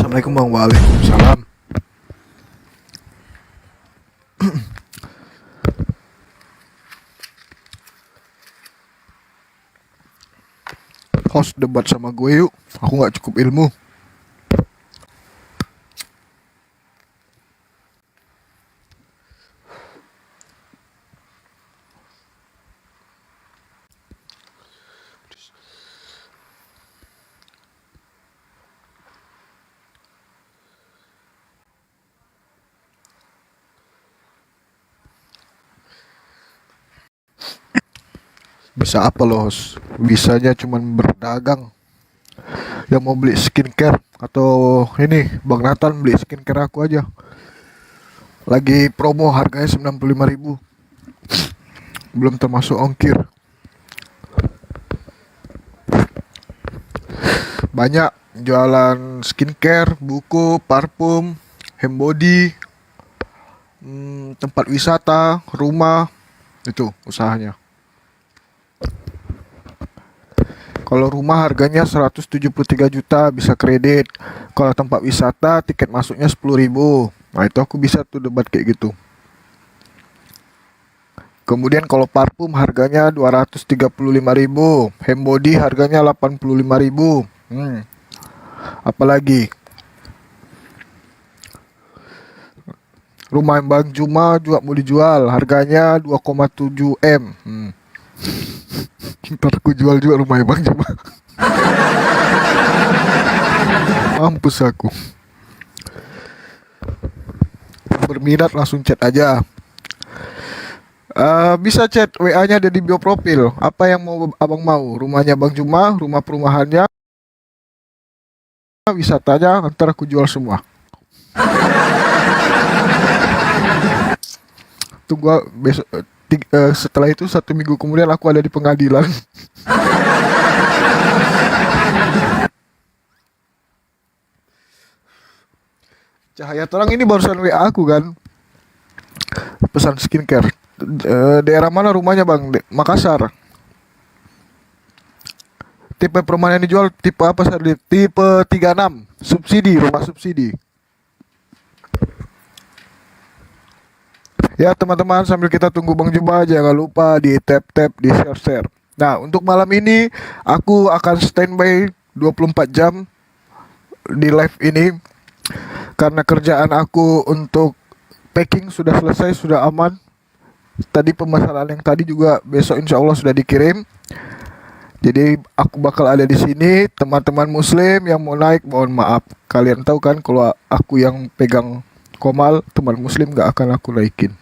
Assalamualaikum bang. Waalaikumsalam. Host debat sama gue yuk. Aku nggak cukup ilmu. Bisa apa loh host? Bisanya cuman berdagang. Yang mau beli skincare atau ini Bang Nathan beli skincare aku aja. Lagi promo harganya 95.000. Belum termasuk ongkir. Banyak jualan skincare, buku, parfum, handbody, tempat wisata, rumah, itu usahanya. Kalau rumah harganya 173 juta bisa kredit. Kalau tempat wisata tiket masuknya 10.000. Nah itu aku bisa tuh debat kayak gitu. Kemudian kalau parfum harganya 235.000. Handbody harganya 85.000. Apalagi rumah Bang Juma juga mau dijual, harganya 2,7 M. Ntar aku jual juga rumah Bang Juma. Mampus aku. Berminat langsung chat aja. Bisa chat, WA-nya ada di bio profil. Apa yang mau abang mau? Rumahnya Bang Juma, rumah perumahannya, wisatanya, ntar aku jual semua. Tunggu besok. Setelah itu 1 minggu kemudian aku ada di pengadilan. Cahaya terang ini barusan WA aku kan, pesan skincare. Daerah mana rumahnya bang? Makassar. Tipe perumahan yang dijual tipe apa tadi? Tipe 36. Subsidi, rumah subsidi. Ya teman-teman, sambil kita tunggu Bang Juma, jangan lupa di tap-tap, di share-share. Nah untuk malam ini aku akan standby 24 jam di live ini. Karena kerjaan aku untuk packing sudah selesai, sudah aman. Tadi pemesanan yang tadi juga besok insya Allah sudah dikirim. Jadi aku bakal ada di sini. Teman-teman muslim yang mau naik mohon maaf. Kalian tahu kan kalau aku yang pegang komal, teman muslim gak akan aku naikin.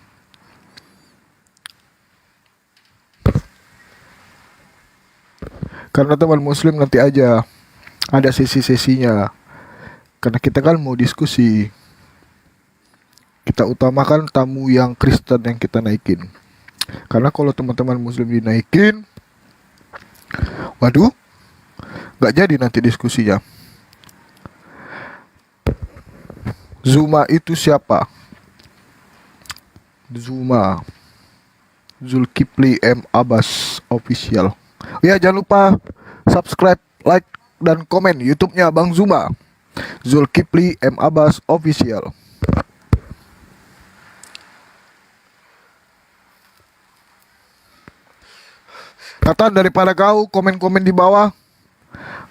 Karena teman muslim nanti aja ada sesi-sesinya. Karena kita kan mau diskusi. Kita utamakan tamu yang Kristen yang kita naikin. Karena kalau teman-teman muslim dinaikin, waduh, gak jadi nanti diskusinya. Zuma itu siapa? Zuma Zulkifli M. Abbas Official. Ya jangan lupa subscribe, like, dan komen YouTube-nya Bang Zuma Zulkifli M. Abbas Official. Nathan, daripada kau komen-komen di bawah,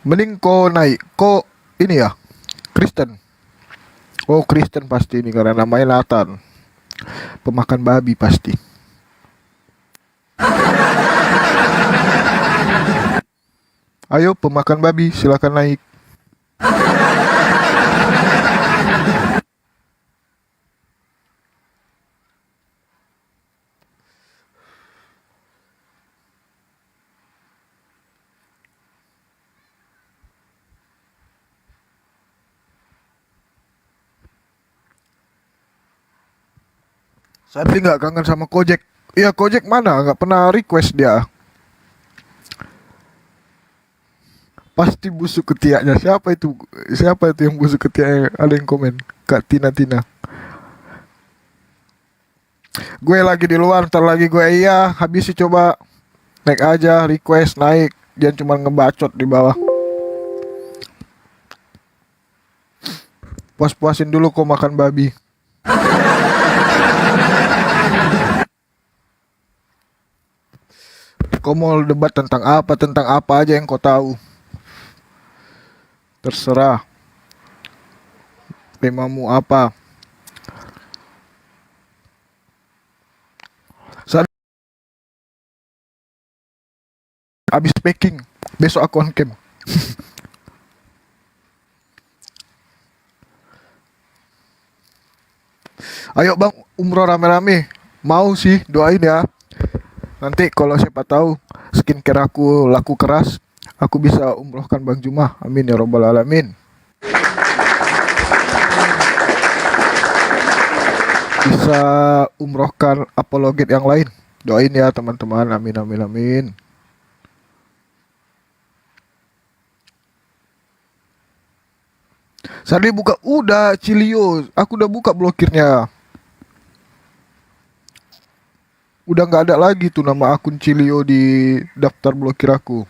mending kau naik. Kau ini ya, Kristen. Oh Kristen pasti ini karena namanya Nathan. Pemakan babi pasti. Ayo pemakan babi silakan naik. Sadly nggak kangen sama Kojek. Iya Kojek mana? Nggak pernah request dia. Pasti busuk ketiaknya. Siapa itu? Siapa itu yang busuk ketiaknya? Ada yang komen. Kak Tina Tina. Gue lagi di luar. Ntar lagi gue iya. Habis sih coba naik aja. Request naik. Jangan cuma ngebacot di bawah. Puas-puasin dulu kau makan babi. Kau mau debat tentang apa aja yang kau tahu. Terserah. Temamu apa? Saat abis packing, besok aku on cam. Ayo bang, umroh rame-rame. Mau sih, doain ya. Nanti kalau siapa tahu skincare aku laku keras, aku bisa umrohkan Bang Jumah. Amin ya robbal alamin. Bisa umrohkan apologet yang lain. Doain ya teman-teman. Amin amin amin. Sandi buka udah Cilio. Aku udah buka blokirnya. Udah nggak ada lagi tuh nama akun Cilio di daftar blokir aku.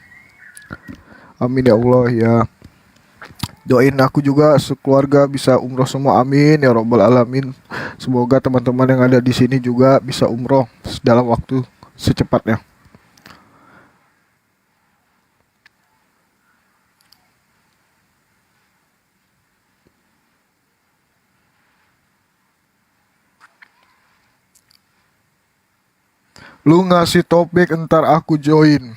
Amin ya Allah ya. Doain aku juga sekeluarga bisa umroh semua, amin ya robbal alamin. Semoga teman-teman yang ada di sini juga bisa umroh dalam waktu secepatnya. Lu ngasih topik entar aku join.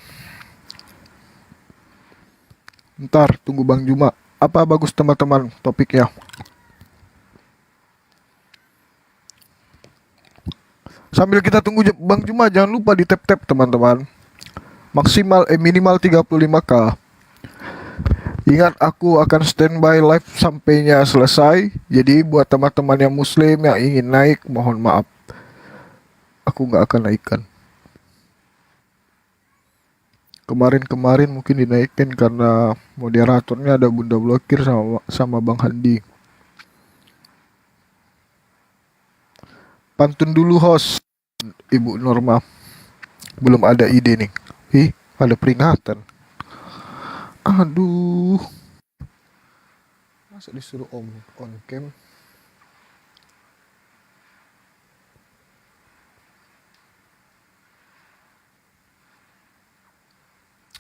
Ntar tunggu Bang Juma. Apa bagus teman-teman topiknya? Sambil kita tunggu Bang Juma, jangan lupa di tap-tap teman-teman. Minimal 35k. Ingat aku akan standby live sampainya selesai. Jadi buat teman-teman yang muslim yang ingin naik, mohon maaf. Aku nggak akan naikkan. Kemarin-kemarin mungkin dinaikin karena moderatornya ada Bunda Blokir sama Bang Handi. Pantun dulu host, Ibu Norma. Belum ada ide nih. Ih, ada peringatan. Aduh. Masa disuruh on cam?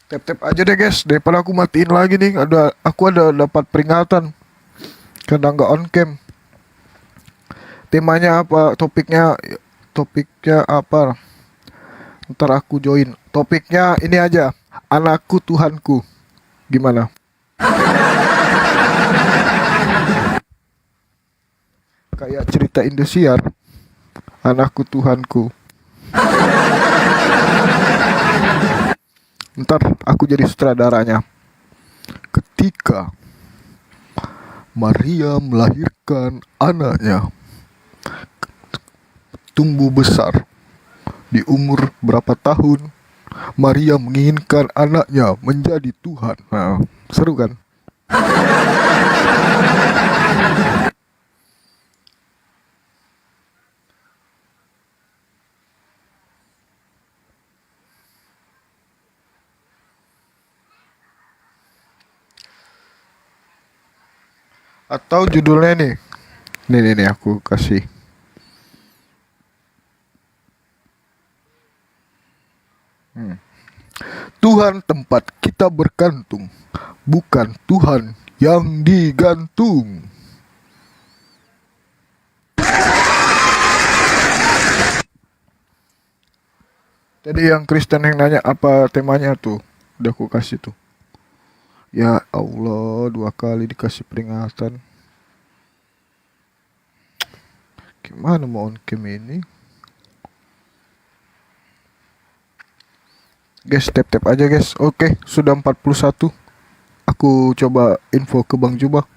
Tap-tap aja deh guys, daripada aku matiin lagi nih. Aku ada dapat peringatan karena nggak on cam. Temanya apa? Topiknya apa? Ntar aku join. Topiknya ini aja. Anakku Tuhanku. Gimana? Kayak cerita Indosiar. Anakku Tuhanku. Ntar aku jadi sutradaranya. Ketika Maria melahirkan anaknya, tumbuh besar. Di umur berapa tahun, Maria menginginkan anaknya menjadi Tuhan. Nah, seru kan? Atau judulnya nih. Nih aku kasih. Tuhan tempat kita bergantung, bukan Tuhan yang digantung. Tadi yang Kristen yang nanya apa temanya tuh, udah aku kasih tuh. Ya Allah, 2 kali dikasih peringatan. Gimana mau on cam ini? Guys, tap-tap aja guys. Oke, sudah 41. Aku coba info ke Bang Juba.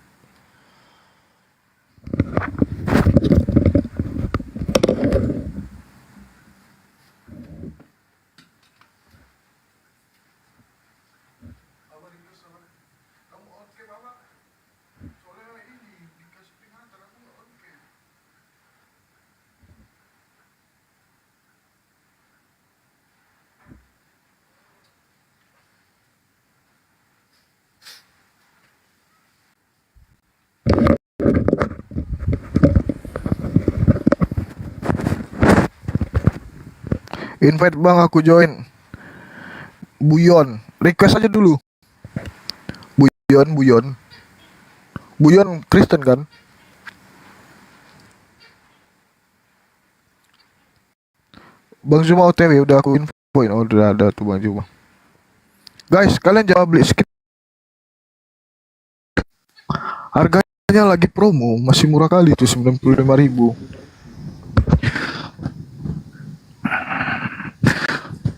Invite bang, aku join. Buyon, request aja dulu. Buyon Kristen kan? Bang Zuma OTW udah aku infoin. Oh udah ada tuh Bang Zuma. Guys, kalian jangan beli skip. Harganya lagi promo, masih murah kali tuh 95.000.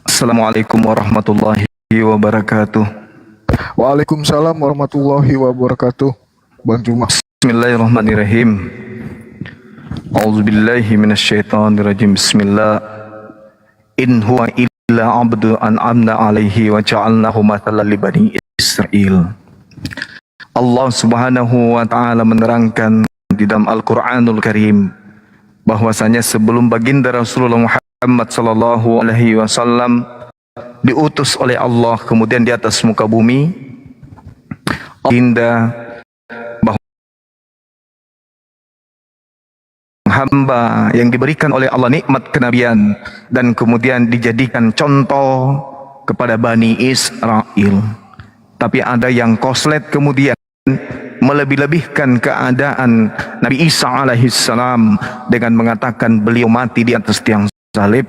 Assalamualaikum warahmatullahi wabarakatuh. Waalaikumsalam warahmatullahi wabarakatuh. Bang Zuma. Bismillahirrahmanirrahim. A'udzubillahi minasyaitonirrajim. Bismillah. In huwa illa abdu an'amna alaihi wa ja'alnahu mathalan li bani Israil. Allah Subhanahu wa taala menerangkan di dalam Al-Qur'anul Karim bahwasanya sebelum baginda Rasulullah Muhammad sallallahu alaihi wasallam diutus oleh Allah kemudian di atas muka bumi, baginda bahwa hamba yang diberikan oleh Allah nikmat kenabian dan kemudian dijadikan contoh kepada Bani Israel. Tapi ada yang koslet kemudian melebih-lebihkan keadaan Nabi Isa alaihissalam dengan mengatakan beliau mati di atas tiang salib.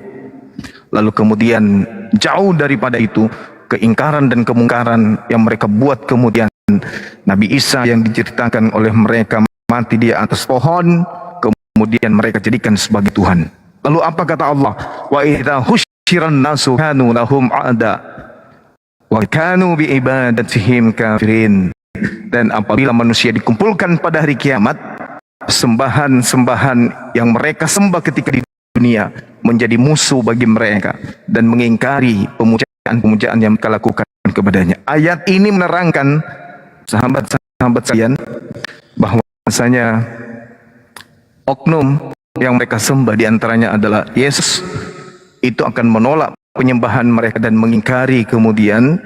Lalu kemudian jauh daripada itu keingkaran dan kemungkaran yang mereka buat, kemudian Nabi Isa yang diceritakan oleh mereka mati di atas pohon, kemudian mereka jadikan sebagai Tuhan. Lalu apa kata Allah? Wa idza husyiran nasu kanu lahum a'da wa kanu bi ibadatihim kafirin. Dan apabila manusia dikumpulkan pada hari kiamat, sembahan-sembahan yang mereka sembah ketika di dunia menjadi musuh bagi mereka dan mengingkari pemujaan-pemujaan yang mereka lakukan kepadanya. Ayat ini menerangkan sahabat-sahabat sekalian bahwasanya oknum yang mereka sembah diantaranya adalah Yesus, itu akan menolak penyembahan mereka dan mengingkari kemudian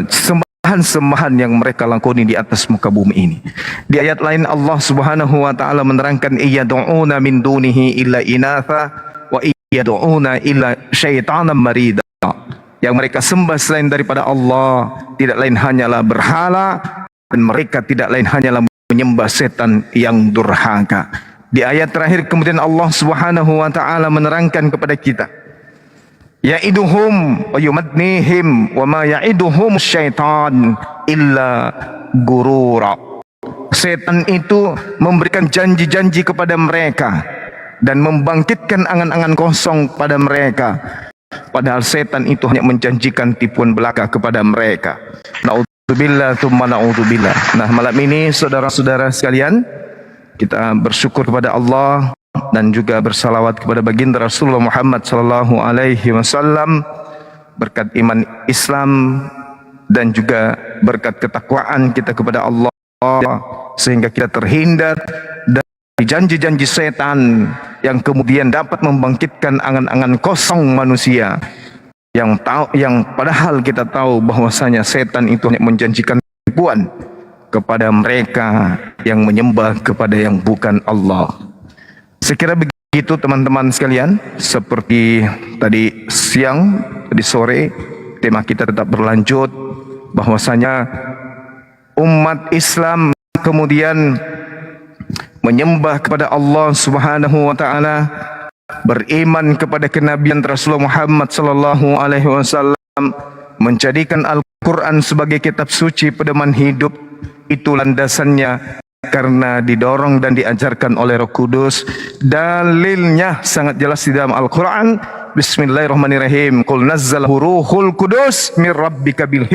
sembahan-sembahan yang mereka lakoni di atas muka bumi ini. Di ayat lain Allah Subhanahu wa taala menerangkan iyad'una min dunihi illa inatha wa iyad'una illa syaitanan marida. Yang mereka sembah selain daripada Allah tidak lain hanyalah berhala, dan mereka tidak lain hanyalah menyembah setan yang durhaka. Di ayat terakhir kemudian Allah Subhanahu wa taala menerangkan kepada kita, ya'iduhum wa yumadnihim wa ma ya'iduhum syaitan illa gurura. Setan itu memberikan janji-janji kepada mereka dan membangkitkan angan-angan kosong pada mereka, padahal setan itu hanya menjanjikan tipuan belaka kepada mereka. Na'udzubillah tsumma na'udzubillah. Nah, malam ini saudara-saudara sekalian, kita bersyukur kepada Allah dan juga bersalawat kepada baginda Rasulullah Muhammad sallallahu alaihi wasallam, berkat iman Islam dan juga berkat ketakwaan kita kepada Allah sehingga kita terhindar dari janji-janji setan yang kemudian dapat membangkitkan angan-angan kosong manusia yang padahal kita tahu bahwasanya setan itu hanya menjanjikan tipuan kepada mereka yang menyembah kepada yang bukan Allah. Sekira begitu teman-teman sekalian, seperti tadi siang, tadi sore, tema kita tetap berlanjut bahwasanya umat Islam kemudian menyembah kepada Allah Subhanahu wa taala, beriman kepada kenabian Rasulullah Muhammad sallallahu alaihi wasallam, menjadikan Al-Qur'an sebagai kitab suci pedoman hidup. Itu landasannya karena didorong dan diajarkan oleh Roh Kudus. Dalilnya sangat jelas di dalam Al-Quran. Bismillahirrahmanirrahim. Qul nazzalahu ruhul kudus min rabbika bil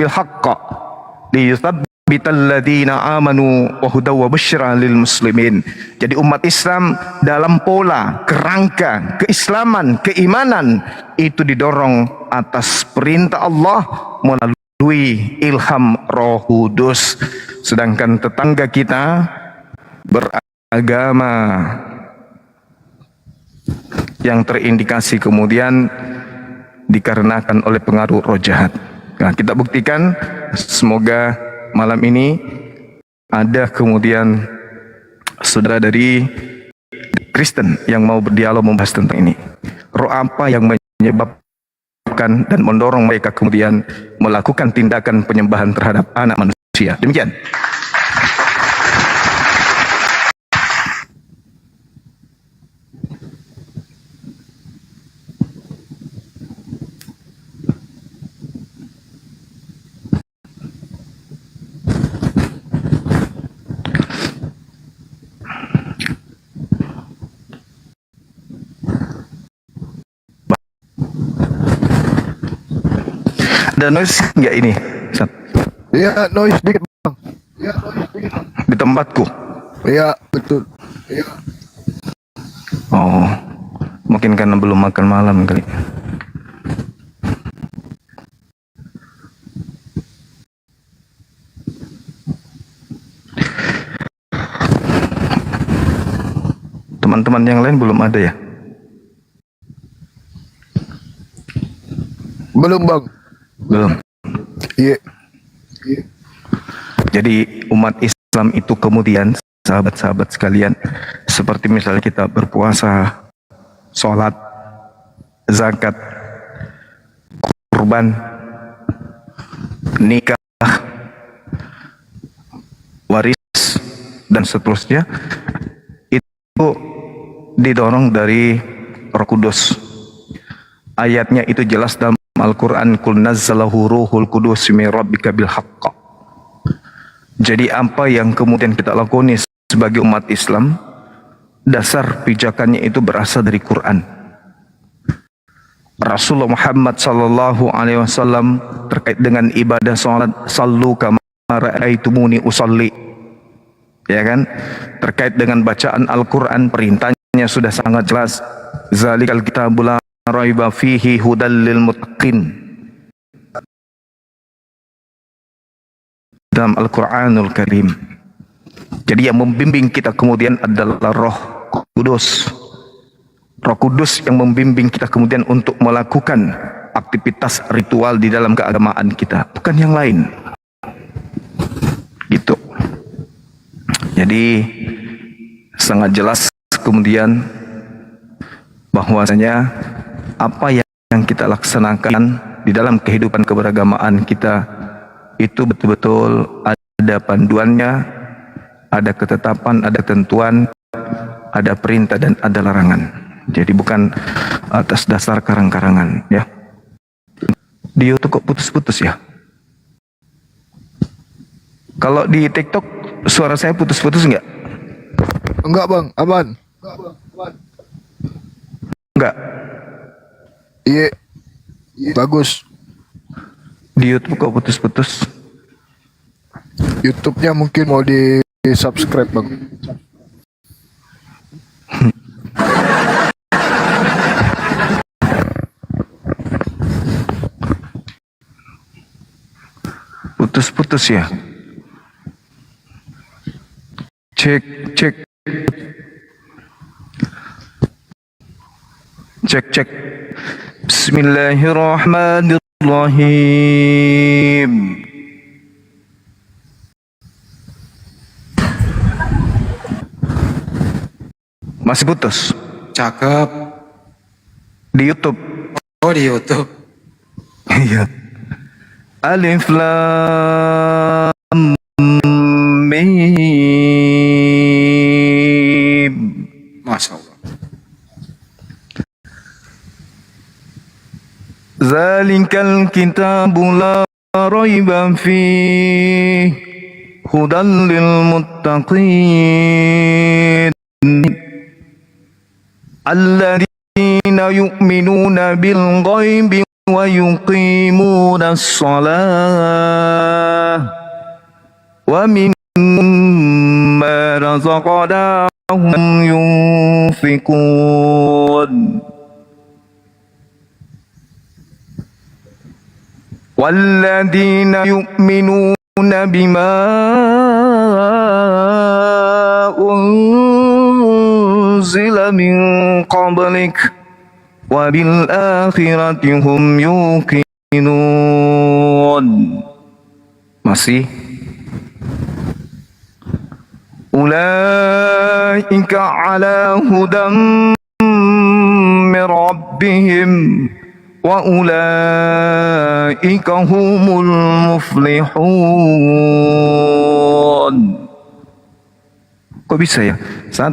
haqqa liyuthabbital ladzina amanu wa hudaw wa busyra lil muslimin. Jadi umat Islam dalam pola kerangka keislaman, keimanan itu didorong atas perintah Allah melalui ilham Roh Kudus. Sedangkan tetangga kita beragama yang terindikasi kemudian dikarenakan oleh pengaruh roh jahat. Nah, kita buktikan, semoga malam ini ada kemudian saudara dari Kristen yang mau berdialog membahas tentang ini. roh apa yang menyebabkan dan mendorong mereka kemudian melakukan tindakan penyembahan terhadap anak manusia. Demikian. Ada noise nggak ini, Ustaz? Iya, noise dikit bang. Di tempatku? Iya, betul. Iya. Oh, mungkin karena belum makan malam kali. Teman-teman yang lain belum ada ya? Belum bang. Belum. Iya. Jadi umat Islam itu kemudian, sahabat-sahabat sekalian, seperti misalnya kita berpuasa, sholat, zakat, kurban, nikah, waris, dan seterusnya, itu didorong dari Roh Kudus. Ayatnya itu jelas dalam Al-Quran, Qul nazzalahu ruhul qudus min rabbika bil haqq. Jadi apa yang kemudian kita lakoni sebagai umat Islam, dasar pijakannya itu berasal dari Quran. Rasulullah Muhammad sallallahu alaihi wasallam terkait dengan ibadah salat, sallu kama ra'aitumuni usalli. Ya kan? Terkait dengan bacaan Al-Quran, perintahnya sudah sangat jelas. Zalikal kitabul la raiba fihi hudal lil muttaqin. Dalam Al-Quranul Karim. Jadi yang membimbing kita kemudian adalah Roh Kudus. Roh Kudus yang membimbing kita kemudian untuk melakukan aktivitas ritual di dalam keagamaan kita, bukan yang lain. Gitu. Jadi sangat jelas kemudian bahwasanya apa yang kita laksanakan di dalam kehidupan keberagamaan kita itu betul-betul ada panduannya, ada ketetapan, ada ketentuan, ada perintah dan ada larangan. Jadi bukan atas dasar karang-karangan, ya. Di YouTube kok putus-putus ya? Kalau di TikTok suara saya putus-putus enggak? Enggak bang, aman. Enggak. Iya. Bagus. Di YouTube kok putus-putus? YouTube-nya mungkin mau di subscribe bang. Putus-putus ya? Cek, cek. Cek, cek. Bismillahirrahmanirrahim. Masih putus? Cakep. Di YouTube? Oh, di YouTube. Iya. Alif Lam Mim. Masya Allah. Zalikal kitabu la raiba fihi hudan lil muttaqin alladzina yu'minuna bil ghaibi wa yuqimuna as-salah wa mimma razaqnahum yunfiqun walladzina yu'minuna bima unzila min qablik wa bil akhirati hum yuqinun. Masih ulaika ala hudam min rabbihim ربهم وأولئك هم المفلحون. Kok bisa ya? Saat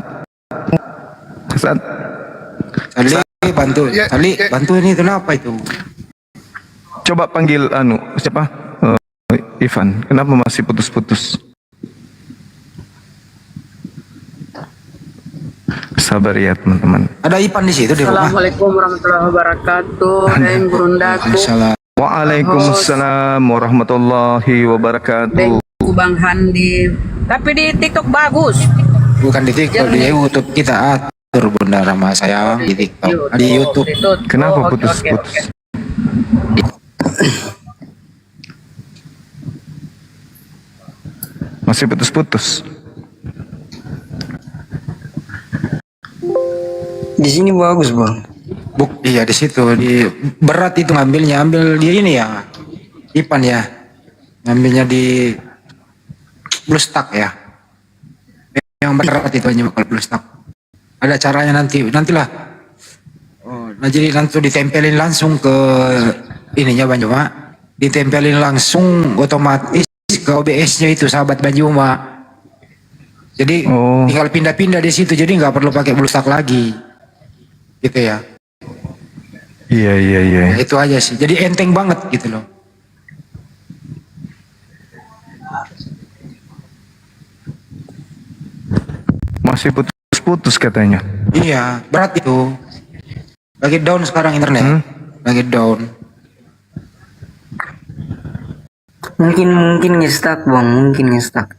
Tali bantu, Ya, Tali ya. bantu ini kenapa itu? coba panggil siapa? Ivan. Kenapa masih putus-putus? Sabar ya teman-teman. Ada Ipan di situ di rumah. Assalamualaikum warahmatullahi wabarakatuh. Deng burundaku. Salah. Waalaikumsalam warahmatullahi wabarakatuh. Deng Bang Handi. Tapi di TikTok bagus. Bukan di TikTok, di YouTube kita atur Bunda Rama sayang di TikTok, di YouTube. Kenapa Oh, oke, putus-putus? oke. Masih putus-putus. Di sini bagus bang. Iya di situ, di berat itu ngambilnya, ambil di ini ya, Ipan ya, ngambilnya di Bluestack ya, yang berat itu hanya kalau Bluestack. Ada caranya nantilah. Oh, nah jadi nanti ditempelin langsung ke ininya Banjuma, ditempelin langsung otomatis ke OBS-nya itu sahabat Banjuma. Jadi Oh. tinggal pindah-pindah di situ, jadi nggak perlu pakai Bluestack lagi, gitu ya. Iya. Itu aja sih. Jadi enteng banget gitu loh. Masih putus-putus katanya. Iya, berat itu. Lagi down sekarang internet. Lagi down. Mungkin nge-stuck bang, mungkin nge-stuck.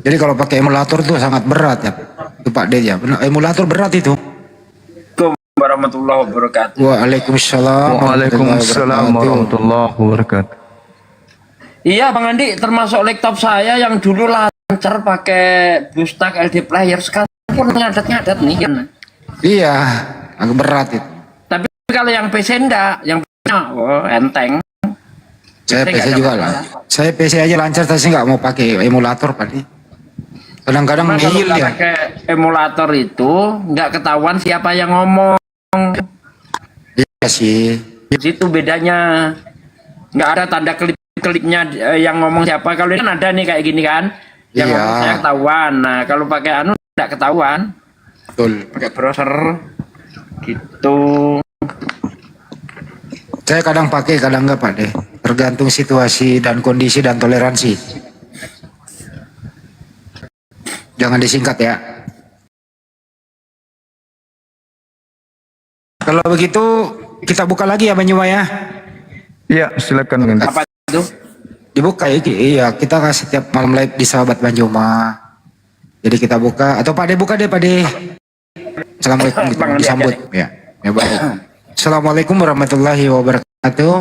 Jadi kalau pakai emulator tuh sangat berat ya. Itu Pak D ya. Emulator berat itu. Assalamualaikum warahmatullahi wabarakatuh. Waalaikumsalam. Waalaikumsalam warahmatullahi wabarakatuh. Iya Bang Andi, termasuk laptop saya yang dulu lancar pakai Bluestack LD player, sekarang pun ngadat-ngadat nih kan. Iya, agak berat itu. Tapi kalau yang PC enggak, yang punya enteng. Saya Saya PC nggak juga ada lah. Saya PC aja lancar, tapi saya nggak mau pakai emulator Pak D. Kadang-kadang Karena kalau ngeyel nggak ya. pakai emulator itu nggak ketahuan siapa yang ngomong. Iya sih. Di situ bedanya, nggak ada tanda klip-klipnya yang ngomong siapa. Kalau ini kan ada nih kayak gini kan, yang Iya. ngomong saya ketahuan. Nah kalau pakai anu nggak ketahuan, Betul. pakai browser gitu. Saya kadang pakai, kadang enggak Pak D. Tergantung situasi dan kondisi dan toleransi. Jangan disingkat ya. Kalau begitu kita buka lagi ya Banyuma ya. Iya, silakan ganti. Apa itu? Dibuka ya. Iya, kita kan setiap malam live di sahabat Banjuma. Jadi kita buka atau Pak D buka deh Pak D. Assalamualaikum gitu, Bang Andi disambut ya. Ya baik. Assalamualaikum warahmatullahi wabarakatuh.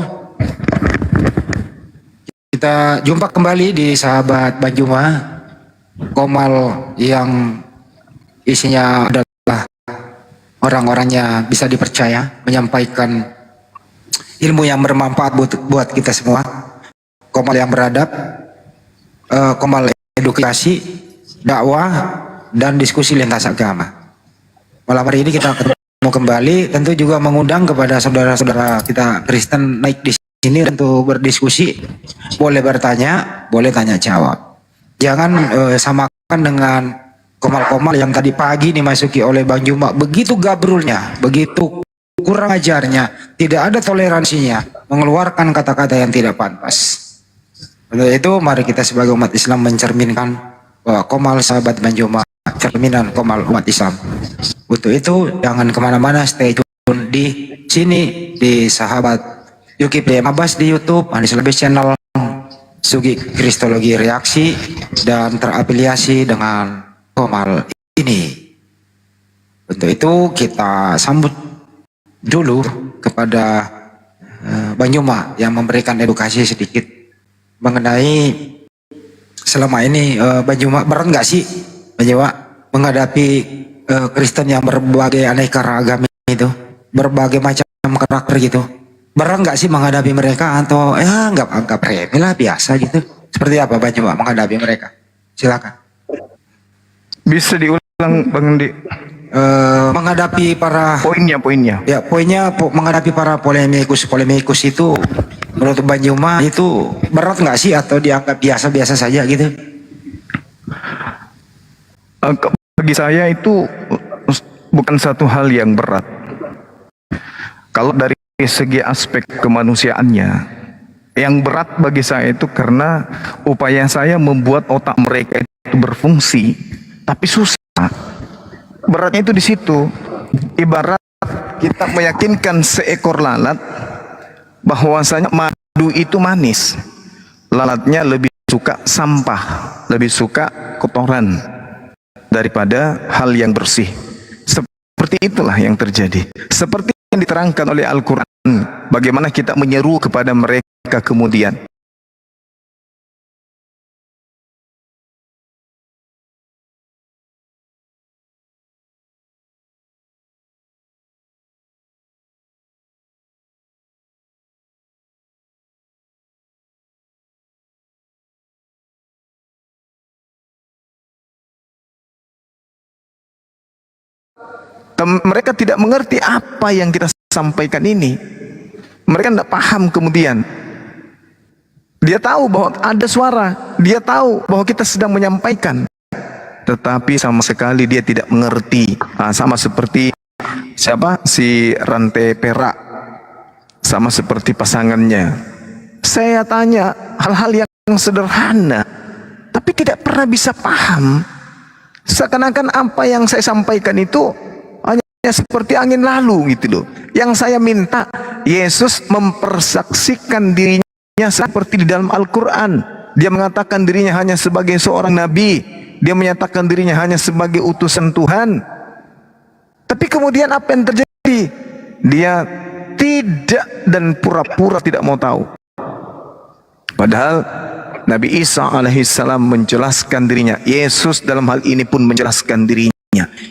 Kita jumpa kembali di sahabat Banjuma. Komal yang isinya adalah orang-orangnya bisa dipercaya, menyampaikan ilmu yang bermanfaat buat kita semua. Komal yang beradab, komal edukasi, dakwah, dan diskusi lintas agama. Malam hari ini kita ketemu kembali, tentu juga mengundang kepada saudara-saudara kita Kristen naik di sini untuk berdiskusi. Boleh bertanya, boleh tanya jawab. Jangan samakan dengan komal-komal yang tadi pagi dimasuki oleh Bang Juma. Begitu gabrulnya, begitu kurang ajarnya, tidak ada toleransinya, mengeluarkan kata-kata yang tidak pantas. Untuk itu mari kita sebagai umat Islam mencerminkan bahwa komal sahabat Bang Juma, cerminan komal umat Islam. Untuk itu jangan kemana-mana, stay tune di sini di sahabat Yuki PM Abbas di YouTube, Anis Lebih Channel, Sugi Kristologi Reaksi, dan terafiliasi dengan komal ini. Untuk itu kita sambut dulu kepada Bang Juma yang memberikan edukasi sedikit mengenai selama ini Bang Juma berat nggak sih Bang Juma menghadapi Kristen yang berbagai aneka ragam itu, berbagai macam karakter gitu. Berat nggak sih menghadapi mereka atau ya nggak remeh lah biasa gitu? Seperti apa Bang Juma menghadapi mereka? Silakan. Bisa diulang Bang Andi. menghadapi para Poinnya. ya poinnya menghadapi para polemikus itu menurut Bang Juma itu berat nggak sih atau dianggap biasa-biasa saja gitu? Bagi saya itu bukan satu hal yang berat. Kalau dari segi aspek kemanusiaannya, yang berat bagi saya itu karena upaya saya membuat otak mereka itu berfungsi, tapi susah. Beratnya itu di situ. Ibarat kita meyakinkan seekor lalat bahwasanya madu itu manis. Lalatnya lebih suka sampah, lebih suka kotoran daripada hal yang bersih. Seperti itulah yang terjadi. Seperti yang diterangkan oleh Al-Quran, bagaimana kita menyeru kepada mereka kemudian. Mereka tidak mengerti apa yang kita sampaikan ini. Mereka tidak paham kemudian. Dia tahu bahwa ada suara, dia tahu bahwa kita sedang menyampaikan, tetapi sama sekali dia tidak mengerti. Sama seperti siapa? Si rantai perak, sama seperti pasangannya. Saya tanya hal-hal yang sederhana, tapi tidak pernah bisa paham. Seakan-akan apa yang saya sampaikan itu hanya seperti angin lalu gitu loh. Yang saya minta, Yesus mempersaksikan dirinya seperti di dalam Al-Quran. Dia mengatakan dirinya hanya sebagai seorang nabi. Dia menyatakan dirinya hanya sebagai utusan Tuhan. Tapi kemudian apa yang terjadi? Dia tidak dan pura-pura tidak mau tahu. Padahal Nabi Isa alaihissalam menjelaskan dirinya. Yesus dalam hal ini pun menjelaskan dirinya.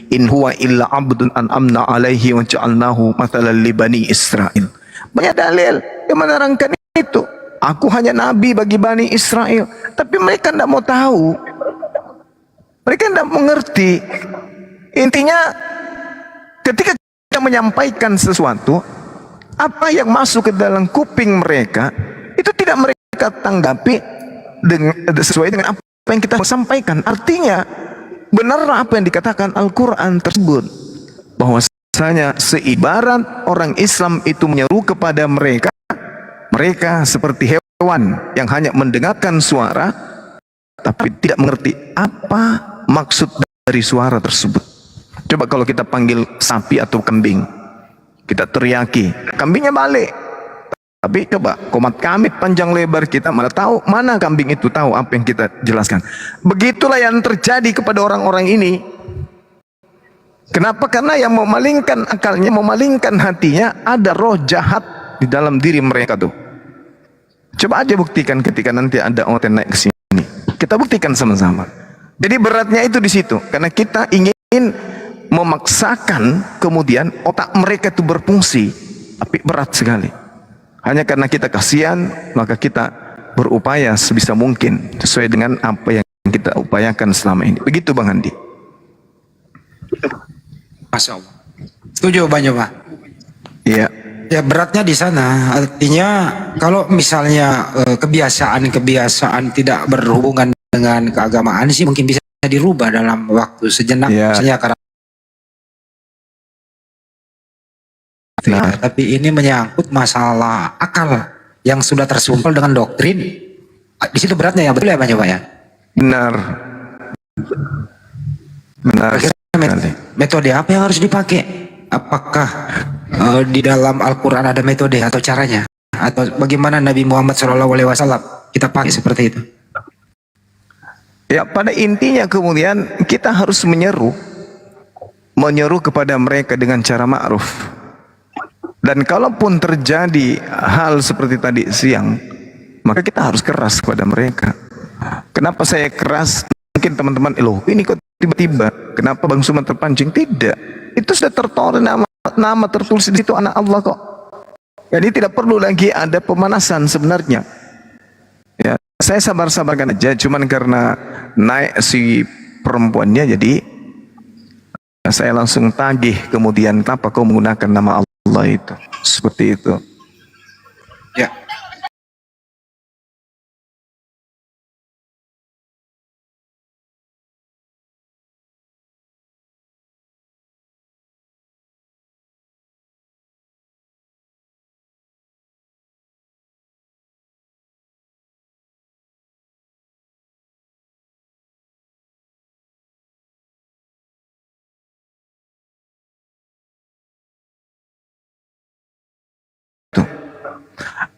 In huwa illa abdun an'amna alaihi wa ja'alnahu mathalan li bani Israel. Banyak dalil yang menerangkan itu. Aku hanya nabi bagi Bani Israel. Tapi mereka tidak mau tahu. Mereka tidak mengerti. Intinya ketika kita menyampaikan sesuatu, apa yang masuk ke dalam kuping mereka itu tidak mereka tanggapi sesuai dengan apa yang kita sampaikan. Artinya benarlah apa yang dikatakan Al-Quran tersebut, bahwasanya seibarat orang Islam itu menyeru kepada mereka, mereka seperti hewan yang hanya mendengarkan suara tapi tidak mengerti apa maksud dari suara tersebut. Coba kalau kita panggil sapi atau kambing, kita teriaki, kambingnya balik. Tapi coba komat kamit panjang lebar, kita malah tahu mana kambing itu tahu apa yang kita jelaskan. Begitulah yang terjadi kepada orang-orang ini. Kenapa? Karena yang memalingkan akalnya, memalingkan hatinya, ada roh jahat di dalam diri mereka tuh. Coba aja buktikan ketika nanti ada orang naik ke sini. Kita buktikan sama-sama. Jadi beratnya itu di situ, karena kita ingin memaksakan kemudian otak mereka itu berfungsi, tapi berat sekali. Hanya karena kita kasihan, maka kita berupaya sebisa mungkin sesuai dengan apa yang kita upayakan selama ini. Begitu Bang Andi. Masya Allah. Setuju Bang Juma? Iya. Ya beratnya di sana. Artinya kalau misalnya kebiasaan tidak berhubungan dengan keagamaan sih mungkin bisa dirubah dalam waktu sejenak. Ya. Misalnya karena tapi ini menyangkut masalah akal yang sudah tersumpal dengan doktrin. Di situ beratnya ya, betul ya Bang Juma ya? Benar. Benar. Metode apa yang harus dipakai? Apakah di dalam Al-Quran ada metode atau caranya? Atau bagaimana Nabi Muhammad SAW kita pakai seperti itu? Ya, pada intinya kemudian kita harus menyeru kepada mereka dengan cara ma'ruf. Dan kalaupun terjadi hal seperti tadi siang, maka kita harus keras kepada mereka. Kenapa saya keras? Mungkin teman-teman, loh ini kok tiba-tiba, kenapa Bang Suman terpancing? Tidak, itu sudah tertera nama tertulis di situ anak Allah kok. Jadi tidak perlu lagi ada pemanasan sebenarnya. Ya, saya sabar-sabarkan aja, cuman karena naik si perempuannya jadi Saya langsung tagih kemudian, kenapa kau menggunakan nama Allah itu? Seperti itu. Ya.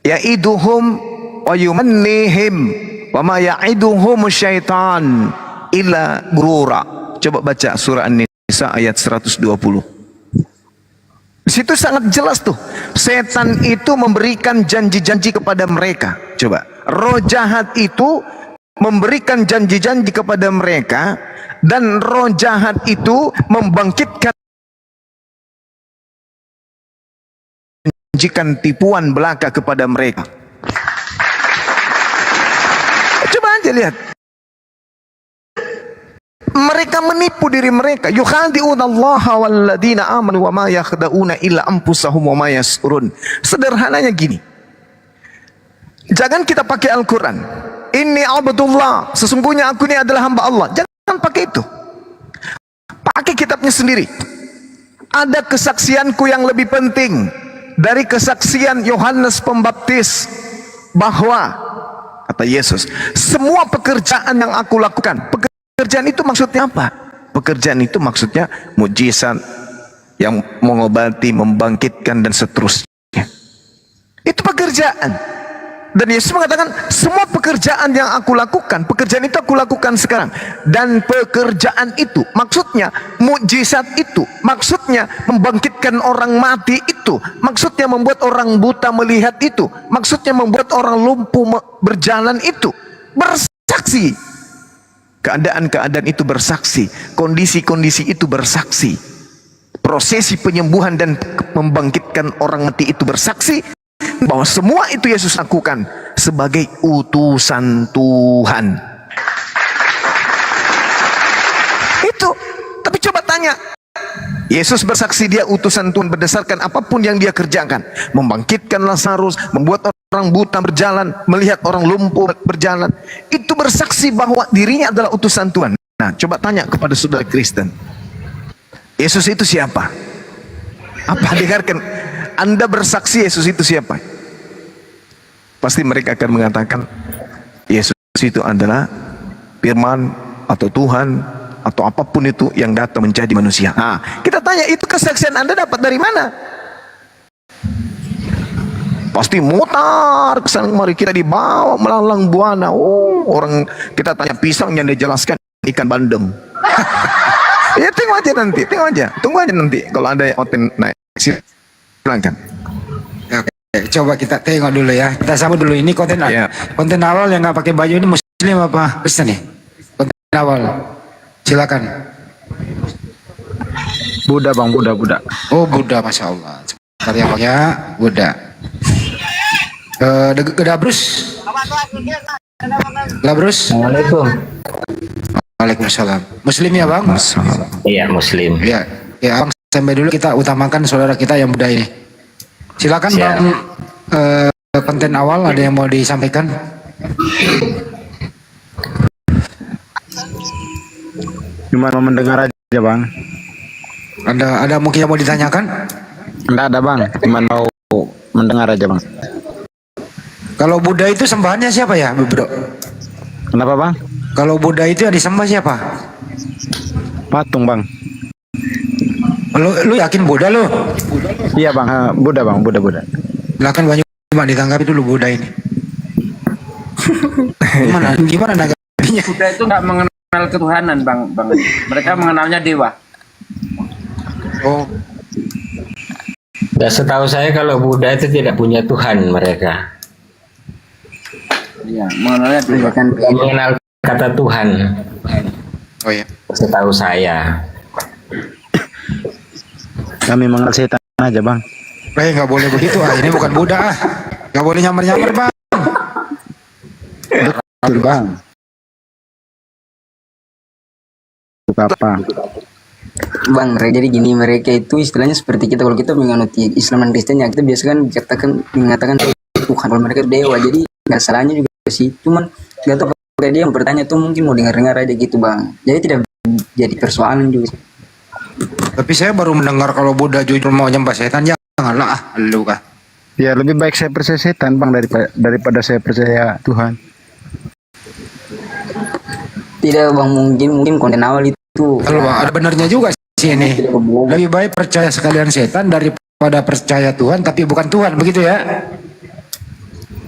Ya'iduhum wa yumannihim wa ma ya'iduhum syaitan illa gurura. Coba baca surah An-Nisa ayat 120. Di situ sangat jelas tuh, setan itu memberikan janji-janji kepada mereka. Coba, roh jahat itu memberikan janji-janji kepada mereka, dan roh jahat itu membangkitkan janjikan tipuan belaka kepada mereka. Coba aja lihat. Mereka menipu diri mereka. Yukhadi'una Allah walladzina amanu wa ma yakhda'una illa anfusahum wa ma yash'urun. Sederhananya gini. Jangan kita pakai Al-Quran. Inni abdullah. Sesungguhnya aku ini adalah hamba Allah. Jangan pakai itu. Pakai kitabnya sendiri. Ada kesaksianku yang lebih penting dari kesaksian Yohanes Pembaptis, bahwa kata Yesus, semua pekerjaan yang aku lakukan, pekerjaan itu maksudnya apa? Pekerjaan itu maksudnya mujizat yang mengobati, membangkitkan dan seterusnya. Itu pekerjaan. Dan Yesus mengatakan, semua pekerjaan yang aku lakukan, pekerjaan itu aku lakukan sekarang. Dan pekerjaan itu, maksudnya mukjizat itu, maksudnya membangkitkan orang mati itu, maksudnya membuat orang buta melihat itu, maksudnya membuat orang lumpuh berjalan itu, bersaksi. Keadaan-keadaan itu bersaksi, kondisi-kondisi itu bersaksi, prosesi penyembuhan dan membangkitkan orang mati itu bersaksi bahwa semua itu Yesus lakukan sebagai utusan Tuhan. Itu. Tapi coba tanya, Yesus bersaksi dia utusan Tuhan berdasarkan apapun yang dia kerjakan. Membangkitkan Lazarus, membuat orang buta berjalan, melihat orang lumpuh berjalan. Itu bersaksi bahwa dirinya adalah utusan Tuhan. Nah, coba tanya kepada saudara Kristen, Yesus itu siapa? Apa? Dengarkan, Anda bersaksi Yesus itu siapa? Pasti mereka akan mengatakan Yesus itu adalah firman atau Tuhan atau apapun itu yang datang menjadi manusia. Nah, kita tanya, itu kesaksian Anda dapat dari mana? Pasti mutar kesana kemari, kita dibawa melalang buana. Oh, orang kita tanya pisang yang dijelaskan ikan bandeng. Ya tengok aja nanti, tengok aja, tunggu aja nanti kalau ada yang oten naik. Silakan. Oke, coba kita tengok dulu ya. Kita sambut dulu, ini konten konten awal yang nggak pakai baju ini Muslim apa Kristen nih? Konten awal. Silakan. Buddha bang, Buddha. Oh Buddha, masya Allah. Sebentar ya bang ya, Buddha. Gabrus. Assalamualaikum. Waalaikumsalam. Muslim ya bang? Iya Muslim. Ya, ya bang. Sampai dulu kita utamakan saudara kita yang Buddha ini. Silakan Siap. bang. Konten awal ada yang mau disampaikan? Cuma mau mendengar aja bang. Ada mungkin yang mau ditanyakan? Enggak ada bang, cuma mau mendengar aja bang. Kalau Buddha itu sembahannya siapa ya bro? Kenapa bang? Kalau Buddha itu yang disembah siapa? Patung bang. Lu yakin Buddha lu? Iya bang, Buddha bang, Buddha. Silakan banyak cuma ditanggapi dulu Buddha ini. Gimana nanggapinya? Buddha itu nggak mengenal ketuhanan, bang. Mereka mengenalnya dewa. Oh, Dan setahu saya kalau Buddha itu tidak punya Tuhan mereka. Iya, mengenalnya dewa. Tidak mengenal kata Tuhan. oh ya. Setahu saya. Kami mengenal setan aja bang. Nggak boleh begitu ah. Ini bukan Buddha ah. Nggak boleh nyamar-nyamar bang. Betul bang. Apa? Bang, jadi gini, mereka itu istilahnya seperti kita. Kalau kita menganut Islam dan Kristen, ya kita biasa kan mengatakan Tuhan, kalau mereka dewa. Jadi nggak salahnya juga sih. Cuman nggak tahu apakah dia yang bertanya tuh mungkin mau dengar-dengar aja gitu, Bang. Jadi tidak jadi persoalan juga. Tapi saya baru mendengar kalau Buddha jujur mau nyembah setan, janganlah lu kah. Ya lebih baik saya percaya setan bang daripada saya percaya Tuhan. Tidak, Bang, mungkin konten awal itu. Kalau Bang, ada benarnya juga sih ini. Lebih baik percaya sekalian setan daripada percaya Tuhan tapi bukan Tuhan, begitu ya?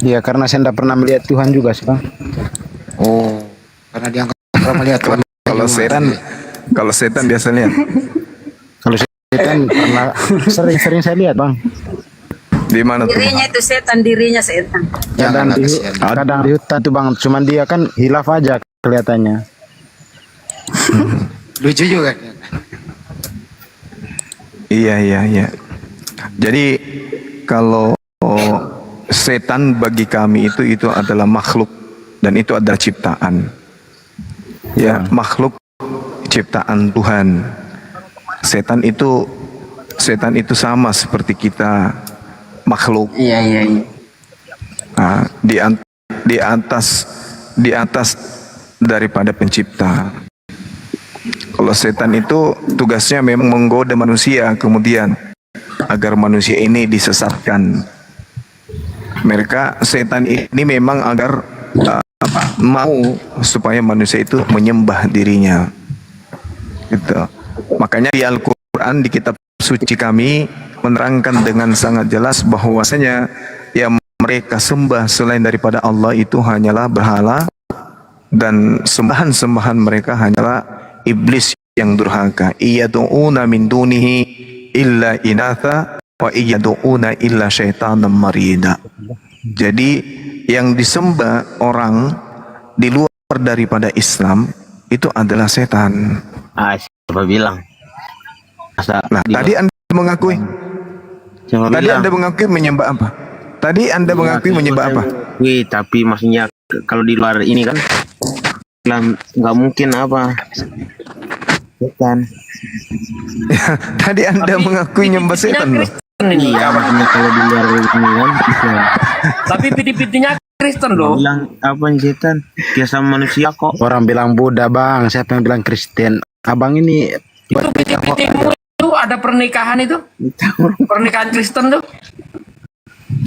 Ya karena saya tidak pernah melihat Tuhan juga sih bang. Oh, karena dia nggak pernah melihat Tuhan. Kalau setan biasa lihat. Kalau setan pernah sering saya lihat bang. Di mana tuh? Dirinya itu setan, dirinya setan. Kadang di hutan tuh bang, cuman dia kan hilaf aja kelihatannya. Lucu juga. Iya. Jadi kalau setan bagi kami itu adalah makhluk dan itu adalah ciptaan. Ya, makhluk ciptaan Tuhan. Setan itu sama seperti kita, makhluk. Iya. Nah, di atas daripada pencipta. Kalau setan itu tugasnya memang menggoda manusia kemudian agar manusia ini disesatkan. Setan ini memang agar mau supaya manusia itu menyembah dirinya. Gitu. Makanya di Al-Quran, di kitab suci kami menerangkan dengan sangat jelas bahwasanya yang mereka sembah selain daripada Allah itu hanyalah berhala, dan sembahan-sembahan mereka hanyalah iblis yang durhaka. Iyad'una min dunihi illa inatha wa iyad'una illa syaitanan marida. Jadi yang disembah orang di luar daripada Islam itu adalah setan. Siapa bilang? Tadi Anda mengakui. Anda mengakui menyembah apa? Tadi Anda mengakui menyembah apa? Tapi maksudnya kalau di luar ini kan nggak mungkin apa setan. Tadi Anda mengakui nyembah setan loh. Iya, maksudnya kalau di luar ini kan bisa. Tapi piti-pitinya Kristen loh. Bilang apa setan? Biasa manusia kok. Orang bilang Buddha bang, siapa yang bilang Kristen? Abang ini Itu piti-pitimu itu ada pernikahan itu? Pernikahan Kristen tuh?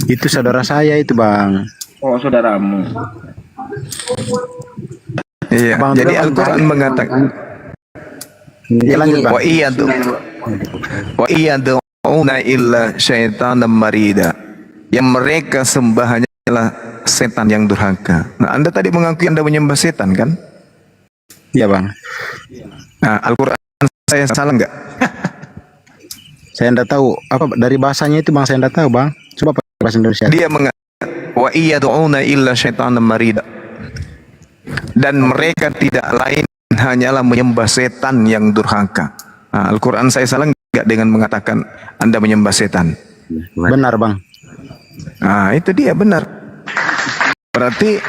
itu saudara saya itu bang. Oh, saudaramu. Iya. Bang, Jadi Bang, Al-Quran mengatakan Ya lanjut bang. wa iyad'una illa syaitanan marida. Yang mereka sembah hanyalah setan yang durhaka. Nah, Anda tadi mengakui Anda menyembah setan kan? Iya bang. Nah, Al-Quran saya salah nggak? Saya tidak tahu apa dari bahasanya itu bang, saya tidak tahu bang. Coba pakai bahasa Indonesia. Dia mengatakan wa iyad'una illa syaitanan marida. Dan mereka tidak lain hanyalah menyembah setan yang durhaka. Nah, Al-Quran saya salah nggak dengan mengatakan Anda menyembah setan? Benar bang. Nah, itu dia benar. Berarti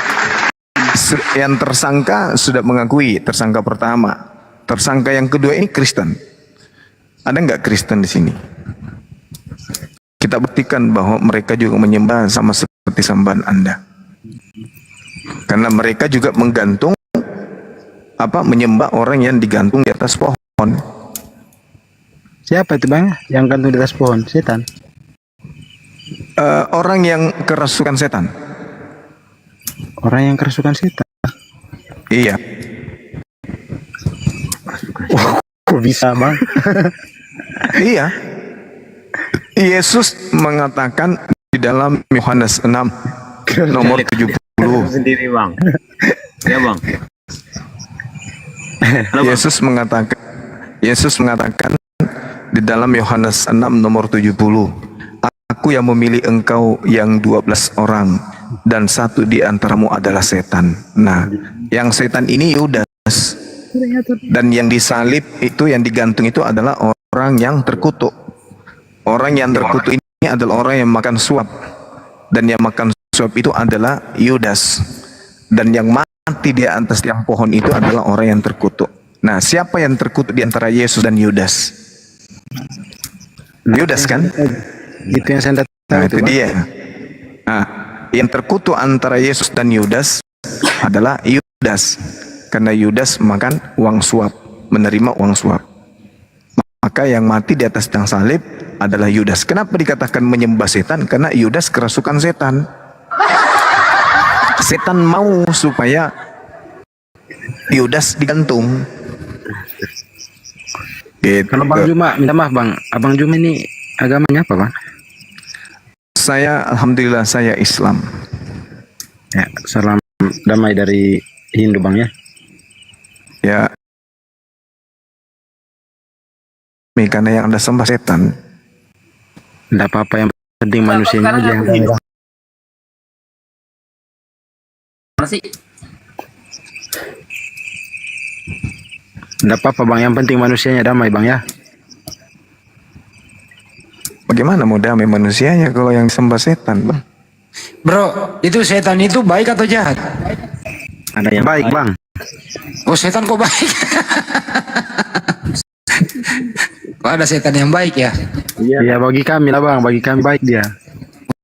yang tersangka sudah mengakui, tersangka pertama. Tersangka yang kedua ini Kristen. Ada nggak Kristen di sini? Kita buktikan bahwa mereka juga menyembah sama seperti sambahan Anda. Karena mereka juga menyembah orang yang digantung di atas pohon. Siapa itu bang? Yang gantung di atas pohon? Setan. Orang yang kerasukan setan. Orang yang kerasukan setan. Iya. Kok bisa bang? Iya. Yesus mengatakan di dalam Yohanes 6 nomor 70. Sendiri bang. Ya bang. Yesus mengatakan di dalam Yohanes 6 nomor 70, Aku yang memilih engkau yang 12 orang dan satu di antaramu adalah setan. Nah, yang setan ini Yudas. Dan yang disalib itu, yang digantung itu adalah orang yang terkutuk. Orang yang terkutuk ini adalah orang yang makan suap. Dan yang makan suap itu adalah Yudas. Dan yang mati di atas tiang pohon itu adalah orang yang terkutuk. Nah, siapa yang terkutuk di antara Yesus dan Yudas? Yudas kan? Itu yang saya tahu Nah, itu itu dia. Nah, yang terkutuk antara Yesus dan Yudas adalah Yudas. Karena Yudas makan uang suap, menerima uang suap. Maka yang mati di atas tiang salib adalah Yudas. Kenapa dikatakan menyembah setan? Karena Yudas kerasukan setan. Setan mau supaya Yudas digantung. Gitu. Kalau Bang Juma, minta maaf Bang, Abang Juma ini agamanya apa Bang? Saya, alhamdulillah saya Islam. Ya, salam damai dari Hindu Bang ya. Ya, karena yang Anda sembah setan. Tidak apa-apa, yang penting manusianya aja yang Mana sih? Tidak apa-apa Bang, yang penting manusianya damai Bang ya. Bagaimana mau damai manusianya kalau yang sembah setan, Bang? Bro, itu setan itu baik atau jahat? Ada yang baik Bang. Oh, setan kok baik? Kok ada setan yang baik ya? Iya bagi kami lah Bang, bagi kami baik dia.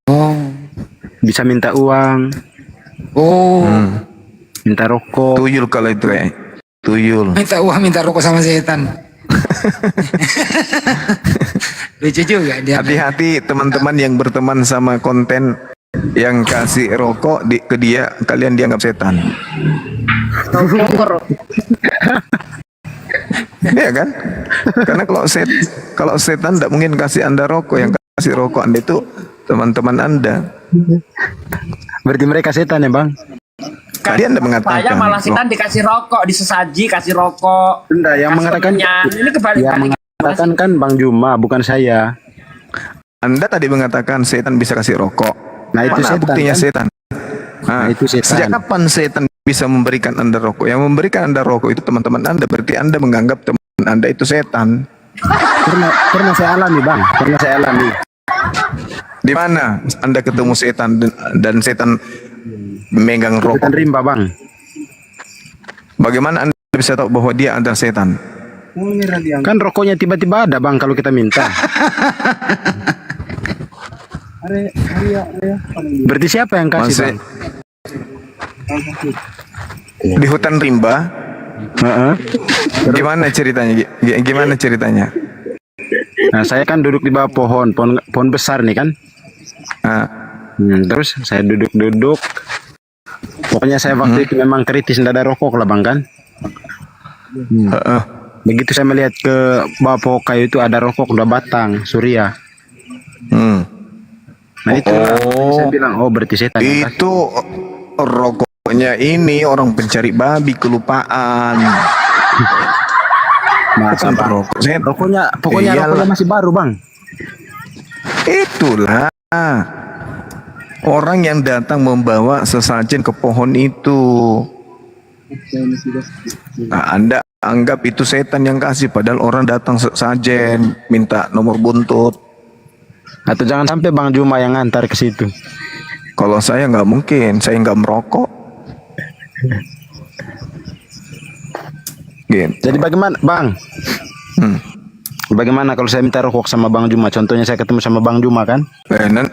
Oh, Bisa minta uang, oh, minta rokok. Tuyul kalau itu kayak tuyul. minta uang, minta rokok sama setan. Lucu juga dia. Hati-hati teman-teman yang berteman sama konten yang kasih rokok ke dia, kalian dianggap setan. Iya kan? Karena kalau setan tidak mungkin kasih Anda rokok, yang kasih rokok Anda itu teman-teman Anda. Berarti mereka setan ya Bang? Tadi Anda mengatakan Saya malah setan dikasih rokok, disesaji kasih rokok. Enggak, yang kasih mengatakan kenyang. Ini kebalik. yang mengatakan kan Bang Juma, bukan saya. Anda tadi mengatakan setan bisa kasih rokok. Nah, itu Mana setan, buktinya kan? setan? Nah, itu setan. Sejak kapan setan bisa memberikan Anda rokok? Yang memberikan Anda rokok itu teman-teman Anda. Berarti Anda menganggap teman Anda itu setan. Pernah saya alami Bang, pernah saya alami. Di mana Anda ketemu setan dan setan megang rokok? Setan rimba Bang. Bagaimana Anda bisa tahu bahwa dia adalah setan? Kan rokoknya tiba-tiba ada Bang kalau kita minta. Berarti siapa yang kasih Maksud- Bang? Di hutan rimba, Heeh. gimana ceritanya? Gimana ceritanya? Nah, saya kan duduk di bawah pohon besar nih kan. Ah, Terus saya duduk-duduk. Pokoknya saya waktu itu memang kritis, tidak ada rokok lah Bang kan. heeh. Begitu saya melihat ke bawah pohon kayu itu ada rokok udah batang, Surya. Hmm. Nah itu saya bilang, oh berarti setan yang kasih. Itu rokoknya ini orang pencari babi kelupaan. Masa Bukan Bang? rokok setan. Pokoknya Iyalah. rokoknya masih baru Bang. Itulah orang yang datang membawa sesajen ke pohon itu. Nah, Anda anggap itu setan yang kasih, padahal orang datang sesajen minta nomor buntut. Atau jangan sampai Bang Juma yang ngantar ke situ. Kalau saya nggak mungkin, saya nggak merokok. Gitu. Jadi bagaimana Bang? Bagaimana kalau saya minta rokok sama Bang Juma? Contohnya saya ketemu sama Bang Juma kan?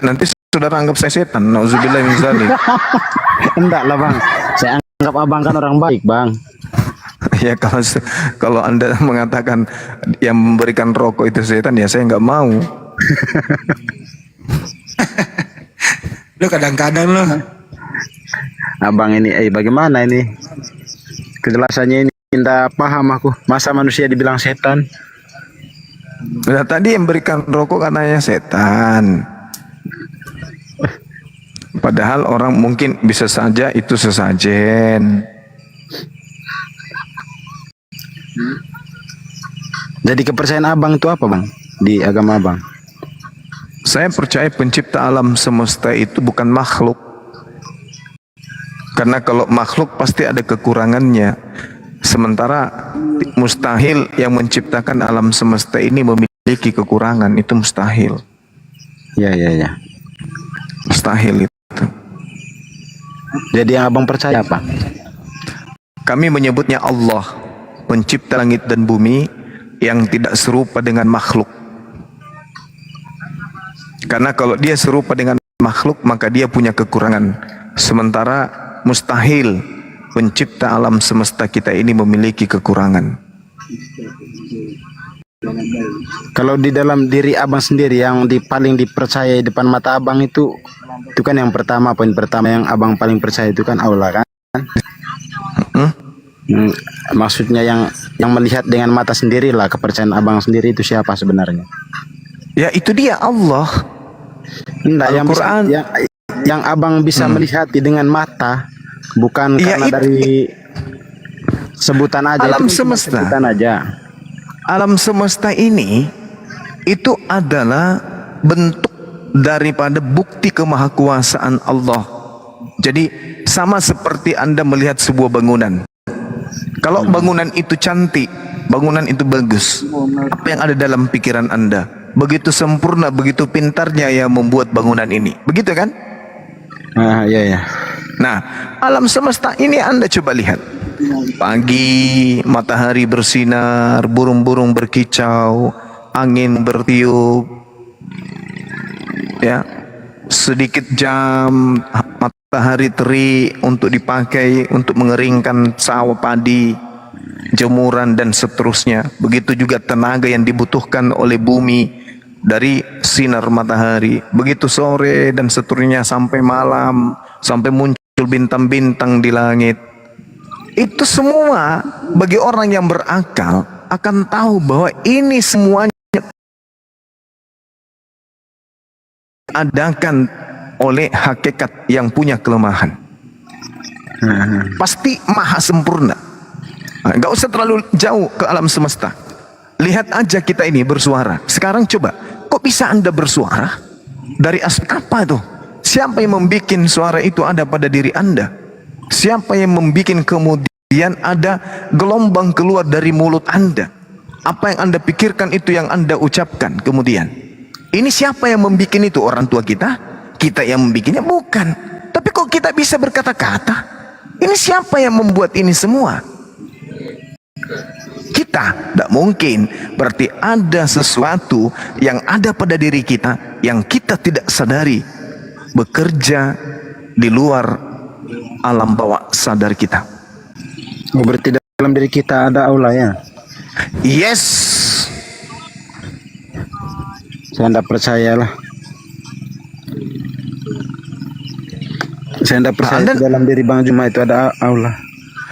Nanti saudara anggap saya setan. Nauzubillah min dzalik. Enggak lah Bang. Saya anggap Abang kan orang baik Bang. Ya kalau Anda mengatakan yang memberikan rokok itu setan, ya saya nggak mau. Lu kadang-kadang lu. Abang ini, bagaimana ini? Kejelasannya ini tidak paham aku. Masa manusia dibilang setan? Nah, tadi yang berikan rokok katanya setan. Padahal orang mungkin bisa saja itu sesajen. Jadi kepercayaan Abang itu apa Bang? Di agama Abang? Saya percaya pencipta alam semesta itu bukan makhluk. Karena kalau makhluk pasti ada kekurangannya. Sementara mustahil yang menciptakan alam semesta ini memiliki kekurangan. Itu mustahil. Ya. Mustahil itu. Jadi yang Abang percaya apa? Kami menyebutnya Allah, pencipta langit dan bumi, yang tidak serupa dengan makhluk. Karena kalau dia serupa dengan makhluk, maka dia punya kekurangan. Sementara mustahil pencipta alam semesta kita ini memiliki kekurangan. Kalau di dalam diri abang sendiri yang paling dipercaya di depan mata abang itu kan yang pertama, poin pertama yang abang paling percaya itu kan Allah kan? Maksudnya yang melihat dengan mata sendiri lah, kepercayaan abang sendiri itu siapa sebenarnya? Ya itu dia, Allah. Enggak, Al-Quran. yang abang bisa melihat dengan mata, bukan Ya, karena dari sebutan aja. Alam itu cuma semesta. sebutan aja. Alam semesta ini itu adalah bentuk daripada bukti kemahakuasaan Allah. Jadi sama seperti Anda melihat sebuah bangunan. Kalau bangunan itu cantik, bangunan itu bagus, apa yang ada dalam pikiran Anda? Begitu sempurna, begitu pintarnya yang membuat bangunan ini. Begitu kan? Iya ya. Nah, alam semesta ini Anda coba lihat. Pagi, matahari bersinar, burung-burung berkicau, angin bertiup. Ya. Sedikit jam matahari terik untuk dipakai untuk mengeringkan sawah padi, jemuran dan seterusnya. Begitu juga tenaga yang dibutuhkan oleh bumi dari sinar matahari. Begitu sore dan seterusnya sampai malam, sampai muncul bintang-bintang di langit. Itu semua bagi orang yang berakal akan tahu bahwa ini semuanya adakan oleh hakikat yang punya kelemahan. Pasti maha sempurna. Gak usah terlalu jauh ke alam semesta. Lihat aja kita ini bersuara. Sekarang coba, kok bisa Anda bersuara? Dari aspek apa tuh? Siapa yang membuat suara itu ada pada diri Anda? Siapa yang membuat kemudian ada gelombang keluar dari mulut Anda? Apa yang Anda pikirkan itu yang Anda ucapkan kemudian? Ini siapa yang membuat itu? Orang tua kita? Kita yang membuatnya? Bukan. Tapi kok kita bisa berkata-kata? Ini siapa yang membuat ini semua? Kita. Tidak mungkin. Berarti ada sesuatu yang ada pada diri kita yang kita tidak sadari, bekerja di luar alam bawah sadar kita. Berarti dalam diri kita ada Allah ya? Yes. Saya tidak percaya lah. Saya tidak percaya dalam diri Bang Juma itu ada Allah.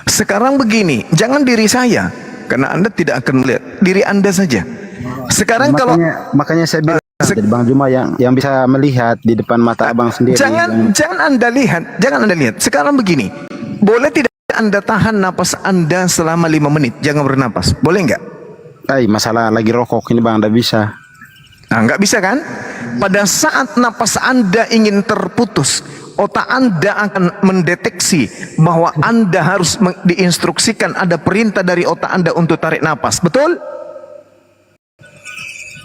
Sekarang begini, jangan diri saya, karena Anda tidak akan melihat diri Anda saja. Sekarang makanya saya bilang jadi Bang Juma yang bisa melihat di depan mata abang sendiri. Jangan Anda lihat, jangan Anda lihat. Sekarang begini, boleh tidak Anda tahan napas Anda selama 5 menit, jangan bernapas, boleh nggak? Masalah lagi rokok ini Bang, tidak bisa. Nah, nggak bisa kan? Pada saat napas Anda ingin terputus, otak Anda akan mendeteksi bahwa Anda harus diinstruksikan, ada perintah dari otak Anda untuk tarik napas, betul?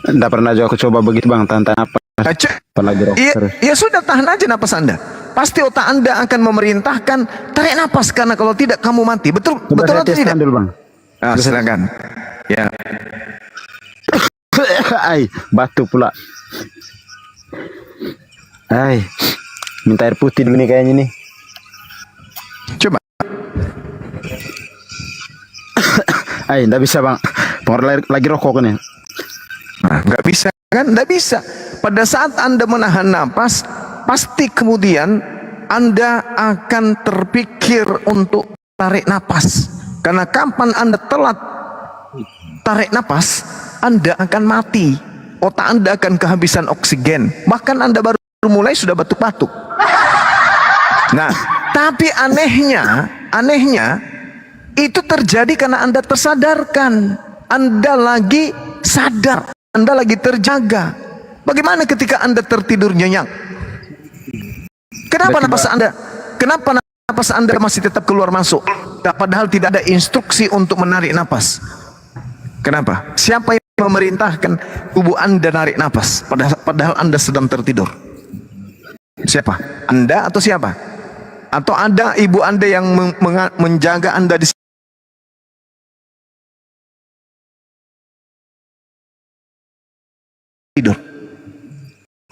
Tidak pernah juga aku coba begitu Bang, tahan napas. Ya sudah, tahan aja napas Anda. Pasti otak Anda akan memerintahkan tarik napas, karena kalau tidak kamu mati. Betul? Coba betul atau tidak? Dulu, Bang. Nah, silakan. Ya. Batu pula. Minta air putih dulu nih kayaknya nih. Coba. Nggak bisa Bang. Pengaruh lagi rokok nih. Nah, nggak bisa kan? Nggak bisa. Pada saat Anda menahan napas, pasti kemudian Anda akan terpikir untuk tarik napas. Karena kapan Anda telat tarik napas, Anda akan mati. Otak Anda akan kehabisan oksigen. Bahkan Anda baru mulai sudah batuk-batuk. Nah, tapi anehnya itu terjadi karena Anda tersadarkan. Anda lagi sadar, Anda lagi terjaga. Bagaimana ketika Anda tertidur nyenyak? Kenapa napas Anda masih tetap keluar masuk? Padahal tidak ada instruksi untuk menarik napas. Kenapa? Siapa yang memerintahkan tubuh Anda narik napas padahal Anda sedang tertidur? Siapa? Anda atau siapa? Atau ada ibu Anda yang menjaga Anda di tertidur.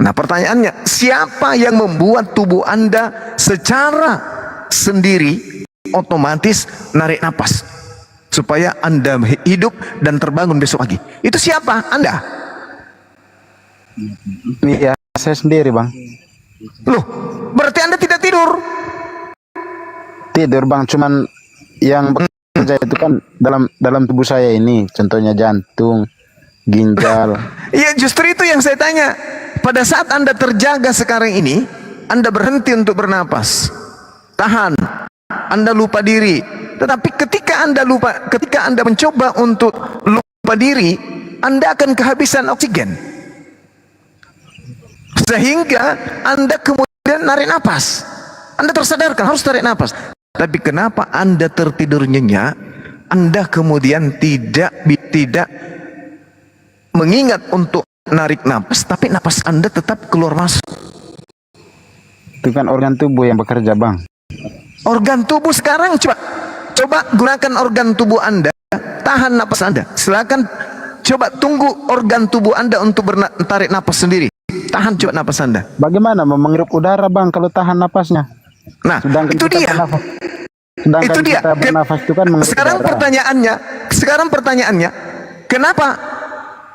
Nah, pertanyaannya, siapa yang membuat tubuh Anda secara sendiri otomatis narik napas supaya Anda hidup dan terbangun besok pagi? Itu siapa? Anda? Iya, saya sendiri bang. Loh, berarti Anda tidak tidur? Tidur bang, cuman yang bekerja itu kan dalam tubuh saya ini, contohnya jantung, ginjal. Iya, justru itu yang saya tanya. Pada saat Anda terjaga sekarang ini, Anda berhenti untuk bernapas, tahan, Anda lupa diri. Tetapi ketika Anda mencoba untuk lupa diri, Anda akan kehabisan oksigen, sehingga Anda kemudian narik napas. Anda tersadarkan harus tarik napas. Tapi kenapa Anda tertidur nyenyak? Anda kemudian tidak mengingat untuk narik napas, tapi napas Anda tetap keluar masuk. Itu kan organ tubuh yang bekerja bang. Organ tubuh sekarang coba gunakan organ tubuh Anda, tahan napas Anda. Silakan coba tunggu organ tubuh Anda untuk tarik napas sendiri. Tahan coba napas Anda. Bagaimana menghirup udara bang kalau tahan napasnya? Nah, Sedangkan itu kita dia. bernafas. Sedangkan Itu dia. kita bernafas itu kan menghirup udara. Sekarang pertanyaannya, kenapa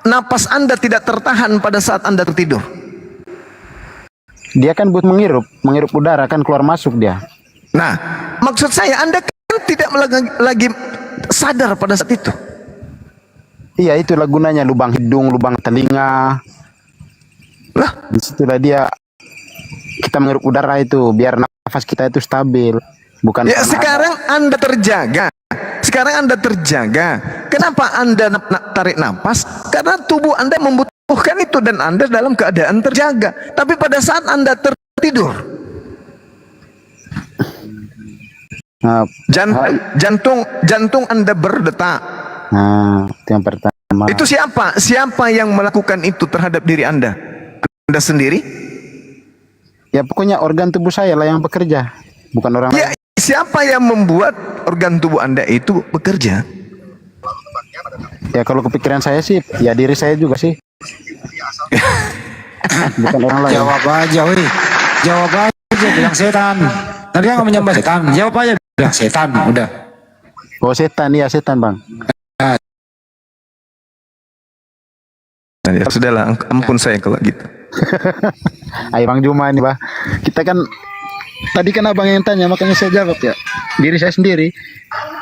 napas Anda tidak tertahan pada saat Anda tertidur? Dia kan buat menghirup udara kan keluar masuk dia. Nah, maksud saya Anda kan tidak lagi sadar pada saat itu. Iya, itulah gunanya lubang hidung, lubang telinga. Lah, Disitulah dia kita menghirup udara itu biar nafas kita itu stabil. Bukan ya karena sekarang Anda terjaga. Sekarang Anda terjaga. Kenapa Anda tarik napas? Karena tubuh Anda membutuhkan itu dan Anda dalam keadaan terjaga. Tapi pada saat Anda tertidur, Nah, jantung Anda berdetak. itu yang pertama. Itu siapa? Siapa yang melakukan itu terhadap diri Anda? Anda sendiri? Ya pokoknya organ tubuh saya lah yang bekerja, bukan orang Ya, lain. siapa yang membuat organ tubuh Anda itu bekerja? Ya kalau kepikiran saya sih, ya diri saya juga sih. Bukan orang lain. Jawab aja, wih. Jawab aja, bilang setan. Tadi yang menyembah setan. Jawab aja, bilang setan. Udah. Oh setan, ya setan bang. Ya sudahlah, ampun saya kalau gitu. Ayo Bang Juma ini bah. Kita kan tadi kan abang yang tanya, makanya saya jawab ya. Diri saya sendiri.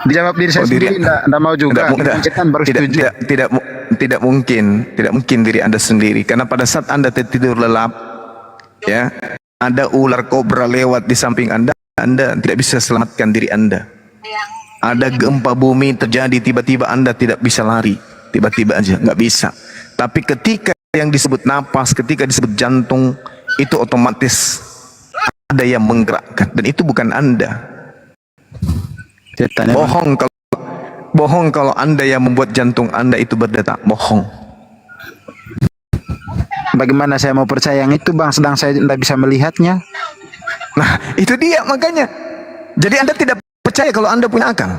Dijawab diri saya sendiri, enggak mau juga. Setan baru setuju. Tidak mungkin diri Anda sendiri, karena pada saat Anda tertidur lelap, ya, ada ular kobra lewat di samping Anda tidak bisa selamatkan diri Anda. Ada gempa bumi terjadi, tiba-tiba Anda tidak bisa lari, tiba-tiba aja nggak bisa. Tapi ketika yang disebut napas, ketika disebut jantung, itu otomatis ada yang menggerakkan, dan itu bukan Anda. Setan, ya, Bohong kalau Anda yang membuat jantung Anda itu berdetak. Bohong. Bagaimana saya mau percaya yang itu bang, sedang saya tidak bisa melihatnya. Nah, itu dia makanya. Jadi Anda tidak percaya kalau Anda punya akal.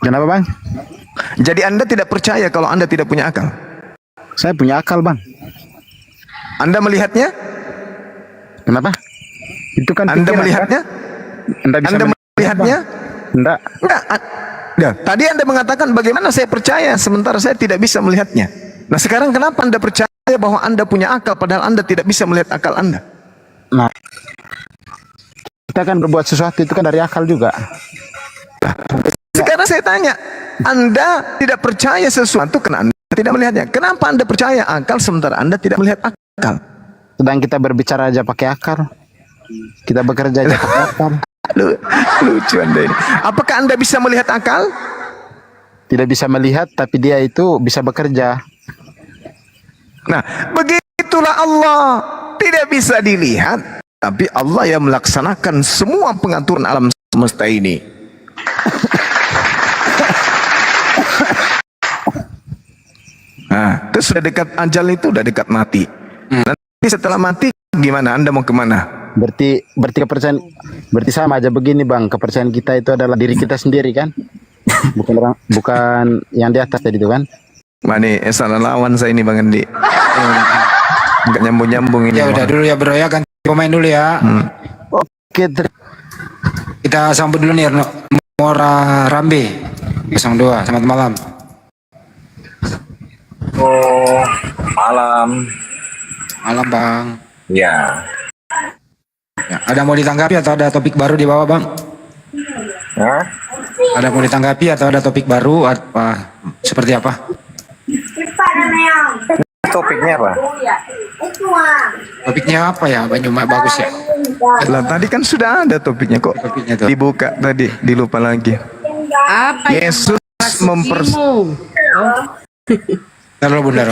Kenapa bang? Jadi Anda tidak percaya kalau Anda tidak punya akal. Saya punya akal bang. Anda melihatnya? Kenapa? Itu kan Anda pikiran, melihatnya? kan? Anda melihatnya? Enggak. Enggak. Ya, tadi Anda mengatakan bagaimana saya percaya sementara saya tidak bisa melihatnya. Nah, sekarang kenapa Anda percaya bahwa Anda punya akal padahal Anda tidak bisa melihat akal Anda? Nah, kita kan berbuat sesuatu itu kan dari akal juga. Sekarang saya tanya, Anda tidak percaya sesuatu karena Anda tidak melihatnya. Kenapa Anda percaya akal sementara Anda tidak melihat akal? Sedang kita berbicara aja pakai akal. Kita bekerja aja pakai akal. Lucu Anda ini. Apakah Anda bisa melihat akal? Tidak bisa melihat, tapi dia itu bisa bekerja. Nah, begitulah Allah. Tidak bisa dilihat, tapi Allah yang melaksanakan semua pengaturan alam semesta ini. Nah, itu sudah dekat ajal, itu sudah dekat mati. Nanti setelah mati gimana? Anda mau kemana? Berarti kepercayaan, berarti sama aja begini bang. Kepercayaan kita itu adalah diri kita sendiri kan? Bukan yang di atas tadi itu kan? Mane salah lawan saya ini Bang Andi. Enggak nyambung-nyambung ini. Ya udah dulu ya bro ya, ganti pemain dulu ya. Oke, Kita sambut dulu nih Mora Rambe 02. Selamat malam. Oh, malam. Malam Bang. Ya. Ya, ada mau ditanggapi atau ada topik baru di bawah Bang? Hah? Ada mau ditanggapi atau ada topik baru apa? Seperti apa? Topiknya apa? Topiknya apa ya? Banyuma bagus ya. Lah tadi kan sudah ada topiknya kok. Topiknya tuh. Dibuka tadi, dilupa lagi. Apa yang Yesus Taruh bunda.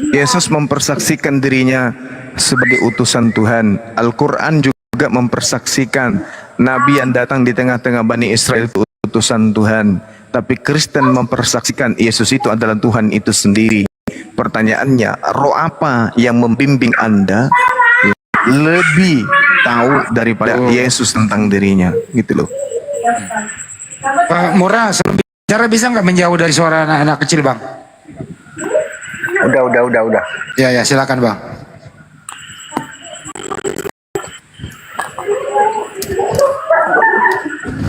Yesus mempersaksikan dirinya sebagai utusan Tuhan. Al-Quran juga mempersaksikan Nabi yang datang di tengah-tengah Bani Israel itu utusan Tuhan. Tapi Kristen mempersaksikan Yesus itu adalah Tuhan itu sendiri. Pertanyaannya, roh apa yang membimbing Anda lebih tahu daripada Yesus tentang dirinya? Gitu loh. Pak Mora, sebelum bicara bisa nggak menjauh dari suara anak-anak kecil Bang? Udah. Ya silakan Bang.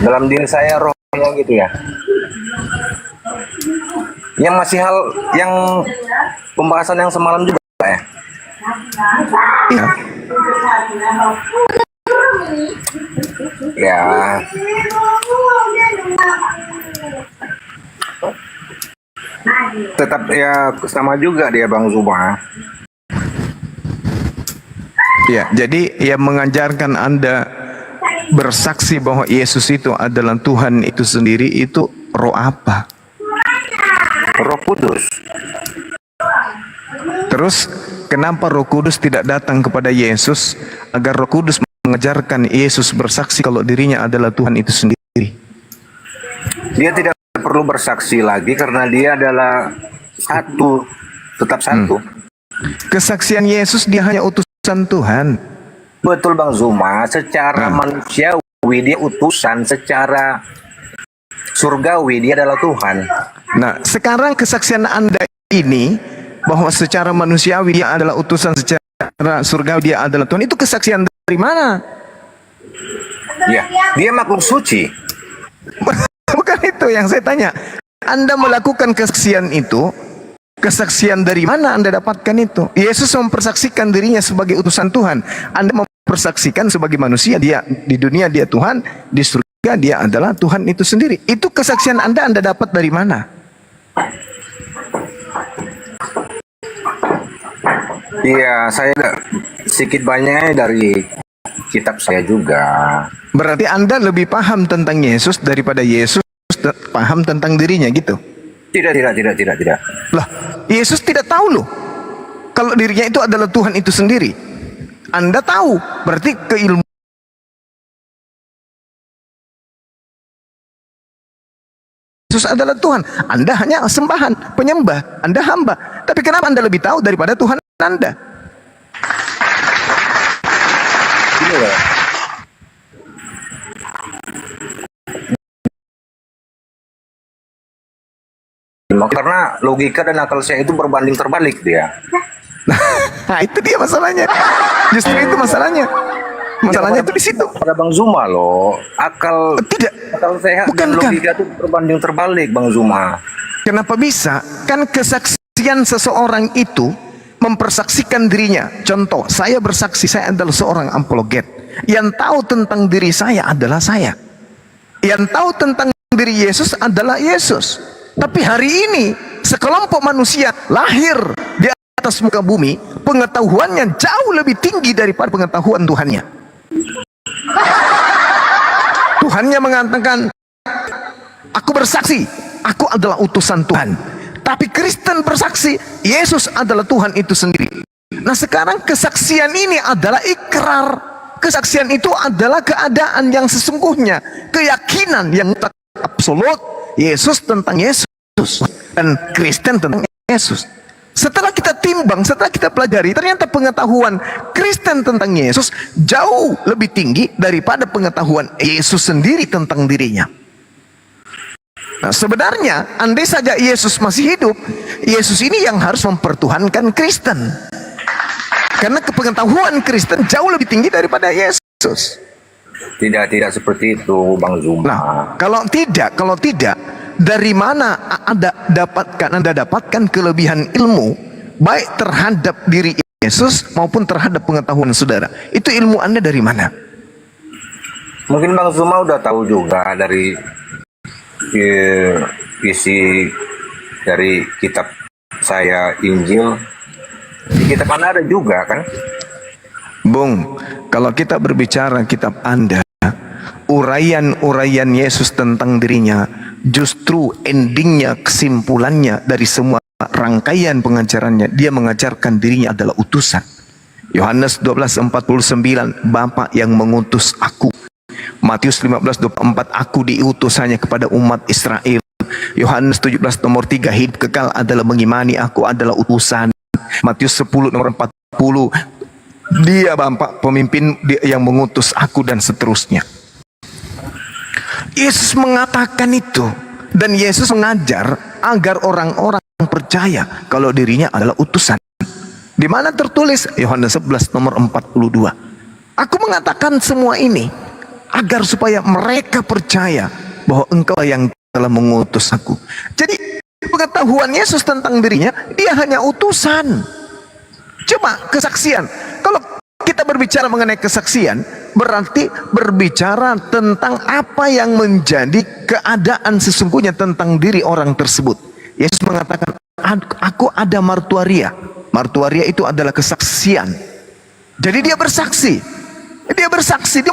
Dalam diri saya rohnya gitu ya. Yang masih yang pembahasan yang semalam juga ya. Ya. Ya. Tetap ya sama juga dia Bang Zuma. Ya, jadi yang mengajarkan Anda bersaksi bahwa Yesus itu adalah Tuhan itu sendiri itu roh apa? Roh Kudus. Terus kenapa Roh Kudus tidak datang kepada Yesus agar Roh Kudus mengajarkan Yesus bersaksi kalau dirinya adalah Tuhan itu sendiri? Dia tidak perlu bersaksi lagi karena dia adalah satu, tetap satu. Kesaksian Yesus dia hanya utusan Tuhan. Betul Bang Zuma, secara manusiawi dia utusan, secara surgawi dia adalah Tuhan. Nah, sekarang kesaksian Anda ini bahwa secara manusiawi dia adalah utusan, secara surgawi dia adalah Tuhan, itu kesaksian dari mana? Ya, dia makhluk suci. Bukan itu yang saya tanya. Anda melakukan kesaksian itu, kesaksian dari mana Anda dapatkan itu? Yesus mempersaksikan dirinya sebagai utusan Tuhan. Anda mempersaksikan sebagai manusia, dia di dunia dia Tuhan, di surga dia adalah Tuhan itu sendiri. Itu kesaksian Anda dapat dari mana? Iya, saya sedikit banyak dari kitab saya juga. Berarti Anda lebih paham tentang Yesus daripada Yesus paham tentang dirinya gitu? Tidak. Lah, Yesus tidak tahu loh kalau dirinya itu adalah Tuhan itu sendiri. Anda tahu, berarti keilmuan Yesus adalah Tuhan. Anda hanya sembahan, penyembah, Anda hamba. Tapi kenapa Anda lebih tahu daripada Tuhan Anda? Ini loh. Karena logika dan akal saya itu berbanding terbalik dia. Nah, itu dia masalahnya. Justru itu masalahnya. Masalahnya itu di situ. Pada Bang Zuma loh, akal sehat dan logika itu berbanding terbalik Bang Zuma. Kenapa bisa? Kan kesaksian seseorang itu mempersaksikan dirinya. Contoh, saya bersaksi saya adalah seorang apologet. Yang tahu tentang diri saya adalah saya. Yang tahu tentang diri Yesus adalah Yesus. Tapi hari ini sekelompok manusia lahir di atas muka bumi, pengetahuannya jauh lebih tinggi daripada pengetahuan Tuhannya. Tuhannya mengatakan, aku bersaksi, aku adalah utusan Tuhan. Tapi Kristen bersaksi, Yesus adalah Tuhan itu sendiri. Nah sekarang kesaksian ini adalah ikrar. Kesaksian itu adalah keadaan yang sesungguhnya, keyakinan yang absolut. Yesus tentang Yesus dan Kristen tentang Yesus. Setelah kita timbang, setelah kita pelajari, ternyata pengetahuan Kristen tentang Yesus jauh lebih tinggi daripada pengetahuan Yesus sendiri tentang dirinya. Nah, sebenarnya andai saja Yesus masih hidup, Yesus ini yang harus mempertuhankan Kristen. Karena kepengetahuan Kristen jauh lebih tinggi daripada Yesus. Tidak seperti itu, Bang Zuma. Nah, kalau tidak, dari mana Anda dapatkan kelebihan ilmu baik terhadap diri Yesus maupun terhadap pengetahuan saudara? Itu ilmu Anda dari mana? Mungkin Bang Zuma udah tahu juga dari isi dari kitab saya Injil. Di kitab Anda ada juga kan? Bung, kalau kita berbicara kitab Anda, uraian-uraian Yesus tentang dirinya, justru endingnya, kesimpulannya dari semua rangkaian pengajarannya, dia mengajarkan dirinya adalah utusan. Yohanes 12:49, Bapa yang mengutus aku. Matius 15:24, aku diutus hanya kepada umat Israel. Yohanes 17 nomor 3, hidup kekal adalah mengimani aku adalah utusan. Matius 10 nomor 40, dia Bapa pemimpin, dia yang mengutus aku, dan seterusnya. Yesus mengatakan itu, dan Yesus mengajar agar orang-orang percaya kalau dirinya adalah utusan. Di mana tertulis? Yohanes 11 nomor 42. Aku mengatakan semua ini agar supaya mereka percaya bahwa engkau yang telah mengutus aku. Jadi pengetahuan Yesus tentang dirinya, dia hanya utusan. Cuma kesaksian. Kalau kita berbicara mengenai kesaksian, berarti berbicara tentang apa yang menjadi keadaan sesungguhnya tentang diri orang tersebut. Yesus mengatakan, aku ada martuaria. Martuaria itu adalah kesaksian. Jadi dia bersaksi. Dia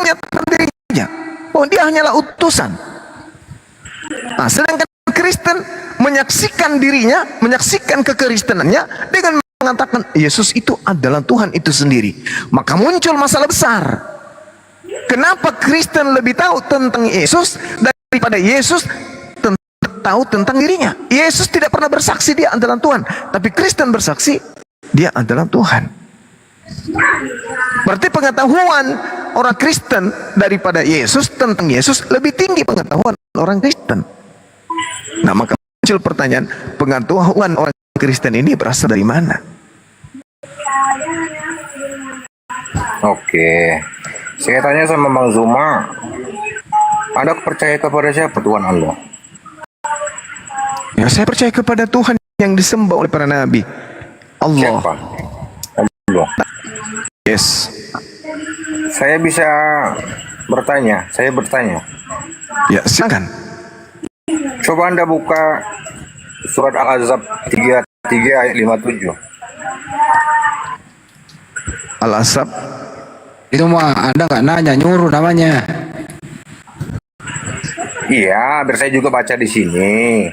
menyatakan dirinya. Oh, dia hanyalah utusan. Nah, sedangkan Kristen menyaksikan dirinya, menyaksikan kekristenannya dengan mengatakan Yesus itu adalah Tuhan itu sendiri. Maka muncul masalah besar. Kenapa Kristen lebih tahu tentang Yesus daripada Yesus tahu tentang dirinya? Yesus tidak pernah bersaksi dia adalah Tuhan, tapi Kristen bersaksi dia adalah Tuhan. Berarti pengetahuan orang Kristen daripada Yesus tentang Yesus lebih tinggi pengetahuan orang Kristen. Nah, maka muncul pertanyaan, pengetahuan orang Kristen ini berasal dari mana? Oke, saya tanya sama Bang Zuma, Anda percaya kepada siapa Tuhan Allah? Ya, saya percaya kepada Tuhan yang disembah oleh para nabi. Allah. Siapa? Allah. Yes. Saya bisa bertanya, Ya, silakan. Coba Anda buka surat Al-Ahzab 33 ayat 57. Al-Asab. Itu mah Anda nggak nanya, nyuruh namanya. Iya, biar saya juga baca di sini.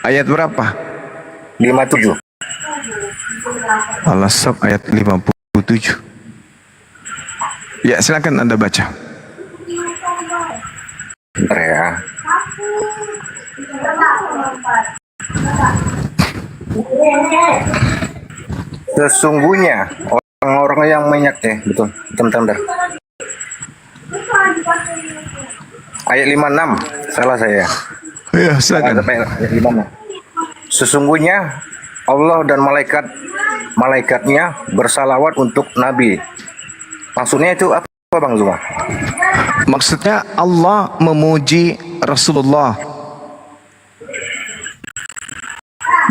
Ayat berapa? 57. Al-Asab ayat 57. Ya, silakan Anda baca. Bentar ya. Sesungguhnya orang-orang yang betul, bentar. Ayat 56, salah saya. Ya, silakan. Ayat 56. Sesungguhnya Allah dan malaikatnya bersalawat untuk Nabi. Maksudnya itu apa, Bang Zuma? Maksudnya Allah memuji Rasulullah.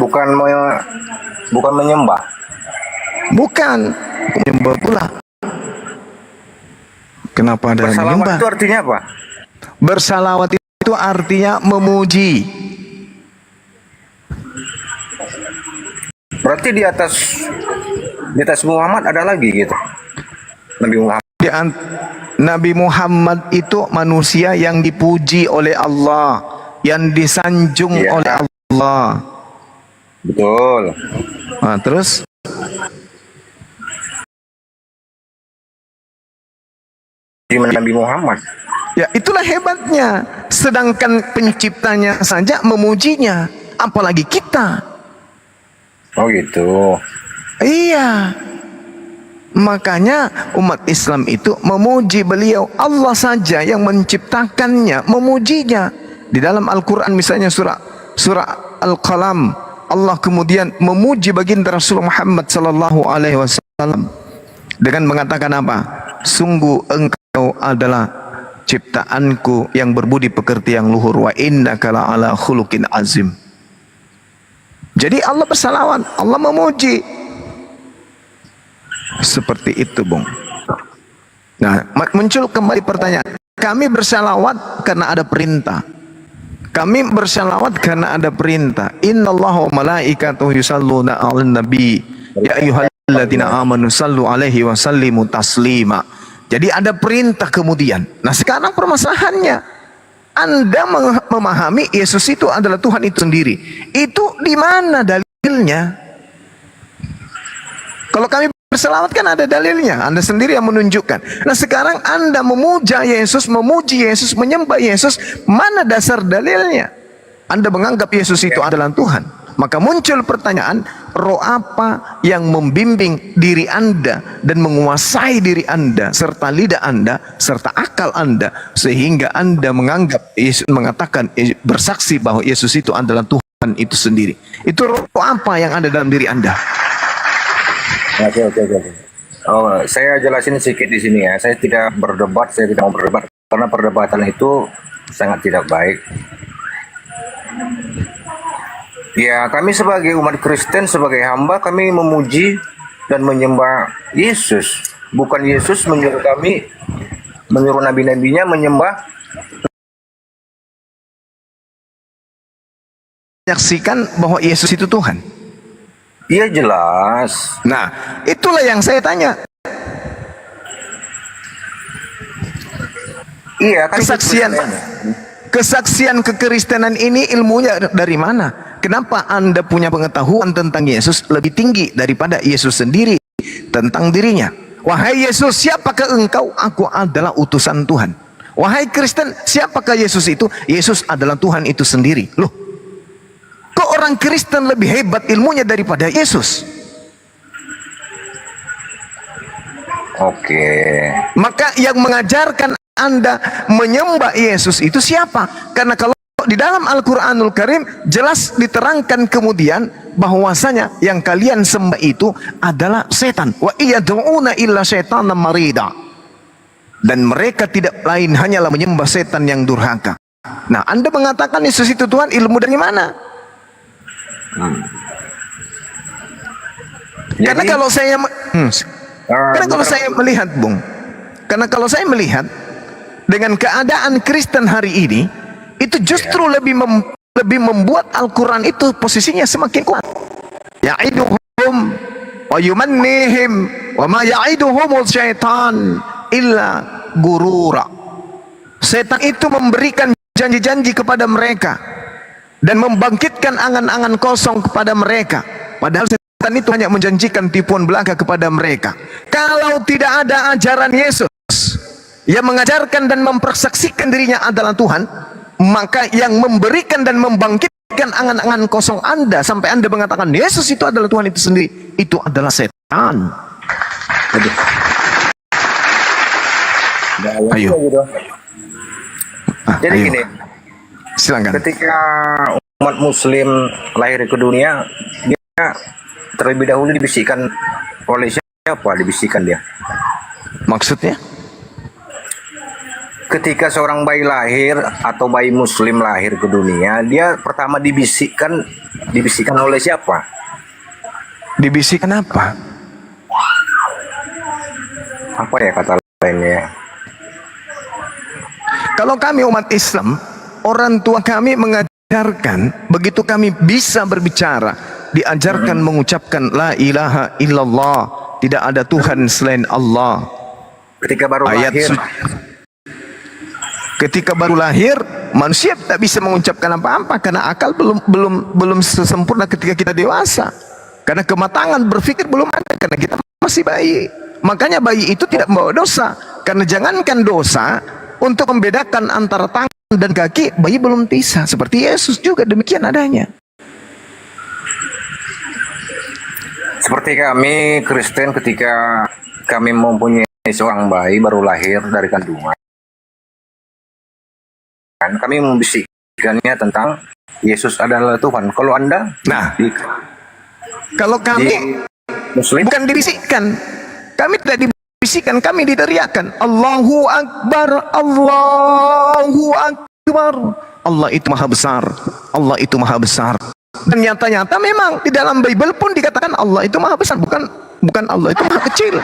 Bukan menyembah. Bukan menyembah pula. Kenapa ada Bersalawat menyembah? itu artinya apa? Bersalawat itu artinya memuji. Berarti di atas Muhammad ada lagi gitu. Nabi Muhammad. Nabi Muhammad itu manusia yang dipuji oleh Allah, yang disanjung Ya. oleh Allah. Betul. Nah, terus Di Nabi Muhammad. ya, itulah hebatnya. Sedangkan penciptanya saja memujinya, apalagi kita. Oh gitu. Iya. Makanya umat Islam itu memuji beliau. Allah saja yang menciptakannya, memujinya. Di dalam Al-Quran misalnya surah Al-Qalam, Allah kemudian memuji baginda Rasulullah Muhammad sallallahu alaihi wasallam dengan mengatakan apa? Sungguh engkau adalah ciptaanku yang berbudi pekerti yang luhur, wa innaka la'ala khuluqin azim. Jadi Allah bersalawat, Allah memuji. Seperti itu, Bung. Nah, muncul kembali pertanyaan. Kami bersalawat karena ada perintah. Kami bersalawat karena ada perintah. Innallaha wa malaikatahu yusalluna 'alan nabi. Ya ayyuhalladzina amanu sallu alaihi wa sallimu taslima. Jadi ada perintah kemudian. Nah, sekarang permasalahannya, Anda memahami Yesus itu adalah Tuhan itu sendiri. Itu di mana dalilnya? Kalau kami berselawat kan ada dalilnya, Anda sendiri yang menunjukkan. Nah, sekarang Anda memuja Yesus, memuji Yesus, menyembah Yesus, mana dasar dalilnya? Anda menganggap Yesus itu adalah Tuhan. Maka muncul pertanyaan, roh apa yang membimbing diri Anda dan menguasai diri Anda serta lidah Anda serta akal Anda sehingga Anda menganggap Yesus, mengatakan, bersaksi bahwa Yesus itu adalah Tuhan itu sendiri. Itu roh apa yang ada dalam diri Anda? Oke. Oh, saya jelasin sedikit di sini ya. Saya tidak berdebat, saya tidak mau berdebat karena perdebatan itu sangat tidak baik. Ya, kami sebagai umat Kristen, sebagai hamba, kami memuji dan menyembah Yesus. Bukan Yesus menyuruh kami, menyuruh nabi-nabinya menyembah. Menyaksikan bahwa Yesus itu Tuhan. Iya jelas. Nah, itulah yang saya tanya. Iya, kan kesaksian kekristenan ini ilmunya dari mana? Kenapa Anda punya pengetahuan tentang Yesus lebih tinggi daripada Yesus sendiri tentang dirinya? Wahai Yesus, siapakah engkau? Aku adalah utusan Tuhan. Wahai Kristen, siapakah Yesus itu? Yesus adalah Tuhan itu sendiri. Loh, kok orang Kristen lebih hebat ilmunya daripada Yesus? Oke. Maka yang mengajarkan Anda menyembah Yesus itu siapa? Karena kalau di dalam Al-Quranul Karim jelas diterangkan kemudian bahwasanya yang kalian sembah itu adalah setan. Wa iyad'una illa syaitanan marida. Dan mereka tidak lain hanyalah menyembah setan yang durhaka. Nah, Anda mengatakan Yesus itu Tuhan, ilmu dari mana? Karena kalau saya melihat, Bung, karena kalau saya melihat dengan keadaan Kristen hari ini, itu justru lebih membuat Al-Quran itu posisinya semakin kuat. Ya'iduhum wa yumannihim wa ma ya'iduhumul syaitan illa gurura. Setan itu memberikan janji-janji kepada mereka dan membangkitkan angan-angan kosong kepada mereka. Padahal setan itu hanya menjanjikan tipuan belaka kepada mereka. Kalau tidak ada ajaran Yesus yang mengajarkan dan mempersaksikan dirinya adalah Tuhan, maka yang memberikan dan membangkitkan angan-angan kosong Anda sampai Anda mengatakan Yesus itu adalah Tuhan itu sendiri, itu adalah setan. Ayo. Jadi Ayo. gini, Silakan. ketika umat Muslim lahir ke dunia, dia terlebih dahulu dibisikkan oleh siapa? Dibisikkan dia. Maksudnya? Ketika seorang bayi lahir atau bayi Muslim lahir ke dunia, dia pertama dibisikkan oleh siapa? Dibisikkan apa? Apa ya kata lainnya? Kalau kami umat Islam, orang tua kami mengajarkan, begitu kami bisa berbicara, diajarkan mengucapkan la ilaha illallah, tidak ada Tuhan selain Allah. Ketika baru Ayat lahir, ketika baru lahir, manusia tak bisa mengucapkan apa-apa karena akal belum sesempurna ketika kita dewasa. Karena kematangan berpikir belum ada karena kita masih bayi. Makanya bayi itu tidak membawa dosa. Karena jangankan dosa, untuk membedakan antara tangan dan kaki, bayi belum bisa. Seperti Yesus juga demikian adanya. seperti kami Kristen ketika kami mempunyai seorang bayi baru lahir dari kandungan, kami membisikkannya tentang Yesus adalah Tuhan. Kalau Anda Nah, kalau kami Muslim, bukan dibisikkan, kami tidak dibisikkan, kami diteriakkan. Allahu Akbar, Allahu Akbar. Allah itu maha besar, Allah itu maha besar. Dan nyata-nyata memang di dalam Bible pun dikatakan Allah itu maha besar, bukan Allah itu maha kecil.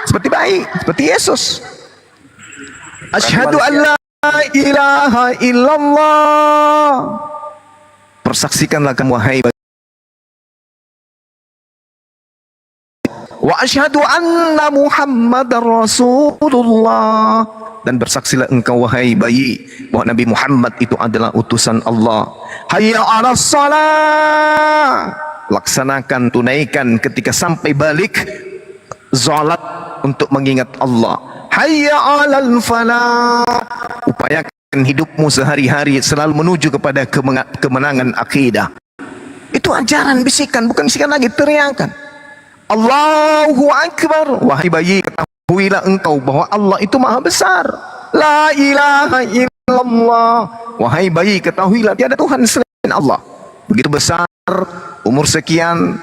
Seperti bayi, seperti Yesus. Asyhadu an la ilaha illallah. Persaksikanlah kamu wahai wa asyhadu anna Muhammadar Rasulullah, dan bersaksilah engkau wahai bayi bahwa Nabi Muhammad itu adalah utusan Allah. Hayya 'alas shalah, laksanakan, tunaikan ketika sampai balik salat untuk mengingat Allah. Hayya 'alal falah, upayakan hidupmu sehari-hari selalu menuju kepada kemenangan akidah. Itu ajaran bisikan, bukan bisikan lagi, teriakan. Allahu Akbar. Wahai bayi, ketahuilah engkau bahwa Allah itu maha besar. La ilaha illallah. Wahai bayi, ketahuilah tiada Tuhan selain Allah. Begitu besar, umur sekian,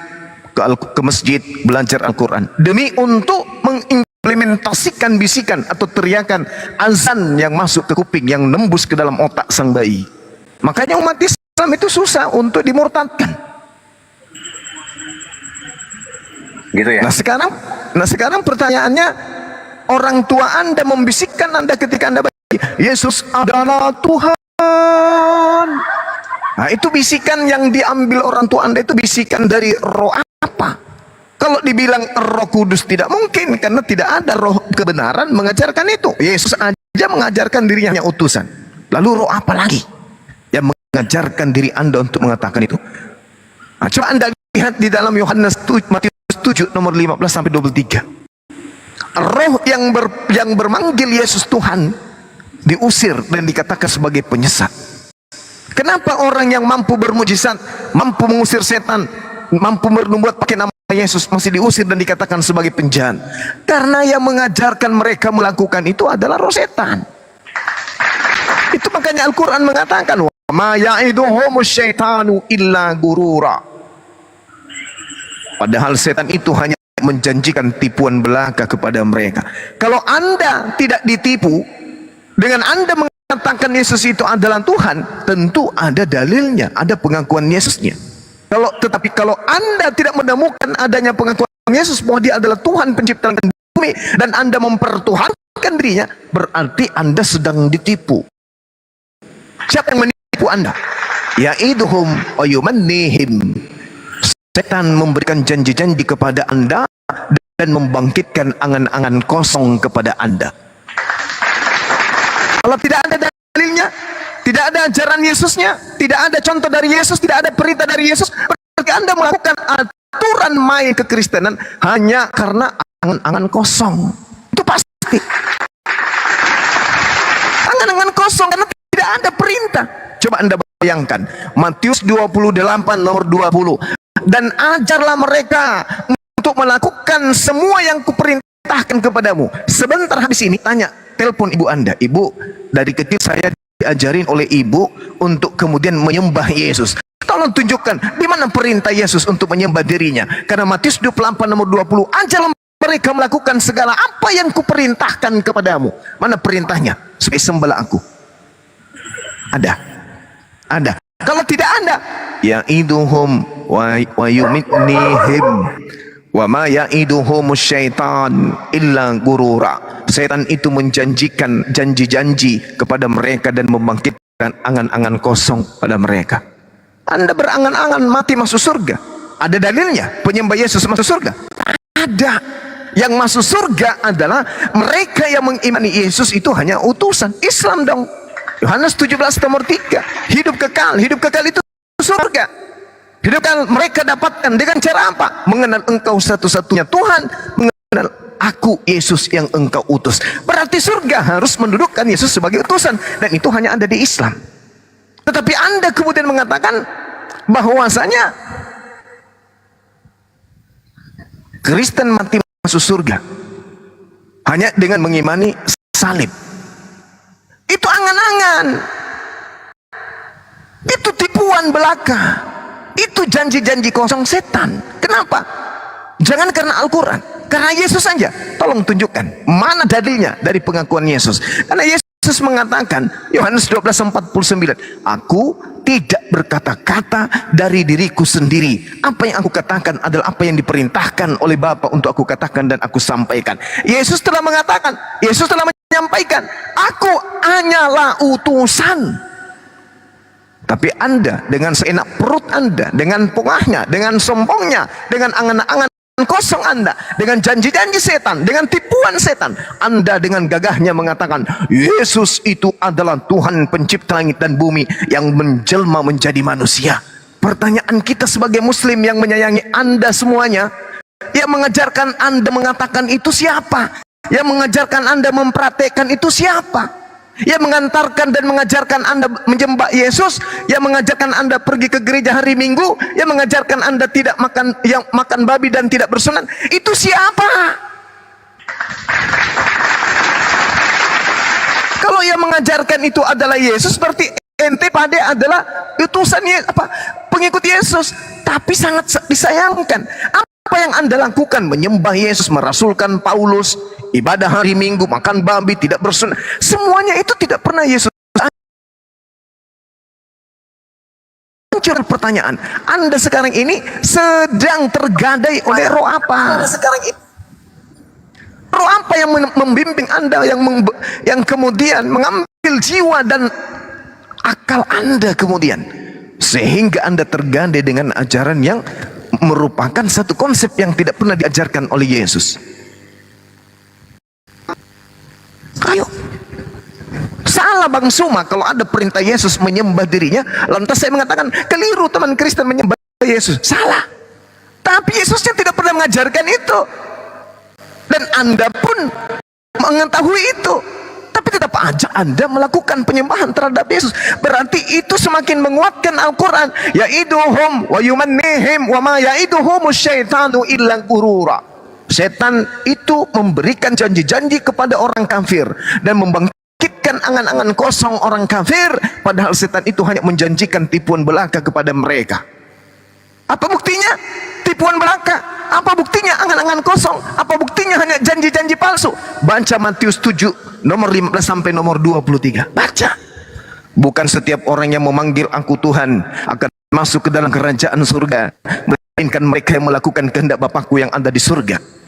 ke masjid belajar Al-Quran demi untuk mengimplementasikan bisikan atau teriakan azan yang masuk ke kuping, yang nembus ke dalam otak sang bayi. Makanya umat Islam itu susah untuk dimurtadkan. gitu ya. Nah sekarang pertanyaannya, orang tua Anda membisikkan Anda ketika Anda bayi, Yesus adalah Tuhan. Nah itu bisikan yang diambil orang tua Anda, itu bisikan dari roh apa? Kalau dibilang Roh Kudus tidak mungkin, karena tidak ada roh kebenaran mengajarkan itu. Yesus aja mengajarkan dirinya hanya utusan. Lalu roh apa lagi yang mengajarkan diri Anda untuk mengatakan itu? Nah, coba Anda lihat di dalam Matius 7 nomor 15 sampai 23. Roh yang bermanggil Yesus Tuhan diusir dan dikatakan sebagai penyesat. Kenapa orang yang mampu bermujizat, mampu mengusir setan, mampu membuat pakai nama Yesus masih diusir dan dikatakan sebagai penjahat? Karena yang mengajarkan mereka melakukan itu adalah roh setan. Itu makanya Al-Quran mengatakan, wa ma ya'iduhumus syaitanu illa gurura. Padahal setan itu hanya menjanjikan tipuan belaka kepada mereka. Kalau Anda tidak ditipu dengan Anda mengatakan Yesus itu adalah Tuhan, tentu ada dalilnya, ada pengakuan Yesusnya. Tetapi kalau Anda tidak menemukan adanya pengakuan Yesus bahwa Dia adalah Tuhan pencipta langit dan bumi, dan Anda mempertuhankan dirinya, berarti Anda sedang ditipu. Siapa yang menipu Anda? Ya'iduhum wa yumannihim. Setan memberikan janji-janji kepada Anda dan membangkitkan angan-angan kosong kepada Anda. Kalau tidak ada dalilnya, tidak ada ajaran Yesusnya, tidak ada contoh dari Yesus, tidak ada perintah dari Yesus, berarti Anda melakukan aturan main kekristenan hanya karena angan-angan kosong. Itu pasti. Angan-angan kosong karena tidak ada perintah. Coba Anda bayangkan, Matius 28 nomor 20. Dan ajarlah mereka untuk melakukan semua yang kuperintahkan kepadamu. Sebentar habis ini tanya, telepon ibu Anda. Ibu, dari kecil saya diajarin oleh ibu untuk kemudian menyembah Yesus. Tolong tunjukkan di mana perintah Yesus untuk menyembah dirinya. Karena Matius 28 nomor 20, ajarlah mereka melakukan segala apa yang kuperintahkan kepadamu. Mana perintahnya? Supaya sembahlah aku. Ada. Kalau tidak ada, ya'iduhum wa yumitnihim wa ma ya'iduhumus syaitan illa gurura. Setan itu menjanjikan janji-janji kepada mereka dan membangkitkan angan-angan kosong pada mereka. Anda berangan-angan mati masuk surga, ada dalilnya penyembah Yesus masuk surga? Ada. Yang masuk surga adalah mereka yang mengimani Yesus itu hanya utusan. Islam dong. Yohanes 17 nomor 3. Hidup kekal itu surga. Hidup kekal mereka dapatkan dengan cara apa? Mengenal engkau satu-satunya Tuhan, mengenal aku Yesus yang engkau utus. Berarti surga harus mendudukkan Yesus sebagai utusan, dan itu hanya ada di Islam. Tetapi Anda kemudian mengatakan bahwasanya Kristen mati masuk surga. hanya dengan mengimani salib. Itu angan-angan, itu tipuan belaka, itu janji-janji kosong setan. Kenapa? Jangan karena Al-Quran, karena Yesus saja. Tolong tunjukkan mana dalilnya dari pengakuan Yesus. Karena Yesus mengatakan, Yohanes 12:49, aku tidak berkata-kata dari diriku sendiri. Apa yang aku katakan adalah apa yang diperintahkan oleh Bapa untuk aku katakan dan aku sampaikan. Yesus telah mengatakan, Yesus telah menyampaikan, aku hanyalah utusan. Tapi Anda dengan seenak perut Anda, dengan pongahnya, dengan sombongnya, dengan angan-angan kosong Anda, dengan janji-janji setan, dengan tipuan setan, Anda dengan gagahnya mengatakan Yesus itu adalah Tuhan pencipta langit dan bumi yang menjelma menjadi manusia. Pertanyaan kita sebagai muslim yang menyayangi Anda semuanya, yang mengajarkan Anda mengatakan itu siapa? Yang mengajarkan Anda mempraktekkan itu siapa? Yang mengantarkan dan mengajarkan Anda menyembah Yesus, yang mengajarkan Anda pergi ke gereja hari Minggu, yang mengajarkan Anda tidak makan, yang makan babi dan tidak bersunat, itu siapa? Kalau yang mengajarkan itu adalah Yesus, berarti ente pade adalah utusan pengikut Yesus. Tapi sangat disayangkan, apa yang Anda lakukan? Menyembah Yesus, merasulkan Paulus, ibadah hari Minggu, makan babi, tidak bersunat, semuanya itu tidak pernah Yesus. Muncul pertanyaan, Anda sekarang ini sedang tergadai oleh roh apa? Roh apa yang membimbing Anda, yang kemudian mengambil jiwa dan akal Anda kemudian, sehingga Anda tergadai dengan ajaran yang merupakan satu konsep yang tidak pernah diajarkan oleh Yesus. Ayo, salah Bang Suma kalau ada perintah Yesus menyembah dirinya, lantas saya mengatakan keliru teman Kristen menyembah Yesus. Salah. Tapi Yesusnya tidak pernah mengajarkan itu, dan Anda pun mengetahui itu, tapi tetap aja Anda melakukan penyembahan terhadap Yesus. Berarti itu semakin menguatkan Al-Quran, ya'iduhum wa yumannihim wa ma ya'iduhum syaitanu illa ghurura. Setan itu memberikan janji-janji kepada orang kafir dan membangkitkan angan-angan kosong orang kafir, padahal setan itu hanya menjanjikan tipuan belaka kepada mereka. Apa buktinya? Tipuan belaka. Apa buktinya? Angan-angan kosong. Apa buktinya? Hanya janji-janji palsu. Baca Matius 7 nomor 15 sampai nomor 23. Baca. Bukan setiap orang yang memanggil aku Tuhan akan masuk ke dalam kerajaan surga, melainkan mereka yang melakukan kehendak Bapakku yang ada di surga.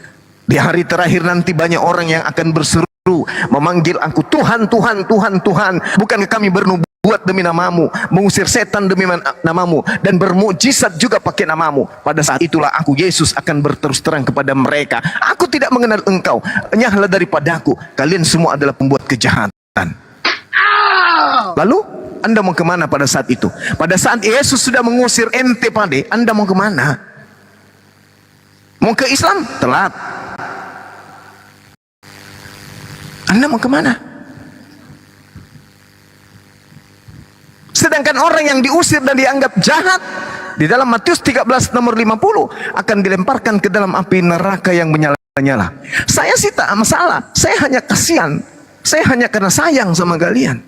Di hari terakhir nanti banyak orang yang akan berseru memanggil aku Tuhan, Tuhan, Tuhan, Tuhan. Bukankah kami bernubuat demi namamu, mengusir setan demi namamu, dan bermukjizat juga pakai namamu? Pada saat itulah aku Yesus akan berterus terang kepada mereka, aku tidak mengenal engkau, enyahlah daripadaku, kalian semua adalah pembuat kejahatan. Lalu Anda mau kemana pada saat itu? Pada saat Yesus sudah mengusir ente pade, Anda mau kemana? Mau ke Islam? Telat. Anda mau kemana? Sedangkan orang yang diusir dan dianggap jahat, di dalam Matius 13 nomor 50 akan dilemparkan ke dalam api neraka yang menyala-nyala. Saya sih tak masalah, saya hanya kasihan, saya hanya karena sayang sama kalian.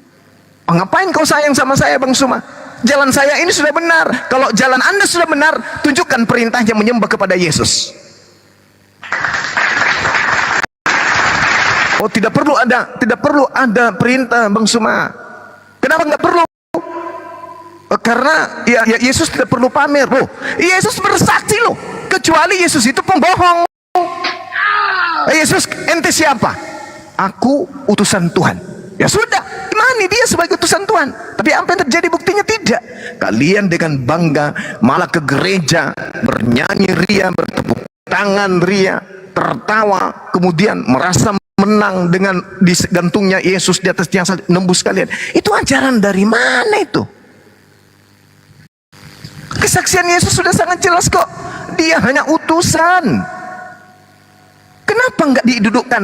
Oh, ngapain kau sayang sama saya Bang Suma? Jalan saya ini sudah benar. Kalau jalan Anda sudah benar, tunjukkan perintahnya menyembah kepada Yesus. Oh, tidak perlu ada perintah Bang Suma. Kenapa nggak perlu? Karena ya Yesus tidak perlu pamer. Loh, Yesus bersaksi loh. Kecuali Yesus itu pembohong. Yesus, ente siapa? Aku utusan Tuhan. Ya sudah, imani dia sebagai utusan Tuhan. Tapi apa yang terjadi? Buktinya tidak. Kalian dengan bangga malah ke gereja, bernyanyi ria, bertepuk tangan ria, tertawa, kemudian merasa menang dengan digantungnya Yesus di atas tiang salib, nembus kalian. Itu ajaran dari mana itu? Kesaksian Yesus sudah sangat jelas kok. Dia hanya utusan. Kenapa nggak didudukkan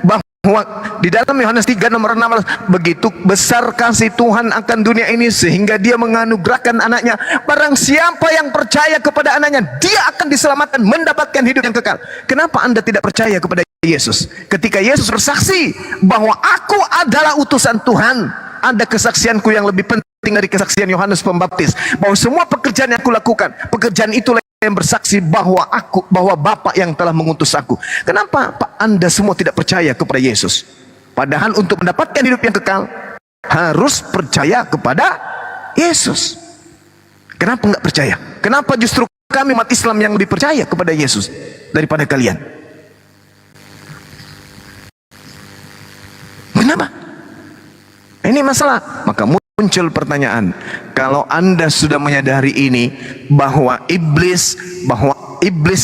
bahwa di dalam Yohanes 3 nomor 16, begitu besar kasih Tuhan akan dunia ini sehingga dia menganugerahkan anaknya, barang siapa yang percaya kepada anaknya, dia akan diselamatkan, mendapatkan hidup yang kekal. Kenapa Anda tidak percaya kepada Yesus. Ketika Yesus bersaksi bahwa aku adalah utusan Tuhan, ada kesaksianku yang lebih penting dari kesaksian Yohanes Pembaptis, bahwa semua pekerjaan yang aku lakukan, pekerjaan itulah yang bersaksi bahwa Bapa yang telah mengutus aku. Kenapa Anda semua tidak percaya kepada Yesus? Padahal untuk mendapatkan hidup yang kekal harus percaya kepada Yesus. Kenapa nggak percaya? Kenapa justru kami umat Islam yang lebih percaya kepada Yesus daripada kalian? Kenapa? Ini masalah. Maka muncul pertanyaan, kalau Anda sudah menyadari ini, bahwa iblis,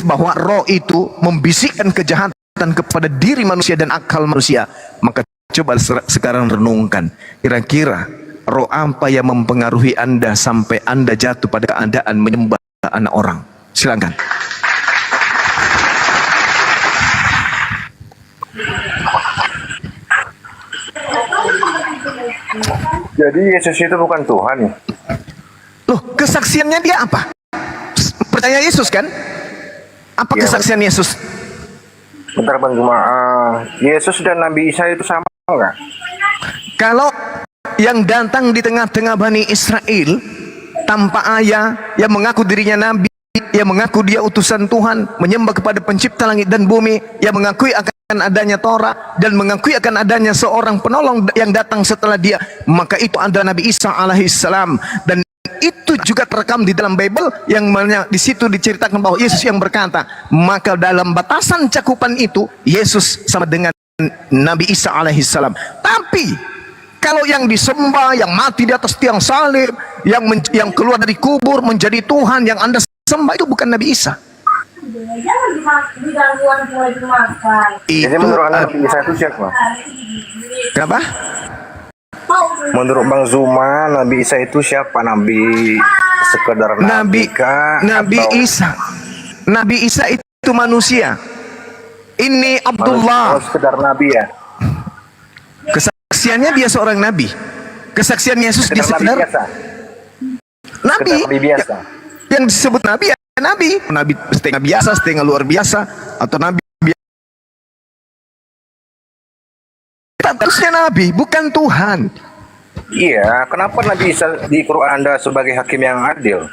bahwa roh itu membisikkan kejahatan kepada diri manusia dan akal manusia, maka coba sekarang renungkan, kira-kira roh apa yang mempengaruhi Anda sampai Anda jatuh pada keadaan menyembah anak orang? Silakan. Jadi Yesus itu bukan Tuhan. Loh, kesaksiannya dia apa? Percaya Yesus kan? Apa Ya, kesaksian Yesus? bentar Bang Juma, Yesus dan Nabi Isa itu sama nggak? Kalau yang datang di tengah-tengah Bani Israel tanpa ayah, yang mengaku dirinya nabi, yang mengaku dia utusan Tuhan, menyembah kepada pencipta langit dan bumi, yang mengakui akan adanya Torah dan mengakui akan adanya seorang penolong yang datang setelah dia, maka itu adalah Nabi Isa alaihissalam. Dan itu juga terekam di dalam Bible, yang mana di situ diceritakan bahwa Yesus yang berkata, maka dalam batasan cakupan itu Yesus sama dengan Nabi Isa alaihissalam. Tapi kalau yang disembah, yang mati di atas tiang salib, yang keluar dari kubur menjadi Tuhan, yang Anda sembah, itu bukan Nabi Isa. Jadi menurut Anda Nabi Isa itu siapa? Kenapa? Menurut Bang Zuma, Nabi Isa itu siapa? Nabi sekedar nabi kah? Nabi Atau Isa. Nabi Isa itu manusia. Ini Abdullah. sekedar nabi ya? Kesaksiannya dia seorang nabi. Kesaksian Yesus dia Sekedar nabi sekedar biasa? nabi. Sekedar nabi biasa? Yang disebut nabi ya nabi. Nabi setengah biasa, setengah luar biasa, atau nabi biasa. Harusnya nabi, bukan Tuhan. Iya, kenapa Nabi Isa di Quran Anda sebagai hakim yang adil?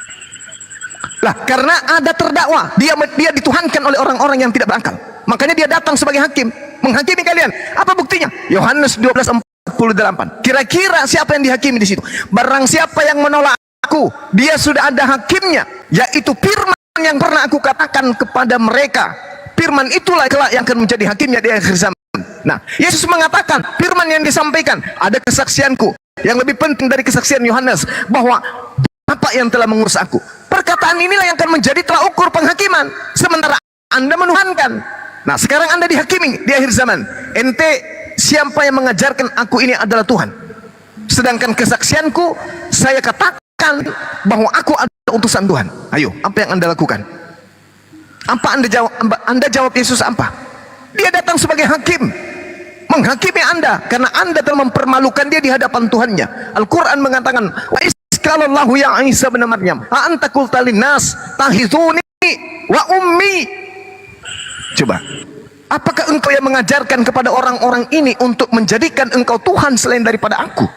Lah, karena ada terdakwa, dia dituhankan oleh orang-orang yang tidak berakal. Makanya dia datang sebagai hakim, menghakimi kalian. Apa buktinya? Yohanes 12:48. Kira-kira siapa yang dihakimi di situ? Barang siapa yang menolak aku, dia sudah ada hakimnya, yaitu firman yang pernah aku katakan kepada mereka. Firman itulah kelak yang akan menjadi hakimnya di akhir zaman. Nah, Yesus mengatakan, firman yang disampaikan, ada kesaksianku. Yang lebih penting dari kesaksian Yohanes, bahwa Bapa yang telah mengurus aku. Perkataan inilah yang akan menjadi tolak ukur penghakiman. Sementara Anda menuhankan. Nah, sekarang Anda dihakimi di akhir zaman. Ente, siapa yang mengajarkan aku ini adalah Tuhan? Sedangkan kesaksianku, saya katakan bahwa aku adalah utusan Tuhan. Ayo, apa yang Anda lakukan? Apa Anda jawab? Anda jawab Yesus apa? Dia datang sebagai hakim, menghakimi Anda karena Anda telah mempermalukan dia di hadapan Tuhannya. Al-Quran mengatakan, wa iskalallahu ya Isa bin Maryam, a anta qulta linnas tahizuni wa ummi. Coba, apakah engkau yang mengajarkan kepada orang-orang ini untuk menjadikan engkau Tuhan selain daripada aku?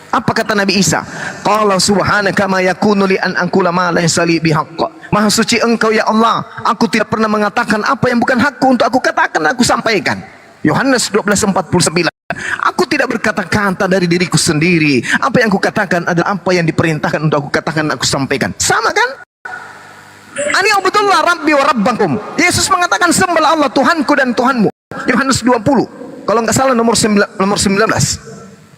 Apa kata Nabi Isa? Qala subhanaka ma yakunu li an aqula ma laysa li bihaqq. Maha suci engkau ya Allah, aku tidak pernah mengatakan apa yang bukan hakku untuk aku katakan, aku sampaikan. Yohanes 12:49. Aku tidak berkata-kata dari diriku sendiri. Apa yang aku katakan adalah apa yang diperintahkan untuk aku katakan, aku sampaikan. Sama kan? Ani abudullah rabbi wa rabbakum. Yesus mengatakan, sembahlah Allah Tuhanku dan Tuhanmu. Yohanes 20. Kalau nggak salah nomor 19.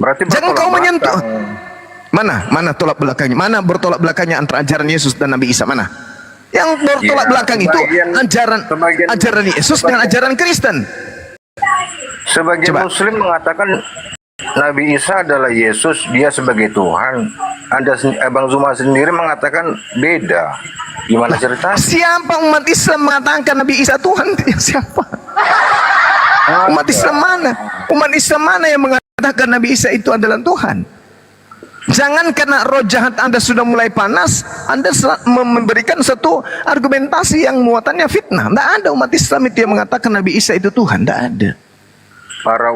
Berarti Jangan kau bertolak menyentuh. belakang. Mana tolak belakangnya? Mana bertolak belakangnya antara ajaran Yesus dan Nabi Isa? Mana? Yang bertolak Ya, belakang itu ajaran Yesus dengan ajaran Kristen. Sebagian Coba. Muslim mengatakan Nabi Isa adalah Yesus, dia sebagai Tuhan. Bang Zuma sendiri mengatakan beda. Gimana ceritanya? Siapa umat Islam mengatakan Nabi Isa Tuhan? Siapa? Umat Islam mana? Umat Islam mana yang mengatakan Nabi Isa itu adalah Tuhan? Jangan karena roh jahat Anda sudah mulai panas, Anda memberikan satu argumentasi yang muatannya fitnah. Tidak ada umat Islam itu yang mengatakan Nabi Isa itu Tuhan. Tidak ada. Para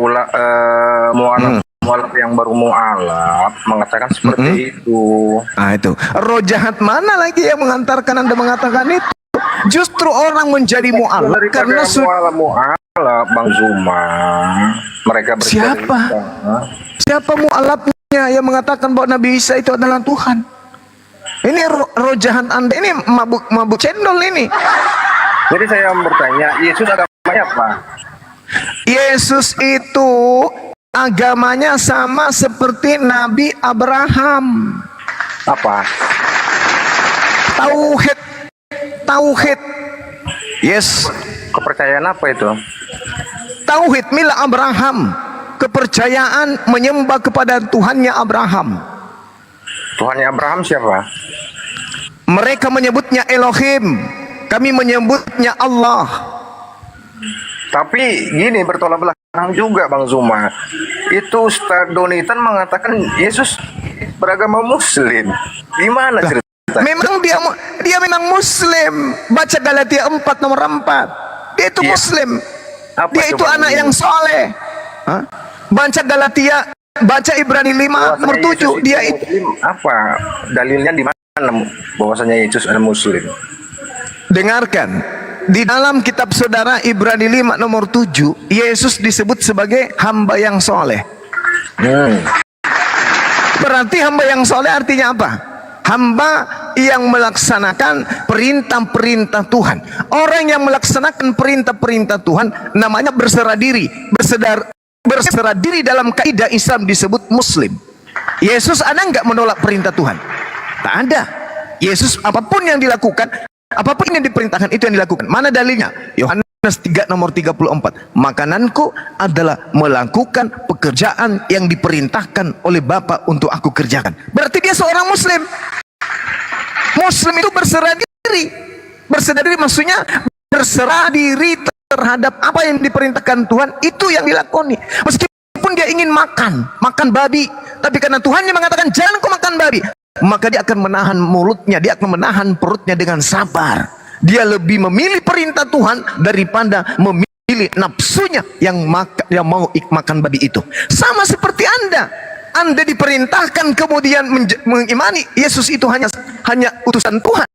mualaf yang baru mualaf mengatakan seperti itu. Nah itu. Roh jahat mana lagi yang mengantarkan Anda mengatakan itu? Justru orang menjadi mualaf karena mualaf Bang Zuma. Mereka siapa? Siapa mualafnya yang mengatakan bahwa Nabi Isa itu adalah Tuhan? Ini roh jahat Anda ini mabuk cendol ini. Jadi saya bertanya, Yesus agamanya apa? Yesus itu agamanya sama seperti Nabi Abraham. Apa? Tauhid. Tauhid. Yes. Kepercayaan apa itu? Tauhid milah Abraham. Kepercayaan menyembah kepada Tuhannya Abraham. Tuhannya Abraham siapa? Mereka menyebutnya Elohim. Kami menyebutnya Allah. Tapi gini, bertolak belakang juga Bang Zuma. Itu Ustaz Donitan mengatakan Yesus beragama Muslim. Gimana cerita? Memang dia memang Muslim. Baca Galatia 4 nomor 4. Dia itu Muslim. Apa dia itu anak yang soleh. Hah? Baca Galatia, baca Ibrani 5 nomor 7. Dia itu Muslim. Apa dalilnya di mana bahwasanya Yesus adalah Muslim? Dengarkan. Di dalam kitab saudara Ibrani 5 nomor 7, Yesus disebut sebagai hamba yang soleh. Berarti hamba yang soleh artinya apa? Hamba yang melaksanakan perintah-perintah Tuhan. Orang yang melaksanakan perintah-perintah Tuhan namanya berserah diri. Berserah diri dalam kaidah Islam disebut Muslim. Yesus ada nggak menolak perintah Tuhan? Tak ada. Yesus apapun yang dilakukan, apapun yang diperintahkan itu yang dilakukan. Mana dalilnya? Yohanes 3 nomor 34. Makananku adalah melakukan pekerjaan yang diperintahkan oleh Bapa untuk aku kerjakan. Berarti dia seorang Muslim. Muslim itu berserah diri. Berserah diri maksudnya berserah diri terhadap apa yang diperintahkan Tuhan, itu yang dilakoni. Meskipun dia ingin makan babi, tapi karena Tuhannya mengatakan jangan kau makan babi, maka dia akan menahan mulutnya, dia akan menahan perutnya dengan sabar. Dia lebih memilih perintah Tuhan daripada memilih nafsunya yang mau makan babi itu. Sama seperti Anda diperintahkan kemudian mengimani Yesus itu hanya utusan Tuhan.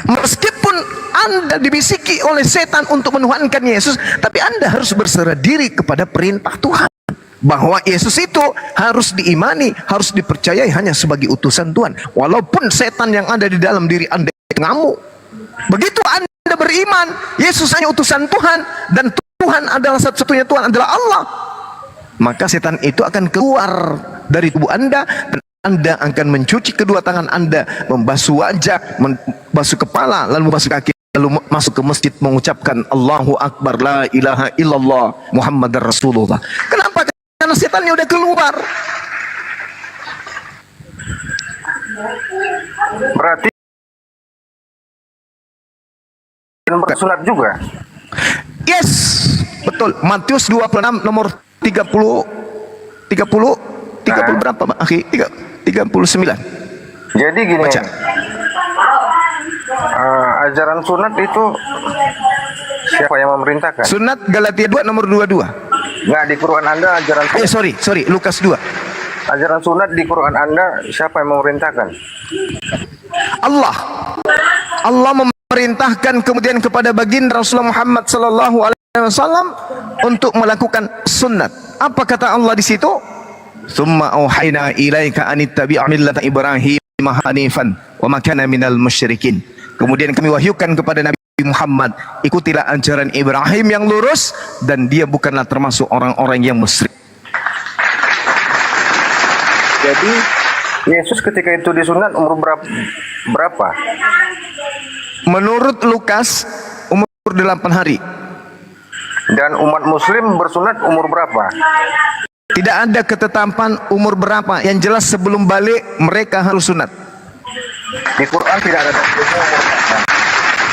Meskipun Anda dibisiki oleh setan untuk menuhankan Yesus, tapi Anda harus berserah diri kepada perintah Tuhan. Bahwa Yesus itu harus diimani, harus dipercayai hanya sebagai utusan Tuhan. Walaupun setan yang ada di dalam diri Anda itu ngamuk. Begitu Anda beriman, Yesus hanya utusan Tuhan, dan Tuhan adalah satu-satunya Tuhan adalah Allah, maka setan itu akan keluar dari tubuh Anda, dan Anda akan mencuci kedua tangan Anda, membasuh wajah, membasuh kepala, lalu membasuh kaki, lalu masuk ke masjid mengucapkan Allahu Akbar, la ilaha illallah, Muhammadar Rasulullah. Kenapa? Karena setannya udah keluar. Berarti bersunat juga. Yes, betul. Matius 26 nomor 30 berapa, Pak? 39. Jadi gini. Baca. Ajaran sunat itu siapa yang memerintahkan? Sunat Galatia 2 nomor 22. Enggak, di Quran Anda ajaran sunat. Sorry, Lukas 2. Ajaran sunat di Quran Anda siapa yang memerintahkan? Allah memerintahkan kemudian kepada baginda Rasulullah Muhammad sallallahu alaihi wasallam untuk melakukan sunat. Apa kata Allah di situ? Summa auhayna ilaika anittabi' millata Ibrahim hanifan wa ma kana minal musyrikin. Kemudian kami wahyukan kepada Nabi Muhammad, ikutilah ajaran Ibrahim yang lurus, dan dia bukanlah termasuk orang-orang yang musyrik. Jadi Yesus ketika itu disunat umur berapa? Menurut Lukas umur 8 hari. Dan umat muslim bersunat umur berapa? Tidak ada ketetapan umur berapa. Yang jelas sebelum balik mereka harus sunat. Di Quran tidak ada dalilnya umur berapa.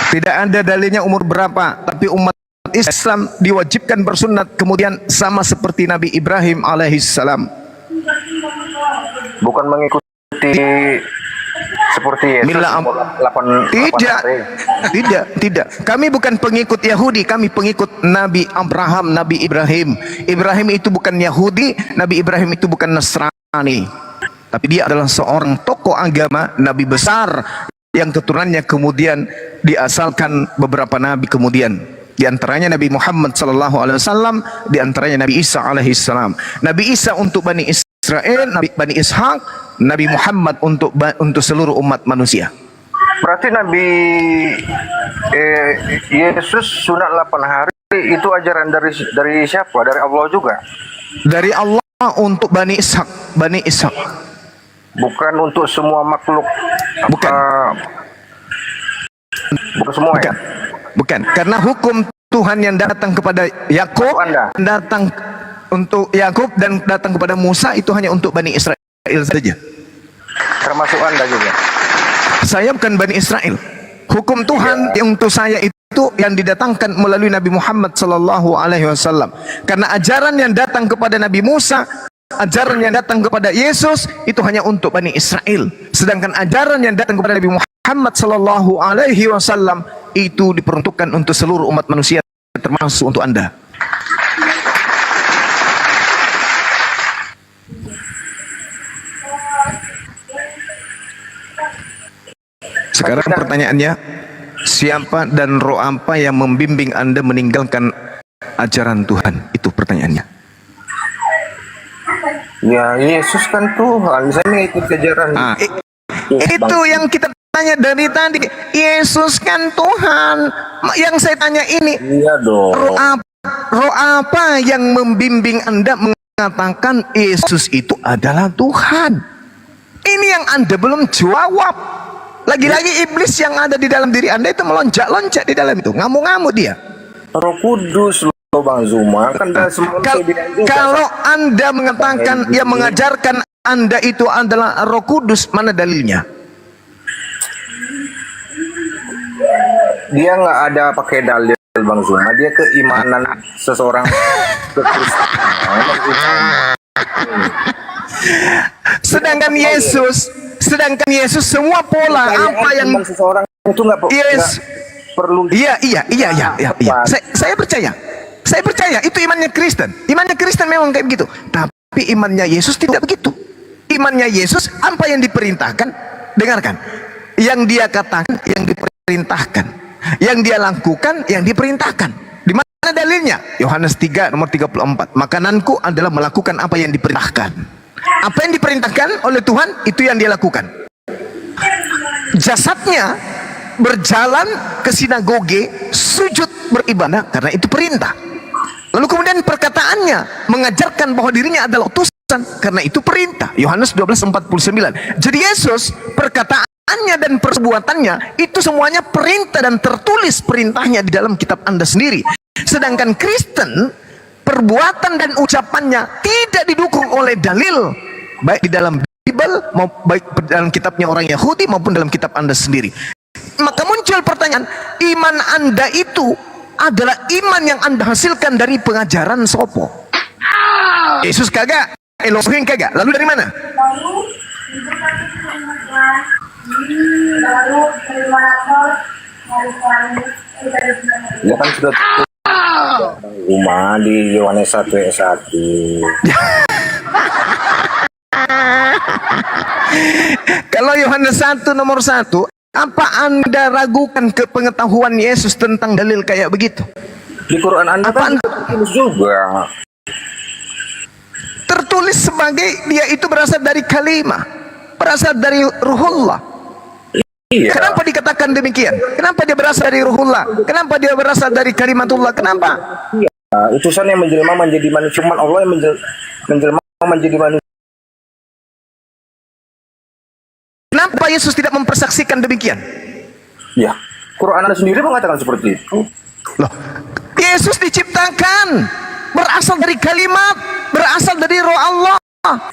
Tidak ada dalilnya umur berapa. Tapi umat Islam diwajibkan bersunat kemudian sama seperti Nabi Ibrahim alaihissalam. Bukan mengikuti seperti Yesus. Mila tidak. Kami bukan pengikut Yahudi, kami pengikut Nabi Abraham, Nabi Ibrahim. Ibrahim itu bukan Yahudi, Nabi Ibrahim itu bukan Nasrani. Tapi dia adalah seorang tokoh agama, nabi besar yang keturunannya kemudian diasalkan beberapa nabi kemudian. Di antaranya Nabi Muhammad sallallahu alaihi wasallam, di antaranya Nabi Isa alaihi salam. Nabi Isa untuk Bani Israel, Nabi Bani Ishak, Nabi Muhammad untuk seluruh umat manusia. Berarti Nabi Yesus sunat 8 hari itu ajaran dari siapa? Dari Allah juga? Dari Allah untuk Bani Ishak, Bani Ishak. Bukan untuk semua makhluk. Bukan. Bukan semua bukan. ya? Bukan. Karena hukum Tuhan yang datang kepada Yakub, datang untuk Yakub dan datang kepada Musa itu hanya untuk Bani Israel saja. Termasuk Anda juga. Saya bukan Bani Israel. Hukum Tuhan yang untuk saya itu yang didatangkan melalui Nabi Muhammad sallallahu alaihi wasallam. Karena ajaran yang datang kepada Nabi Musa, ajaran yang datang kepada Yesus itu hanya untuk Bani Israel. Sedangkan ajaran yang datang kepada Nabi Muhammad sallallahu alaihi wasallam itu diperuntukkan untuk seluruh umat manusia, termasuk untuk Anda. Sekarang pertanyaannya, siapa dan roh apa yang membimbing Anda meninggalkan ajaran Tuhan? Itu pertanyaannya. Ya, Yesus kan Tuhan. Saya mengikuti ajaran. Itu yang kita tanya dari tadi. Yesus kan Tuhan. Yang saya tanya ini, iya dong. Roh apa yang membimbing Anda mengatakan Yesus itu adalah Tuhan? Ini yang Anda belum jawab. Lagi-lagi iblis yang ada di dalam diri Anda itu melonjak-lonjak di dalam itu, ngamuk-ngamuk dia. Roh Kudus loh Bang Zuma, kan kalau Anda mengatakan yang mengajarkan Anda itu adalah Roh Kudus, mana dalilnya? Dia nggak ada pakai dalil Bang Zuma, dia keimanan seseorang ke Kristen. Sedangkan Yesus semua pola apa yang seseorang itu nggak perlu. Iya. Saya percaya itu imannya Kristen. Imannya Kristen memang kayak begitu. Tapi imannya Yesus tidak begitu. Imannya Yesus apa yang diperintahkan, dengarkan. Yang dia katakan, yang diperintahkan. Yang dia lakukan, yang diperintahkan. Di mana dalilnya? Yohanes 3 nomor 34. Makananku adalah melakukan apa yang diperintahkan. Apa yang diperintahkan oleh Tuhan itu yang dia lakukan. Jasadnya berjalan ke sinagoge, sujud beribadah karena itu perintah. Lalu kemudian perkataannya mengajarkan bahwa dirinya adalah utusan karena itu perintah. Yohanes 12:49. Jadi Yesus perkataannya dan perbuatannya itu semuanya perintah dan tertulis perintahnya di dalam kitab Anda sendiri. Sedangkan Kristen perbuatan dan ucapannya tidak didukung oleh dalil, baik di dalam Bible, baik dalam kitabnya orang Yahudi maupun dalam kitab Anda sendiri. Maka muncul pertanyaan, iman Anda itu adalah iman yang Anda hasilkan dari pengajaran sopo? Yesus kagak, Elohim kagak, lalu dari mana? Ya kan sudah Uma di Yohanes 1 ayat 1. Kalau Yohanes 1 nomor 1, apa Anda ragukan kepengetahuan Yesus tentang dalil kayak begitu? Di Quran Anda kan tertulis juga. Tertulis sebagai dia itu berasal dari kalimah, berasal dari Ruhullah. Iya. Kenapa dikatakan demikian? Kenapa dia berasal dari Ruhullah? Kenapa dia berasal dari kalimatullah? Kenapa? Iya. Utusan yang menjelma menjadi manusia, cuma Allah yang menjelma menjadi manusia. Kenapa Yesus tidak mempersaksikan demikian? Ya, Quran Anda sendiri mengatakan seperti itu. Loh, Yesus diciptakan berasal dari kalimat, berasal dari roh Allah.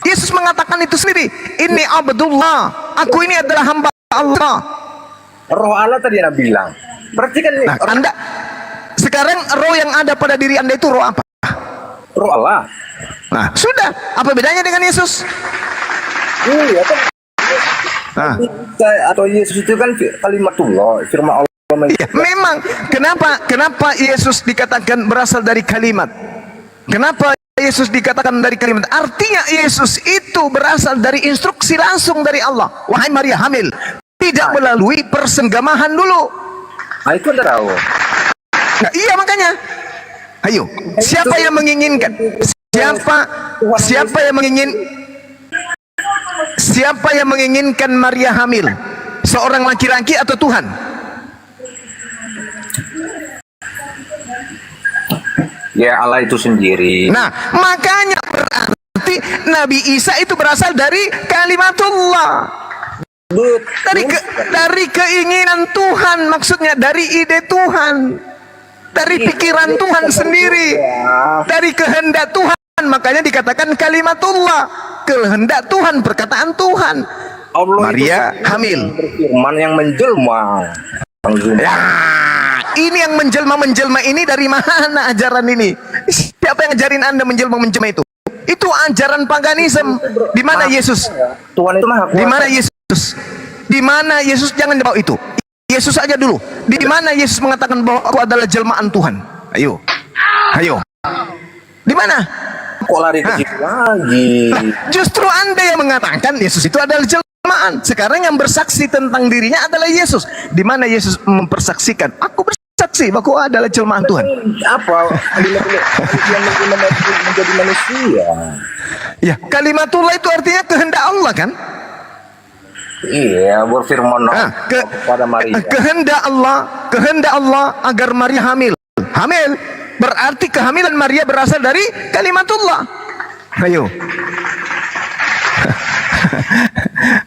Yesus mengatakan itu sendiri. Ini Abdullah, aku ini adalah hamba Allah. Roh Allah tadi Anda bilang. Berarti kan Anda sekarang roh yang ada pada diri Anda itu roh apa? Roh Allah. Nah, sudah. Apa bedanya dengan Yesus? Iya kan. Nah, Atau Yesus itu kan kalimatullah, firman Allah. iya, memang. Kenapa Yesus dikatakan berasal dari kalimat? Kenapa Yesus dikatakan dari kalimat? Artinya Yesus itu berasal dari instruksi langsung dari Allah. Wahai Maria hamil, tidak melalui persenggamahan dulu. Nah, itu Anda tahu. Nah, iya makanya. Ayo, siapa yang menginginkan? Siapa yang menginginkan Maria hamil? Seorang laki-laki atau Tuhan? Ya Allah itu sendiri. Nah, makanya berarti Nabi Isa itu berasal dari kalimatullah. Dari keinginan Tuhan, maksudnya dari ide Tuhan. Dari pikiran Tuhan sendiri. Dari kehendak Tuhan, makanya dikatakan kalimatullah. Kehendak Tuhan, perkataan Tuhan. Allah Maria itu hamil. Firman yang menjelma. Ya, ini yang menjelma ini dari mana ajaran ini? Siapa yang ajarin Anda menjelma itu? Itu ajaran paganisme. Di mana Yesus? Tuhan itu maha kuasa. Di mana Yesus? Di mana Yesus? Jangan bawa itu. Yesus aja dulu. Di mana Yesus mengatakan bahwa aku adalah jelmaan Tuhan? Ayo. Di mana? Kok lari ke situ lagi? Justru Anda yang mengatakan Yesus itu adalah jelmaan. Sekarang yang bersaksi tentang dirinya adalah Yesus. Di mana Yesus mempersaksikan, aku bersaksi bahwa aku adalah jelmaan Tuhan. Apa? Yang menjadi manusia. Ya, kalimatullah itu artinya kehendak Allah kan? Iya, berfirman kepada Maria. Kehendak Allah agar Maria hamil. Hamil berarti kehamilan Maria berasal dari kalimatullah. Ayo.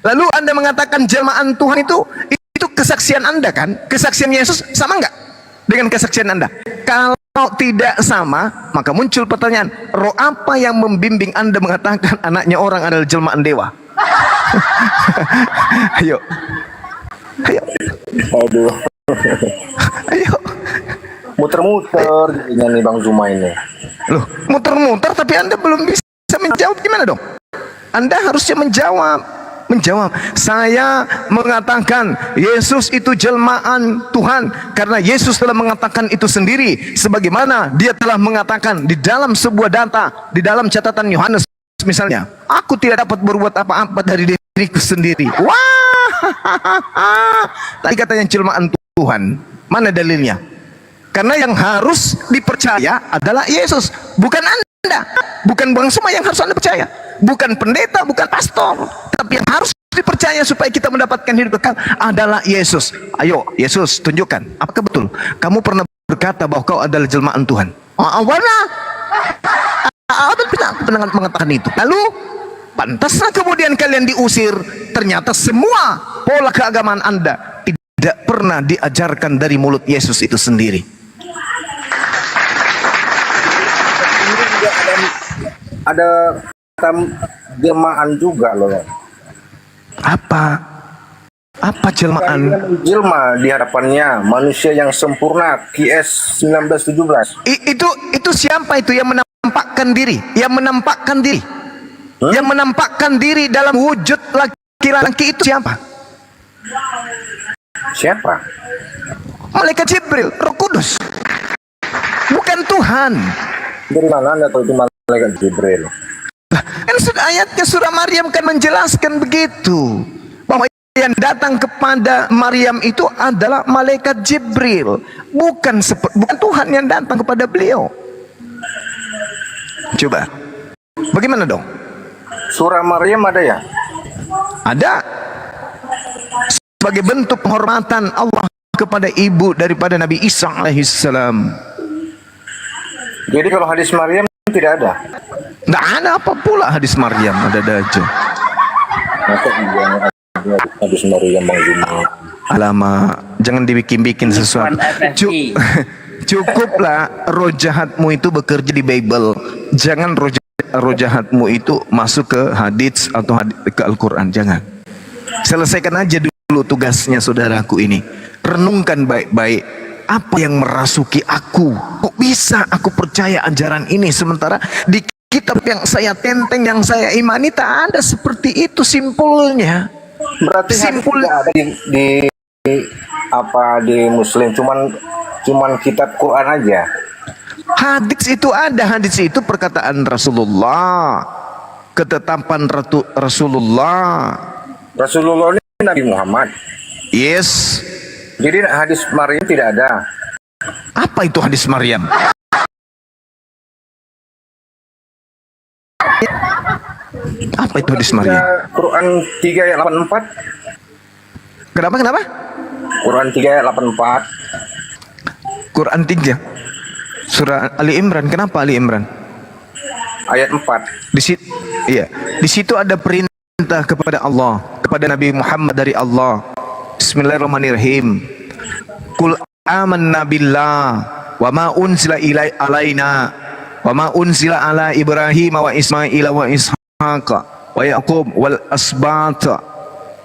Lalu Anda mengatakan jelmaan Tuhan itu kesaksian Anda kan? Kesaksian Yesus sama enggak dengan kesaksian Anda? Kalau tidak sama, maka muncul pertanyaan, roh apa yang membimbing Anda mengatakan anaknya orang adalah jelmaan dewa? Ayo. Aduh. Ayo. Muter-muter jadinya nih Bang Zuma ini. Loh, muter-muter tapi Anda belum bisa menjawab, gimana dong? Anda harusnya menjawab. Saya mengatakan Yesus itu jelmaan Tuhan karena Yesus telah mengatakan itu sendiri, sebagaimana dia telah mengatakan di dalam sebuah data, di dalam catatan Yohanes misalnya, aku tidak dapat berbuat apa-apa dari diriku sendiri. Wah, tadi katanya jelmaan Tuhan, mana dalilnya? Karena yang harus dipercaya adalah Yesus, bukan Anda, bukan Bang Suma yang harus Anda percaya, bukan pendeta, bukan pastor, tapi yang harus dipercaya supaya kita mendapatkan hidup kekal adalah Yesus. Ayo, Yesus, tunjukkan, apakah betul kamu pernah berkata bahwa kau adalah jelmaan Tuhan? Awalnya pernah mengatakan itu. Lalu pantaslah kemudian kalian diusir. Ternyata semua pola keagamaan Anda tidak pernah diajarkan dari mulut Yesus itu sendiri. Ada jelmaan juga loh. Apa jelmaan? Jelma di hadapannya manusia yang sempurna, QS 1917. Itu siapa itu yang menampakkan diri? Yang menampakkan diri dalam wujud laki-laki itu siapa? Siapa? Malaikat Jibril, Roh Kudus. Bukan Tuhan. Dari mana Anda tahu itu malaikat Jibril? Kan ayatnya surah Maryam kan menjelaskan begitu, bahwa yang datang kepada Maryam itu adalah malaikat Jibril, bukan Tuhan yang datang kepada beliau. Coba, bagaimana dong? Surah Maryam ada ya? Ada. Sebagai bentuk penghormatan Allah kepada ibu daripada Nabi Isa alaihissalam. Jadi kalau hadis Maryam tidak ada? Tidak ada apa pula hadis Maryam, ada aja. Masa iya hadis Maryam Bang Zuma? Alamak, jangan dibikin-bikin sesuatu. Cukuplah roh jahatmu itu bekerja di Bible. Jangan roh jahatmu itu masuk ke hadits atau ke Al-Quran. Jangan. Selesaikan aja dulu tugasnya saudaraku ini. Renungkan baik-baik. apa yang merasuki aku? Kok bisa aku percaya ajaran ini sementara di kitab yang saya tenteng, yang saya imani tak ada seperti itu simpulnya. Berarti Simpul. tidak ada di Muslim, cuman kitab Quran aja. Hadis itu ada, hadis itu perkataan Rasulullah, ketetapan Rasulullah. Rasulullah ini Nabi Muhammad. Yes. Jadi hadis Maryam tidak ada. Apa itu hadis Maryam? Apa itu hadis Maryam? Quran 3 ayat 84. Kenapa? Quran 3 ayat 84. Quran 3 surah Ali Imran. Kenapa Ali Imran? Ayat 4. Di situ ada perintah kepada Allah, kepada Nabi Muhammad dari Allah. Bismillahirrahmanirrahim. Qul amanna billah wa ma unzila alaina wa ma unzila ala Ibrahim wa Ismail wa Ishaq wa Yaqub wal asbat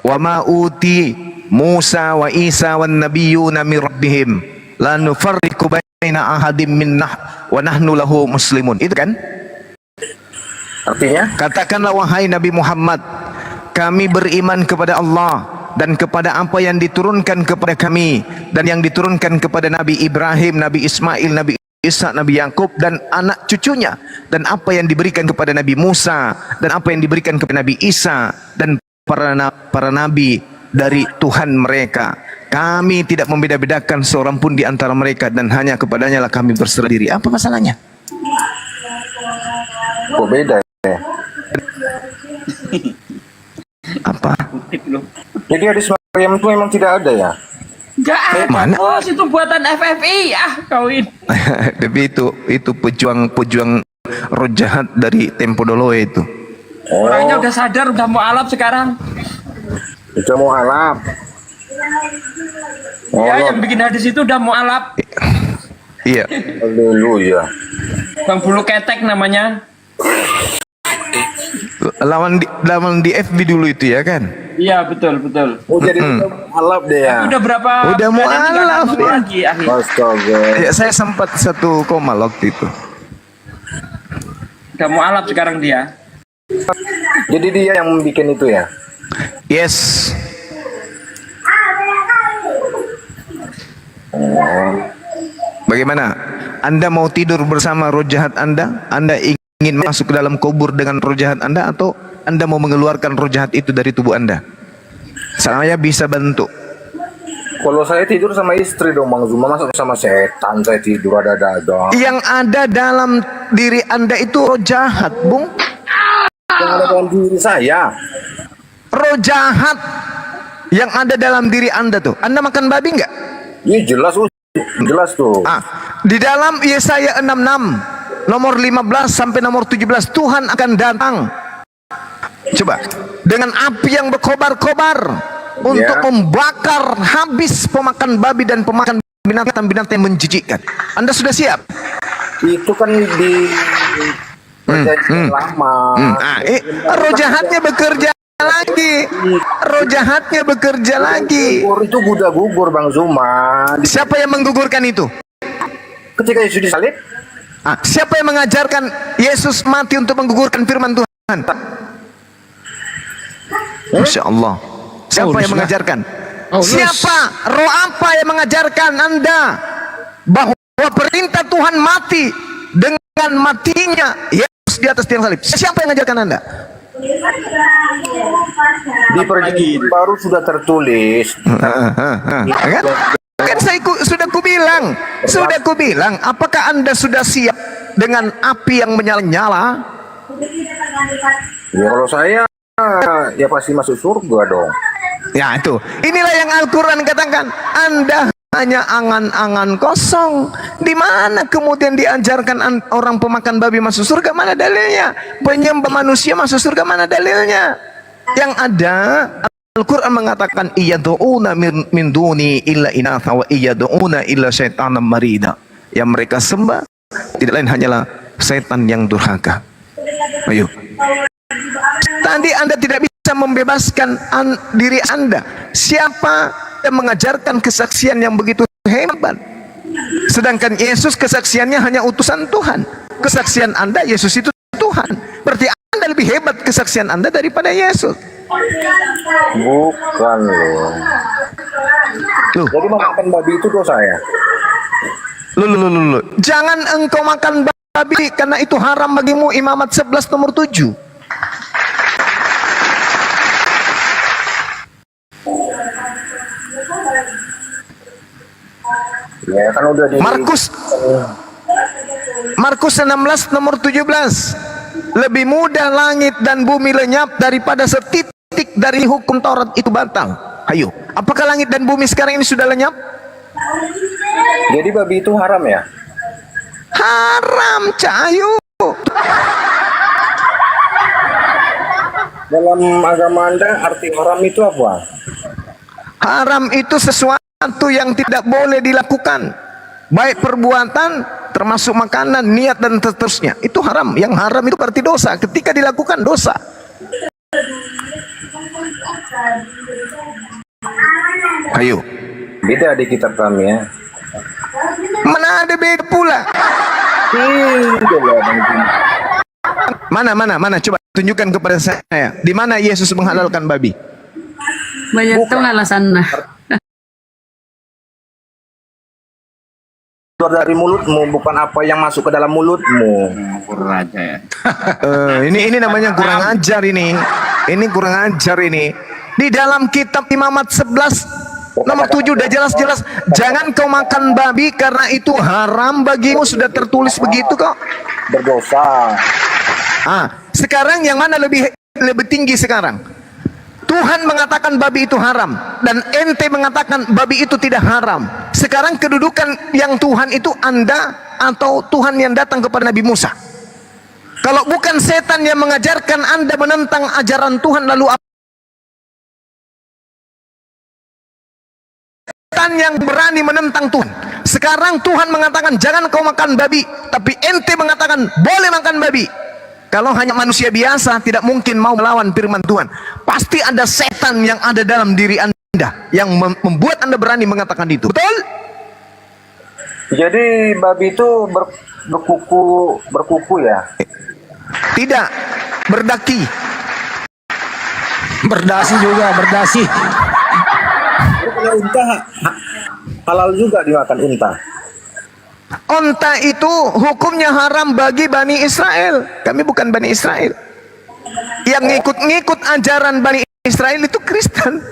wa ma uti Musa wa Isa wan nabiyyuna min rabbihim la nufarriqu baina ahadim minnah wa nahnu lahu muslimun. Itu kan? Artinya? Katakanlah wahai Nabi Muhammad, kami beriman kepada Allah dan kepada apa yang diturunkan kepada kami dan yang diturunkan kepada Nabi Ibrahim, Nabi Ismail, Nabi Isa, Nabi Yakub dan anak cucunya, dan apa yang diberikan kepada Nabi Musa dan apa yang diberikan kepada Nabi Isa dan para nabi dari Tuhan mereka. Kami tidak membeda-bedakan seorang pun di antara mereka dan hanya kepadanya lah kami berserah diri. Apa masalahnya? Kok beda ya? Apa? Jadi hadis Maryam itu memang tidak ada ya? Enggak ada, Mana? bos, itu buatan FFI. Kawin. Tapi itu pejuang roh jahat dari Tempo Dolo itu. Orangnya udah sadar, udah mau alap sekarang. Udah mau alap. Ya, yang bikin hadis itu udah mau alap. Iya. Haleluya. Bang Bulu Ketek namanya. Lawan di FB dulu itu ya kan? Iya, betul. Oh jadi udah mau alap deh ya? Udah berapa? Udah mau alap dia. Lagi akhir. Astaga. Ya, saya sempat 1 koma waktu itu. Udah mau alap sekarang dia. Jadi dia yang bikin itu ya? Yes. Bagaimana? Anda mau tidur bersama roh jahat Anda? Anda ingin masuk ke dalam kubur dengan roh jahat Anda, atau Anda mau mengeluarkan roh jahat itu dari tubuh Anda? Saya bisa bantu. Kalau saya tidur sama istri dong Bang Zuma, masa sama setan saya tidur ada-ada. Yang ada dalam diri Anda itu roh jahat, Bung. Yang ada dalam diri saya. Roh jahat yang ada dalam diri Anda tuh. Anda makan babi nggak? Iya jelas tuh. Di dalam Yesaya 66 nomor 15 sampai nomor 17, Tuhan akan datang. Coba, dengan api yang berkobar-kobar untuk membakar habis pemakan babi dan pemakan binatang-binatang yang menjijikkan. Anda sudah siap? Itu kan di perjanjian lama. Roh jahatnya bekerja lagi. Roh jahatnya bekerja lagi. Gugur itu gugur Bang Zuma. Siapa yang menggugurkan itu? Ketika Yesus disalib? Siapa yang mengajarkan Yesus mati untuk menggugurkan firman Tuhan? Masya Allah. Siapa yang mengajarkan? Siapa? Roh apa yang mengajarkan Anda bahwa perintah Tuhan mati dengan matinya Yesus di atas tiang salib? Siapa yang mengajarkan Anda? Di perjanjian baru sudah tertulis. Kan saya sudah kubilang, apakah Anda sudah siap dengan api yang menyala-nyala? Ya kalau saya ya pasti masuk surga dong. Ya itu, inilah yang Al-Quran katakan, Anda hanya angan-angan kosong. Di mana kemudian diajarkan orang pemakan babi masuk surga? Mana dalilnya? Penyembah manusia masuk surga? Mana dalilnya? Yang ada, Al-Quran mengatakan, iyad'una min duni illa inatha wa iyad'una illa syaitanan marida. Yang mereka sembah tidak lain hanyalah setan yang durhaka. Ayo. Tadi Anda tidak bisa membebaskan diri Anda. Siapa yang mengajarkan kesaksian yang begitu hebat? Sedangkan Yesus kesaksiannya hanya utusan Tuhan. Kesaksian Anda Yesus itu Tuhan. Berarti Anda lebih hebat kesaksian Anda daripada Yesus. Bukan loh. Loh, Jadi makan babi itu dosa ya? loh. Jangan engkau makan babi karena itu haram bagimu. Imamat 11 nomor 7. Ya kan udah di Markus 16 nomor 17. Lebih mudah langit dan bumi lenyap daripada setitik dari hukum Taurat itu batal. Ayo, apakah langit dan bumi sekarang ini sudah lenyap? Jadi babi itu haram ya? Haram, Cahayu. Dalam agama Anda arti haram itu apa? Haram itu sesuatu yang tidak boleh dilakukan. Baik perbuatan, termasuk makanan, niat dan seterusnya. Itu haram. Yang haram itu berarti dosa. Ketika dilakukan dosa. Ayo. Beda di kitab kami ya. Mana ada beda pula? Mana? Coba tunjukkan kepada saya. Di mana Yesus menghalalkan babi? Banyak tuh alasan. Keluar dari mulutmu, bukan apa yang masuk ke dalam mulutmu. Kurang aja ya. Ini namanya kurang ajar ini. Ini kurang ajar ini. Di dalam kitab Imamat 11 nomor 7 udah jelas-jelas, jangan kau makan babi karena itu haram bagimu, sudah tertulis begitu kok. Berdosa. Sekarang yang mana lebih tinggi sekarang? Tuhan mengatakan babi itu haram dan ente mengatakan babi itu tidak haram. Sekarang kedudukan yang Tuhan itu Anda atau Tuhan yang datang kepada Nabi Musa? Kalau bukan setan yang mengajarkan Anda menentang ajaran Tuhan, lalu apa? Setan yang berani menentang Tuhan. Sekarang Tuhan mengatakan jangan kau makan babi, tapi ente mengatakan boleh makan babi. Kalau hanya manusia biasa tidak mungkin mau melawan firman Tuhan. Pasti ada setan yang ada dalam diri Anda yang membuat Anda berani mengatakan itu. Betul? Jadi babi itu berkuku ya? Tidak, berdaki. Berdasi juga, berdasi. Kalau unta halal juga dimakan unta. Onta itu hukumnya haram bagi Bani Israel. Kami bukan Bani Israel. Yang ngikut-ngikut ajaran Bani Israel itu Kristen.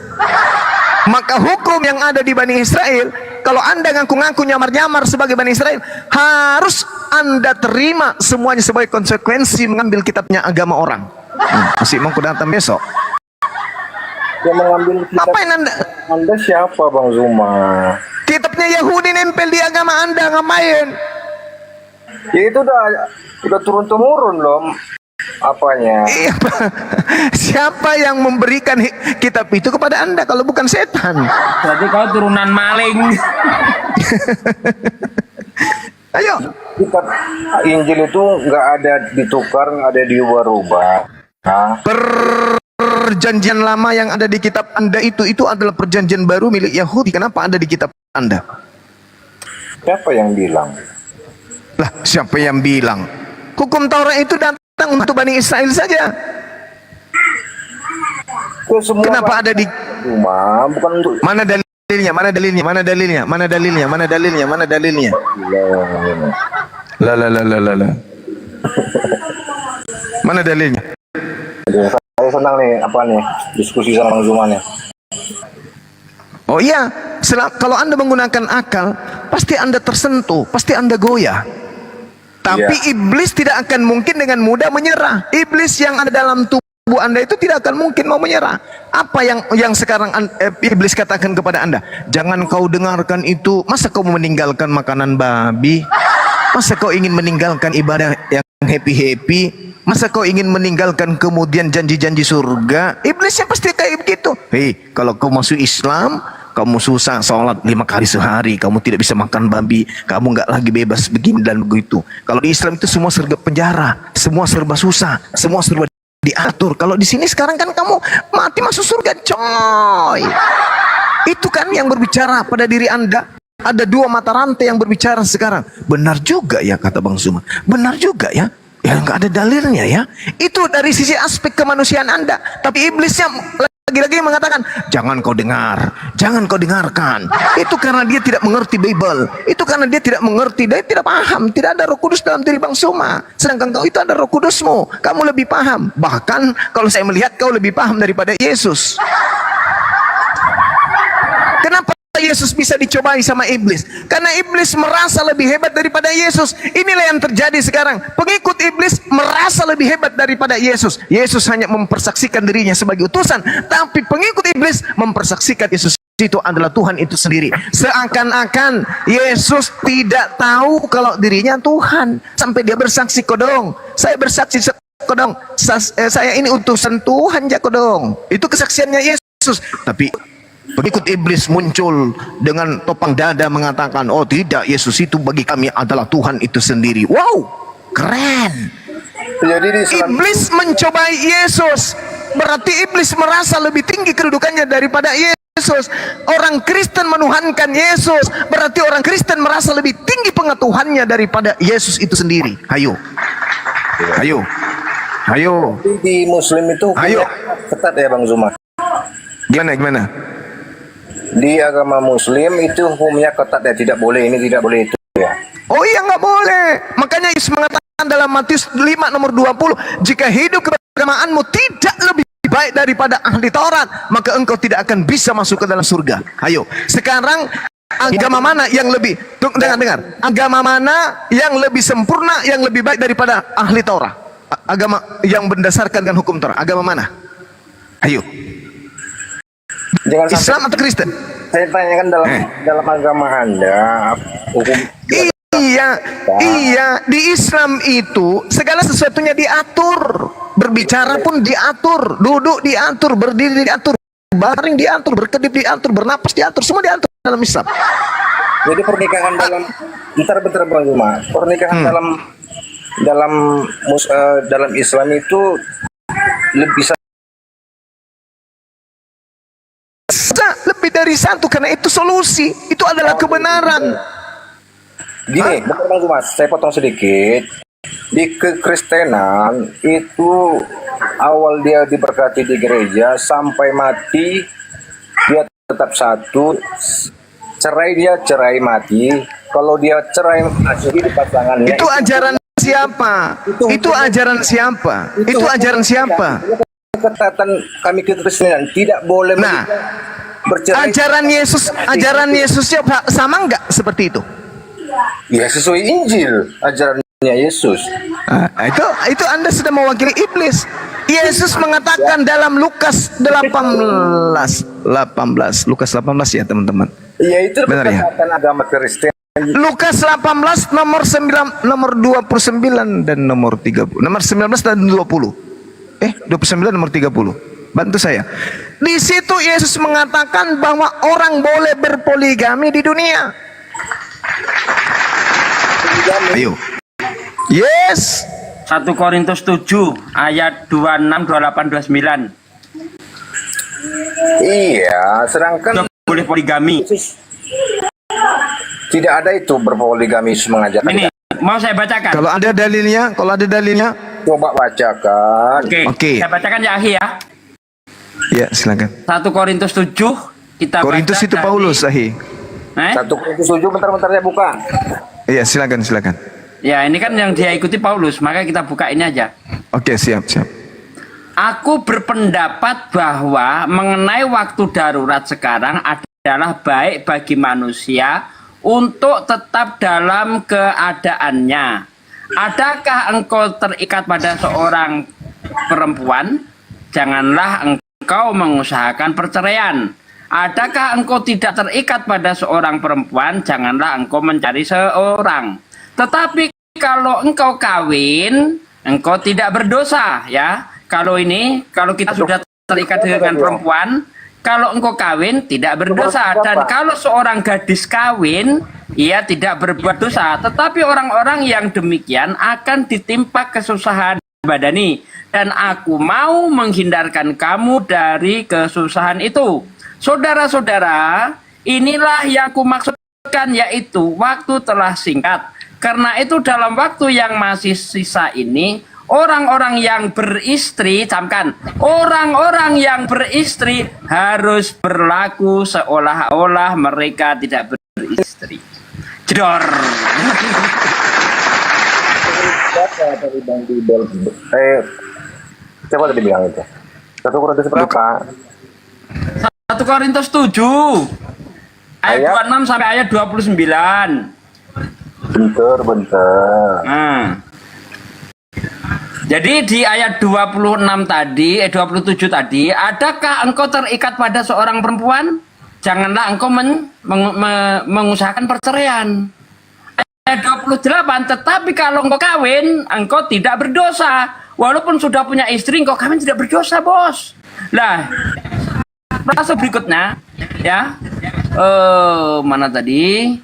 Maka hukum yang ada di Bani Israel, kalau Anda ngaku-ngaku nyamar-nyamar sebagai Bani Israel, harus Anda terima semuanya sebagai konsekuensi mengambil kitabnya agama orang. Masih mau datang besok. Yang mengambil kitab Apa yang Anda siapa Bang Zuma? Kitabnya Yahudi nempel di agama Anda, ngapain? Ya itu udah turun-temurun loh apanya. Iya, siapa yang memberikan kitab itu kepada Anda kalau bukan setan? Jadi kau turunan maling. Ayo. Kitab Injil itu nggak ada ditukar, nggak ada diubah-ubah. Perjanjian lama yang ada di kitab Anda itu adalah perjanjian baru milik Yahudi. Kenapa ada di kitab Anda? Siapa yang bilang? Lah, siapa yang bilang? Hukum Taurat itu datang untuk Bani Israel saja. Kenapa ada di bukan untuk mana dalilnya? Mana dalilnya? Mana dalilnya? Mana dalilnya? Mana dalilnya? Mana dalilnya? La. Mana dalilnya? Saya senang nih diskusi sama Bang Zuma nih. Oh iya, kalau Anda menggunakan akal, pasti Anda tersentuh, pasti Anda goyah. Tapi iblis tidak akan mungkin dengan mudah menyerah. Iblis yang ada dalam tubuh Anda itu tidak akan mungkin mau menyerah. Apa yang sekarang iblis katakan kepada Anda? Jangan kau dengarkan itu. Masa kau meninggalkan makanan babi? Masa kau ingin meninggalkan ibadah yang happy-happy? Masa kau ingin meninggalkan kemudian janji-janji surga? Iblisnya pasti kayak begitu. Hei, kalau kau masuk Islam, kamu susah sholat 5 kali sehari, kamu tidak bisa makan babi, kamu nggak lagi bebas begini dan begitu. Kalau di Islam itu semua serba penjara, semua serba susah, semua serba diatur. Kalau di sini sekarang kan kamu mati masuk surga, coy. Itu kan yang berbicara pada diri Anda. ada dua mata rantai yang berbicara sekarang. Benar juga ya kata Bang Zuma. Benar juga ya. Ya nggak ada dalilnya ya. Itu dari sisi aspek kemanusiaan Anda. Tapi iblisnya lagi-lagi mengatakan, jangan kau dengar, jangan kau dengarkan. Itu karena dia tidak mengerti Bible. Itu karena dia tidak mengerti, dia tidak paham. Tidak ada Roh Kudus dalam diri Bang Zuma. Sedangkan kau itu ada Roh Kudusmu. Kamu lebih paham. Bahkan kalau saya melihat kau lebih paham daripada Yesus. Kenapa Yesus bisa dicobai sama iblis? Karena iblis merasa lebih hebat daripada Yesus. Inilah yang terjadi sekarang. Pengikut iblis merasa lebih hebat daripada Yesus. Yesus hanya mempersaksikan dirinya sebagai utusan, tapi pengikut iblis mempersaksikan Yesus itu adalah Tuhan itu sendiri. Seakan-akan Yesus tidak tahu kalau dirinya Tuhan. Sampai dia bersaksi, kodong, saya bersaksi kodong, saya ini utusan Tuhan ya kodong. Itu kesaksiannya Yesus. Tapi pengikut iblis muncul dengan topang dada mengatakan, oh tidak, Yesus itu bagi kami adalah Tuhan itu sendiri. Wow, keren. Jadi di Islam Iblis mencobai Yesus. Berarti iblis merasa lebih tinggi kedudukannya daripada Yesus. Orang Kristen menuhankan Yesus. Berarti orang Kristen merasa lebih tinggi pengetahuannya daripada Yesus itu sendiri. Ayo, ayo, ayo. di Muslim itu Ayo. ketat ya Bang Zuma. Gimana? Di agama Muslim itu hukumnya ketat ya, tidak boleh ini, tidak boleh itu ya. Oh iya, nggak boleh. Makanya Yesus mengatakan dalam Matius 5 nomor 20, jika hidup keberagamaanmu tidak lebih baik daripada ahli Taurat, maka engkau tidak akan bisa masuk ke dalam surga. Ayo, sekarang agama mana yang lebih, dengar, agama mana yang lebih sempurna, yang lebih baik daripada ahli Taurat? Agama yang berdasarkan dengan hukum Taurat, agama mana? Ayo, Jangan sampai Islam atau Kristen? saya tanyakan dalam agama Anda hukum. Iya, di Islam itu segala sesuatunya diatur. Berbicara pun diatur, duduk diatur, berdiri diatur, baring diatur, berkedip diatur, bernapas diatur, semua diatur dalam Islam. Jadi pernikahan bentar Bang Zuma. Pernikahan dalam Islam itu lebih lebih dari satu, karena itu solusi, itu adalah kebenaran. gini, bentar Bang Zuma, saya potong sedikit. Di kekristenan itu awal dia diberkati di gereja sampai mati dia tetap satu. Cerai mati. Kalau dia cerai masih di pasangannya. Itu ajaran siapa? Itu ajaran siapa? Itu ajaran siapa? Ketatan kami kekristenan tidak boleh bercerai. Ajaran Yesusnya sama nggak seperti itu? Ya sesuai Injil ajarannya Yesus. Itu Anda sudah mewakili iblis. Yesus mengatakan dalam Lukas 18, Lukas 18 ya teman-teman. Ya itu benar ya. Agama Kristen. Lukas 18 nomor 29 dan nomor 30. Nomor 19 dan 20. 29 nomor 30. Bantu saya. Di situ Yesus mengatakan bahwa orang boleh berpoligami di dunia. Ayo. Yes. 1 Korintus 7 ayat 26, 28, 29. Iya, sedangkan Boleh poligami. tidak ada itu berpoligami mengajarkan. Ini mau saya bacakan. Kalau ada dalilnya, Coba bacakan. Oke. Saya bacakan ya Ahi ya. Ya, silakan. 1 Korintus 7 kita Korintus baca itu dari- Paulus, Ahi. 1 Korintus 7, bentar saya buka. Iya, silakan. Ya, ini kan yang dia ikuti Paulus, maka kita buka ini aja. Oke, siap. Aku berpendapat bahwa mengenai waktu darurat sekarang adalah baik bagi manusia untuk tetap dalam keadaannya. Adakah engkau terikat pada seorang perempuan? Janganlah engkau mengusahakan perceraian. Adakah engkau tidak terikat pada seorang perempuan? Janganlah engkau mencari seorang. Tetapi kalau engkau kawin, engkau tidak berdosa, ya. Kalau kita sudah terikat dengan perempuan, kalau engkau kawin tidak berdosa. Dan kalau seorang gadis kawin, ia tidak berbuat dosa. Tetapi orang-orang yang demikian akan ditimpa kesusahan badani. Dan aku mau menghindarkan kamu dari kesusahan itu. Saudara-saudara, inilah yang aku maksud disebutkan yaitu waktu telah singkat. Karena itu dalam waktu yang masih sisa ini, orang-orang yang beristri, camkan, orang-orang yang beristri harus berlaku seolah-olah mereka tidak beristri. Jedor. Coba tadi bilang itu. 1 Korintus berapa? 1 Korintus 7 ayat 26 sampai ayat 29. Bentar. Jadi di ayat 26 tadi, 27 tadi, adakah engkau terikat pada seorang perempuan? Janganlah engkau mengusahakan perceraian. Ayat 28, tetapi kalau engkau kawin, engkau tidak berdosa. Walaupun sudah punya istri, engkau kawin tidak berdosa, bos. Lah, frase berikutnya, ya, mana tadi?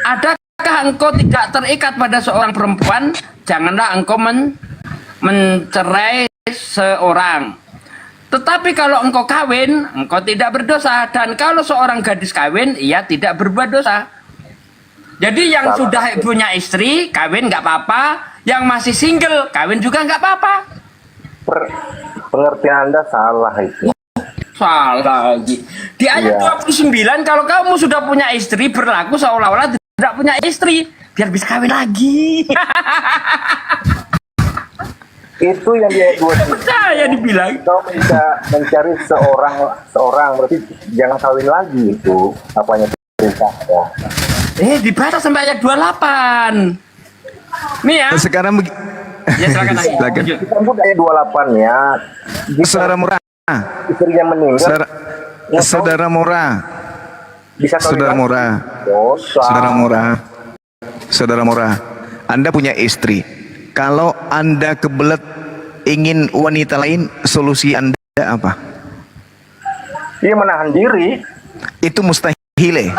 Adakah engkau tidak terikat pada seorang perempuan? Janganlah engkau mencerai seorang. Tetapi kalau engkau kawin, engkau tidak berdosa. Dan kalau seorang gadis kawin, ia tidak berbuat dosa. Jadi yang sudah punya istri, kawin nggak apa-apa. Yang masih single, kawin juga nggak apa-apa. Pengertian Anda salah itu. Salah lagi. Di ayat 29, kalau kamu sudah punya istri, berlaku seolah-olah tidak punya istri. Biar bisa kawin lagi. Itu yang dia buat. Percaya dibilang. Kau mencari seorang berarti jangan kawin lagi itu. Apanya perintah ya. Dibaca sampai ayat 28. Nih ya. Sekarang ya silakan lagi. Lanjut. Kita sebut ayat 28 ya. Saudara murah. Istrinya meninggal. Saudara murah. Bisa Saudara murah. Dosa. Saudara murah. Anda punya istri. Kalau Anda kebelet ingin wanita lain, solusi Anda apa? Dia menahan diri. Itu mustahil.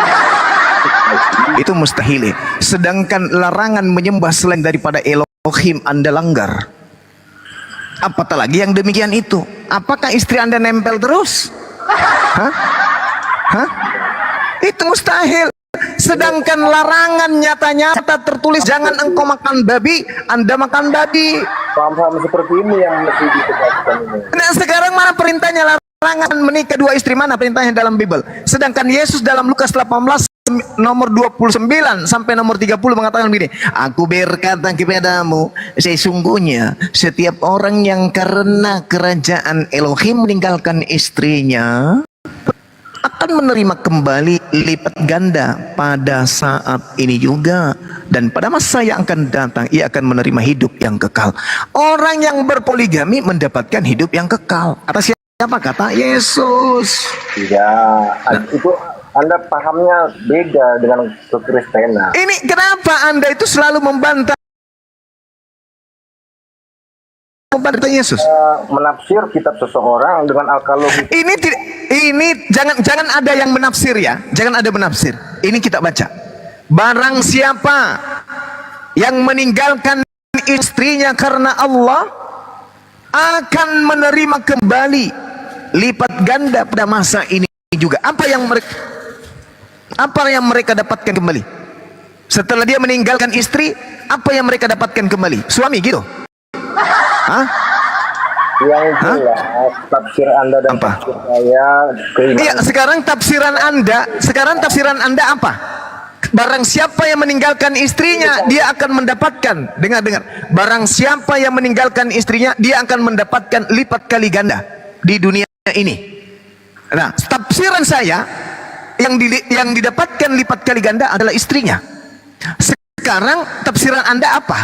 Itu mustahil. Sedangkan larangan menyembah selain daripada Elohim Anda langgar. Apatah lagi yang demikian itu. Apakah istri Anda nempel terus? Hah? Itu mustahil. Sedangkan larangan nyata-nyata tertulis jangan engkau makan babi, Anda makan babi. Paham-paham seperti ini yang mesti ditegakkan ini. Nah sekarang mana perintahnya larangan menikah 2 istri, mana perintahnya dalam Bible? Sedangkan Yesus dalam Lukas 18 nomor 29 sampai nomor 30 mengatakan begini, aku berkata kepadamu, sesungguhnya setiap orang yang karena kerajaan Elohim meninggalkan istrinya akan menerima kembali lipat ganda pada saat ini juga, dan pada masa yang akan datang ia akan menerima hidup yang kekal. Orang yang berpoligami mendapatkan hidup yang kekal. Kata siapa? Kata Yesus. Ya, itu Anda pahamnya beda dengan kekristenan. Ini kenapa Anda itu selalu membantah Yesus? Menafsir kitab seseorang dengan akal logika. Ini jangan ada yang menafsir ya. Jangan ada menafsir. Ini kita baca. Barang siapa yang meninggalkan istrinya karena Allah akan menerima kembali lipat ganda pada masa ini juga. Apa yang mereka dapatkan kembali? Setelah dia meninggalkan istri, apa yang mereka dapatkan kembali? Suami gitu? Yang jelas tafsir Anda dan apa? tafsir saya keimanan. Iya, sekarang tafsiran Anda apa? Barang siapa yang meninggalkan istrinya, dia akan mendapatkan, dengar. Barang siapa yang meninggalkan istrinya, dia akan mendapatkan lipat kali ganda di dunia ini. Nah, tafsiran saya yang didapatkan lipat kali ganda adalah istrinya. Sekarang tafsiran Anda apa?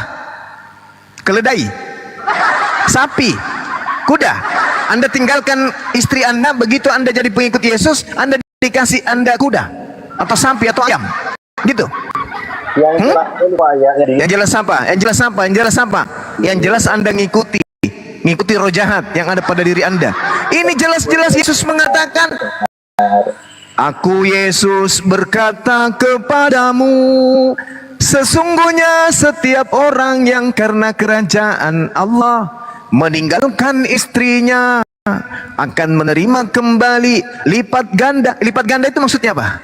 Keledai, sapi, kuda. Anda tinggalkan istri Anda, begitu Anda jadi pengikut Yesus, Anda dikasih Anda kuda atau sapi atau ayam, gitu. Yang jelas apa? Yang jelas Anda ngikuti roh jahat yang ada pada diri Anda. Ini jelas-jelas Yesus mengatakan, aku Yesus berkata kepadamu, sesungguhnya setiap orang yang karena kerajaan Allah meninggalkan istrinya akan menerima kembali lipat ganda. Lipat ganda itu maksudnya apa?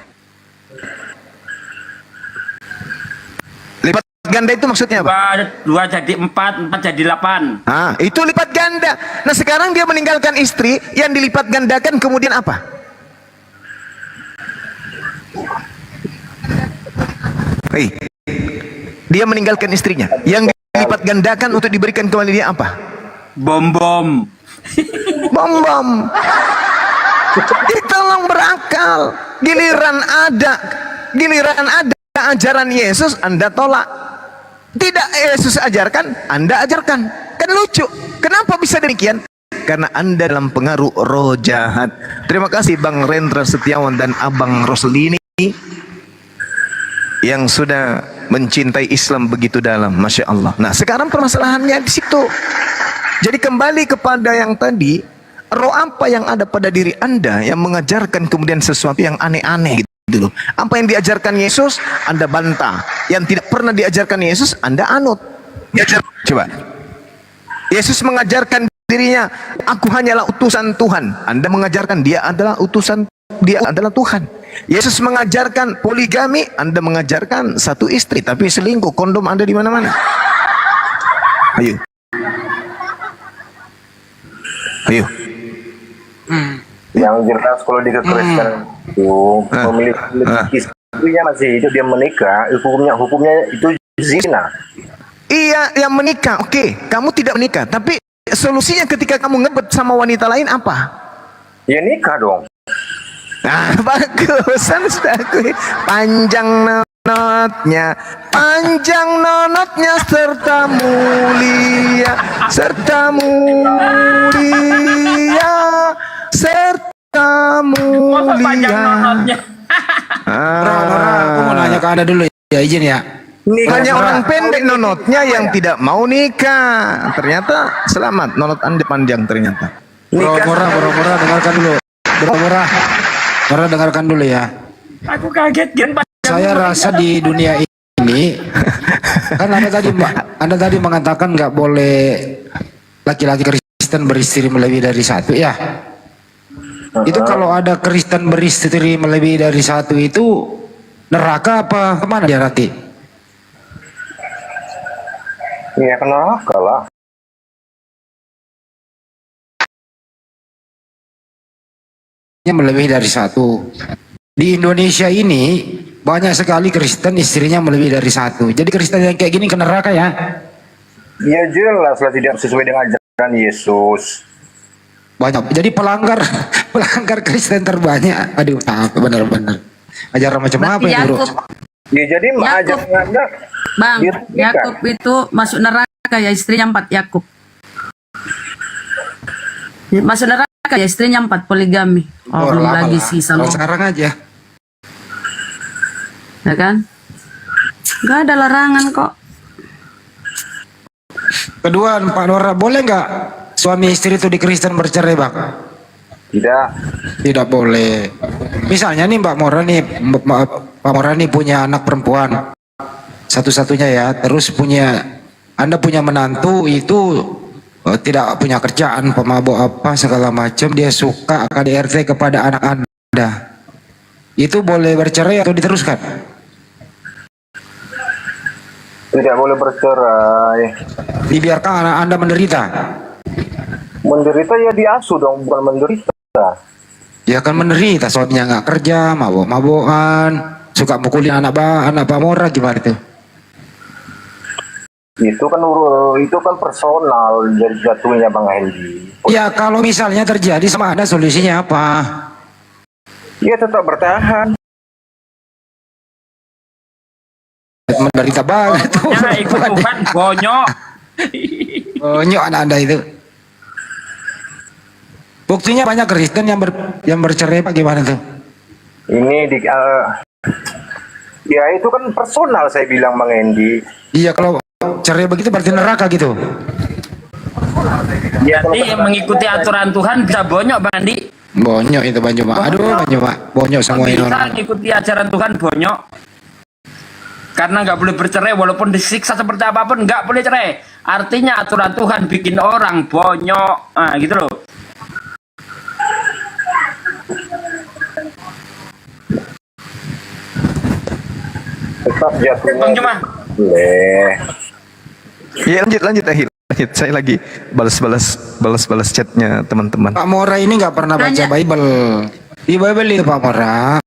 ganda itu maksudnya apa? 2 jadi 4, 4 jadi 8. Ah, itu lipat ganda. Nah sekarang dia meninggalkan istri yang dilipat gandakan, kemudian apa? Hei, dia meninggalkan istrinya yang dilipat gandakan untuk diberikan kepada dia apa? Bom-bom. Bom. Tolong berakal. Giliran ada ajaran Yesus, Anda tolak. Tidak Yesus ajarkan, Anda ajarkan. Kan lucu. Kenapa bisa demikian? Karena Anda dalam pengaruh roh jahat. Terima kasih Bang Rendra Setiawan dan Abang Roslini yang sudah mencintai Islam begitu dalam. Masya Allah. Nah sekarang permasalahannya di situ. Jadi kembali kepada yang tadi, roh apa yang ada pada diri Anda yang mengajarkan kemudian sesuatu yang aneh-aneh gitu loh. Apa yang diajarkan Yesus, Anda bantah. Yang tidak pernah diajarkan Yesus, Anda anut. Coba. Yesus mengajarkan dirinya, aku hanyalah utusan Tuhan. Anda mengajarkan dia adalah Tuhan. Yesus mengajarkan poligami, Anda mengajarkan satu istri tapi selingkuh, kondom Anda di mana-mana. Ayo. Yang jelas kalau di kekristenan itu memiliki istrinya masih hidup, dia menikah, hukumnya itu zina. Iya, yang menikah, oke, kamu tidak menikah, tapi solusinya ketika kamu ngebet sama wanita lain apa? Ya nikah dong. Nah, bagus, sudah aku panjang nonotnya serta mulia Masa panjang nonotnya? Aku mau nanya ke Anda dulu ya, izin ya. Hanya orang pendek nonotnya yang tidak mau nikah. Ternyata selamat, nonot Anda panjang ternyata. Murah dengarkan dulu. Murah dengarkan dulu ya. Aku kaget Gen. Saya rasa di dunia ini kan Anda tadi mengatakan nggak boleh laki-laki Kristen beristri lebih dari satu ya. Itu kalau ada Kristen beristri lebih dari satu itu neraka apa kemana dia nanti? Ya neraka lah. Melebihi dari satu. Di Indonesia ini banyak sekali Kristen istrinya melebihi dari satu. Jadi Kristen yang kayak gini ke neraka ya? Ya jelas lah, tidak sesuai dengan ajaran Yesus. Banyak. Jadi pelanggar Kristen terbanyak. Aduh, benar-benar. Ajaran macam apa ya, Bro? Ya jadi ajaran Anda, Bang, Yakub itu masuk neraka ya, istrinya 4 Yakub. Masuk neraka ya, istrinya 4 poligami. Belum lagi sih sama. Sekarang aja. Ya kan? Gak ada larangan kok. Kedua, Pak Nora, boleh nggak suami istri itu di Kristen bercerai, Bang? Tidak boleh. Misalnya nih Pak Mora nih punya anak perempuan satu-satunya ya, terus Anda punya menantu itu tidak punya kerjaan, pemabuk apa segala macam, dia suka KDRT kepada anak Anda. Itu boleh bercerai atau diteruskan? tidak boleh bercerai. Dibiarkan anak Anda menderita. Menderita ya diasuh dong, bukan menderita. Ya kan menderita, suaminya nggak kerja, mabuk-mabukan, suka mukulin anak Pak Mora, gimana tuh? Itu kan personal jadi jatuhnya Bang Hendy. Ya kalau misalnya terjadi sama Anda, solusinya apa? Ya tetap bertahan. Menderita banget tuh. Ya ikut Tuhan bonyok. Bonyok anak Anda itu. Buktinya banyak Kristen yang bercerai, Pak, gimana tuh? Ini ya itu kan personal, saya bilang Bang Hendy. Iya, kalau cerai begitu berarti neraka gitu. Jadi mengikuti aturan Tuhan bisa bonyok Bang Andi. Bonyok itu Bang Juma. Aduh Bang Juma, bonyok semuanya Bisa orang. mengikuti ajaran Tuhan bonyok. Karena nggak boleh bercerai walaupun disiksa seperti apapun nggak boleh cerai. Artinya aturan Tuhan bikin orang bonyok. Nah, gitu loh. Tetap jatuhnya. Bang Juma. Boleh. Iya lanjut Ahil. Lanjut. Saya lagi balas chatnya teman-teman. Pak Mora ini nggak pernah baca Tanya. Bible. Di Bible itu Pak Mora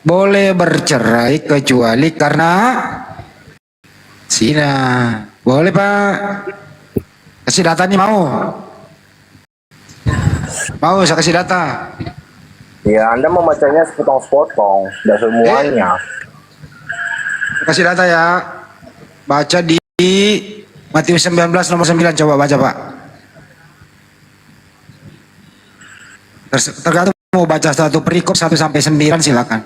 boleh bercerai kecuali karena zina. Boleh Pak. Kasih data nih mau? Mau saya kasih data. Ya, Anda membacanya sepotong-sepotong, tidak semuanya. Kasih data ya. Baca di Matius 19 nomor 9, coba baca Pak. Tergantung mau baca satu perikop 1 sampai 9 silakan.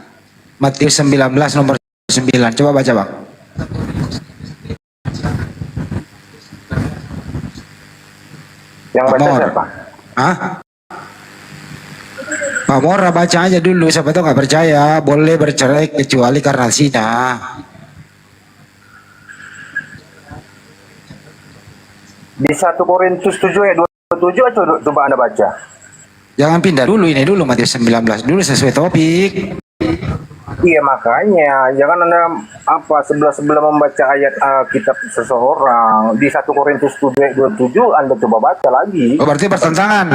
Matius 19 nomor 9, coba baca Pak. Yang baca Amor. siapa? Hah? Pak Mora baca aja dulu, siapa tahu nggak percaya. Boleh bercerai kecuali karena zina. Di 1 Korintus 7 ayat 27 coba Anda baca. Jangan pindah dulu, ini dulu Matius 19 dulu sesuai topik. Iya makanya, jangan Anda sebelah membaca ayat kitab seseorang. Di 1 Korintus 7 ayat 27 Anda coba baca lagi. Oh, berarti bertentangan.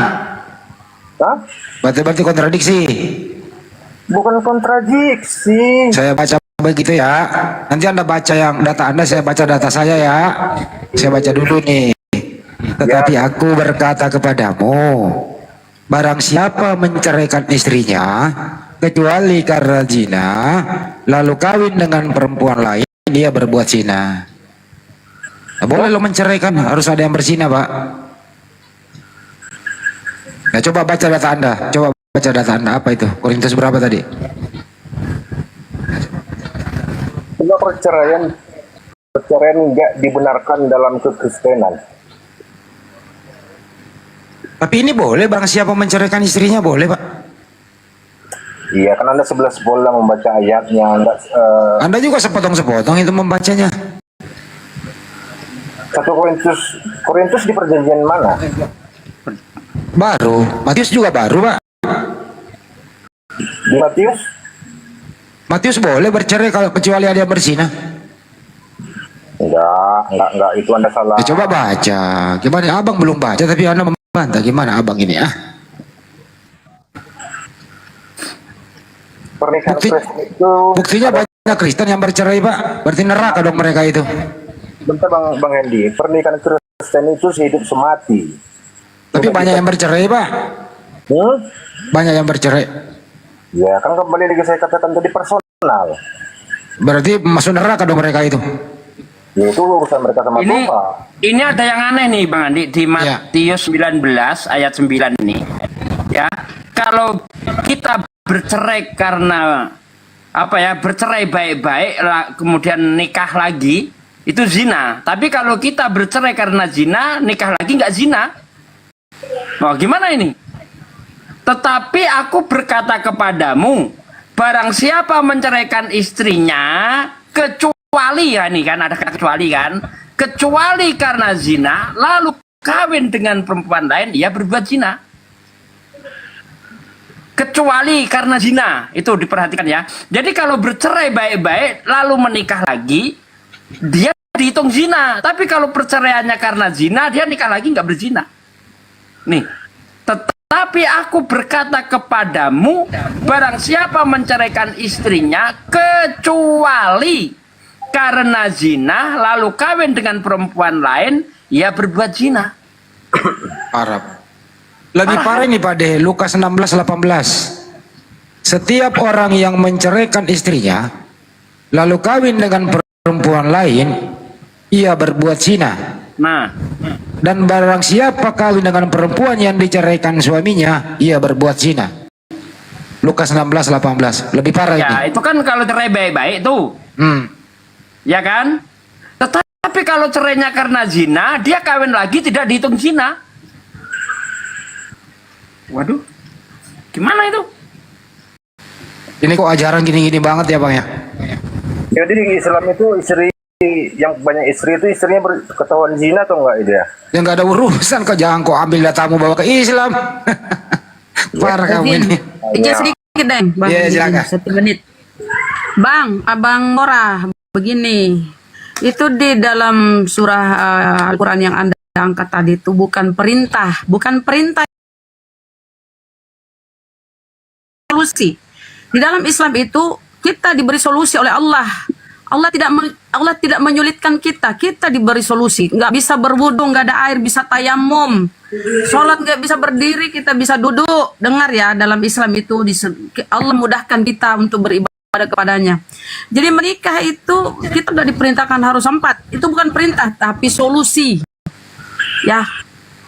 Hah? Berarti kontradiksi. Bukan kontradiksi. Saya baca begitu ya. Nanti Anda baca yang data Anda, saya baca data saya ya. Saya baca dulu nih. Tetapi aku berkata kepadamu, barang siapa menceraikan istrinya kecuali karena zina, lalu kawin dengan perempuan lain, dia berbuat zina. Nah, boleh lo menceraikan, harus ada yang berzina, Pak. Nah, coba baca data Anda. Coba baca data Anda. Apa itu? Korintus berapa tadi? Enggak, perceraian enggak dibenarkan dalam kekristenan. Tapi ini boleh, barang siapa menceraikan istrinya boleh, Pak. Iya, kan Anda 11 membaca ayatnya. Anda juga sepotong-sepotong itu membacanya. 1 Korintus di perjanjian mana? Baru, Matius juga baru, Pak. Di Matius? Matius boleh bercerai kalau kecuali ada yang berzina. Enggak, itu Anda salah. Ya, coba baca. Gimana? Abang belum baca tapi Anda membantah. Gimana abang ini ah? Pernikahan Kristen itu Buktinya banyak Kristen yang bercerai, Pak. Berarti neraka dong mereka itu. bentar Bang Hendy, pernikahan Kristen itu sehidup semati. Tapi banyak yang bercerai, Pak. Banyak yang bercerai. Ya, kan kembali lagi saya katakan tadi personal. Berarti masuk neraka dong mereka itu. Ya, itu urusan mereka sama Tuhan. Ini ada yang aneh nih Bang Andi di Matius 19 ayat 9 ini. Ya, kalau kita bercerai karena bercerai baik-baik kemudian nikah lagi itu zina. Tapi kalau kita bercerai karena zina, nikah lagi nggak zina. Oh, gimana ini? Tetapi aku berkata kepadamu, barang siapa menceraikan istrinya kecuali, ya ini kan ada kecuali kan, kecuali karena zina, lalu kawin dengan perempuan lain, dia berbuat zina. Kecuali karena zina, itu diperhatikan ya. Jadi kalau bercerai baik-baik lalu menikah lagi, dia dihitung zina. Tapi kalau perceraiannya karena zina, dia nikah lagi nggak berzina. Nih, tetapi aku berkata kepadamu, barang siapa menceraikan istrinya kecuali karena zina, lalu kawin dengan perempuan lain, ia berbuat zina. Arab. Lebih parah ini Pak De, Lukas 16:18. Setiap orang yang menceraikan istrinya lalu kawin dengan perempuan lain, ia berbuat zina. Nah, dan barang siapa kawin dengan perempuan yang diceraikan suaminya, ia berbuat zina. Lukas 16:18. Lebih parah ini. ya itu kan kalau cerai baik-baik tuh. Ya kan? Tetapi kalau cerainya karena zina, dia kawin lagi tidak dihitung zina. Waduh, gimana itu? Ini kok ajaran gini-gini banget ya Bang ya? Jadi di Islam itu istri yang banyak istri itu istrinya ketahuan zina atau enggak itu ya? Ya nggak ada urusan, kok jangan kok ambil datamu bawa ke Islam. Parah kamu ini. Izin sedikit deh, Bang. Iya, silakan. 1 menit. Bang, Abang Mora, begini. Itu di dalam surah Al-Quran yang Anda angkat tadi itu bukan perintah, solusi. Di dalam Islam itu kita diberi solusi oleh Allah. Allah tidak menyulitkan kita diberi solusi. Nggak bisa berwudu, nggak ada air, bisa tayamum. Sholat nggak bisa berdiri, kita bisa duduk. Dengar ya, dalam Islam itu Allah mudahkan kita untuk beribadah kepadanya. Jadi menikah itu kita sudah diperintahkan harus 4. Itu bukan perintah, tapi solusi. Ya,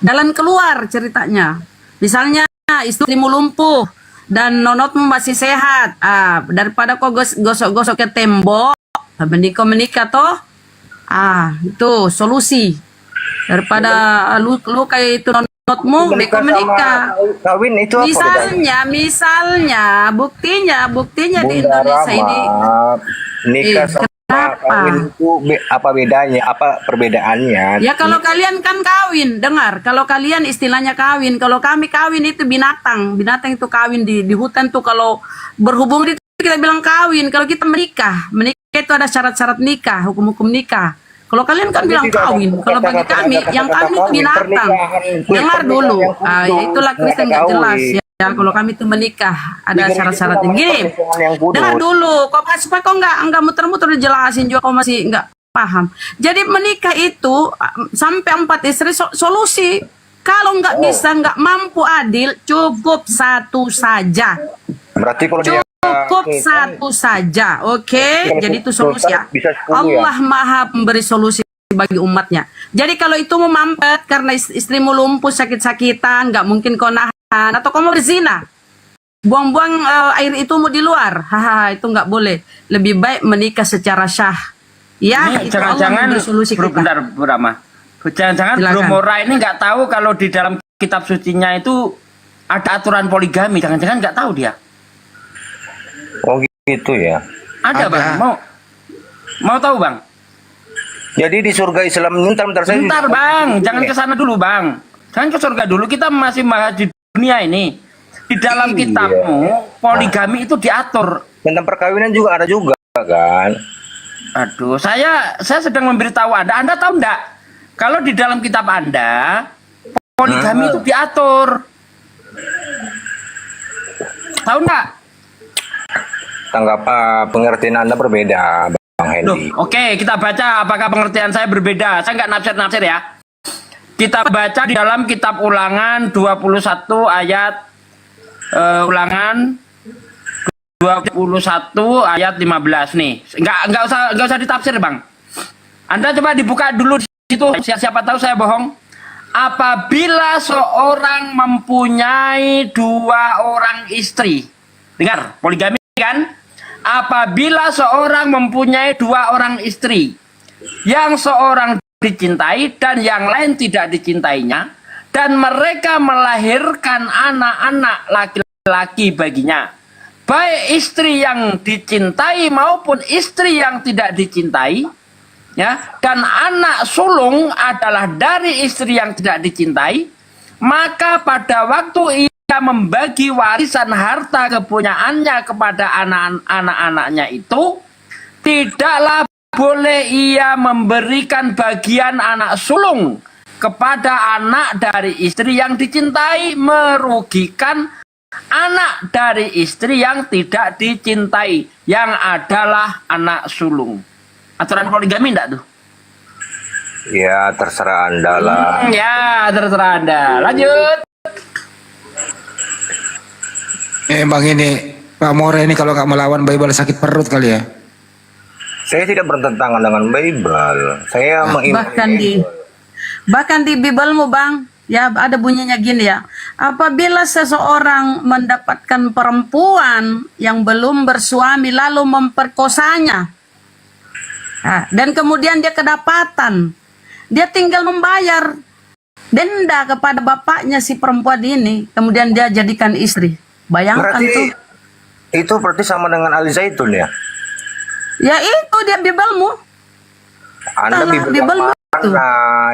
jalan keluar ceritanya. Misalnya istrimu lumpuh dan nonotmu masih sehat. Daripada kau gosok-gosok ke tembok, menikah toh. Itu solusi. Daripada lu kayak itu nonotmu, menikah. Kawin itu apa Misalnya buktinya di Indonesia ini. Nikah sama kawin itu apa bedanya? Apa perbedaannya? Ya kalau kalian kan kawin, dengar. Kalau kalian istilahnya kawin, kalau kami kawin itu binatang. Binatang itu kawin di hutan tuh kalau berhubung itu kita bilang kawin. Kalau kita menikah itu ada syarat-syarat nikah, hukum-hukum nikah. Kalau kalian kan bilang kawin. Kalau bagi kami, yang kawin itu binatang. Dengar dulu. Itulah Kristen nggak jelas ya. Kalau kami itu menikah ada syarat-syaratnya. Gini, dengar dulu. Supaya kau nggak muter-muter dijelasin juga kau masih nggak paham. Jadi menikah itu sampai 4 istri solusi. Kalau nggak bisa, nggak mampu adil, cukup 1 saja. Berarti kalau dia Cukup 1 saja, oke? Jadi itu solusi ya. Allah Maha memberi solusi bagi umatnya. Jadi kalau itu mau mampet karena istrimu lumpuh sakit-sakitan, nggak mungkin kau nahan, atau kau mau berzina, buang-buang air itu mau di luar, itu nggak boleh. Lebih baik menikah secara syah. Ya, ini itu jangan-jangan solusi kita. Bentar, Bu Rama. Jangan-jangan Bro Mora ini nggak tahu kalau di dalam kitab sucinya itu ada aturan poligami. Jangan-jangan nggak tahu dia. Oh gitu ya. Ada. Bang. Mau tahu Bang? Jadi di surga Islam bentar Bang, jangan ke sana dulu Bang. Jangan ke surga dulu, kita masih bahas di dunia ini. Di dalam kitabmu poligami itu diatur. Tentang perkawinan juga ada juga kan. Aduh, saya sedang memberitahu Anda tahu enggak? Kalau di dalam kitab Anda poligami itu diatur. Tahu enggak? Tanggap pengertian Anda berbeda, Bang Hendy. Oke, kita baca apakah pengertian saya berbeda. Saya nggak nafsir-nafsir ya. Kita baca di dalam kitab Ulangan 21 ayat Ulangan 21 ayat 15 nih. Enggak usah ditafsir, Bang. Anda coba dibuka dulu di situ. Siapa tahu saya bohong. Apabila seorang mempunyai 2 orang istri. Dengar, poligami kan? Apabila seorang mempunyai 2 orang istri, yang seorang dicintai dan yang lain tidak dicintainya, dan mereka melahirkan anak-anak laki-laki baginya, baik istri yang dicintai maupun istri yang tidak dicintai, ya, dan anak sulung adalah dari istri yang tidak dicintai, maka pada waktu ia membagi warisan harta kepunyaannya kepada anak-anaknya itu, tidaklah boleh ia memberikan bagian anak sulung kepada anak dari istri yang dicintai, merugikan anak dari istri yang tidak dicintai, yang adalah anak sulung. Aturan poligami enggak tuh? Ya terserah Anda lah. Ya terserah Anda. Lanjut. Bang ini Pak More ini kalau nggak melawan Bible sakit perut kali ya. Saya tidak bertentangan dengan Bible. Saya bahkan di Biblemu Bang, ya ada bunyinya gini ya. Apabila seseorang mendapatkan perempuan yang belum bersuami lalu memperkosanya, dan kemudian dia kedapatan, dia tinggal membayar denda kepada bapaknya si perempuan ini, kemudian dia jadikan istri. Bayangkan berarti, tuh. Itu berarti sama dengan Ali Zaitun ya? Ya itu dia Biblemu. Anda Biblemu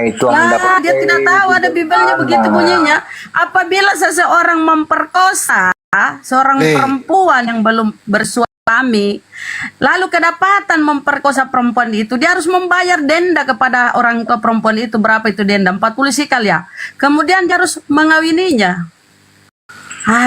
itu Anda dia tidak tahu ada Bibelnya begitu bunyinya. Apabila seseorang memperkosa seorang perempuan yang belum bersuami suami, lalu kedapatan memperkosa perempuan itu, dia harus membayar denda kepada orang tua perempuan itu. Berapa itu denda? 40 sikal ya. Kemudian dia harus mengawininya.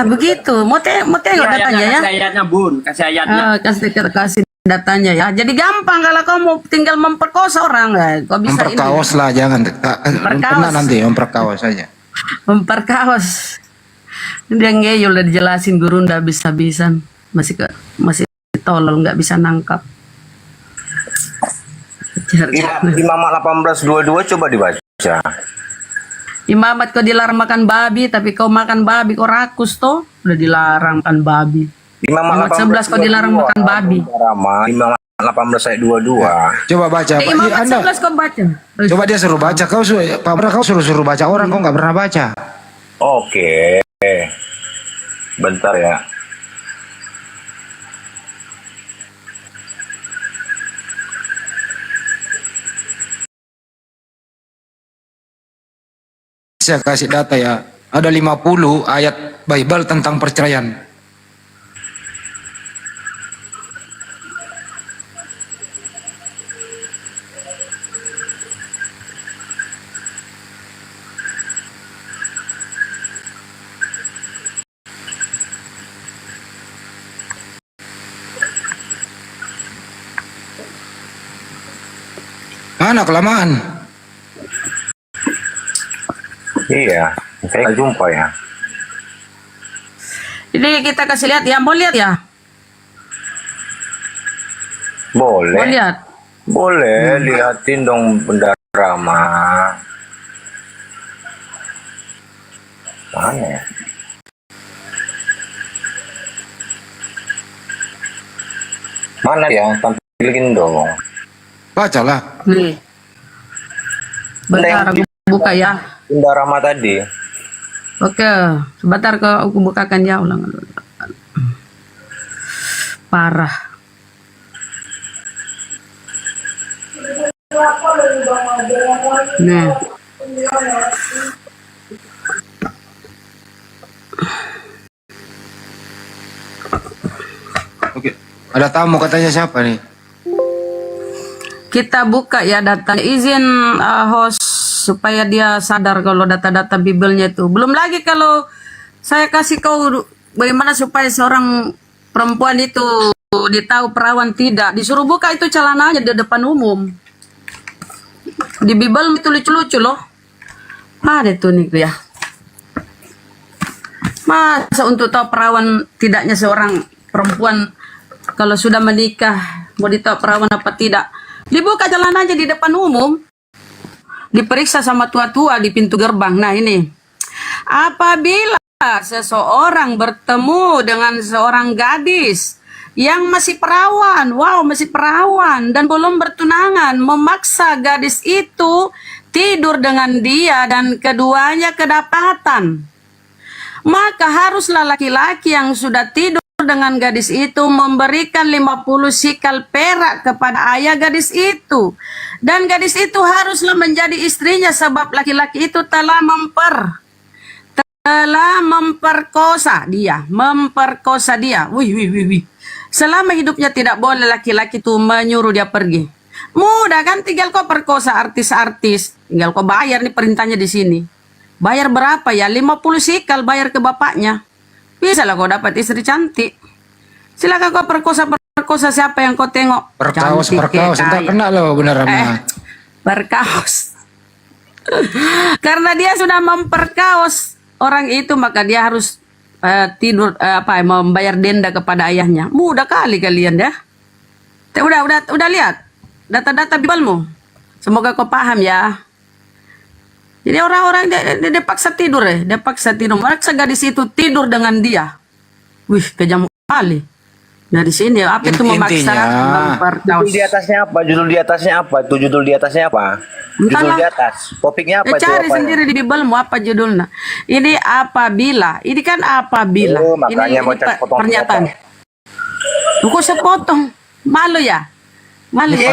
Begitu. Mau tengok datanya ya. Kasih ayatnya, Bun. Kasih ayatnya. Kasih datanya ya. Jadi gampang kalau kau mau tinggal memperkosa orang, kau bisa Memperkaos lah, jangan. Kena nanti memperkaos saja. Memperkaos. Dia ngeyel udah dijelasin guru ndak bisa-bisan. Masih tolol, nggak bisa nangkap. Imamat 18:22 coba dibaca. Imamat kau dilarang makan babi, tapi kau makan babi, kau rakus toh. Udah dilarang makan babi. Imamat 11 kau dilarang makan babi. Imamat 18 ayat 22. Coba baca. Imamat 11 kau baca. Coba dia suruh baca. Pak Bra, kau suruh baca orang, kau nggak pernah baca. Oke. Bentar ya. Saya kasih data ya. Ada 50 ayat Bible tentang perceraian. Mana kelamaan? Iya, saya nggak jumpa ya. Ini kita kasih lihat ya, mau lihat ya? Boleh. Mau lihat? Boleh, liatin dong Bunda Rama. Mana ya? Mana ya? Tampilin dong. Bacalah. Nih. Bentar aku buka ya. Bunda Rama tadi. Oke, sebentar aku bukakan ya, ulang. Parah. Nih. Oke. Ada tamu katanya, siapa nih? Kita buka ya data. Izin host supaya dia sadar kalau data-data Bibelnya itu. Belum lagi kalau saya kasih kau bagaimana supaya seorang perempuan itu ditahu perawan tidak. Disuruh buka itu celananya di depan umum. Di Bibel itu lucu-lucu loh. Ada tuh nih ya. Masa untuk tahu perawan tidaknya seorang perempuan kalau sudah menikah mau ditahu perawan apa tidak. Dibuka celananya di depan umum. Diperiksa sama tua-tua di pintu gerbang. Nah ini. Apabila seseorang bertemu dengan seorang gadis yang masih perawan, masih perawan dan belum bertunangan, memaksa gadis itu tidur dengan dia dan keduanya kedapatan, maka haruslah laki-laki yang sudah tidur dengan gadis itu memberikan 50 sikal perak kepada ayah gadis itu. Dan gadis itu haruslah menjadi istrinya sebab laki-laki itu telah memperkosa dia. Wih. Selama hidupnya tidak boleh laki-laki itu menyuruh dia pergi. Mudah kan, tinggal kau perkosa artis-artis. Tinggal kau bayar nih perintahnya di sini. Bayar berapa ya? 50 sikal bayar ke bapaknya. Bisa lah kau dapat istri cantik. Silakan kau perkosa siapa yang kau tengok. Perkaos. Cantik, Entar kena loh benar Rama. Perkaos. Karena dia sudah memperkaos orang itu, maka dia harus membayar denda kepada ayahnya. Mudah kali kalian ya. Udah lihat data-data Bibelmu. Semoga kau paham ya. Jadi orang-orang dia paksa tidur dia paksa tidur. Maksa gadis itu tidur dengan dia. Wih, kejam kali. Nah di sini apa itu memaksa memperkaos. Judul di atasnya apa? Judul di atasnya apa? Judul di atasnya apa? Judul di atas. Topiknya apa? Cari sendiri di Bibelmu apa judulnya. Ini apabila. Ini kan apabila. Oh, makanya ini pernyataan. Kok sepotong? Malu ya? Malu ya?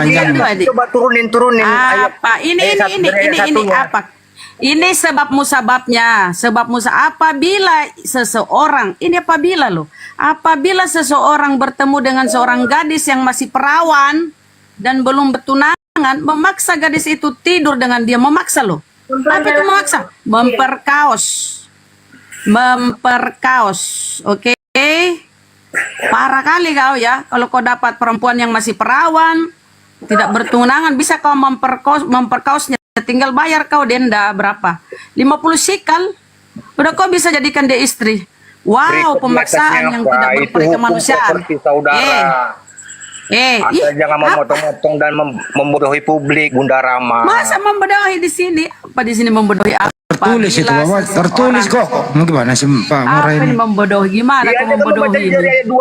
Coba turunin. Apa? Ini apa? Ini sebab musababnya. Apabila seseorang, ini apabila loh. apabila seseorang bertemu dengan seorang gadis yang masih perawan dan belum bertunangan, memaksa gadis itu tidur dengan dia, memaksa loh. Apa itu memaksa? Memperkaos. Memperkaos. Oke? Parah kali kau ya. Kalau kau dapat perempuan yang masih perawan, tidak bertunangan, bisa kau memperkaosnya. Tinggal bayar kau denda berapa? 50 sikal. Udah kau bisa jadikan dia istri. Wow, pemaksaan yang tidak berperi kemanusiaan. Anda jangan memotong-motong dan membodohi publik, Bunda Rama. Masa membodohi di sini? Apa di sini membodohi apa? Tertulis itu, Bapak. Tertulis kok. Gimana sih Pak Mora Apa ini? ini membodohi? Gimana Iya, kau membodohi dari ini?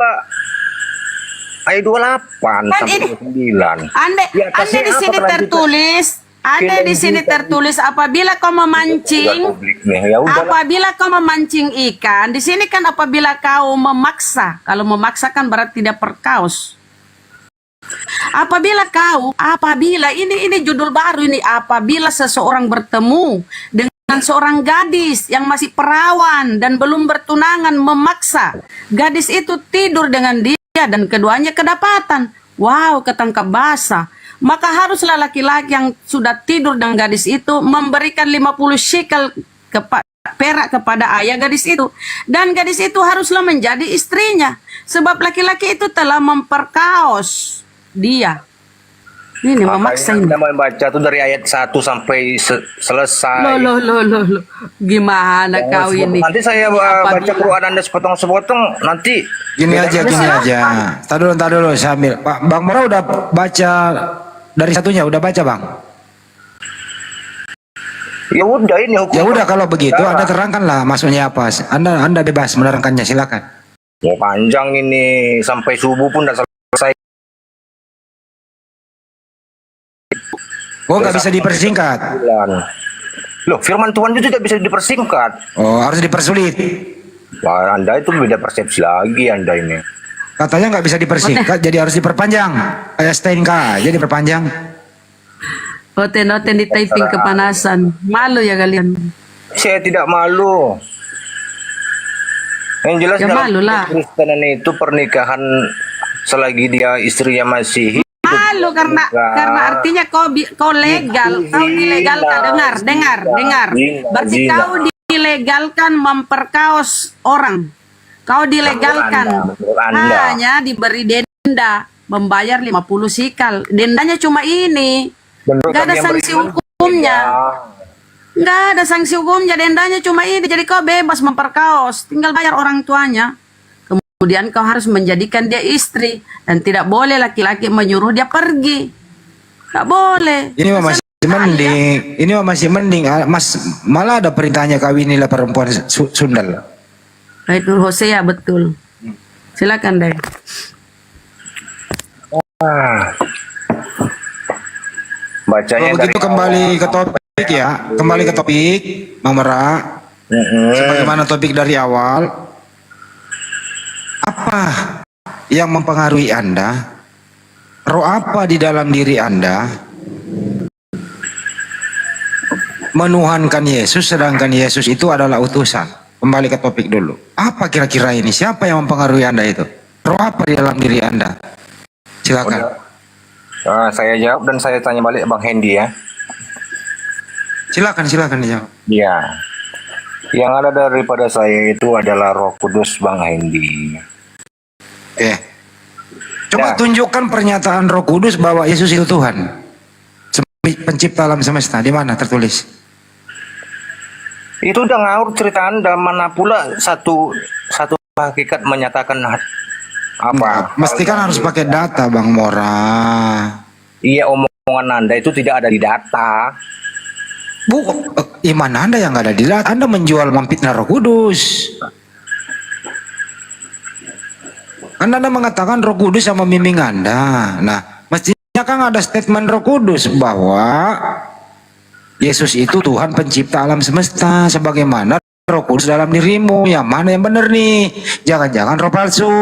ayat 28 Kan sampai ini 29. Anda di sini tertulis, Anda di sini tertulis apabila kau memancing, Ya udah. apabila kau memancing ikan, di sini kan apabila kau memaksa. Kalau memaksa kan berarti tidak perkaos. Apabila ini judul baru ini, apabila seseorang bertemu dengan seorang gadis yang masih perawan dan belum bertunangan, memaksa gadis itu tidur dengan dia dan keduanya kedapatan. Wow, ketangkap basah. Maka haruslah laki-laki yang sudah tidur dengan gadis itu memberikan 50 shekel perak kepada ayah gadis itu. Dan gadis itu haruslah menjadi istrinya. Sebab laki-laki itu telah memperkaos dia. Ini memaksa ini. Kita mau baca tuh dari ayat 1 sampai selesai. Loh. Gimana kau ini? Nanti saya baca Quran Anda sepotong-sepotong, nanti Gini aja. Tar dulu sambil. Pak Bang Mora udah baca dari satunya, udah baca Bang? ya udah ini hukum. Ya udah kalau begitu Anda terangkanlah maksudnya apa. Anda bebas menerangkannya, silakan. Ya panjang ini sampai subuh pun udah selesai. Oh, nggak bisa dipersingkat. Loh, firman Tuhan itu tidak bisa dipersingkat. Oh, harus dipersulit. Wah, Anda itu beda persepsi lagi Anda ini. Katanya nggak bisa dipersingkat, jadi harus diperpanjang. Kayak STNK, jadi diperpanjang. Noten di typing kepanasan. Malu ya kalian. Saya tidak malu. Yang jelas Ya, dalam malu lah. Kristenan itu pernikahan selagi dia istrinya masih hidup. Malu karena artinya kau legal, kau dilegalkan. Dengar. Berarti kau dilegalkan memperkaos orang. Kau dilegalkan Menurut Anda. hanya diberi denda, membayar 50 sikal. Dendanya cuma ini. Menurut Gak ada kami yang sanksi beriman, hukumnya. ya. Nggak ada sanksi hukumnya, dendanya cuma ini. Jadi kau bebas memperkaos, tinggal bayar orang tuanya. Kemudian kau harus menjadikan dia istri. Dan tidak boleh laki-laki menyuruh dia pergi. Nggak boleh. Ini mah masih mending. Ini mah masih mending. Mas, malah ada perintahnya kawinilah perempuan sundal. Baik, Nur Hosea, betul. Silakan deh. Bacanya Kalau begitu dari kembali ke topik ya. Kembali ke topik, Bang Mera. Sebagaimana topik dari awal. Apa yang mempengaruhi Anda? Roh apa di dalam diri Anda menuhankan Yesus sedangkan Yesus itu adalah utusan? Kembali ke topik dulu. Apa kira-kira ini? Siapa yang mempengaruhi Anda itu? Roh apa di dalam diri Anda? Silakan. saya jawab dan saya tanya balik Bang Hendy ya. Silakan dijawab. Ya. Yang ada daripada saya itu adalah Roh Kudus Bang Hendy. Coba Ya. tunjukkan pernyataan Roh Kudus bahwa Yesus itu Tuhan. Pencipta alam semesta, di mana tertulis? Itu udah ngawur cerita Anda, mana pula satu hakikat menyatakan apa? Mesti kan harus pakai data, Bang Mora. Iya, omongan Anda itu tidak ada di data. Iman Anda yang nggak ada di data. Anda menjual memfitnah Roh Kudus. Kan Anda mengatakan Roh Kudus yang membimbing Anda. Nah, mestinya kan ada statement Roh Kudus bahwa Yesus itu Tuhan pencipta alam semesta, sebagaimana Roh Kudus dalam dirimu. Yang mana yang benar nih? Jangan-jangan roh palsu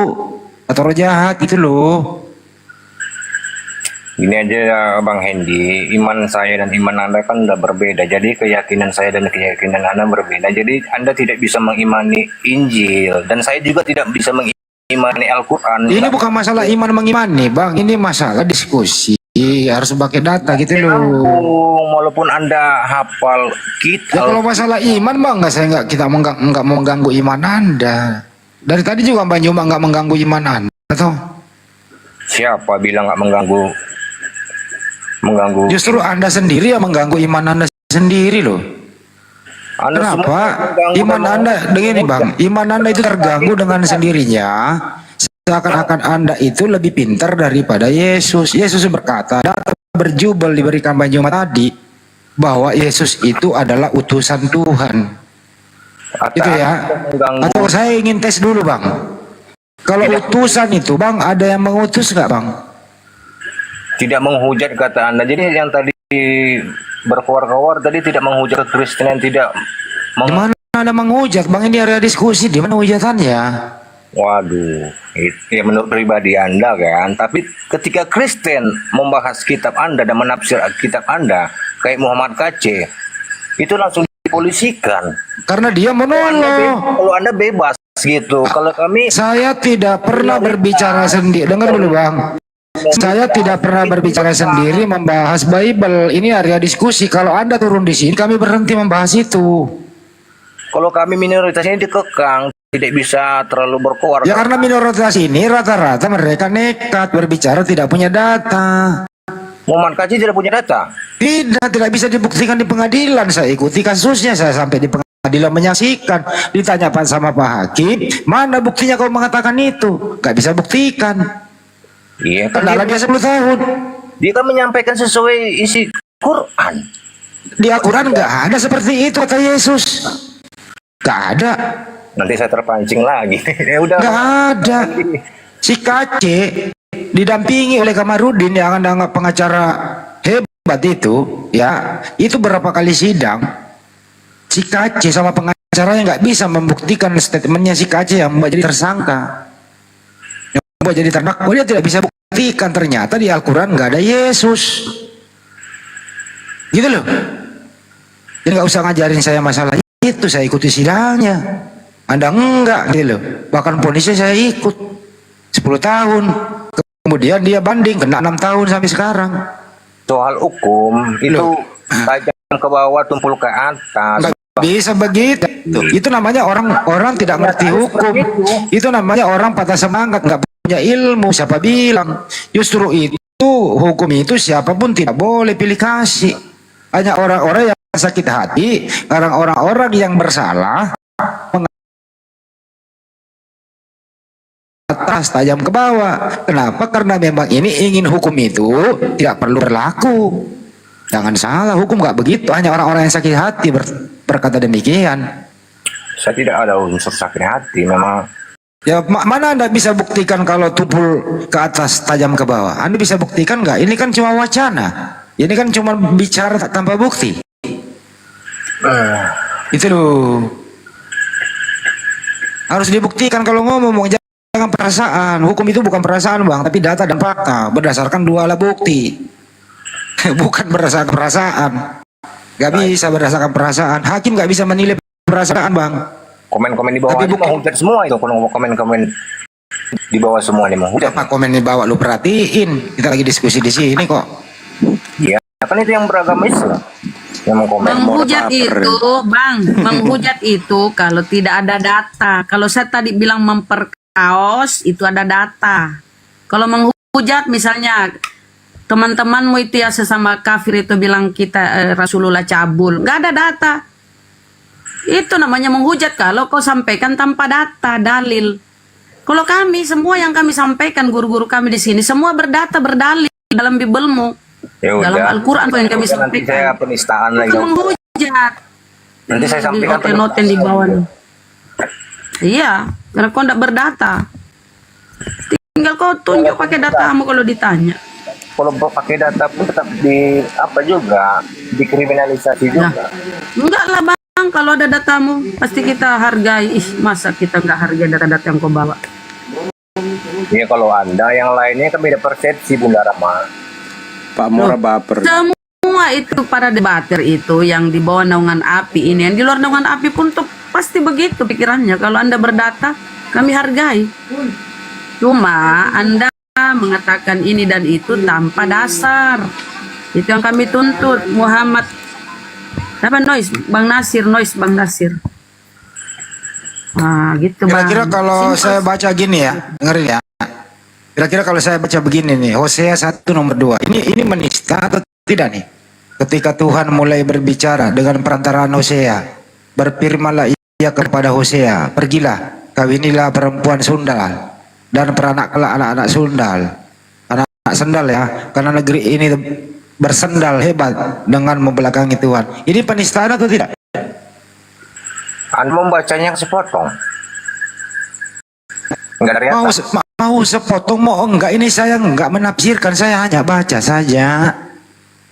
atau roh jahat gitu loh. Ini aja Bang Hendy, iman saya dan iman Anda kan udah berbeda. Jadi keyakinan saya dan keyakinan Anda berbeda. Jadi Anda tidak bisa mengimani Injil dan saya juga tidak bisa mengimani mengimani Al-Quran. Ini bukan masalah iman mengimani, Bang. Ini masalah diskusi. Harus pakai data gitu loh. Walaupun Anda hafal Ya kita. kalau masalah iman, Bang, kita nggak mau mengganggu iman Anda. Dari tadi juga Bang Juma nggak mengganggu iman Anda, toh. Siapa bilang nggak mengganggu? Justru Anda sendiri yang mengganggu iman Anda sendiri loh. Anda Kenapa? semua mengganggu Iman dengan- Anda, begini Bang, iman Anda itu terganggu dengan sendirinya. Seakan-akan Anda itu lebih pintar daripada Yesus. Yesus berkata, data berjubel diberikan Bang Juma tadi, bahwa Yesus itu adalah utusan Tuhan. Itu ya. mengganggu. Atau saya ingin tes dulu Bang. Kalau utusan itu Bang, ada yang mengutus nggak Bang? Tidak menghujat kata Anda. Jadi yang tadi berkowar-kowar tadi tidak menghujat Kristen, tidak Di mana ada menghujat Bang? Ini area diskusi, di mana hujatannya? Waduh, itu ya menurut pribadi Anda kan. Tapi ketika Kristen membahas kitab Anda dan menafsir kitab Anda, kayak Muhammad KC, itu langsung dipolisikan. Karena dia menolong. Kalau Anda bebas gitu. Kalau kami Saya tidak pernah berbicara sendiri. Dengar dulu Bang. Saya tidak pernah berbicara sendiri membahas Bible. Ini area diskusi. Kalau Anda turun di sini, kami berhenti membahas itu. kalau kami minoritas ini dikekang, tidak bisa terlalu berkoar. Ya karena minoritas ini rata-rata mereka nekat berbicara tidak punya data. Muhammad KC tidak punya data. Tidak bisa dibuktikan di pengadilan. Saya ikuti kasusnya, saya sampai di pengadilan menyaksikan. Ditanya sama Pak Hakim, mana buktinya kau mengatakan itu? Gak bisa buktikan. Iya kan Kendala dia 10 tahun. dia kan menyampaikan sesuai isi Quran. Di Al-Quran gak ada seperti itu kata Yesus. Gak ada. Nanti saya terpancing lagi. Ya udah. Gak ada. Si KC didampingi oleh Kamarudin yang anda pengacara hebat itu, ya, itu berapa kali sidang. Si KC sama pengacaranya nggak bisa membuktikan statementnya si KC yang membuat jadi tersangka, yang membuat jadi terdakwa. Dia tidak bisa buktikan ternyata di Al-Quran nggak ada Yesus, gitu loh. Jadi nggak usah ngajarin saya masalah itu, saya ikuti sidangnya. Anda enggak gitu loh. Bahkan ponisnya saya ikut 10 tahun. Kemudian dia banding kena 6 tahun sampai sekarang. Soal hukum itu tajam ke bawah, tumpul ke atas. Nggak bisa begitu. Itu namanya orang tidak ngerti hukum. Itu namanya orang patah semangat, nggak punya ilmu. Siapa bilang? Justru itu hukum itu siapapun tidak boleh pilih kasih. Hanya orang-orang yang sakit hati, orang-orang yang bersalah, atas tajam ke bawah. Kenapa? Karena memang ini ingin hukum itu tidak perlu berlaku. Jangan salah, hukum nggak begitu. Hanya orang-orang yang sakit hati berkata demikian. Saya tidak ada unsur sakit hati, memang. Ya mana Anda bisa buktikan kalau tumpul ke atas tajam ke bawah? Anda bisa buktikan nggak? Ini kan cuma wacana. Ini kan cuma bicara tanpa bukti. Itu loh. Harus dibuktikan kalau ngomong. Jangan perasaan. Hukum itu bukan perasaan Bang, tapi data dan fakta berdasarkan 2 alat bukti. Bukan berdasarkan perasaan. Gak bisa berdasarkan perasaan. Hakim gak bisa menilai perasaan Bang. Komen-komen di bawah Tapi ini menghujat semua itu. Kalau komen-komen di bawah semua ini menghujat. Apa komen di bawah lu perhatiin? Kita lagi diskusi di sini kok. Iya, kan itu yang beragama Islam yang mengkomen. Menghujat itu, Bang, menghujat itu kalau tidak ada data. Kalau saya tadi bilang memperkaos, itu ada data. Kalau menghujat misalnya teman-temanmu itu ya sesama kafir itu bilang kita Rasulullah cabul, nggak ada data. Itu namanya menghujat kalau kau sampaikan tanpa data, dalil. Kalau kami, semua yang kami sampaikan, guru-guru kami di sini, semua berdata, berdalil dalam Bibelmu. Ya Dalam udah. Al-Quran yang kami Nanti sampaikan. saya penistaan lagi. Itu menghujat. Nanti saya sampaikan Di noten di bawah nih. Iya, karena kau tidak berdata. Tinggal kau tunjuk pakai datamu kalau ditanya. Kalau pakai data pun tetap di apa juga, dikriminalisasi juga. Enggak lah Bang, kalau ada datamu pasti kita hargai. Ih, masa kita nggak hargai data-data yang kau bawa? Ya kalau Anda yang lainnya kan beda persepsi Bunda Rama. Pak Mora baper. Semua itu para debater itu yang di bawah naungan api ini, yang di luar naungan api pun tuh pasti begitu pikirannya. Kalau Anda berdata, kami hargai. Cuma Anda mengatakan ini dan itu tanpa dasar. Itu yang kami tuntut. Muhammad apa noise Bang Nasir, Bang Nasir. Nah, gitu Bang. Kira-kira kalau saya baca gini ya, dengerin ya. Kira-kira kalau saya baca begini nih, Hosea 1 nomor 2. Ini menista atau tidak nih? Ketika Tuhan mulai berbicara dengan perantaraan Hosea, berfirmanlah ia kepada Hosea, pergilah, kawinilah perempuan sundal dan peranaklah anak-anak sundal. Anak-anak sendal ya, karena negeri ini bersendal hebat dengan membelakangi Tuhan. Ini penistaan atau tidak? Anda membacanya sepotong. Enggak dari Mau, atas. mau sepotong mau enggak, ini saya enggak menafsirkan, saya hanya baca saja.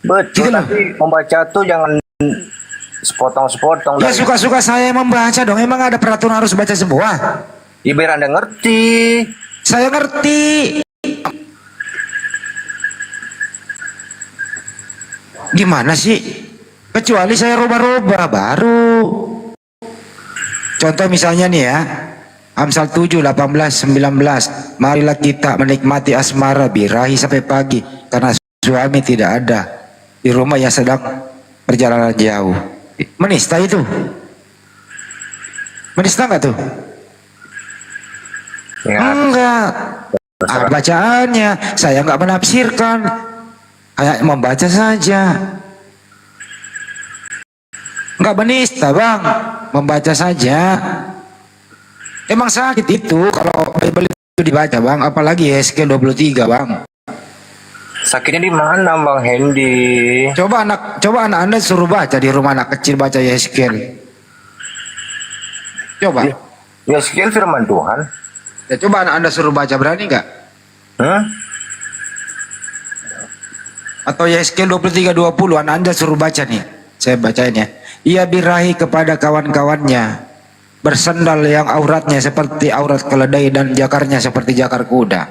Betul, Gitu loh. tapi membaca tuh jangan sepotong-sepotong. Ya suka-suka saya membaca dong, emang ada peraturan harus baca semua? Ya, biar Anda ngerti. Saya ngerti. Gimana sih? Kecuali saya roba-roba baru. Contoh misalnya nih ya, Amsal 7, 18, 19. Marilah kita menikmati asmara birahi sampai pagi, karena suami tidak ada di rumah yang sedang perjalanan jauh. Menista itu? Menista enggak tuh? Ya, Enggak. Bacaannya saya enggak menafsirkan, kayak membaca saja. Enggak menista Bang, membaca saja. Emang sakit itu kalau Bible itu dibaca Bang, apalagi Yeskel 23 Bang. sakitnya di mana Bang Hendy? Coba anak Anda suruh baca di rumah, anak kecil baca Yeskel. Coba. Ya, skill firman Tuhan. Ya coba anak Anda suruh baca, berani enggak? Atau Yeskel 23:20 anak Anda suruh baca nih. Saya bacain ya. Ia birahi kepada kawan-kawannya, bersendal yang auratnya seperti aurat keledai dan jakarnya seperti jakar kuda.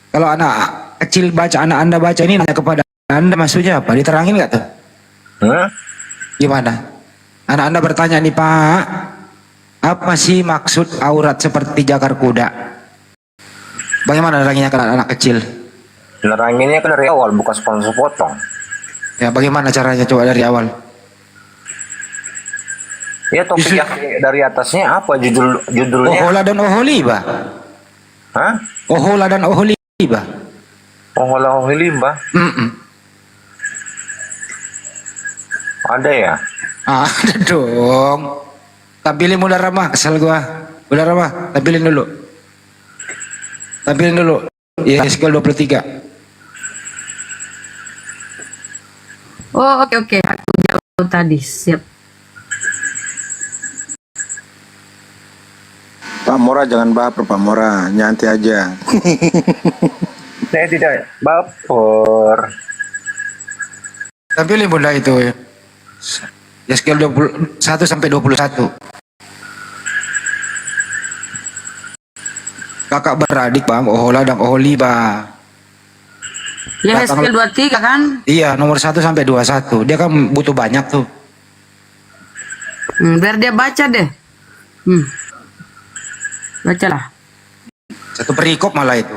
Kalau anak kecil baca, anak Anda baca ini nanya kepada Anda, maksudnya apa? Diterangin nggak tuh? Gimana? Anak Anda bertanya nih, Pak, apa sih maksud aurat seperti jakar kuda? Bagaimana neranginnya ke anak kecil? Neranginnya kan dari awal, bukan sepotong-sepotong. Ya bagaimana caranya, coba dari awal? Ya, topik yang dari atasnya apa judulnya? Ohola dan Oholiba. Hah? Ohola dan Oholiba. Ohola Oholiba. Ada ya? Ada dong. Tampilin Bunda Rama, kesel gua. Bunda Rama, tampilin dulu. Tampilin dulu. Yeskel 23. Oh, oke. Aku jauh tadi. Siap. Pak Mora jangan baper, Pak Mora, nyantai aja. Saya tidak baper. Tampilin Bunda itu. Yeskel 21 sampai 21. Kakak beradik Bang, Ohola dan Oholiba. Ya Yeskel 23 kan? Iya, nomor 1 sampai 21. Dia kan butuh banyak tuh. Biar dia baca deh. Bacalah. Satu perikop malah itu.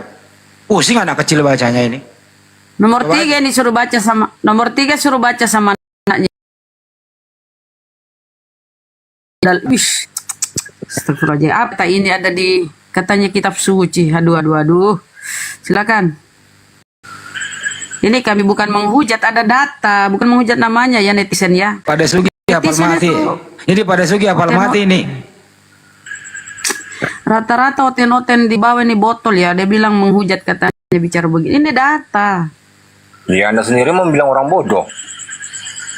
Pusing anak kecil bacanya ini. Nomor 3 ini suruh baca sama suruh baca sama anaknya. Wish. Astagfirullahaladzim. Apa ini ada di katanya kitab suci. Aduh. Silakan. Ini kami bukan menghujat, ada data, bukan menghujat namanya ya netizen ya. Pada Sugi hafal mati. Ini pada Sugi hafal mati ini. Rata-rata oten-oten di bawah ini botol ya. Dia bilang menghujat katanya bicara begini. Ini data. Ya, Anda sendiri mau bilang orang bodoh.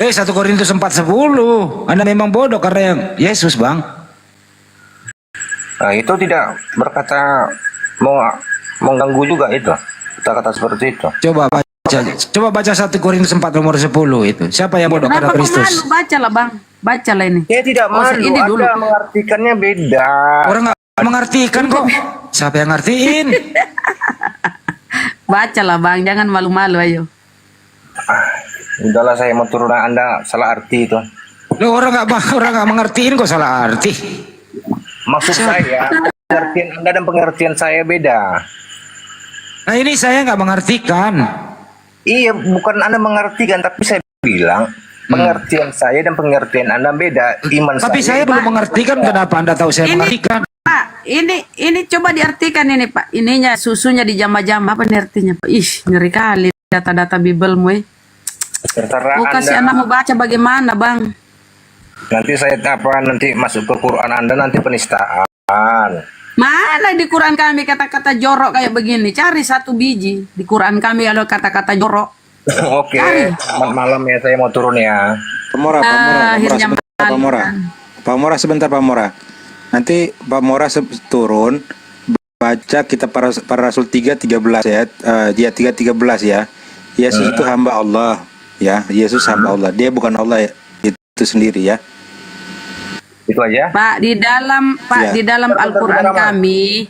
1 Korintus 4:10. Anda memang bodoh karena yang Yesus Bang. Nah, itu tidak berkata mengganggu juga itu. Kata-kata seperti itu. Coba baca 1 Korintus 4 nomor 10 itu. Siapa yang bodoh karena Kristus? Malu? Bacalah Bang. Bacalah ini. Saya tidak malu. Ini dulu. Anda mengartikannya beda. Orang nggak mengartikan kok. Siapa yang ngertiin? Bacalah Bang, jangan malu-malu ayo. Udahlah, saya mau turun, Anda salah arti itu. Loh, orang nggak mengertiin kok salah arti. Maksud saya, pengertian Anda dan pengertian saya beda. Nah ini saya nggak mengartikan. Iya, bukan Anda mengartikan, tapi saya bilang pengertian saya dan pengertian Anda beda. Iman Tapi saya belum mengartikan, kenapa Anda tahu saya Ini- mengartikan? Pak, ini coba diartikan ini Pak. Ininya susunya di jama-jama apa nih artinya Pak? Ih, ngeri kali data-data Bible mu. terserah Mau kasih Anda. anak mau baca bagaimana Bang? Nanti saya nanti masuk ke Quran Anda nanti penistaan. Mana di Quran kami kata-kata jorok kayak begini? Cari satu biji di Quran kami kalau kata-kata jorok. Oke, selamat malam ya, saya mau turun ya. Akhirnya Pak Mora sebentar Pak Mora. Nanti Pak Mora turun baca kitab para Rasul 3:13 ya. Dia 3:13 ya. Yesus itu hamba Allah ya. Yesus hamba Allah. Dia bukan Allah ya, itu sendiri ya. Itu aja. Pak, di dalam Al-Qur'an kami.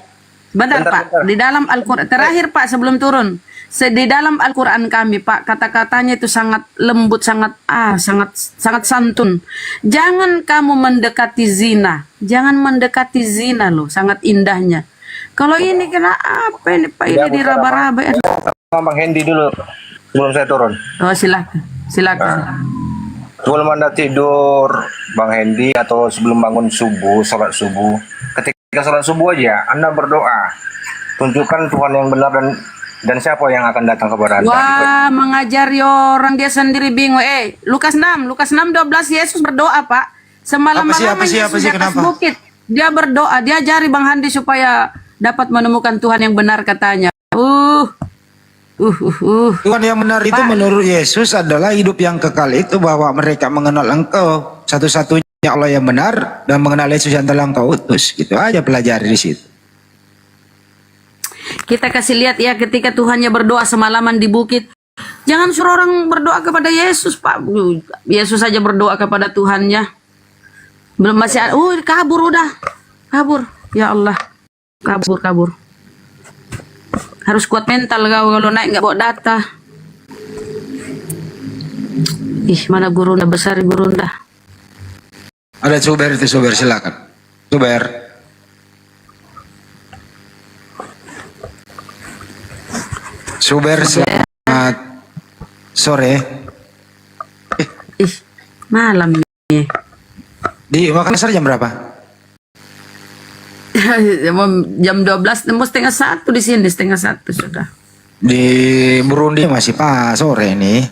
Bentar, Pak. Di dalam Al-Qur'an terakhir Pak sebelum turun. Di dalam Al-Qur'an kami, Pak, kata-katanya itu sangat lembut, sangat santun. Jangan kamu mendekati zina. Jangan mendekati zina loh, sangat indahnya. Kalau ini kena apa ini Pak? Ini diraba-raba. Sama Bang Hendy dulu sebelum saya turun. Oh, silakan. Sebelum Anda tidur, Bang Hendy, atau sebelum bangun subuh, sholat subuh, ketika sholat subuh aja, Anda berdoa. Tunjukkan Tuhan yang benar dan siapa yang akan datang kepada Anda. Wah, mengajari orang dia sendiri bingung. Lukas 6:12 Yesus berdoa, Pak. Semalam-malam Yesus di atas bukit. Dia berdoa, dia ajari Bang Handi supaya dapat menemukan Tuhan yang benar katanya. Tuhan yang benar itu menurut Yesus adalah hidup yang kekal itu, bahwa mereka mengenal Engkau satu-satunya Allah yang benar dan mengenal Yesus yang telah Engkau utus. Gitu aja pelajari di situ. Kita kasih lihat ya ketika Tuhannya berdoa semalaman di bukit. Jangan suruh orang berdoa kepada Yesus, Pak. Yesus saja berdoa kepada Tuhannya. Belum masih ada. Kabur udah. Kabur. Ya Allah. Kabur. Harus kuat mental kau kalau naik nggak bawa data. Mana gurunda besar gurunda. Ada Suber itu, Suber silakan. Suber selamat sore. Malam nih. Di Makassar jam berapa? Jam 12 tembus 12:30 di sini, 12:30 sudah. Di Burundi masih sore ini.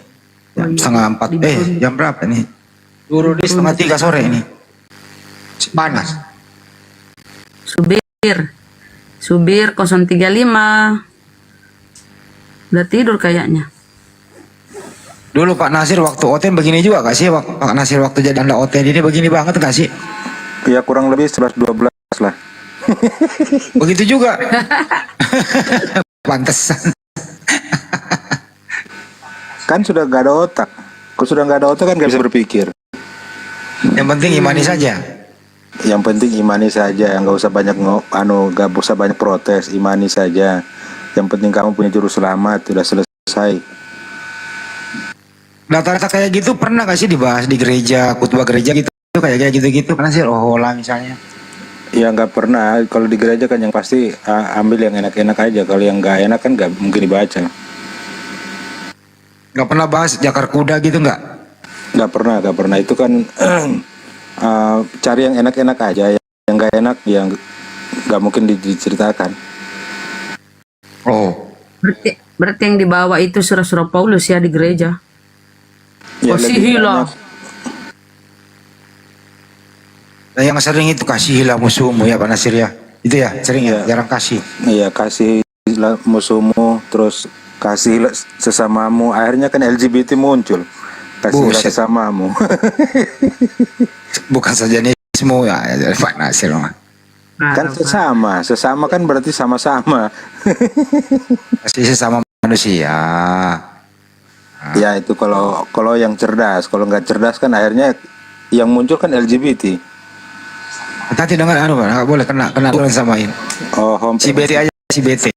Jam 3:30. Jam berapa nih? Burundi 2:30 sore ini. Panas. Subir 035. Udah tidur kayaknya. Dulu Pak Nasir waktu OTEN begini juga gak sih? Pak Nasir waktu jadi anda OTEN ini begini banget gak sih? Ya kurang lebih 11-12 lah. Begitu juga. Pantesan. Kan sudah gak ada otak. Kalau sudah gak ada otak kan gak bisa berpikir. Yang penting imani saja. Yang penting imani saja, nggak usah banyak nggak usah banyak protes, imani saja. Yang penting kamu punya juru selamat, sudah selesai. Data-data kayak gitu pernah gak sih dibahas di gereja, khutbah gereja gitu, kayak gitu pernah sih? Lah misalnya. Ya nggak pernah. Kalau di gereja kan yang pasti ambil yang enak-enak aja. Kalau yang nggak enak kan nggak mungkin dibaca. Nggak pernah bahas jakar kuda gitu nggak? Nggak pernah. Itu kan cari yang enak-enak aja. Yang nggak enak yang nggak mungkin diceritakan. Oh. Berarti yang dibawa itu surah-surah Paulus ya di gereja. Ya, Kasihilah. Nah, yang sering itu kasihilah musuhmu ya Pak Nasir ya. Itu ya sering ya, jarang kasih. Iya, kasihlah musuhmu, terus kasihlah sesamamu. Akhirnya kan LGBT muncul. Kasihlah sesamamu. Bukan saja nismu ya Pak Nasir. Kan sesama kan berarti sama-sama. Kasih sesama manusia. Ya itu kalau yang cerdas. Kalau nggak cerdas kan akhirnya yang muncul kan LGBT. Tadi dengan nggak boleh kena orang samain. Oh, si BT aja, si BT.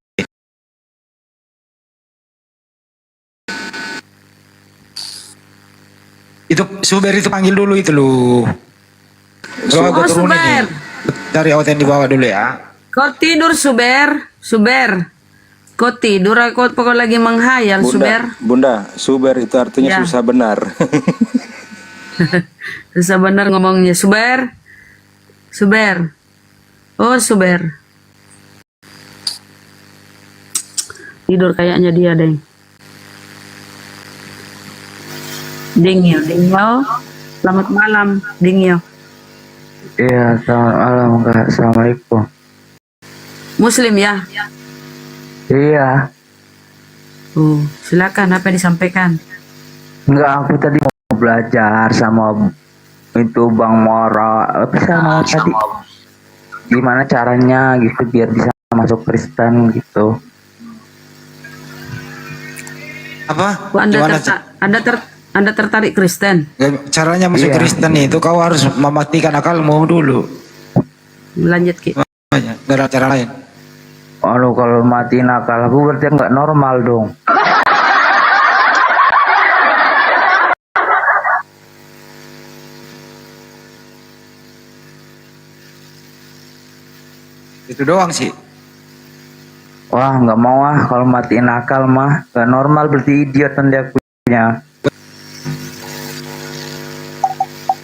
Itu Suber itu panggil dulu itu lu. Suber. Dari hotel di bawah dulu ya. Kau tidur Suber. Kau tidur, kau pokok lagi menghayal, Suber. Bunda, Suber itu artinya Ya. susah benar. Susah bener ngomongnya. Suber. Suber. Oh, Suber. Tidur kayaknya dia, Deng. Dingyo. Selamat malam, Dingyo. Iya, selamat malam Kak. Assalamualaikum. Muslim ya? Iya, Silakan apa yang disampaikan? enggak, aku tadi mau belajar sama itu Bang Mora. Apa sama tadi? Gimana caranya gitu biar bisa masuk Kristen gitu. Apa? Oh, Gimana? Anda tertarik Kristen? Caranya masuk Iya. Kristen itu kau harus mematikan akalmu dulu. Lanjut, Ki. Banyak, nggak ada cara lain. Aduh, kalau matiin akal aku berarti nggak normal dong. Itu doang sih. Wah, nggak mau kalau matiin akal mah nggak normal, berarti idiot nanti akunya.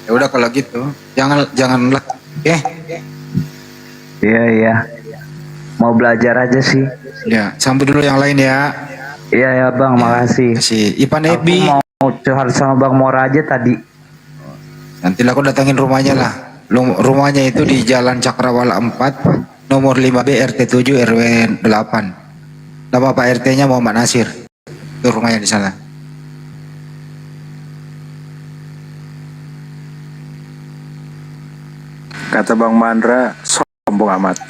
Ya udah kalau gitu, janganlah. Iya. Mau belajar aja sih. Ya, sambut dulu yang lain ya. Iya ya Bang, makasih. Si Ipan Aku Ebi. mau curhat sama Bang Mora aja tadi. Nanti aku datangin rumahnya lah. Rumahnya itu di Jalan Cakrawala 4, nomor 5B RT 7 RW 8. Nama Pak RT-nya Muhammad Nasir. Itu rumahnya di sana. Kata Bang Mandra, sombong amat.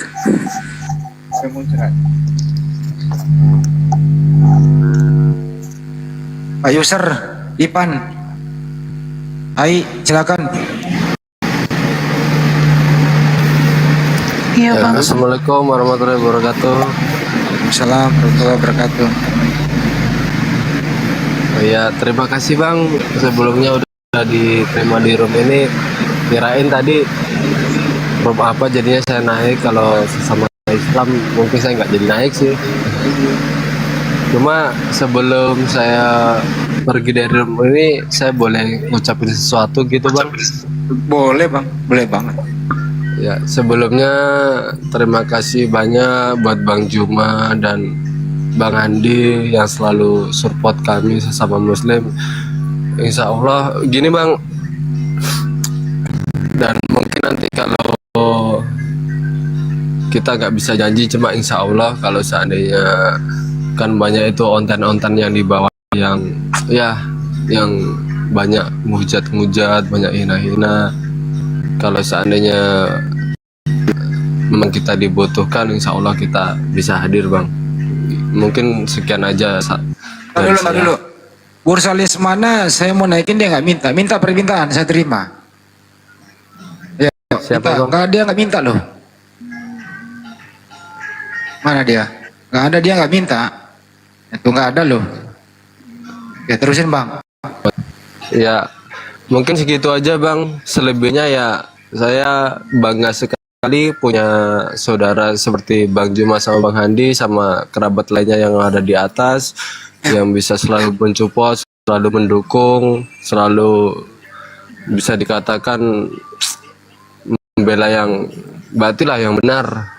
Pak User, Ipan. Hai, silakan. Iya, Bang. Assalamualaikum warahmatullahi wabarakatuh. Waalaikumsalam warahmatullahi wabarakatuh. Oh ya, terima kasih Bang. Sebelumnya udah diterima di room ini. Kirain tadi room apa jadinya saya naik, kalau sesama Islam mungkin saya nggak jadi naik sih. Cuma sebelum saya pergi dari room ini, saya boleh ngucapin sesuatu gitu Bang? Boleh Bang, boleh banget. Ya, sebelumnya terima kasih banyak buat Bang Juma dan Bang Andi yang selalu support kami sesama Muslim. Insya Allah gini Bang, dan mungkin nanti kalau kita nggak bisa janji, cuma insya Allah kalau seandainya kan banyak itu onten-onten yang di bawah yang banyak ngujat-ngujat, banyak hina-hina. Kalau seandainya memang kita dibutuhkan, insya Allah kita bisa hadir Bang. Mungkin sekian aja. Dulu. Bursa Lesmana saya mau naikin, dia nggak minta permintaan saya terima. Ya, Siapa, Bang? nggak, dia nggak minta loh. Mana dia? Nggak ada, dia nggak minta. Itu nggak ada loh. Ya terusin Bang. Ya, mungkin segitu aja Bang. Selebihnya ya saya bangga sekali punya saudara seperti Bang Juma sama Bang Handi sama kerabat lainnya yang ada di atas, yang bisa selalu mensupport, selalu mendukung, selalu bisa dikatakan membela yang batilah yang benar.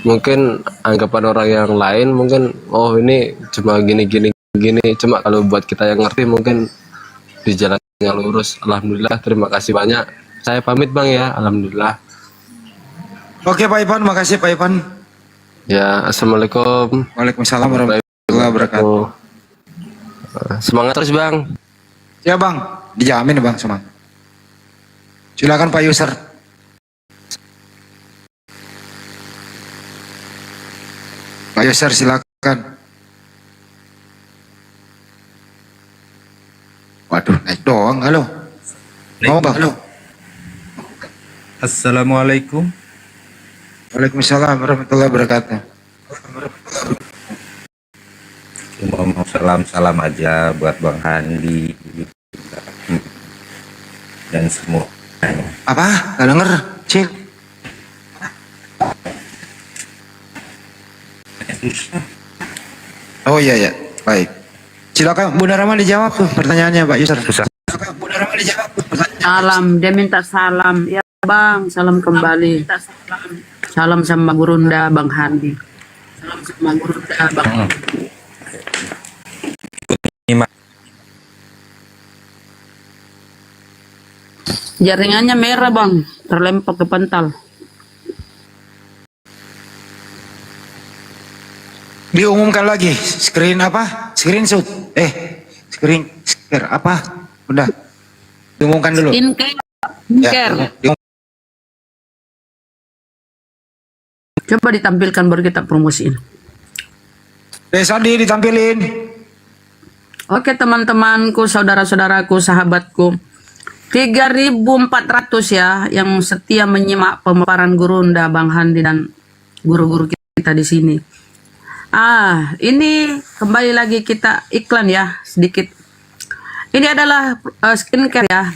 Mungkin anggapan orang yang lain mungkin oh ini cuma gini, cuma kalau buat kita yang ngerti mungkin di jalan yang lurus. Alhamdulillah, terima kasih banyak. Saya pamit Bang ya, alhamdulillah. Oke Pak Ipan, makasih Pak Ipan. Ya, assalamualaikum. Waalaikumsalam warahmatullahi wabarakatuh. Semangat terus Bang. Ya Bang, dijamin Bang semangat. Silakan Pak User. Pak User silakan. Waduh, naik doang. Halo. Mau Bang? Halo. Assalamualaikum. Waalaikumsalam warahmatullahi wabarakatuh. Cuma mau salam aja buat Bang Handi dan semua. Apa? Gak denger, Cil. Oh iya ya, baik. Silakan Bunda Rama dijawab tuh pertanyaannya Pak Yusuf. Silakan Bunda Rama dijawab tuh pertanyaannya. Salam, dia minta salam. Ya Bang, salam kembali. Salam sama Gurunda Bang Handi. Salam sama Gurunda Bang Handi. Jaringannya merah Bang, terlempar ke pantal. Diumumkan lagi, screen apa? Screenshot. Screen share apa? Udah. Diumumkan dulu. Skincare. Ya. Coba ditampilkan baru kita promosiin. Sandi ditampilin. Oke teman-temanku, saudara-saudaraku, sahabatku. 3.400 ya yang setia menyimak pemaparan Gurunda, Bang Handi dan guru-guru kita di sini. Ini kembali lagi kita iklan ya sedikit. Ini adalah skincare ya.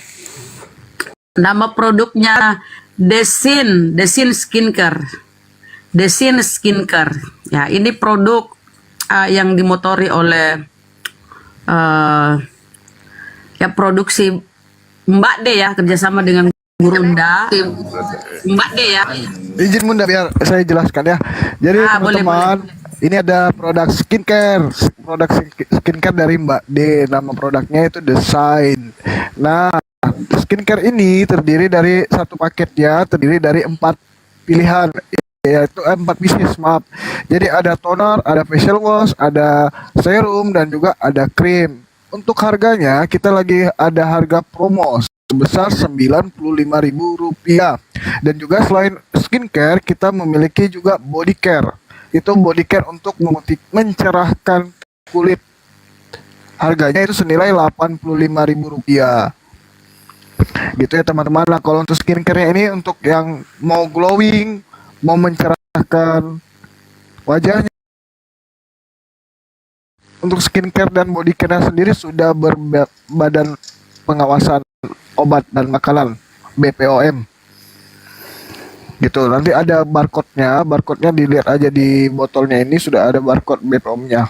Nama produknya Desin Skincare. Desin Skincare. Ya, ini produk yang dimotori oleh ya produksi Mbak D ya, kerjasama dengan Gurunda. Mbak D ya. Izin Bunda biar saya jelaskan ya. Jadi teman-teman, ini ada produk skincare dari Mbak D. Nama produknya itu Design. Nah, skincare ini terdiri dari satu paket ya, terdiri dari 4 pilihan, yaitu 4 bisnis, maaf. Jadi ada toner, ada facial wash, ada serum, dan juga ada krim. Untuk harganya kita lagi ada harga promo sebesar Rp95.000. Dan juga selain skincare kita memiliki juga body care. Itu body care untuk mencerahkan kulit. Harganya itu senilai Rp85.000. Gitu ya teman-teman. Nah, kalau untuk skincare ini untuk yang mau glowing, mau mencerahkan wajahnya. Untuk skincare dan body care sendiri sudah berbadan pengawasan obat dan makanan BPOM. Gitu. Nanti ada barcode-nya dilihat aja di botolnya ini sudah ada barcode BPOM-nya.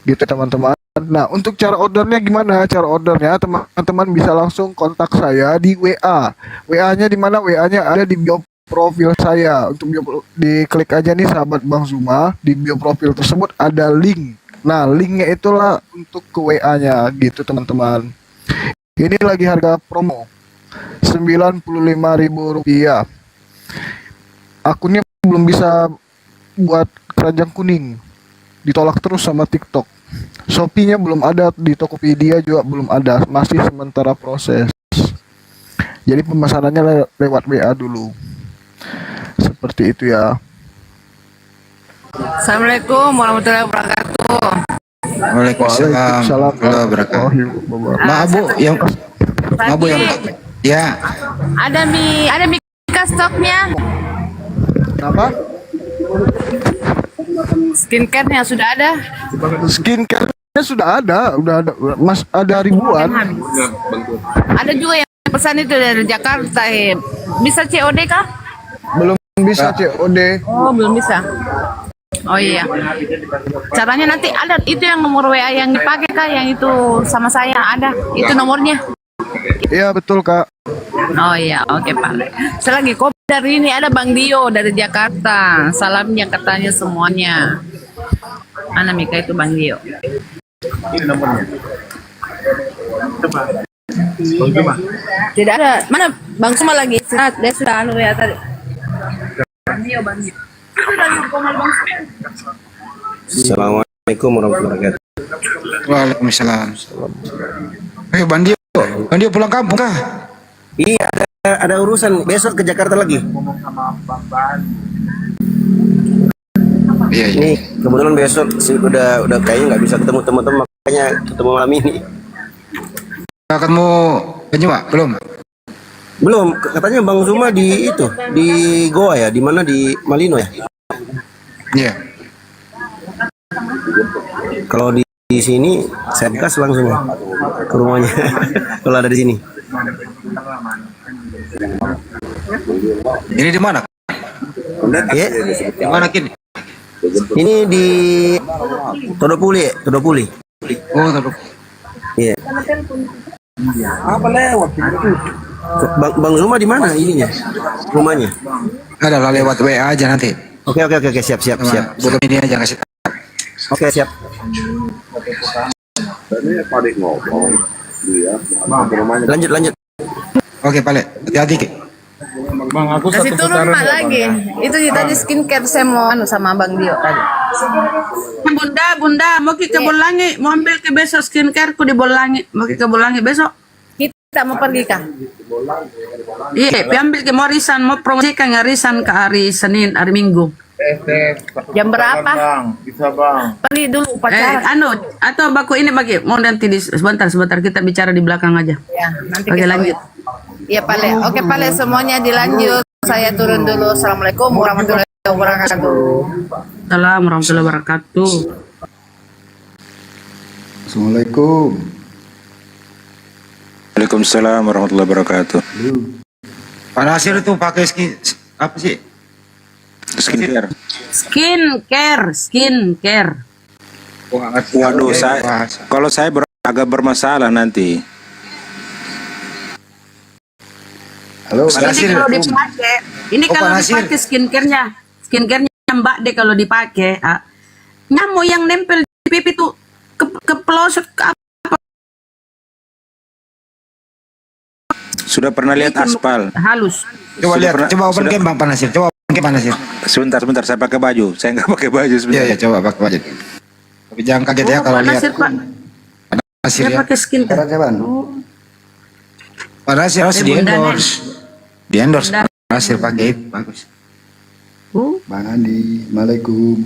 Gitu teman-teman. Nah, untuk cara ordernya gimana? Cara ordernya teman-teman bisa langsung kontak saya di WA. WA-nya di mana? WA-nya ada di bio profil saya. Untuk diklik aja nih sahabat Bang Zuma, di bio profil tersebut ada link. Nah, linknya itulah untuk ke WA-nya gitu teman-teman. Ini lagi harga promo Rp95.000. Akunnya belum bisa buat keranjang kuning, ditolak terus sama TikTok. Shopee-nya belum ada, di Tokopedia juga belum ada, masih sementara proses. Jadi pemesanannya lewat WA dulu. Seperti itu ya. Assalamualaikum warahmatullahi wabarakatuh. Waalaikumsalam warahmatullahi wabarakatuh. Maaf Bu yang ya. Ada mie stoknya. Apa? Skincare-nya sudah ada. Skincare-nya sudah ada, udah ada, Mas, ada ribuan. Ada juga yang pesan itu dari Jakarta. Bisa COD kah? Belum bisa COD. Oh, belum bisa. Oh iya. Caranya nanti ada itu yang nomor WA yang dipakai Kak, yang itu sama saya ada. Itu nomornya. Iya betul Kak. Oh iya, oke Pak. Selagi dari ini ada Bang Dio dari Jakarta. Salamnya katanya semuanya. Mana Mika itu Bang Dio? Ini nomornya. Coba. Bang Zuma. Tidak ada. Mana Bang Zuma lagi? Dia sudah ya tadi. Bang Dio. Assalamualaikum warahmatullahi wabarakatuh. Waalaikumsalam. Bang Dio pulang kampung kah? Iya, ada urusan besok ke Jakarta lagi. Iya. Nih, kebetulan besok sih udah kayaknya nggak bisa ketemu teman-teman, makanya ketemu malam ini. Ketemu Penjuma belum? Belum, katanya Bang Zuma di Goa ya, di mana di Malino ya? Iya. Kalau di sini saya kas langsung ke rumahnya. Kalau ada di sini. Ini di mana? Ya, Di mana kini? Ini di Todopuli. Oh, taruh. Iya. Apa lewat? Bang Zuma di mana ininya? Rumahnya? Ada lah lewat WA aja nanti. Oke, siap. Butuh ini aja kasih. Oke, siap. Lanjut. Oke, Pale. Hati-hati, Ki. Kasih turun Mak lagi. Itu tadi skincare saya mau sama Bang Dio tadi. Bunda, mau ke Bolangi, mau ambil ke besok skincare ku di Bolangi, mau ke Bolangi besok. Kita mau pergi kah? Iya, ambil ke mau risan, mau promosikan ngarisan ke hari Senin, hari Minggu. Jam berapa? Bisa bang. Pergi dulu upacara. Atau baku ini bagi, mau nanti sebentar kita bicara di belakang aja. Ya, nanti Oke, kita lanjut. Iya Pale. Oke Pale, semuanya dilanjut. Saya turun dulu. Assalamualaikum warahmatullahi wabarakatuh. Assalamualaikum warahmatullahi wabarakatuh. Assalamualaikum. Waalaikumsalam warahmatullahi wabarakatuh. Pak Nasir itu pakai apa sih? Skincare. Skincare. Waduh, kalau saya agak bermasalah nanti. Halo, Ini kalau dipakai, kalau dipakai skincare-nya Mbak deh kalau dipakai, nyamuk yang nempel di pipi tuh ke pelosok Sudah pernah lihat aspal? halus. Coba lihat, coba open cam Bang Panasir. Coba open cam Panasir. Sebentar, saya pakai baju. Saya nggak pakai baju sebentar. Iya, coba pakai baju. Tapi jangan kaget ya kalau Pak lihat. Nasir, Pak. Nasir Dia ya. pakai skincare. Pak Nasir harus di endorse. Pak Nasir pakai bagus. Bang Andi, Assalamualaikum.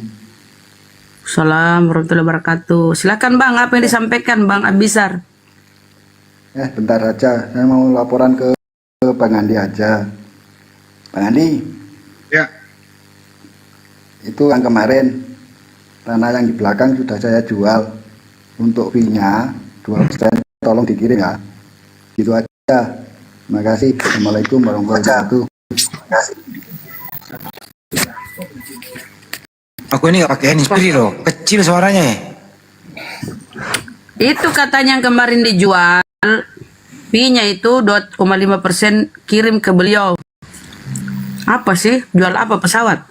Assalamualaikum warahmatullahi wabarakatuh. Silakan Bang, apa yang disampaikan Bang Abisar? Bentar aja, saya mau laporan ke Bang Andi aja. Bang Andi. Ya. Itu yang kemarin, tanah yang di belakang sudah saya jual. Untuk fee-nya 2%, tolong dikirim ya. Gitu aja. Terima kasih. Assalamualaikum warahmatullahi wabarakatuh. Aku ini nggak pakai handsfree loh, kecil suaranya. Itu katanya yang kemarin dijual, fee-nya itu 2,5% kirim ke beliau. Apa sih? Jual apa pesawat?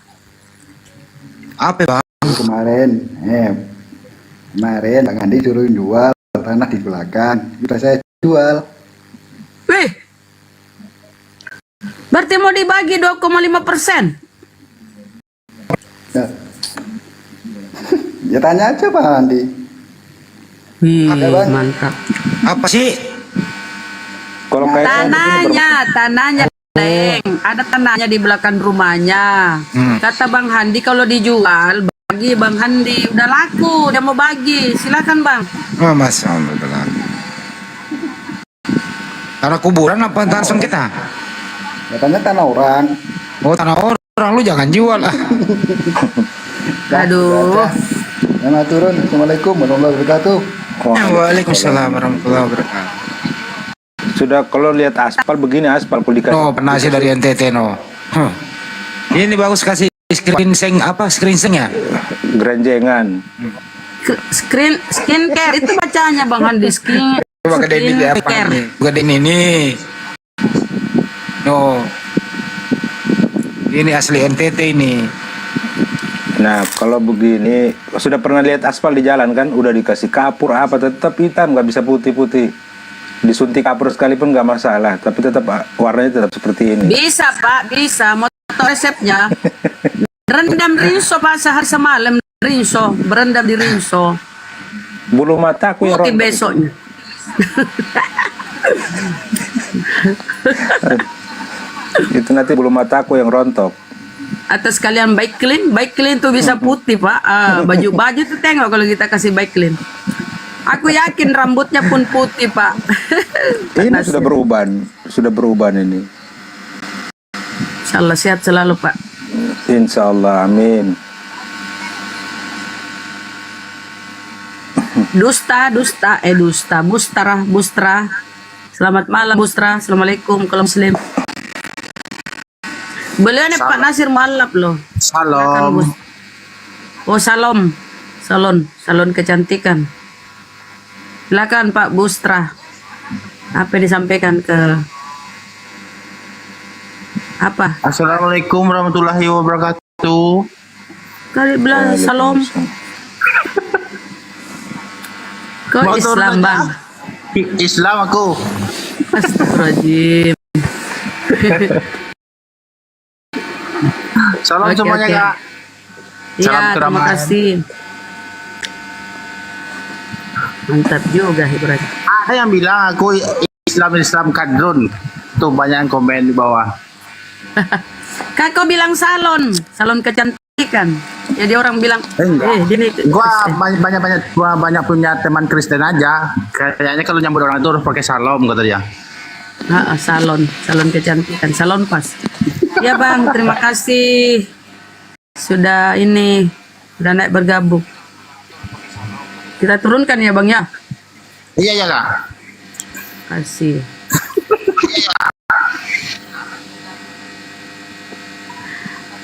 Apa Bang? Kemarin Bang Andi suruh jual tanah di belakang. Sudah saya jual. Wih, berarti mau dibagi 2,5%? Ya tanya aja Pak Andi. Wih, mantap. Apa sih? Kalau Tanahnya, Leng. Ada tanahnya di belakang rumahnya. Kata Bang Handi kalau dijual, bagi Bang Handi. Udah laku, dia mau bagi. Silakan Bang. Oh, Mas, alhamdulillah. Tanah kuburan apa tanah kita? Katanya tanah orang. Oh, tanah orang, lu jangan jual lah. Aduh. Yang turun. Assalamualaikum warahmatullahi wabarakatuh. Waalaikumsalam warahmatullahi wabarakatuh. Sudah kalau lihat aspal begini, aspal kalau dikasih. No, pernah sih dari NTT no. Ini bagus kasih screen ya? Geranjengan. Skincare itu bacanya Bang Handi. Coba ke ini apa ini? Bukan ini. No. Ini asli NTT ini. Nah, kalau begini, sudah pernah lihat aspal di jalan kan? Udah dikasih kapur apa, tetap hitam, nggak bisa putih-putih. Disuntik kapur sekalipun nggak masalah, tapi tetap warnanya tetap seperti ini. Bisa Pak, bisa. Mau tahu resepnya? Rendam rinso Pak, sehari semalam rinso, berendam di rinso. Bulu mata aku yang putih rontok. Besoknya. Itu nanti bulu mata aku yang rontok. Atas kalian bike clean tuh bisa putih Pak. Baju tuh tengok kalau kita kasih bike clean. Aku yakin rambutnya pun putih Pak. Ini sudah beruban ini. Insyaallah sehat selalu Pak. Insyaallah, amin. Bustra. Selamat malam Bustra. Assalamualaikum kalau muslim. Beliau nih Pak Nasir mualaf loh. Salam. Oh, salon kecantikan. Silakan Pak Bustra. Apa yang disampaikan ke apa? Assalamualaikum warahmatullahi wabarakatuh. Kali bilang salam. Kau Islam bang? Islam aku. Astagfirullahaladzim. Salam Oke, semuanya oke. kak. Salam Iya, terima keramaian. kasih. Mantap juga Ibrahim. Ada yang bilang aku Islam kadrun. Tuh banyak yang komen di bawah. Kak, kau bilang salon kecantikan. Jadi orang bilang, gini. Gua banyak punya teman Kristen aja. Kayaknya kalau nyambut orang itu harus pakai salom kata dia. Salon kecantikan, salon pas. Ya bang, terima kasih sudah naik bergabung. Kita turunkan ya bang ya. Iya kak. Kasih.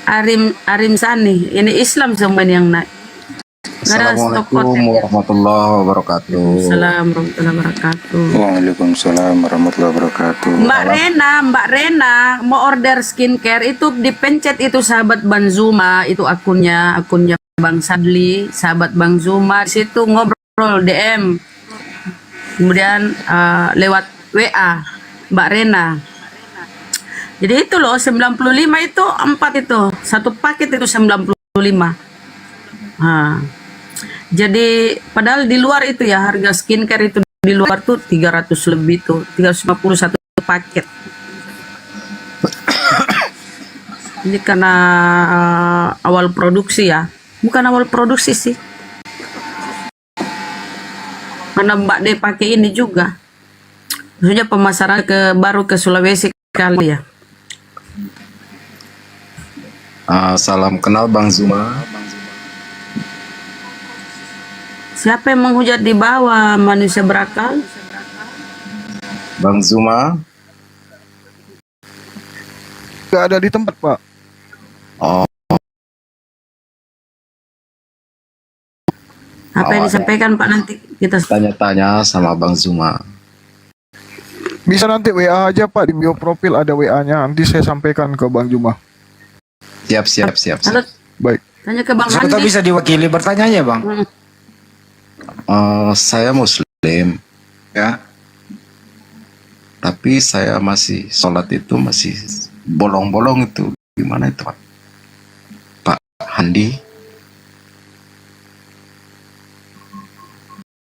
Arim Sani, ini Islam semua yang naik. Nggak ada stok Assalamualaikum warahmatullahi wabarakatuh. Assalamualaikum warahmatullahi wabarakatuh. Waalaikumsalam warahmatullahi wabarakatuh. Mbak Rena mau order skincare itu dipencet itu sahabat Bang Zuma, itu akunnya Bang Sadli, sahabat Bang Zuma, di situ ngobrol DM. Kemudian lewat WA Mbak Rena. Jadi itu loh 95 itu 4 itu. Satu paket itu 95. Jadi padahal di luar itu ya harga skincare itu di luar tuh 300 lebih tuh, 350 satu paket. Ini karena awal produksi ya. Bukan awal produksi sih. Karena Mbak D pakai ini juga. Maksudnya pemasaran baru ke Sulawesi kali ya. Salam kenal Bang Zuma. Siapa yang menghujat di bawah manusia berakal? Bang Zuma. Gak ada di tempat Pak. Oh, Apa yang disampaikan Pak nanti kita tanya-tanya sama Bang Zuma. Bisa nanti WA aja Pak, di bio profil ada WA-nya. Nanti saya sampaikan ke Bang Juma. Siap. Halo, Baik. tanya ke Bang Kita Andi. bisa diwakili bertanya bang. Saya Muslim, ya. Tapi saya masih sholat itu masih bolong-bolong itu. Gimana itu Pak? Pak Handi?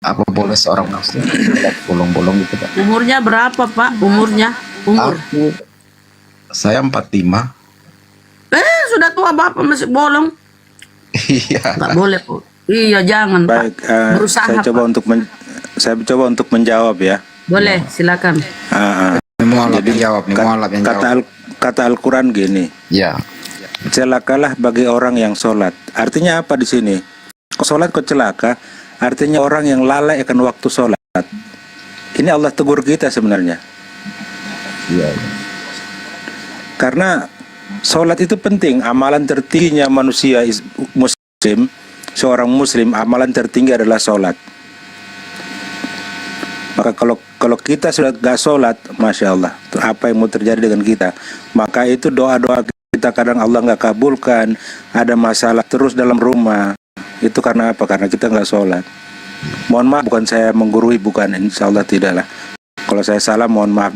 Apa boleh seorang Muslim sholat bolong-bolong itu Pak? Umurnya berapa Pak? Umur? Saya 45. Sudah tua Bapak masih bolong. Iya. Tak boleh Pak. Iya jangan Baik, Pak. Berusaha saya coba Pak. saya coba untuk menjawab ya. Boleh, silakan. Jadi jawab nih, kata Al-Quran gini. Ya. Celakalah bagi orang yang sholat. Artinya apa di sini? Kok sholat kok celaka? Artinya orang yang lalai akan waktu sholat. Ini Allah tegur kita sebenarnya. Iya. Karena sholat itu penting. Amalan tertingginya manusia muslim, seorang muslim, amalan tertinggi adalah sholat. Maka kalau kita sudah gak sholat, Masya Allah, apa yang mau terjadi dengan kita? Maka itu doa-doa kita kadang Allah gak kabulkan. Ada masalah terus dalam rumah. Itu karena apa? Karena kita gak sholat. Mohon maaf, bukan saya menggurui, bukan, insya Allah tidak lah. Kalau saya salah, mohon maaf.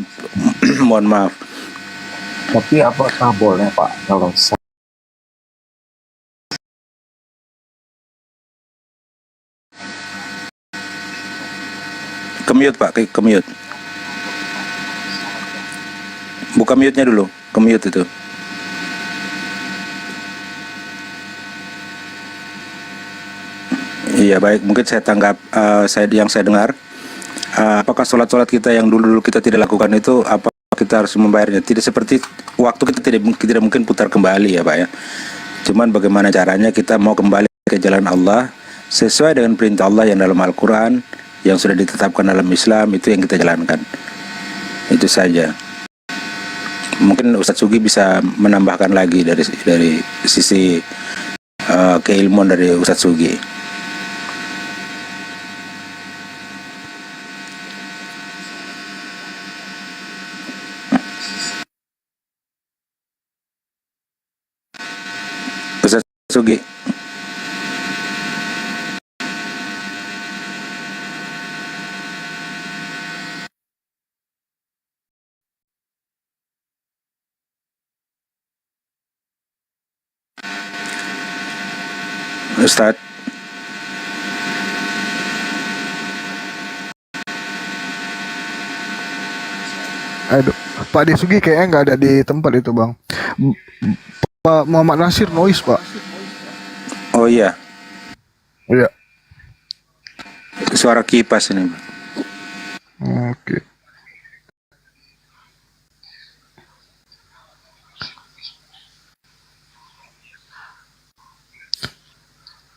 Mohon maaf. Tapi apakah boleh Pak kalau Kemute Pak, kemute. Buka mute-nya dulu, kemute itu. Iya baik, mungkin saya tanggap yang saya dengar. Apakah sholat-sholat kita yang dulu kita tidak lakukan itu, apa kita harus membayarnya? Tidak seperti waktu kita tidak mungkin putar kembali ya Pak ya. Cuman bagaimana caranya kita mau kembali ke jalan Allah sesuai dengan perintah Allah yang dalam Al-Quran, yang sudah ditetapkan dalam Islam, itu yang kita jalankan. Itu saja. Mungkin Ustadz Sugi bisa menambahkan lagi dari sisi keilmuan dari Ustadz Sugi. Ustadz Sugi. Ustadz. Aduh, Pak Desugi kayaknya nggak ada di tempat itu bang. Pak Muhammad Nasir noise pak. Oh iya, Iya. suara kipas ini. Oke.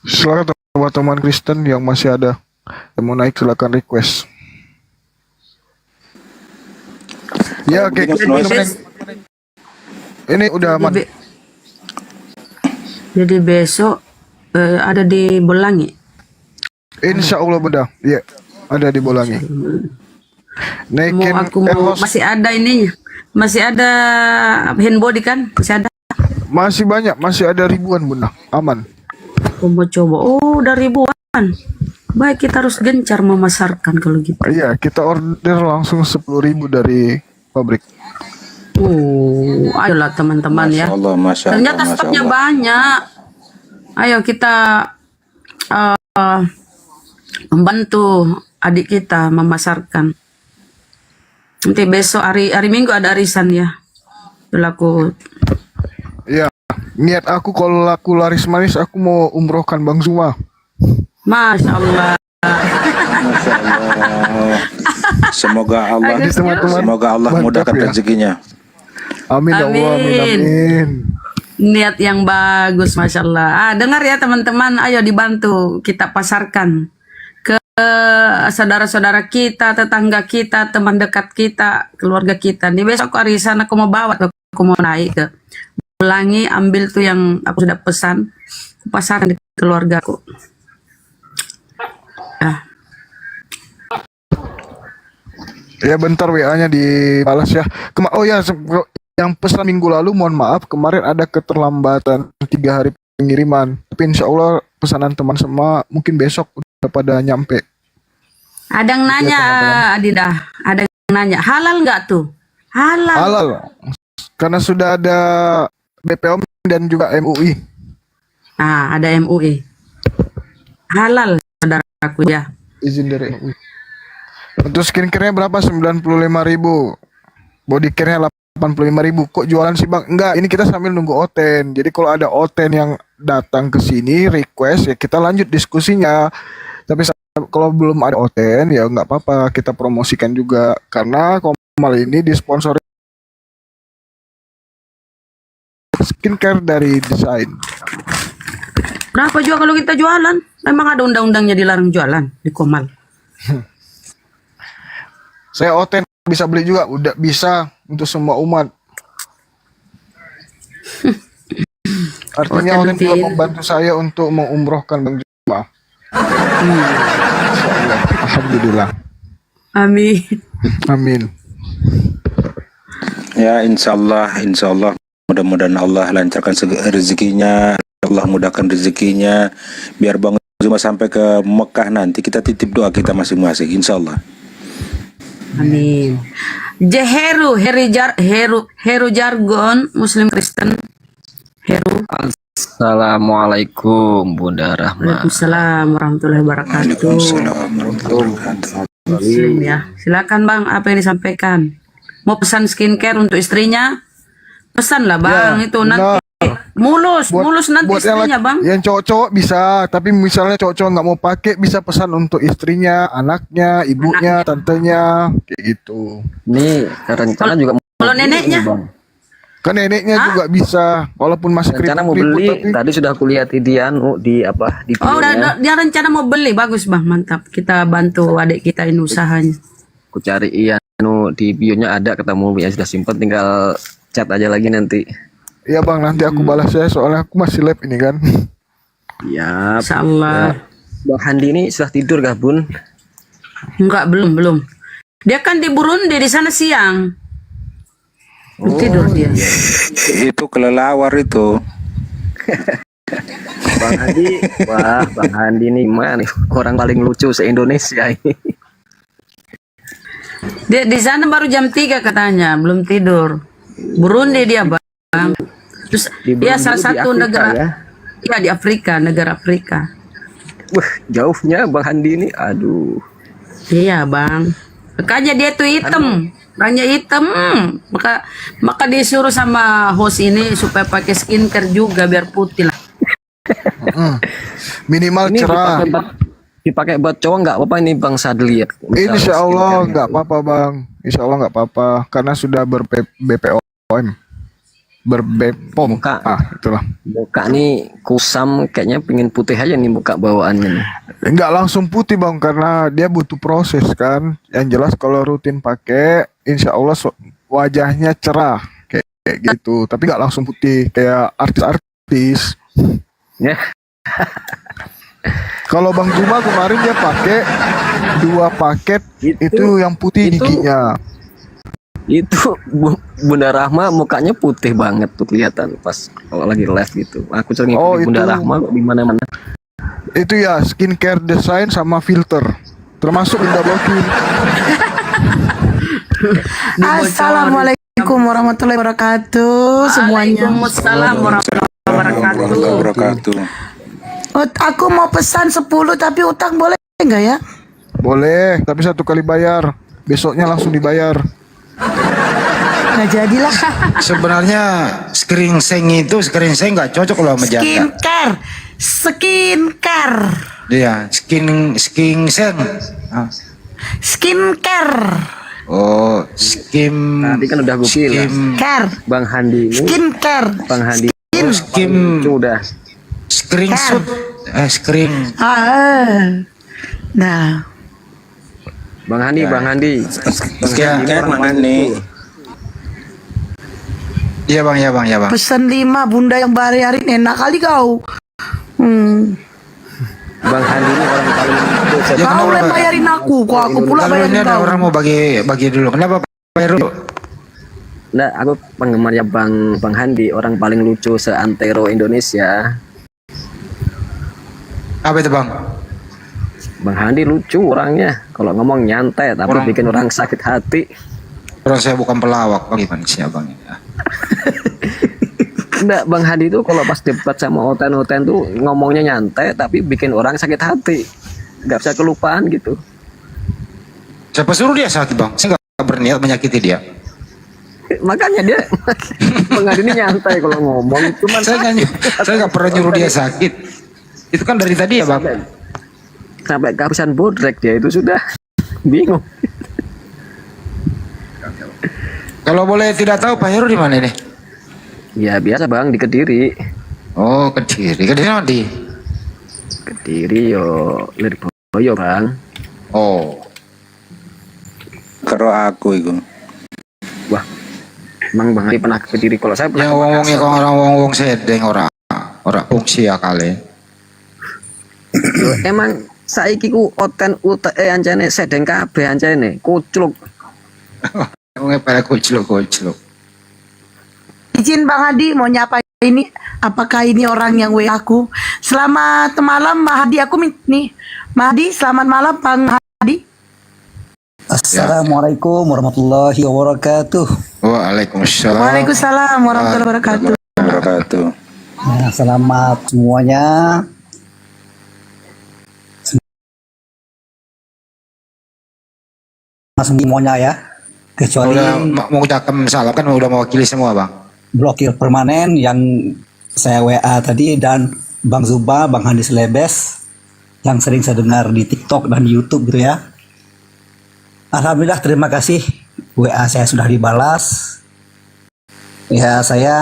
Silakan teman-teman Kristen yang masih ada yang mau naik, silakan request. Ya oke. Ini udah aman. Jadi besok ada di Bolangi. Insya Allah bedah. Iya, ada di Bolangi. Naikin Masih ada ininya. Masih ada handbody kan? Masih ada. Masih banyak, masih ada ribuan bunda. Aman. Aku mau coba. Oh, udah ribuan. Baik, kita harus gencar memasarkan kalau gitu. Iya, kita order langsung 10.000 dari pabrik. Oh, ayolah teman-teman ya. Allah, Masya Allah, Ternyata Masya stoknya Allah. banyak. Ayo kita membantu adik kita memasarkan. Nanti besok hari Minggu ada arisan ya. Berlaku. Iya, niat aku kalau laku laris manis aku mau umrohkan Bang Zuma. Masya Allah. Masya Allah. Semoga Allah, semoga Allah mudahkan ya. rezekinya. Amin ya Allah, amin, amin. Niat yang bagus, Masya Allah. Dengar ya teman-teman, ayo dibantu kita pasarkan ke saudara-saudara kita, tetangga kita, teman dekat kita, keluarga kita. Nih besok arisan aku mau bawa, aku mau naik ke Bolangi, ambil tuh yang aku sudah pesan, pasarkan di keluargaku. Ya bentar WA-nya dibalas ya. Oh ya, yang pesan minggu lalu mohon maaf kemarin ada keterlambatan 3 hari pengiriman. Tapi insya Allah pesanan teman semua mungkin besok udah pada nyampe. Ada yang nanya, Adidah, ada yang nanya, halal nggak tuh? Halal. Halal. Karena sudah ada BPOM dan juga MUI. Nah, ada MUI. Halal, saudaraku ya. Izin dari MUI. Untuk skincare-nya berapa? 95.000. Body care-nya 85.000. Kok jualan sih bang? Enggak, ini kita sambil nunggu Oten. Jadi kalau ada Oten yang datang ke sini request ya kita lanjut diskusinya. Tapi kalau belum ada Oten ya nggak apa-apa, kita promosikan juga karena Komal ini disponsori skincare dari desain. Berapa juga kalau kita jualan? Memang ada undang-undangnya dilarang jualan di Komal. Saya Oten bisa beli juga, udah bisa untuk semua umat. Artinya Oten juga membantu saya untuk mengumrohkan Bang Juma. Alhamdulillah. Amin. Amin. Ya insya Allah mudah-mudahan Allah lancarkan rezekinya, Allah mudahkan rezekinya, biar Bang Zuma sampai ke Mekah nanti kita titip doa kita masing-masing, insya Allah. Amin. Heru jargon Muslim Kristen. Heru. Assalamualaikum Bunda Rahma. Waalaikumsalam warahmatullahi wabarakatuh. Muslim ya. Silakan Bang, apa yang disampaikan? Mau pesan skincare untuk istrinya? Pesan lah Bang, itu nanti mulus nanti buat istrinya Bang. Yang cowok-cowok bisa, tapi misalnya cowok-cowok nggak mau pakai bisa pesan untuk istrinya, anaknya, ibunya, tantenya, kayak gitu. Ini rencana juga kalau neneknya? Kan neneknya juga bisa, walaupun masih rencana mau keriput, beli. tapi... Tadi sudah kulihat Dian di apa di Oh, videonya. dia rencana mau beli, bagus Bang, mantap. Kita bantu adik kita ini usahanya. Aku cari di bionya ada ketemu ya, sudah simpen, tinggal chat aja lagi nanti. Iya Bang, nanti aku balas ya, soalnya aku masih live ini kan. Ya, Insyaallah. Bang Handi ini sudah tidur kah, Bun? Enggak, belum. Dia kan di Burundi, di sana siang. Tidur dia. Itu kelelawar itu. Bang Handi, wah Bang Handi ini mana nih? Orang paling lucu se-Indonesia ini. Dia di sana baru jam 3 katanya, belum tidur. Burundi dia, Bang. Terus Di dia Burundi salah di satu Afrika, negara ya? ya di Afrika, negara Afrika. Wah, jauhnya Bang Handi ini. Aduh. Iya, Bang. Makanya dia tuh hitam. Orangnya hitam. Maka disuruh sama host ini supaya pakai skincare juga biar putih lah. Minimal Ini cerah. dipakai buat cowok nggak apa-apa ini Bang Sadli ya? Misal Insya Allah skincare-nya. nggak apa-apa bang. Insya Allah nggak apa-apa karena sudah BPOM, berbepom. Itulah. Muka nih kusam, kayaknya pengen putih aja nih muka bawaannya nih. Nggak langsung putih bang karena dia butuh proses kan. Yang jelas kalau rutin pakai, insya Allah wajahnya cerah kayak gitu. Tapi nggak langsung putih kayak artis-artis. Ya. Kalau Bang Juma kemarin dia pakai 2 paket itu yang putih giginya. Itu Bunda Rahma mukanya putih banget tuh kelihatan pas kalau lagi live gitu. Aku sering ikutin Bunda itu. Rahma di mana-mana. Itu ya skincare design sama filter. Termasuk Indah Blocking. Assalamualaikum warahmatullahi wabarakatuh semuanya. Waalaikumsalam warahmatullahi wabarakatuh. Aku mau pesan 10 tapi utang boleh enggak ya? Boleh, tapi 1 kali bayar. Besoknya langsung dibayar. Nggak jadilah. Sebenarnya screen seng nggak cocok kalau sama janda. Skincare. Iya, seng. Skincare. Oh, Tadi kan udah gue bilang. Bang Handi ini. Skincare. Bang Handi. Sudah. Screenshot. Screen. Nah. Bang Handi. Bang Handi ini orang mana nih? Iya bang. Pesan 5 bunda yang bayarin enak kali kau. Bang Handi ini orang paling Kau yang bayarin aku, kok aku pula Kalau bayarin ini ada kau. orang mau bagi dulu. Kenapa bayar dulu? Nggak, aku penggemarnya Bang Handi, orang paling lucu seantero Indonesia. Apa itu bang? Bang Handi lucu orangnya, kalau ngomong nyantai tapi bikin orang sakit hati. Orang saya bukan pelawak, bagaimana sih abang? Enggak, Bang Handi itu kalau pas debat sama Oten tuh ngomongnya nyantai tapi bikin orang sakit hati. Nggak bisa kelupaan gitu. Siapa suruh dia sakit bang? Saya nggak berniat menyakiti dia. Makanya dia Bang Handi ini nyantai kalau ngomong. Cuman saya nggak pernah nyuruh dia sakit. Itu kan dari tadi ya bang. Sampai kehabisan bodrek dia itu sudah bingung. Kalau boleh tidak tahu Pak Heru di mana nih? Ya biasa bang di Kediri. Oh Kediri, Kediri mana di? Kediri yo Lirboyo bang. Oh. Karo aku itu. Wah, emang Bang Handi pernah ke Kediri? Kalau saya pernah. Yang ngomongnya kalau orang ngomong sedeng orang fungsi ya kali. Loh, emang saiki ku Oten UTE ancene sedeng kabeh ancene kucluk. Ngomongnya pada kucluk. Izin Bang Hadi mau nyapa ini. Apakah ini orang yang WA aku? Selamat malam Mahdi, aku nih. Mahdi, selamat malam Bang Hadi. Assalamualaikum warahmatullahi wabarakatuh. Waalaikumsalam. Waalaikumsalam warahmatullahi wabarakatuh. Nah, selamat semuanya. Semuanya ya. Kecuali mau ucapkan salam kan udah mewakili semua bang. Blokir permanen yang saya WA tadi dan Bang Zuba, Bang Handi Selebes yang sering saya dengar di TikTok dan di YouTube gitu ya. Alhamdulillah terima kasih WA saya sudah dibalas. Ya saya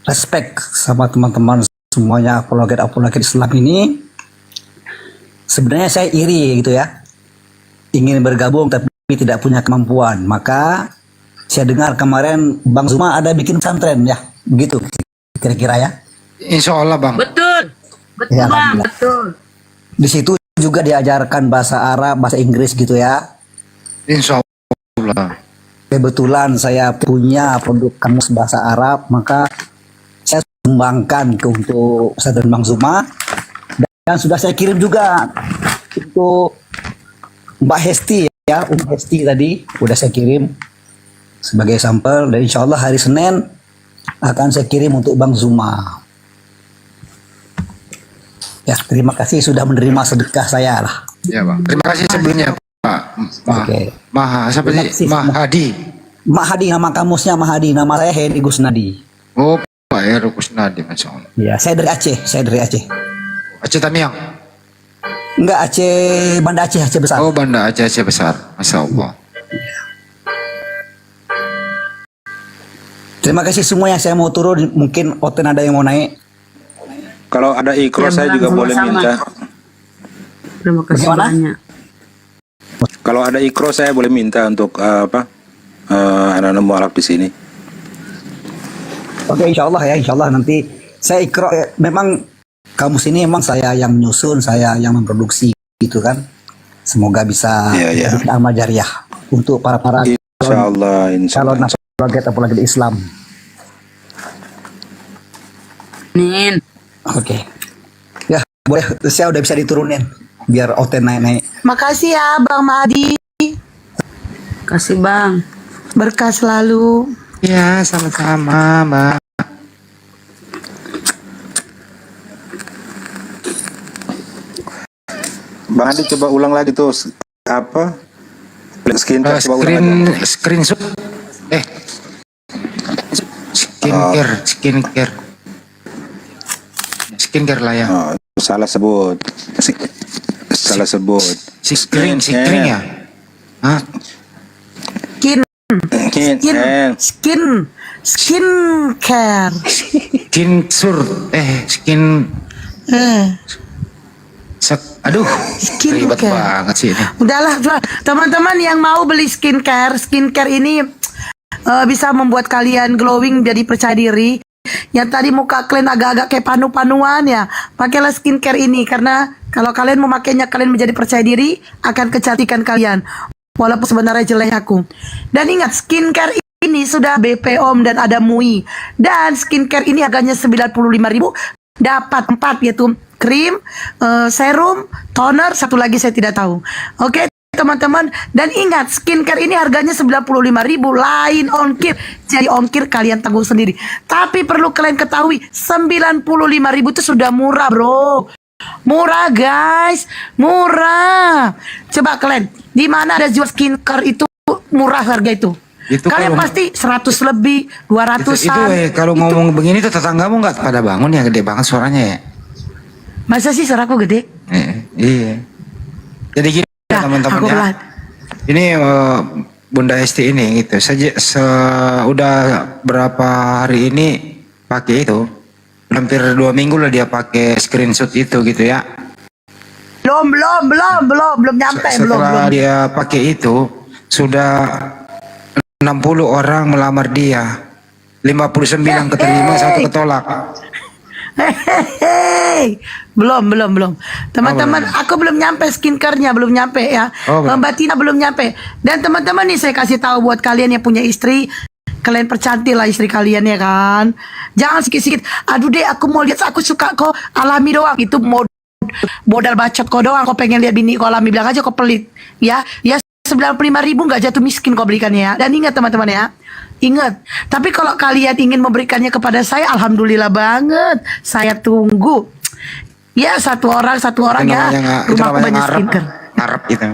respect sama teman-teman semuanya apologet Islam ini. Sebenarnya saya iri gitu ya. Ingin bergabung tapi tidak punya kemampuan. Maka saya dengar kemarin Bang Zuma ada bikin pesantren ya. Begitu kira-kira ya. Insya Allah bang. Betul. Betul Ya, bang, alhamdulillah. betul. Di situ juga diajarkan bahasa Arab, bahasa Inggris gitu ya. Insya Allah. Kebetulan saya punya produk kamus bahasa Arab, maka saya sumbangkan untuk pesantren Bang Zuma, dan sudah saya kirim juga untuk Mbak Hesti ya, Hesti tadi udah saya kirim sebagai sampel, dan insya Allah hari Senin akan saya kirim untuk Bang Zuma. Ya, terima kasih sudah menerima sedekah saya lah. Ya bang. Terima kasih sebelumnya Pak. Oke. Siapa Terima sih? kasih. Mahadi. Mahadi, nama kamusnya Mahadi, nama saya Hedi Gusnadi. Oh Pak Heru Kusnadi, Masya Allah. Ya, saya dari Aceh. Aceh Tamiang. Enggak, Banda Aceh besar. Oh Banda Aceh besar. Masya Allah. Terima kasih semua yang saya mau turun, mungkin Oten ada yang mau naik. Kalau ada ikro Ya, saya Bang, juga boleh sama-sama. minta. Terima kasih Bagaimana? banyak. Kalau ada ikro saya boleh minta untuk anak-anak mualaf di sini. Oke, insya Allah nanti saya ikro. Memang kamus ini emang saya yang menyusun, saya yang memproduksi gitu kan. Semoga bisa Iya. jadi amal jariah untuk para Insya Allah. calon apologet Islam. Amin. Oke. Ya, boleh. Saya udah bisa diturunin biar Oten naik-naik. Makasih ya Bang Mahdi. Kasih bang. Berkah selalu. Ya sama-sama Mbak. Bang Andi coba ulang lagi tuh apa? Skincare coba ulang lagi. Screenshot. Skincare lah ya. Oh, salah sebut. Salah sebut. Screen ya. Hah? Skincare. Aduh, ribet Skincare. banget sih ini. Udahlah, teman-teman yang mau beli skincare ini bisa membuat kalian glowing, jadi percaya diri. Yang tadi muka kalian agak-agak kayak panu-panuan ya, pakailah skincare ini, karena kalau kalian memakainya kalian menjadi percaya diri akan kecantikan kalian. Walaupun sebenarnya jelek aku. Dan ingat, skincare ini sudah BPOM dan ada MUI. Dan skincare ini harganya 95.000, dapat 4 yaitu krim, serum, toner, satu lagi saya tidak tahu. Oke, teman-teman, dan ingat skincare ini harganya 95.000, lain ongkir. Jadi ongkir kalian tanggung sendiri. Tapi perlu kalian ketahui 95.000 itu sudah murah, bro. Murah, guys. Murah. Coba kalian, di mana ada jual skincare itu murah harga itu? Kalian pasti 100 lebih, 200-an. Kalau ngomong begini tuh tetanggamu nggak pada bangun ya, gede banget suaranya ya. Masa sih suaraku gede? Iya. Jadi gini teman-teman aku ya. pelan. Ini Bunda Hesti ini gitu. Udah berapa hari ini pakai itu. Hampir 2 minggu lah dia pakai screenshot itu gitu ya. Belum nyampe. Setelah dia pakai itu sudah 60 orang melamar dia. 59 keterima, 1 ketolak. Belum. Teman-teman, aku belum nyampe skincare-nya, belum nyampe ya. Mbak Tina belum nyampe. Dan teman-teman nih saya kasih tahu buat kalian yang punya istri, kalian percantiklah istri kalian ya kan. Jangan sikit-sikit, aduh deh aku mau lihat, aku suka kok alami doang. Itu modal bacot kok doang. Kok pengen lihat bini kok alami, bilang aja kok pelit. Ya 95.000 nggak jatuh miskin kok belikannya ya. Dan ingat teman-teman ya, ingat. Tapi kalau kalian ingin memberikannya kepada saya, alhamdulillah banget. Saya tunggu. Ya satu orang ya. Rumahku banyak skincare. Ngarep gitu.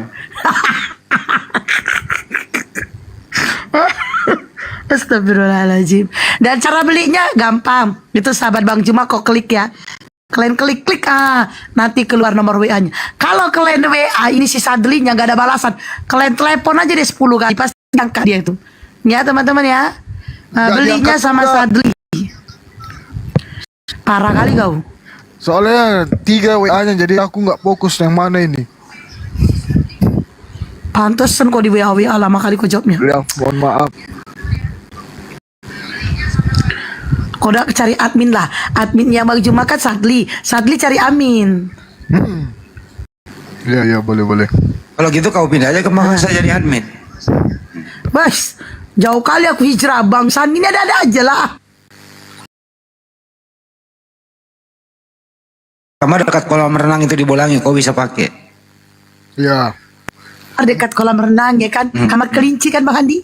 Astagfirullahaladzim. Dan cara belinya gampang. Itu sahabat Bang Juma kok klik ya. Kalian klik nanti keluar nomor WA-nya. Kalau kalian WA ini si Sadlinya nggak ada balasan, kalian telepon aja deh 10 kali, pasti angkat dia itu. Ya teman-teman ya. Belinya sama Sadli. Parah kali kau. Soalnya 3 WA-nya, jadi aku nggak fokus yang mana ini. Pantesan kok di WA lama kali kok jawabnya. Ya, mohon maaf. Kau udah cari admin lah. Adminnya Bang Juma kan Sadli. Sadli cari Amin. Ya boleh. Kalau gitu kau pindah aja ke Makassar jadi admin. Bas, jauh kali aku hijrah. Bang San ini ada aja lah. Kamar dekat kolam renang itu di Bolangi, kau bisa pakai. Ya. Dekat kolam renang ya kan. Kamar kelinci kan Bang Andi?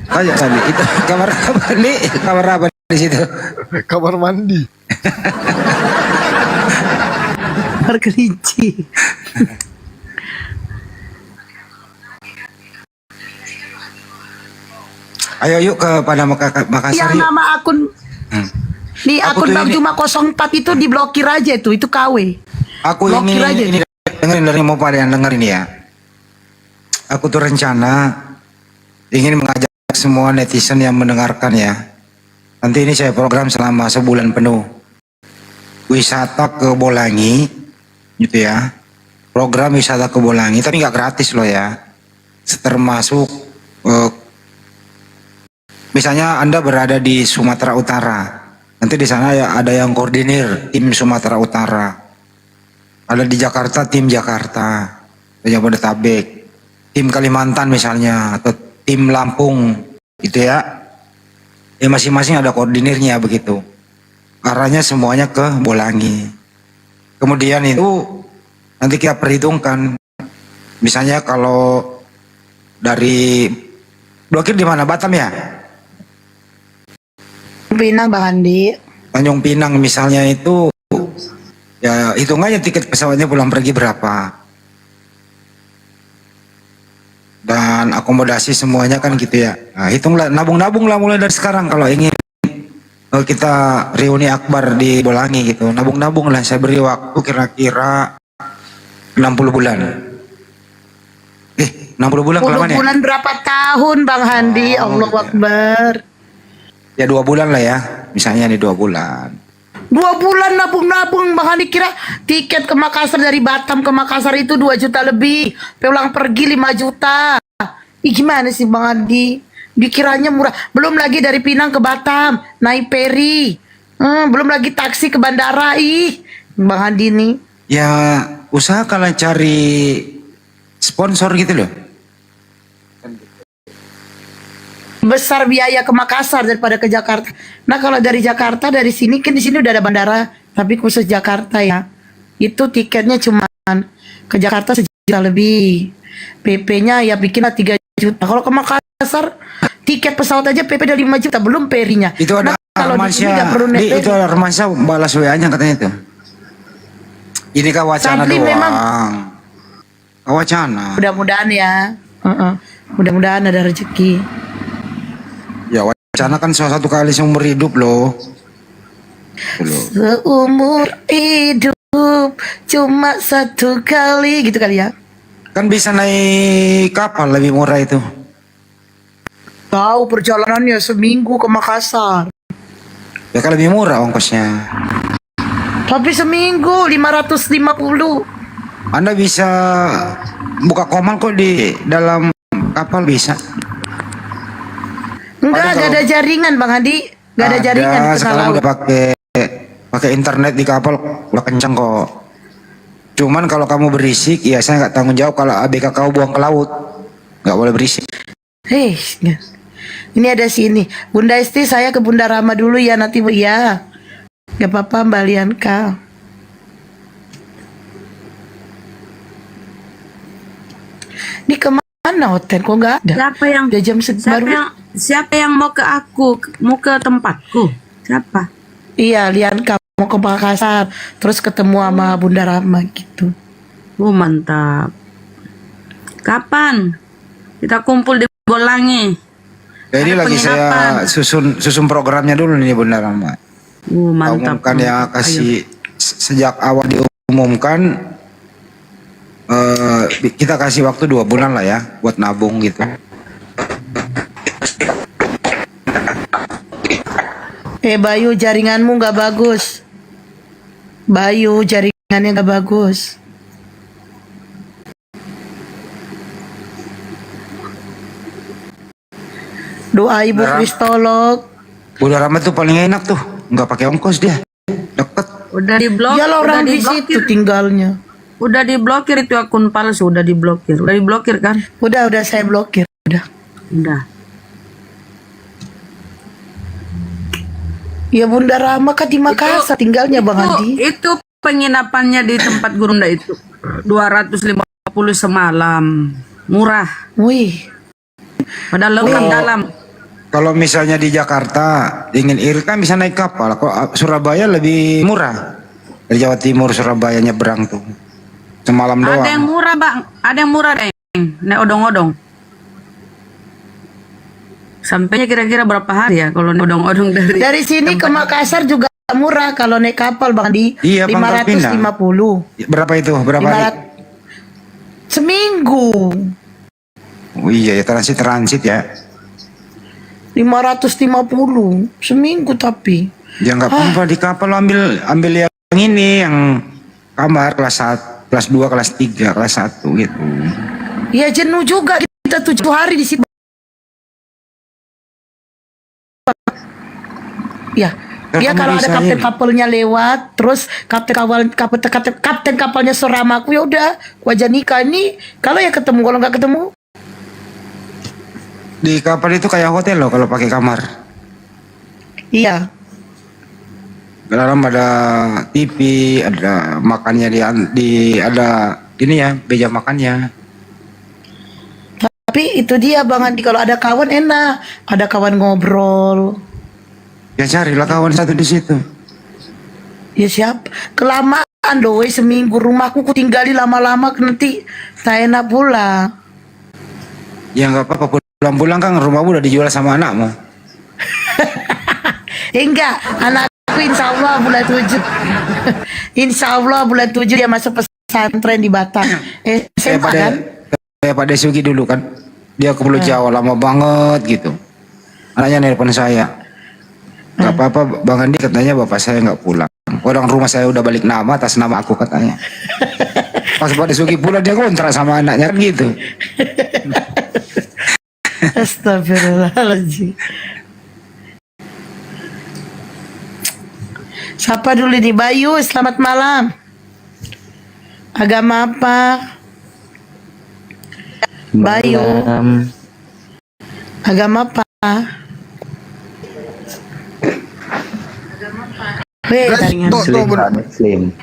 Aja tadi itu kamar apa nih? Kamar apa di situ? Kamar mandi. Kamar kelinci. Ayo yuk kepada Makassar Yang yuk. nama akun di Aku akun tuh Bang ini- Juma 04 itu diblokir aja itu KW. Aku Blokir aja. ini dengerin dari mau pada yang dengerin ya. Aku tuh rencana ingin mengajak semua netizen yang mendengarkan ya. Nanti ini saya program selama sebulan penuh. Wisata ke Bolangi gitu ya. Program wisata ke Bolangi tapi nggak gratis loh ya. Termasuk misalnya Anda berada di Sumatera Utara. Nanti di sana ya ada yang koordinir tim Sumatera Utara. Ada di Jakarta tim Jakarta, Jabodetabek, tim Kalimantan misalnya atau tim Lampung gitu ya. Ya masing-masing ada koordinirnya begitu. Arahnya semuanya ke Bolangi. Kemudian itu nanti kita perhitungkan. Misalnya kalau dari blokir di mana? Batam ya? Pinang Bang Andi. Tanjung Pinang misalnya itu ya hitung aja tiket pesawatnya pulang pergi berapa. Dan akomodasi semuanya kan gitu ya. Nah, hitunglah nabung-nabung lah mulai dari sekarang kalau ingin kita reuni akbar di Bolangi gitu. Nabung-nabung lah, saya beri waktu kira-kira 60 bulan. 60 bulan 10 kelamaan ya? bulan berapa tahun Bang Handi? Allahu Akbar. Ya 2 bulan lah ya. Misalnya nih 2 bulan. 2 bulan nabung-nabung Bang Handi kira tiket ke Makassar dari Batam ke Makassar itu 2 juta lebih. Pulang pergi 5 juta. Ih gimana sih Bang Handi? Dikiranya murah. Belum lagi dari Pinang ke Batam naik peri. Belum lagi taksi ke bandara. Ih Bang Handi nih. Ya usahakanlah cari sponsor gitu loh. Besar biaya ke Makassar daripada ke Jakarta. Nah kalau dari Jakarta dari sini kan di sini udah ada bandara, tapi khusus Jakarta ya. Itu tiketnya cuman ke Jakarta 1 juta lebih. PP-nya ya bikinlah 3 juta. Kalau ke Makassar tiket pesawat aja PP udah 5 juta belum perinya. Itu ada kalau di sini nggak perlu Romansyah, naik itu ada Romansyah balas WA-nya katanya itu. Ini kan wacana Sadli doang. memang. Wacana. Mudah-mudahan ya. Mudah-mudahan ada rezeki. Ya wacana kan salah satu kali seumur hidup loh. Seumur hidup cuma 1 kali gitu kali ya. Kan bisa naik kapal lebih murah itu. Tahu perjalanannya seminggu ke Makassar. Ya kan lebih murah ongkosnya. Tapi seminggu 550. Anda bisa buka komal kok di dalam kapal bisa. Enggak, gak ada jaringan Bang Hadi. Gak ada jaringan di tengah sekarang laut. udah pakai internet di kapal udah kencang kok. Cuman kalau kamu berisik ya saya nggak tanggung jawab kalau ABK kau buang ke laut. Nggak boleh berisik. Hei, ini ada sini. Bunda Esti saya ke Bunda Rama dulu ya nanti Bu ya. Gak apa-apa Mbak Lianka. Ini kemana hotel? Kok nggak ada? Siapa yang Udah jam siapa yang mau ke aku, mau ke tempatku? Siapa? Iya, Lianka mau ke Makassar, terus ketemu sama Bunda Rama gitu. Oh mantap. Kapan kita kumpul di Bolangi? Jadi Ada lagi penginapan. saya susun programnya dulu nih Bunda Rama. Mantap. Umumkan ya kasih sejak awal diumumkan kita kasih waktu 2 bulan lah ya buat nabung gitu. Bayu jaringanmu nggak bagus. Bayu jaringannya nggak bagus. Doa Ibu Kristolog Bunda Rahmat tuh paling enak tuh, nggak pakai ongkos dia, deket. Udah diblokir. Ya lah, orang di situ tinggalnya. Udah diblokir itu akun palsu, udah diblokir. Udah diblokir kan? Udah saya blokir. Udah. Ya Bunda Rahma kan di Makassar tinggalnya Bang Andi. Itu penginapannya di tempat Gurunda itu 250 semalam. Murah. Wih. Padahal lengkap dalam. Kalau misalnya di Jakarta ingin irit kan bisa naik kapal. Kok Surabaya lebih murah dari Jawa Timur, Surabaya nyebrang tuh semalam doang. Ada yang murah Bang, ada yang murah deh. Naik odong-odong. Sampainya kira-kira berapa hari ya kalau naik odong-odong dari sini ke Makassar juga murah kalau naik kapal Bang Andi. Iya, 550. Berapa itu? Berapa hari? Seminggu. Oh iya ya, transit ya. 550 seminggu tapi. Ya nggak apa-apa di kapal lo ambil yang ini yang kamar kelas 1, kelas 2, kelas 3, kelas 1 gitu. Ya jenuh juga kita 7 hari di situ. Ya, dia kalau ada kapten kapalnya lewat, terus kapten kapalnya serama aku, ya udah, wajah nikah ini kalau ya ketemu, kalau nggak ketemu. Di kapal itu kayak hotel loh kalau pakai kamar. Iya. Dalam ada TV, ada makannya ada ini ya, meja makannya. Tapi itu dia Bang Andi, kalau ada kawan enak, ada kawan ngobrol. Ya carilah kawan satu di situ. Ya siap, kelamaan doy seminggu rumahku ku tinggali lama-lama nanti tak enak pula. Ya nggak apa-apa, pulang-pulang kan rumahmu udah dijual sama anakmu. Enggak, anakku insya Allah bulan 7. Insya Allah bulan 7 dia masuk pesantren di Batam. SMA kan? Kayak Pak Desugi dulu kan, dia ke Pulau Jawa lama banget gitu. Anaknya nelpon saya, nggak apa-apa Bang Andi, katanya bapak saya nggak pulang. Orang rumah saya udah balik nama atas nama aku katanya. Pas Pak Desugi pulang dia kontrak sama anaknya kan gitu. Astagfirullahaladzim. Siapa dulu nih? Bayu, selamat malam. Agama apa? Bayu. Agama apa? Muslim.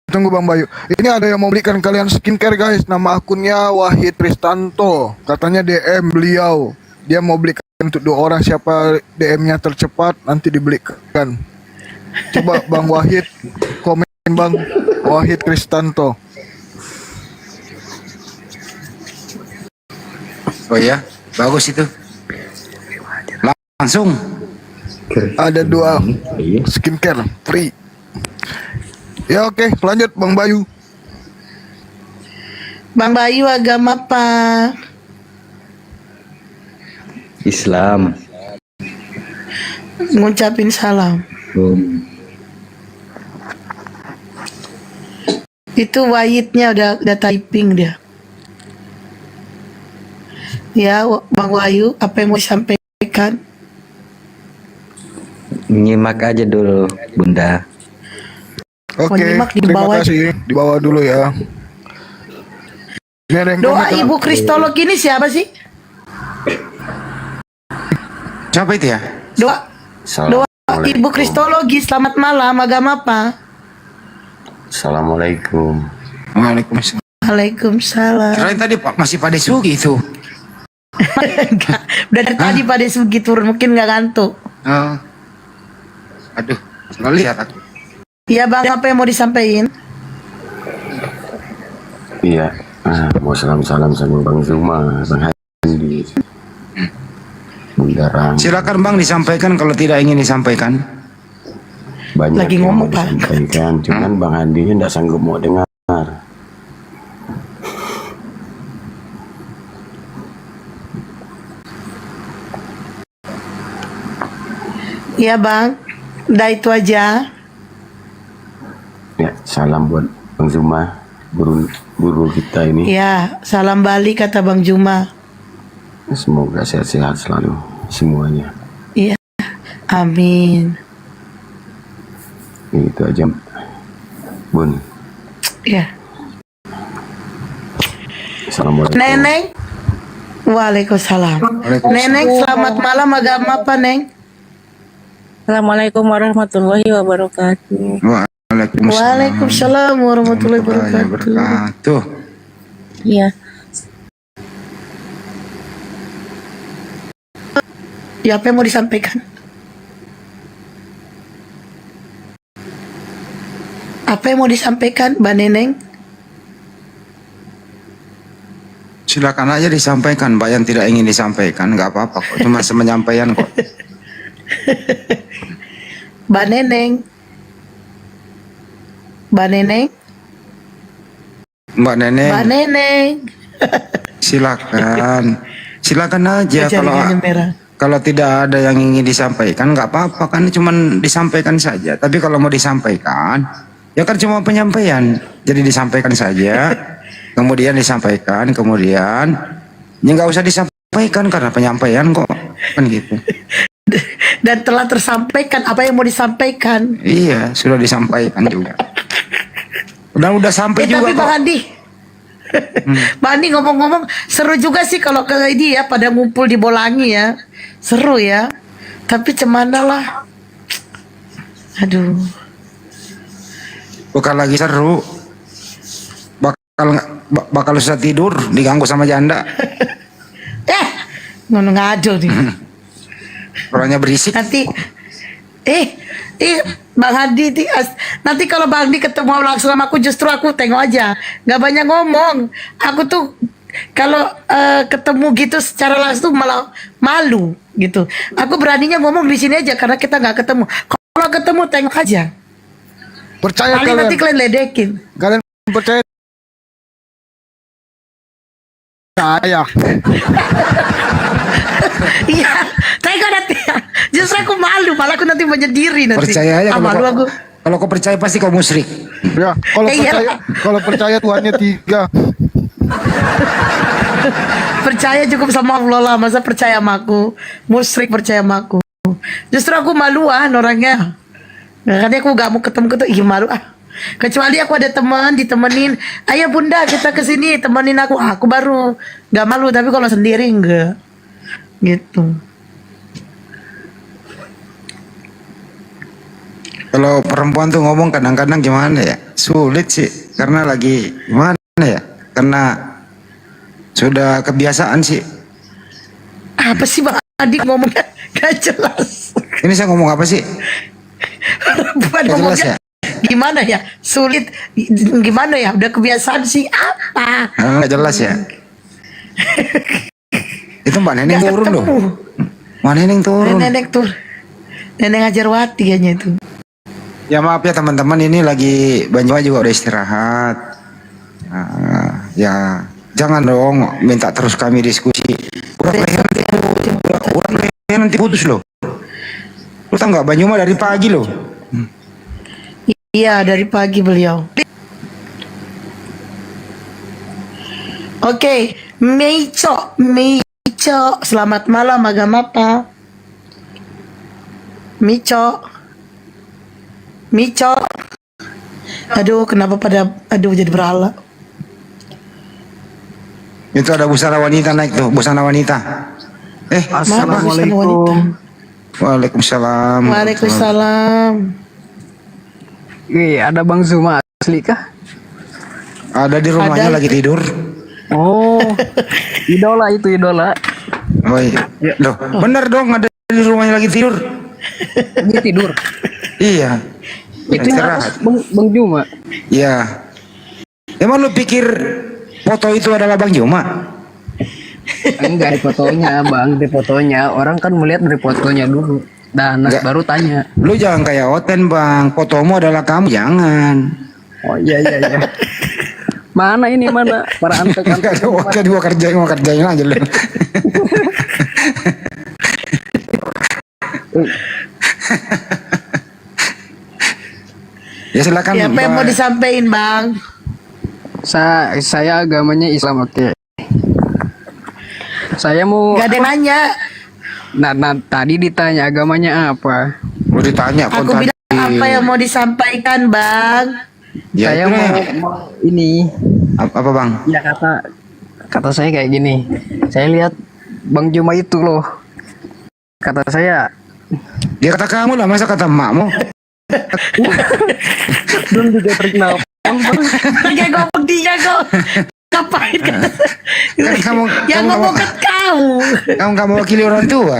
Tunggu Bang Bayu. Ini ada yang mau belikan kalian skincare guys. Nama akunnya Wahid Kristanto. Katanya DM beliau. Dia mau belikan untuk 2 orang. Siapa DM-nya tercepat nanti dibelikan. Coba Bang Wahid komen Bang Wahid Kristanto. Oh ya, bagus itu. Langsung. Ada 2 skincare free. Ya oke, lanjut Bang Bayu. Bang Bayu agama apa? Islam. Ngucapin salam. Itu Wahidnya udah typing dia. Ya Bang Bayu, apa yang mau disampaikan? Nyimak aja dulu Bunda. Oke, terima kasih. Di bawah dulu ya. Doa Ibu Kristolog ini siapa sih? Siapa itu ya? Doa Ibu Kristologi, selamat malam, agama apa? Assalamualaikum. Waalaikumsalam. Waalaikumsalam. Kirain tadi masih Pak Desugi itu. Enggak, udah dari tadi Pak Desugi turun, mungkin nggak ngantuk. Oh. Aduh, salah lihat aku. Iya Bang, apa yang mau disampaikan? Iya, mau salam-salam sama Bang Zuma, Bang Handi, Bunda Ram. Silakan Bang disampaikan kalau tidak ingin disampaikan. Banyak lagi yang ngomong mau Pak. disampaikan, cuman Bang Handi tidak sanggup mau dengar. Iya Bang, udah itu aja. Ya, salam buat Bang Zuma, guru kita ini. Ya, salam balik kata Bang Juma. Semoga sehat-sehat selalu semuanya. Iya. Amin. Itu aja, Bun. Ya. Assalamualaikum. Neneng. Waalaikumsalam. Neneng, selamat malam. Agama apa, Neng? Assalamualaikum warahmatullahi wabarakatuh. Waalaikumsalam warahmatullahi wabarakatuh. Iya. Ya, apa yang mau disampaikan? Apa yang mau disampaikan, Mbak Neneng? Silakan aja disampaikan, Mbak, yang tidak ingin disampaikan, nggak apa-apa kok. Cuma semenyampaian kok. Mbak Neneng. Mbak Neneng. Mbak Neneng, Mbak Neneng. silakan. Silakan aja Jaringannya merah. kalau tidak ada yang ingin disampaikan nggak apa-apa kan, cuman disampaikan saja. Tapi kalau mau disampaikan, ya kan cuma penyampaian. Jadi disampaikan saja, kemudian disampaikan, kemudian ya nggak usah disampaikan karena penyampaian kok, kan gitu. Dan telah tersampaikan apa yang mau disampaikan. Iya, sudah disampaikan juga. Udah sampai juga Tapi kok. Bang Andi, Bang Andi ngomong-ngomong seru juga sih kalau ke ini ya pada ngumpul di Bolangi ya, seru ya. Tapi cemana lah, aduh. Bukan lagi seru, bakal susah tidur, diganggu sama janda. Ngono ngado nih. Orangnya berisik. Nanti, Bang Andi, nanti kalau Bang Andi ketemu langsung sama aku, justru aku tengok aja, nggak banyak ngomong. Aku tuh kalau ketemu gitu secara langsung malah malu gitu. Aku beraninya ngomong di sini aja karena kita nggak ketemu. Kalau ketemu tengok aja. Percaya Paling kalian. nanti kalian ledekin. Kalian percaya? Saya. Iya, tengok nanti. Justru aku malu, malah aku nanti menyendiri nanti. Percaya aja, Malu aku. kalau kau percaya pasti kau musyrik. Ya, Iya. kalau percaya Tuhannya 3. Percaya cukup sama Allah lah, masa percaya sama aku, musyrik percaya sama aku. Justru aku maluan orangnya. Makanya aku gak mau ketemu, iya malu ah. Kecuali aku ada teman ditemenin, ayo bunda kita kesini temenin aku baru gak malu. Tapi kalau sendiri enggak gitu. Kalau perempuan tuh ngomong kadang-kadang gimana ya, sulit sih, karena lagi gimana ya, karena sudah kebiasaan sih. Apa sih Bang Adik ngomongnya gak jelas. Ini saya ngomong apa sih? Perempuan Gak jelas ngomongnya ya? gimana ya, sulit gimana ya, udah kebiasaan sih apa. Nggak jelas ya. Itu Mbak Neneng Nggak turun loh. ketemu. Mbak Neneng turun. Neneng Ajarwati kayaknya itu. Ya maaf ya teman-teman, ini lagi Banjuma juga udah istirahat. Nah, ya jangan dong minta terus kami diskusi. Udah nanti putus loh. Lu tau nggak, Banjuma dari pagi loh. Iya, dari pagi beliau. Oke, Meico, selamat malam, agama apa? Mico. Aduh, kenapa jadi berhala? Itu ada busana wanita naik tuh, busana wanita. Assalamualaikum. Waalaikumsalam. Waalaikumsalam. Ada Bang Zuma asli kah? Ada di rumahnya lagi tidur. Oh, idola itu idola. Oh iya. Loh, bener dong, ada di rumahnya lagi tidur. Dia tidur. Iya. Itu Istirahat. Bang Juma. Iya. Emang lu pikir foto itu adalah Bang Juma? Enggak di fotonya, Bang, di fotonya. Orang kan melihat dari fotonya dulu. Dan baru tanya. Lu jangan kayak Oten, Bang. Fotomu adalah kamu, jangan. Oh iya. Mana para antek-antek. Oten gua kerjain aja lu. Ya silakan. Siapa yang mau disampaikan, Bang? Saya agamanya Islam, oke. Saya mau Gak ada yang nanya. Nah, tadi ditanya agamanya apa? Mau ditanya Aku bilang apa yang mau disampaikan, Bang? Ya, Saya mau ini. Apa Bang? Ya kata saya kayak gini. Saya lihat Bang Juma itu loh. Kata saya. Dia kata kamu lah, masa kata emakmu? Belum juga terkenal. Tiga gopeng dia kok. Ngapain kata? Kan kamu Yang ngomong kan kau. Kamu nggak mewakili orang tua.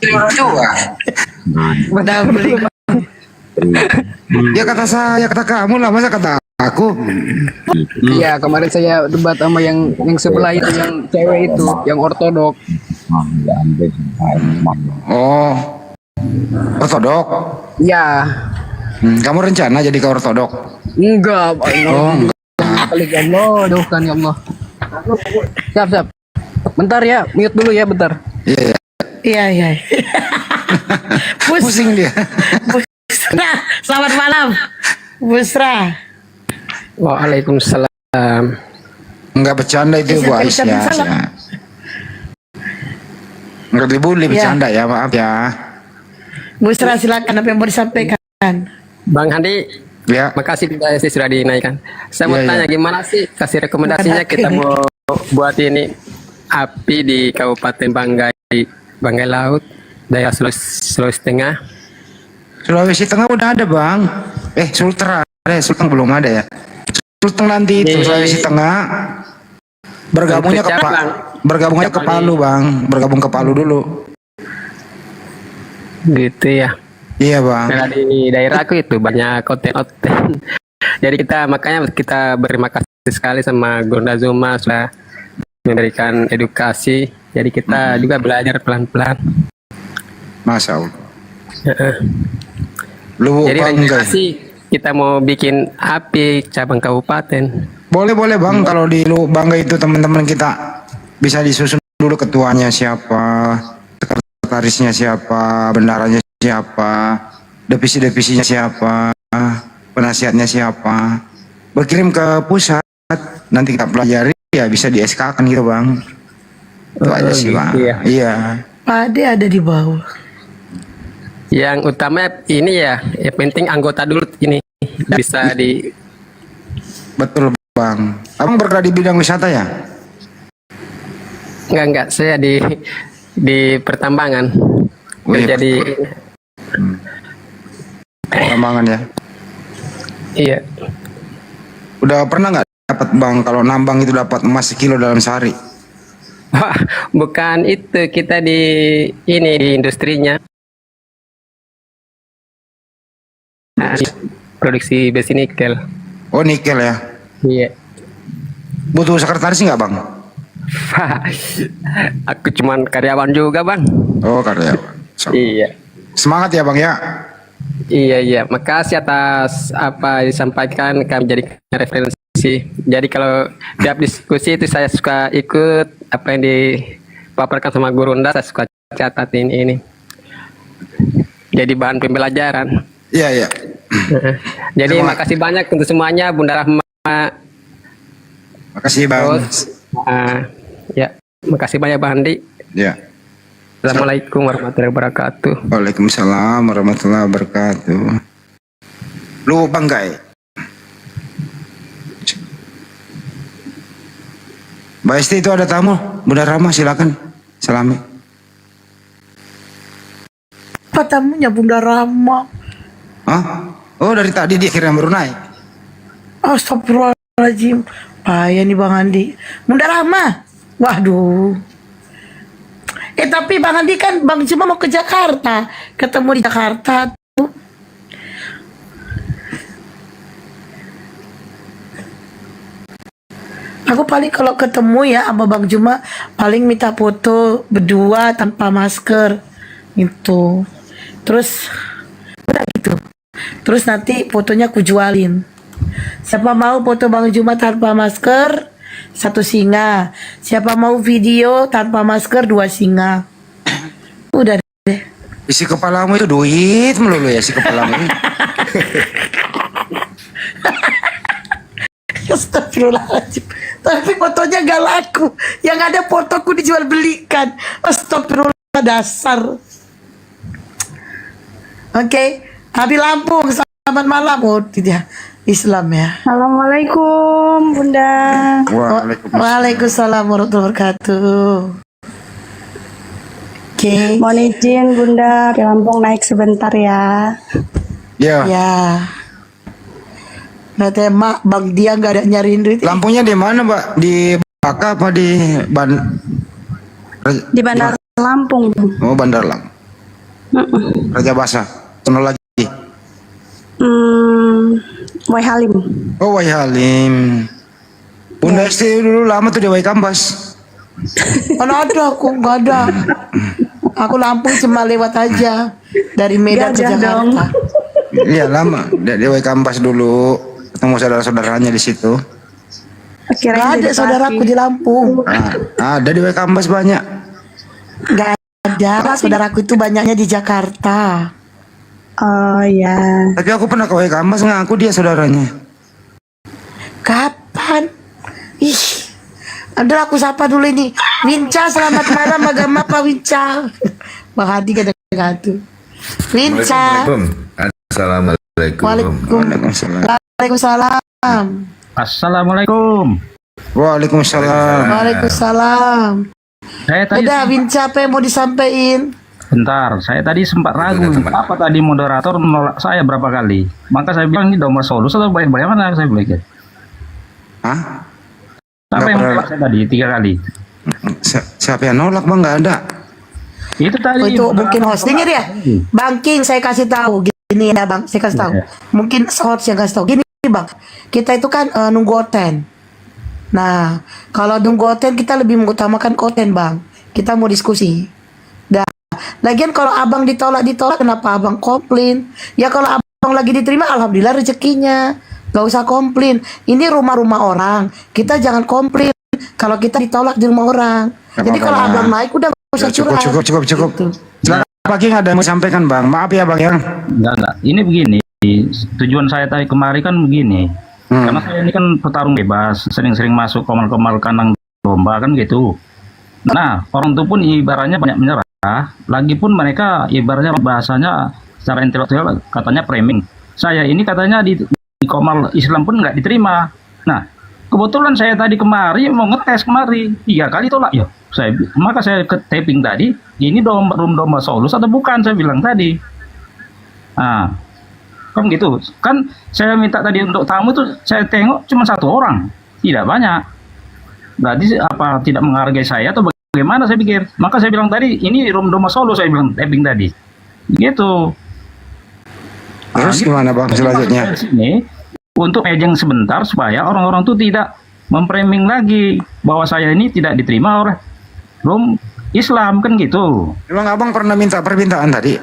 Orang tua. Udah beli. Dia kata saya, kata kamu lah, masa kata aku? Iya, kemarin saya debat sama yang sebelah itu, yang cewek itu, yang ortodok. Oh, ortodok. Iya. Kamu rencana jadi ke ortodok? Enggak, Oh, enggak. Kali ya Allah, jauhkan ya Allah. Siap. Bentar ya, mute dulu ya, bentar. Iya. Iya. Pusing dia. Busra, selamat malam. Busra. Waalaikumsalam. Enggak bercanda itu Bu Aisyah. Enggak dibully, bercanda ya, maaf ya. Busra silakan apa yang mau disampaikan. Bang Handi, ya. Makasih sudah dinaikkan. Saya mau Ya, tanya gimana sih kasih rekomendasinya kita mau buat ini api di Kabupaten Banggai Laut, daerah Sulawesi Tengah. Sulawesi Tengah udah ada Bang. Sulteng ada, Sulteng belum ada ya. Sulteng nanti itu Sulawesi Tengah. Bergabungnya ke Palu Bang. Bergabung ke Palu dulu. Gitu ya. Iya Bang. Karena di daerah aku itu banyak konten. Jadi makanya kita berterima kasih sekali sama Gonda Zuma sudah memberikan edukasi. Jadi kita juga belajar pelan-pelan. Masya Allah. Jadi rekomendasi kita mau bikin api cabang kabupaten. Boleh Bang, kalau di Bangga itu teman-teman kita bisa disusun dulu ketuanya siapa, sekretarisnya siapa, bendaranya siapa, divisinya siapa, penasihatnya siapa. Berkirim ke pusat, nanti kita pelajari ya bisa di SK kan gitu Bang. Itu aja sih Bang. Iya. Pak Ade ada di bawah. Yang utama ini ya penting anggota dulu ini bisa di. Betul Bang. Abang bergerak di bidang wisata ya? Enggak, saya di pertambangan. Jadi pertambangan ya. Iya. Udah pernah nggak dapat Bang kalau nambang itu dapat emas sekilo dalam sehari? Wah, bukan itu, kita di industrinya. Produksi besi nikel. Oh nikel ya? Iya. Butuh sekretaris nggak Bang? Aku cuman karyawan juga Bang. Oh karyawan. Iya. Semangat ya Bang ya. Iya. Makasih atas apa disampaikan, kami jadi referensi. Jadi kalau tiap diskusi itu saya suka ikut apa yang dipaparkan sama Guru Unda, saya suka catat ini. Jadi bahan pembelajaran. Iya. Jadi makasih banyak untuk semuanya, Bunda Rahma. Makasih Bang. Ya, makasih banyak Bang Andi. Ya. Assalamualaikum warahmatullahi wabarakatuh. Waalaikumsalam warahmatullahi wabarakatuh. Lu Banggai. Mbak Esti itu ada tamu. Bunda Rahma silakan. Salami. Apa tamunya Bunda Rahma? Hah? Oh dari tadi dia kira baru naik. Astagfirullahaladzim. Payah nih Bang Andi. Bunda Rahma. Waduh. Tapi Bang Andi kan Bang Juma mau ke Jakarta. Ketemu di Jakarta tuh. Aku paling kalau ketemu ya sama Bang Juma paling minta foto berdua tanpa masker gitu. Terus udah gitu. Terus nanti fotonya aku jualin. Siapa mau foto Bang Juma tanpa masker, 1 singa. Siapa mau video tanpa masker, 2 singa. Udah deh. Isi kepalamu itu duit melulu ya si kepalamu. Astagfirullahaladzim. Tapi fotonya gak laku. Yang ada fotoku dijual belikan. Astagfirullah, dasar. Oke, Abi Lampung, selamat malam. Oh, tidak Islam ya. Assalamualaikum Bunda. Waalaikumsalam warahmatullahi wabarakatuh. Oke. Mohon izin Bunda ke Lampung naik sebentar ya. Ya. Ya. Nanti mak Bang dia nggak ada nyariin duit. Lampunya di mana, Mbak? Di Baka apa di Di Bandar Lampung. Oh, Bandar Lampung. Raja Basa. Sono lagi. Wai Halim. Oh, Wai Halim. Bunda SD dulu lama tuh di Wai Kambas. Mana ada, aku nggak ada. Aku Lampung cuma lewat aja dari Medan ke Jakarta. Iya lama di Wai Kambas dulu. Ketemu saudara-saudaranya di situ. Gak ada saudaraku di Lampung. Ada di Wai Kambas banyak. Gak ada, saudaraku itu banyaknya di Jakarta. Oh ya. Tapi aku pernah ke Wai Kambas, ngaku dia saudaranya. Kapan? Ih, ada aku sapa dulu ini. Winca, selamat malam agama Pak Winca. Bang Hadi kadang-kadang. Winca. Assalamualaikum. Waalaikumsalam. Assalamualaikum. Waalaikumsalam. Waalaikumsalam. Saya tadi Udah, Winca apa yang mau disampaikan? bentar, saya tadi sempat ragu. Apa tadi moderator menolak saya berapa kali? Maka saya bilang ini domba solus atau bagaimana saya pikir. Hah? Siapa yang menolak saya tadi 3 kali? Siapa yang nolak, Bang? Nggak ada. Itu tadi. Oh, itu mungkin hostingnya dia. Bang King, saya kasih tahu gini ya Bang, saya kasih tahu. Mungkin host yang kasih tahu gini Bang. Kita itu kan nunggu oten. Nah, kalau nunggu oten kita lebih mengutamakan oten Bang. Kita mau diskusi. Dah. Lagian kalau abang ditolak kenapa abang komplain? Ya kalau abang lagi diterima, alhamdulillah rezekinya. Gak usah komplain. Ini rumah-rumah orang. Kita jangan komplain kalau kita ditolak di rumah orang. Jadi kalau abang naik udah gak usah curhat. Cukup. Silakan Pak King, ada yang mau sampaikan Bang. Maaf ya Bang ya. Enggak. Ini begini. Tujuan saya tadi kemari kan begini. Karena saya ini kan petarung bebas, sering-sering masuk komal-komal kandang domba kan gitu. Nah, orang itu pun ibaratnya banyak menyerah. Lagipun mereka ibaratnya bahasanya secara intelektual katanya framing. Saya ini katanya di komal Islam pun nggak diterima. Nah, kebetulan saya tadi kemari mau ngetes kemari 3 kali tolak ya. Maka saya ke taping tadi, ini domba solus atau bukan, saya bilang tadi. Nah, kan gitu. Kan saya minta tadi untuk tamu tuh saya tengok cuma 1 orang, tidak banyak. Berarti apa tidak menghargai saya atau bagaimana saya pikir. Maka saya bilang tadi ini domba solus, saya bilang taping tadi. Gitu. Terus gimana Bang selanjutnya? Ini untuk mejeng sebentar supaya orang-orang tuh tidak memframing lagi bahwa saya ini tidak diterima oleh Rum Islam kan gitu. Emang abang pernah minta permintaan tadi?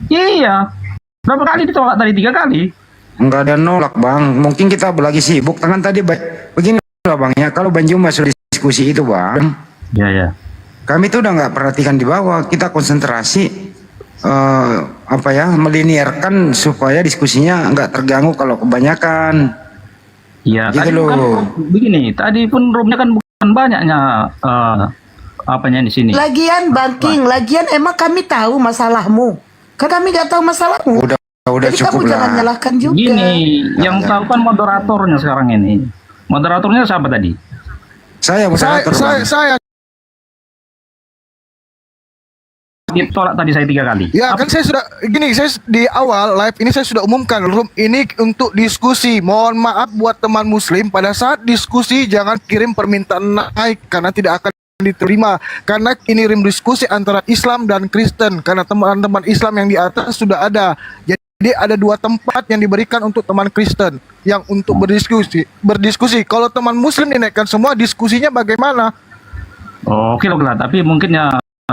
Iya. Berapa kali ditolak tadi? 3 kali. Enggak ada nolak Bang. Mungkin kita lagi sibuk. Tangan tadi begini lah Bang ya. Kalau Bang Juma sudah diskusi itu Bang. Ya. Kami tuh udah nggak perhatikan di bawah. Kita konsentrasi meliniarkan supaya diskusinya nggak terganggu kalau kebanyakan. Iya. Gitu Tadi loh. kan begini. Tadi pun roomnya kan bukan banyaknya apanya di sini. Lagian Bang King, lagian emang kami tahu masalahmu. Kan kami nggak tahu masalahmu. Udah Jadi cukup kamu jangan lah. nyalahkan juga. Gini, yang tahu kan moderatornya sekarang ini. Moderatornya siapa tadi? Saya moderator. Saya ditolak tadi saya 3 kali. Ya kan saya sudah gini, saya di awal live ini saya sudah umumkan room ini untuk diskusi. Mohon maaf buat teman muslim, pada saat diskusi jangan kirim permintaan naik karena tidak akan diterima. Karena ini room diskusi antara Islam dan Kristen. Karena teman-teman Islam yang di atas sudah ada. Jadi ada 2 tempat yang diberikan untuk teman Kristen yang untuk berdiskusi. Kalau teman muslim dinaikkan semua, diskusinya bagaimana? Oke lah, tapi mungkin ya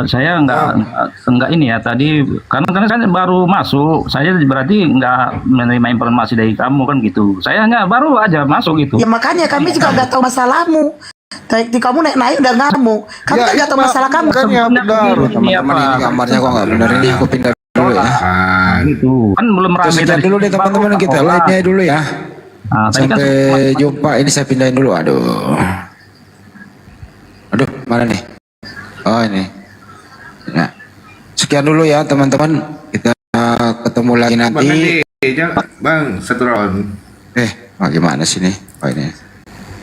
saya enggak ini ya tadi karena saya baru masuk, saya berarti enggak menerima informasi dari kamu kan gitu. Saya hanya baru aja masuk gitu. Ya makanya kami juga nggak tahu masalahmu. Tadi kamu naik udah ngamuk. Kami kan nggak tahu masalah kamu. Teman-teman ini gambarnya kok nggak benar, ini aku pindah dulu ya. Gitu. Kan belum ramai Terus dulu deh teman-teman, kita live-nya dulu ya. Sampai jumpa, ini saya pindahin dulu. Aduh. Mana nih? Oh ini. Nah, sekian dulu ya teman-teman. Kita ketemu lagi nanti. Bang, satu round. Gimana sih nih? Oh ini.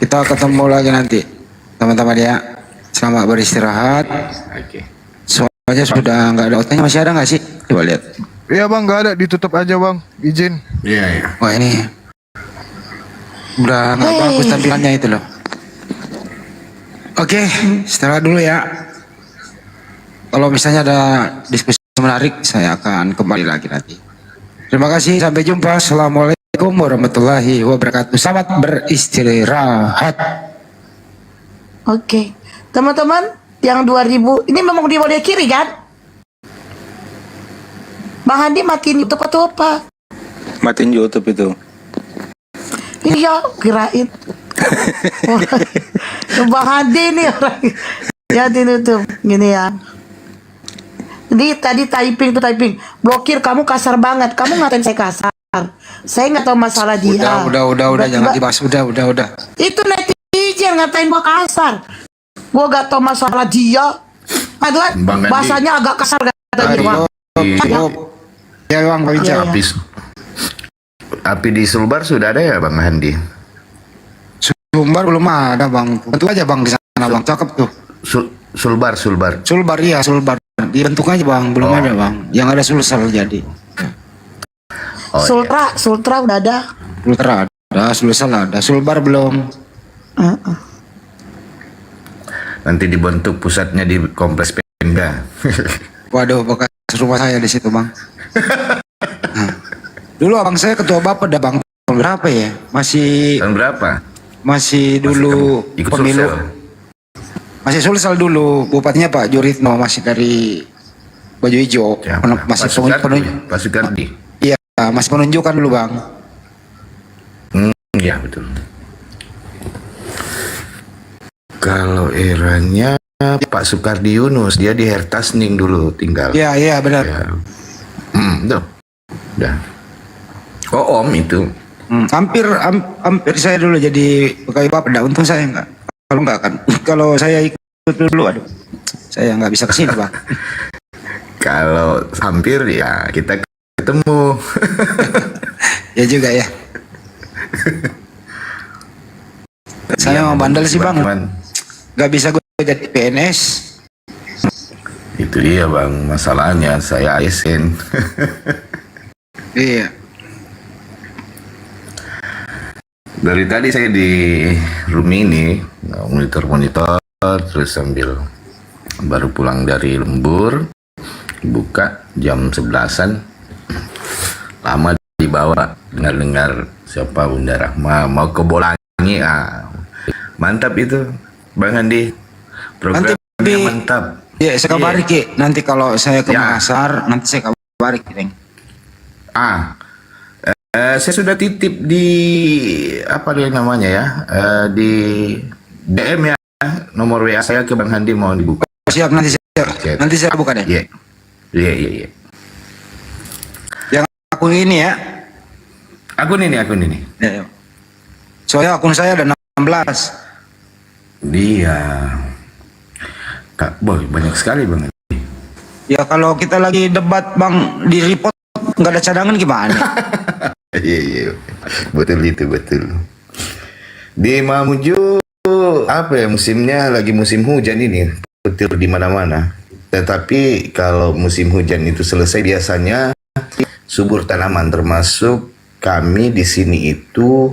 Kita ketemu lagi nanti, teman-teman ya. Selamat beristirahat. Oke. Soalnya sudah nggak ada outnya, masih ada nggak sih? Coba lihat. Iya bang, nggak ada, ditutup aja bang, izin. Iya. Wah ini udah nggak bagus tampilannya itu loh. Oke, istirahat dulu ya. Kalau misalnya ada diskusi menarik, saya akan kembali lagi nanti. Terima kasih, sampai jumpa. Assalamualaikum warahmatullahi wabarakatuh. Selamat beristirahat. Oke. Teman-teman, yang 2000 ini memang di mode kiri kan? Bang Handi matiin YouTube atau apa? Matiin YouTube itu. Iya, kirain. Bang Handi nih orang. Ya di YouTube gini ya. Jadi tadi typing. Blokir, kamu kasar banget. Kamu ngatain saya kasar. Saya nggak tahu masalah dia. Udah, jangan dibahas. Udah. Itu netizen ngatain gua kasar. Gua gak tahu masalah dia. Aduh, Bang Handi. bahasanya agak kasar kata dia. Ya Bang Bicara. Api di Sulbar sudah ada ya Bang Handi? Sumbar belum ada Bang. Bentuk aja Bang di sana Bang. Cakep tuh. Sulbar. Sulbar. Dibentuk aja Bang. Belum ada Bang. Yang ada Sulsel jadi. Sultra udah ada. Sultra ada, Sulsel ada. Sulbar belum. Nanti dibentuk pusatnya di Kompleks Pemda. Waduh, bekas rumah saya di situ Bang. Dulu abang saya ketua Bapak dah Bang. Tahun berapa ya? Tahun berapa? Masih dulu Ikut pemilu. Sulsel. Masih Sulsel dulu. Bupatinya Pak Juritno masih dari baju hijau. Masih Pak Sukardi. Iya, masih penunjukan dulu Bang. Iya betul. Kalau eranya Pak Sukardi Yunus, dia di Hertasning dulu tinggal. Iya benar. Ya. Tuh. Udah. Oh Om itu. Hampir saya dulu jadi pegawai Bapak. Untung saya enggak. Kalau enggak kan, kalau saya ikut dulu, aduh, saya nggak bisa kesini Bang. Kalau hampir ya kita ketemu. Ya juga ya. Saya mau bandel sih Bang. Nggak bisa gue jadi PNS. Itu dia Bang, masalahnya saya ASN. Iya. Dari tadi saya di room ini monitor terus sambil baru pulang dari lembur, buka jam 11-an, lama dibawa dengar siapa Bunda Rahma mau ke Bolangi. Mantap itu Bang Andi, programnya mantap. Iya, saya kabari Ki. Nanti kalau saya ke Makassar, nanti saya kabari Ki. Saya sudah titip di apa dia namanya ya, di DM ya, nomor WA saya ke Bang Handi mau dibuka. Siap, nanti saya buka deh. Iya. Yang akun ini ya. Akun ini. Ya. Soalnya akun saya ada 16. Dia Kak Boy banyak sekali Bang. Ya kalau kita lagi debat Bang di report nggak ada cadangan gimana? Iya. Betul. Di Mamuju apa ya, musimnya lagi musim hujan ini, petir di mana-mana. Tetapi kalau musim hujan itu selesai biasanya subur tanaman, termasuk kami di sini itu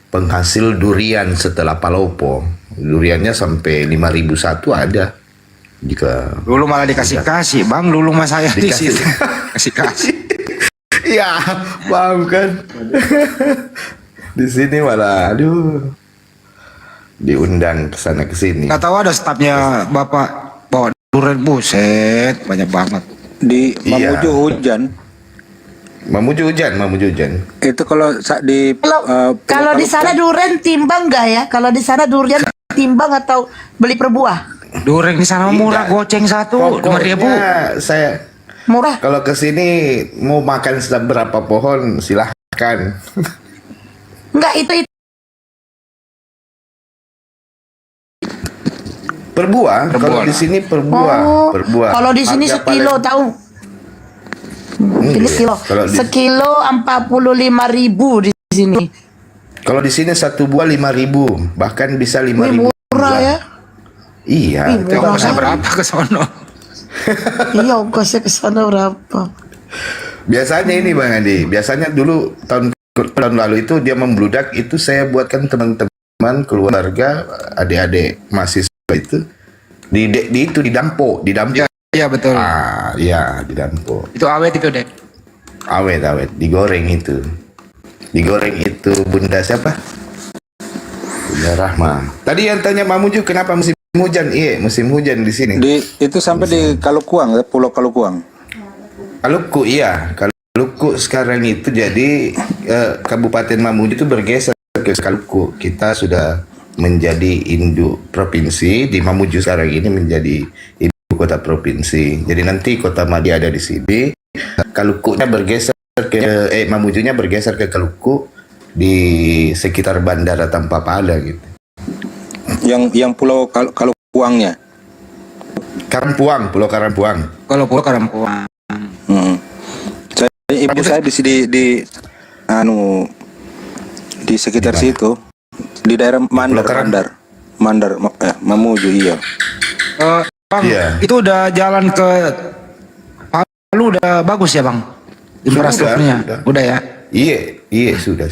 penghasil durian setelah Palopo. Duriannya sampai 5.001 ada. Jika dulu malah dikasih Bang, dulu mas saya dikasih. kasih. Ya, paham kan? Di sini malah, aduh, diundang ke sana ke sini. Nggak tahu ada stafnya Bapak bawa durian, buset, banyak banget. Di Mamuju hujan. Mamuju hujan. Itu kalau di Kalau di sana durian timbang nggak ya? Kalau di sana durian timbang atau beli per buah? Durian di sana murah, goceng satu 5.000. Saya murah. Kalau ke sini mau makan berapa pohon silahkan. Enggak, itu Per buah. Kalau di sini per buah. Oh, Per buah. kalau di sini Harga sekilo paling- tahu. Ini sekilo. Kalau di- Sekilo 45.000 di sini. Kalau di sini satu buah 5.000, bahkan bisa 5.000. Murah ya. Iya. Wih, itu murah. Ongkosnya berapa ke sono? Iya, ongkosnya ke sana berapa? Biasanya ini Bang Andi, biasanya dulu tahun lalu itu dia membludak, itu saya buatkan teman-teman keluarga, adik-adik mahasiswa itu di dampo. Iya betul. Ah, iya di dampo. Itu awet itu deh. Awet, digoreng itu. Digoreng itu Bunda siapa? Bunda Rahma. Tadi yang tanya Mamuju kenapa musim hujan? Iya, musim hujan di sini. Itu sampai di Kalukuang, Pulau Kalukuang. Kaluku, iya. Kaluku sekarang itu jadi Kabupaten Mamuju itu bergeser ke Kaluku. Kita sudah menjadi induk provinsi. Di Mamuju sekarang ini menjadi ibu kota provinsi. Jadi nanti kota Madi ada di sini. Kalukunya bergeser ke Mamujunya bergeser ke Kaluku di sekitar Bandara Tampapala gitu. Yang Pulau Kalukuangnya. Karampuang, Pulau Karampuang. Kalau Pulau Karampuang. Ibu saya di sekitar situ, di daerah Mandar, Mamuju, iya. Bang, Iya. itu udah jalan ke Palu udah bagus ya Bang? Infrastrukturnya udah ya? Iya sudah.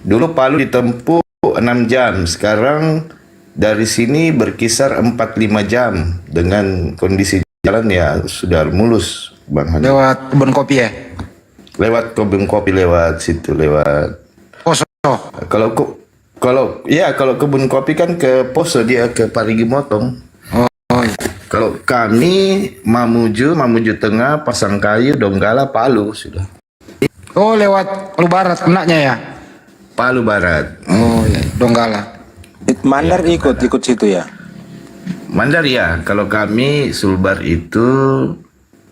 Dulu Palu ditempuh 6 jam, sekarang dari sini berkisar 4-5 jam dengan kondisi jalan ya sudah mulus Bang Hani. Lewat kebun kopi ya? Lewat kebun kopi, lewat situ, lewat Poso. Kalau kebun kopi kan ke Poso, dia ke Parigi Motong. Oh iya. Kalau kami Mamuju Tengah, Pasangkayu, Donggala, Palu sudah. Oh lewat Palu Barat kenanya ya? Palu Barat. Oh iya, Donggala. Mandar ikut situ ya? Mandar ya, kalau kami Sulbar itu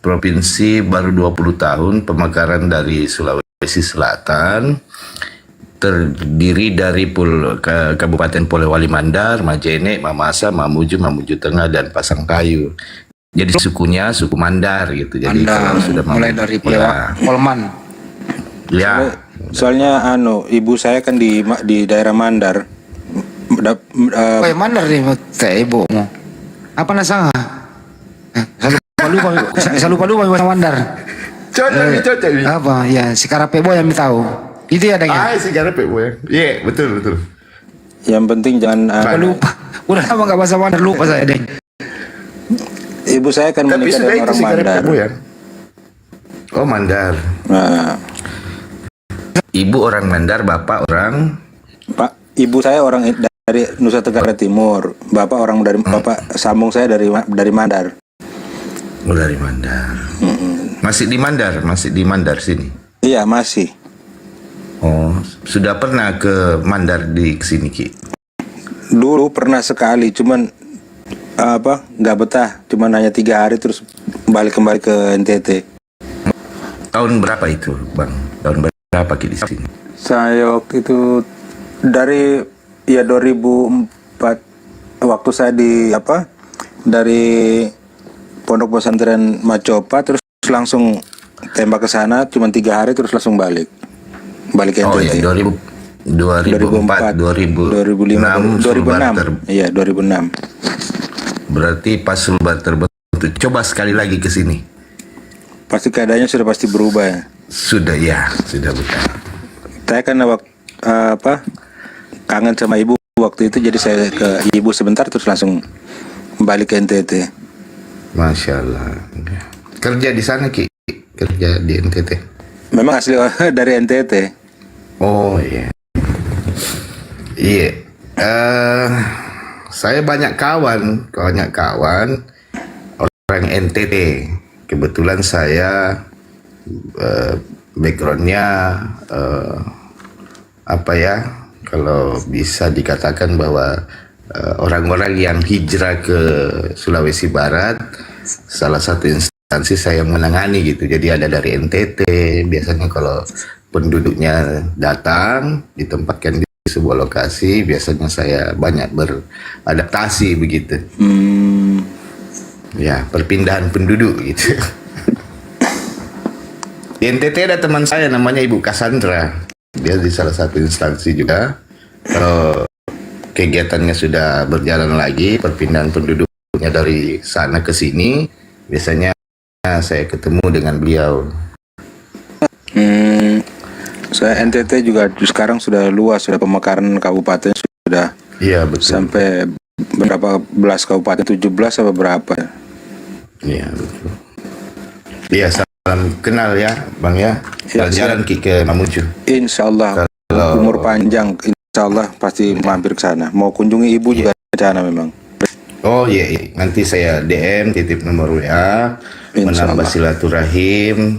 provinsi baru 20 tahun, pemekaran dari Sulawesi Selatan, terdiri dari Kabupaten Polewali Mandar, Majene, Mamasa, Mamuju Tengah, dan Pasangkayu. Jadi sukunya suku Mandar gitu. Jadi Mandar, kalau sudah mulai dari Polman. Ya. Soalnya ibu saya kan di daerah Mandar. Oh ya Mandar nih, teh ibu mau. Apa nasa? Selalu lupa bahasa Mandar. Cocok. Apa ya si Karape Boy yang tahu. Itu ya adanya. Si Karape Boy. Iya, betul. Yang penting jangan lupa. Udah lama nggak bahasa Mandar, lupa saya deh. Ibu saya kan Tapi menikah sudah dengan itu orang si Karape Mandar. Boy ya. Oh, Mandar. Nah, Ibu orang Mandar, bapak orang ibu saya orang dari Nusa Tenggara Timur, bapak orang dari bapak sambung saya dari Mandar. Oh, dari Mandar. Masih di Mandar sini. Iya masih. Oh, sudah pernah ke Mandar di sini Ki? Dulu pernah sekali, cuman nggak betah, cuman hanya 3 hari terus kembali ke NTT. Tahun berapa itu, Bang? Tahun berapa Ki di sini? Saya waktu itu dari 2004, waktu saya dari Pondok Pesantren Macopa, terus langsung tembak ke sana, cuma 3 hari terus langsung balik ke NTT. Oh ya, 2004, 2005, 2006. Iya, 2006. Berarti pas Sulbar terbentuk. Coba sekali lagi ke sini. Pasti keadaannya sudah pasti berubah ya. Sudah betul. Saya kan kangen sama ibu waktu itu, jadi saya ke ibu sebentar terus langsung balik ke NTT. Masya Allah. Kerja di sana Ki? Kerja di NTT? Memang asli dari NTT. Oh iya. Iya. Saya banyak kawan orang NTT. Kebetulan saya backgroundnya kalau bisa dikatakan bahwa orang-orang yang hijrah ke Sulawesi Barat, salah satu instansi saya menangani gitu. Jadi ada dari NTT, biasanya kalau penduduknya datang ditempatkan di sebuah lokasi, biasanya saya banyak beradaptasi begitu. Ya, perpindahan penduduk gitu. Di NTT ada teman saya namanya Ibu Cassandra. Dia di salah satu instansi juga. Kalau kegiatannya sudah berjalan lagi, perpindahan penduduknya dari sana ke sini, biasanya saya ketemu dengan beliau. Saya NTT juga sekarang sudah luas, sudah pemekaran kabupaten sudah. Iya, betul. Sampai berapa belas kabupaten, 17 apa berapa? Iya, betul. Iya, salam kenal ya, Bang ya. Jalan ke Mamuju. Insya Allah, Kalau umur panjang, insya Allah pasti mampir ke sana. Mau kunjungi ibu juga ke sana memang. Oh iya, iya, nanti saya DM, titip nomor WA, Insya menambah Allah. silaturahim.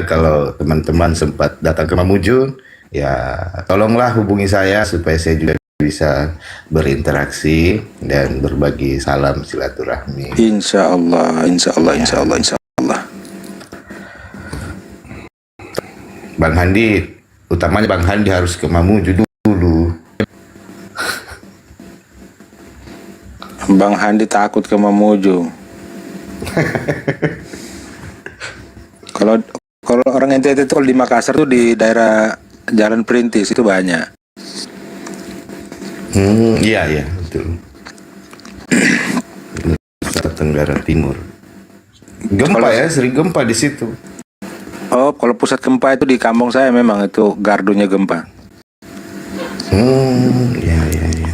Kalau teman-teman sempat datang ke Mamuju, ya tolonglah hubungi saya supaya saya juga bisa berinteraksi dan berbagi salam silaturahmi. Insya Allah, insya Allah, insya Allah, insya Allah. Bang Handi, utamanya Bang Handi harus ke Mamuju dulu. Bang Handi takut ke Mamuju. Kalau orang NTT itu kalau di Makassar tuh di daerah Jalan Perintis itu banyak. Iya, iya, betul. Nusa Tenggara Timur. Gempa ya, sering gempa di situ. Oh, kalau pusat gempa itu di kampung saya memang itu gardunya gempa. Iya, iya, iya.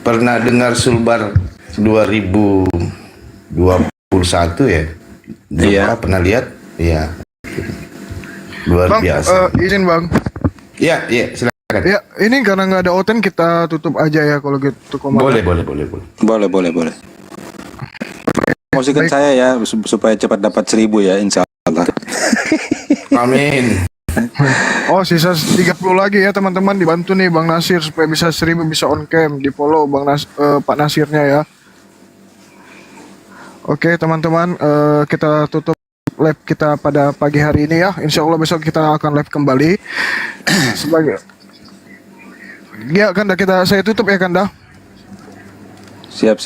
Pernah dengar Sulbar 2021 ya? Iya. Pernah lihat? Iya. Luar Bang, biasa. izin Bang. Iya, iya, silakan. Ya, ini karena nggak ada Oten kita tutup aja ya kalau gitu, Komandan. Boleh. Promosikan saya ya supaya cepat dapat 1000 ya, insya Allah. Amin. Oh, sisa 30 lagi ya teman-teman, dibantu nih Bang Nasir supaya bisa 1000 bisa on cam, di follow Pak Nasirnya ya. Oke teman-teman, kita tutup live kita pada pagi hari ini ya. Insya Allah besok kita akan live kembali. Sebagai ya Kanda, saya tutup ya Kanda. Siap.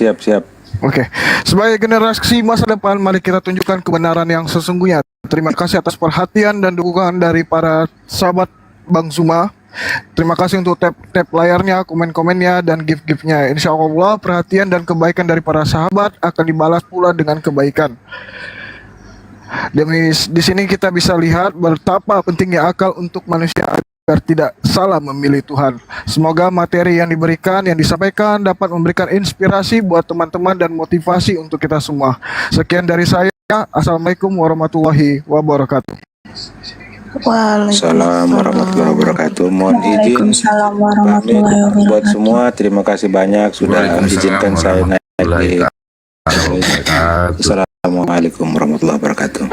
Oke, sebagai generasi masa depan, mari kita tunjukkan kebenaran yang sesungguhnya. Terima kasih atas perhatian dan dukungan dari para sahabat Bang Zuma. Terima kasih untuk tap layarnya, komen-komennya, dan gift-giftnya. Insya Allah perhatian dan kebaikan dari para sahabat akan dibalas pula dengan kebaikan. Demi di sini kita bisa lihat betapa pentingnya akal untuk manusia agar tidak salah memilih Tuhan. Semoga materi yang diberikan, yang disampaikan dapat memberikan inspirasi buat teman-teman dan motivasi untuk kita semua. Sekian dari saya. Assalamualaikum warahmatullahi wabarakatuh. Assalamualaikum warahmatullahi wabarakatuh. Mohon izin Waalaikumsalam warahmatullahi pamit buat wabarakatuh. semua. Terima kasih banyak sudah izinkan saya naik di. Assalamualaikum warahmatullahi wabarakatuh.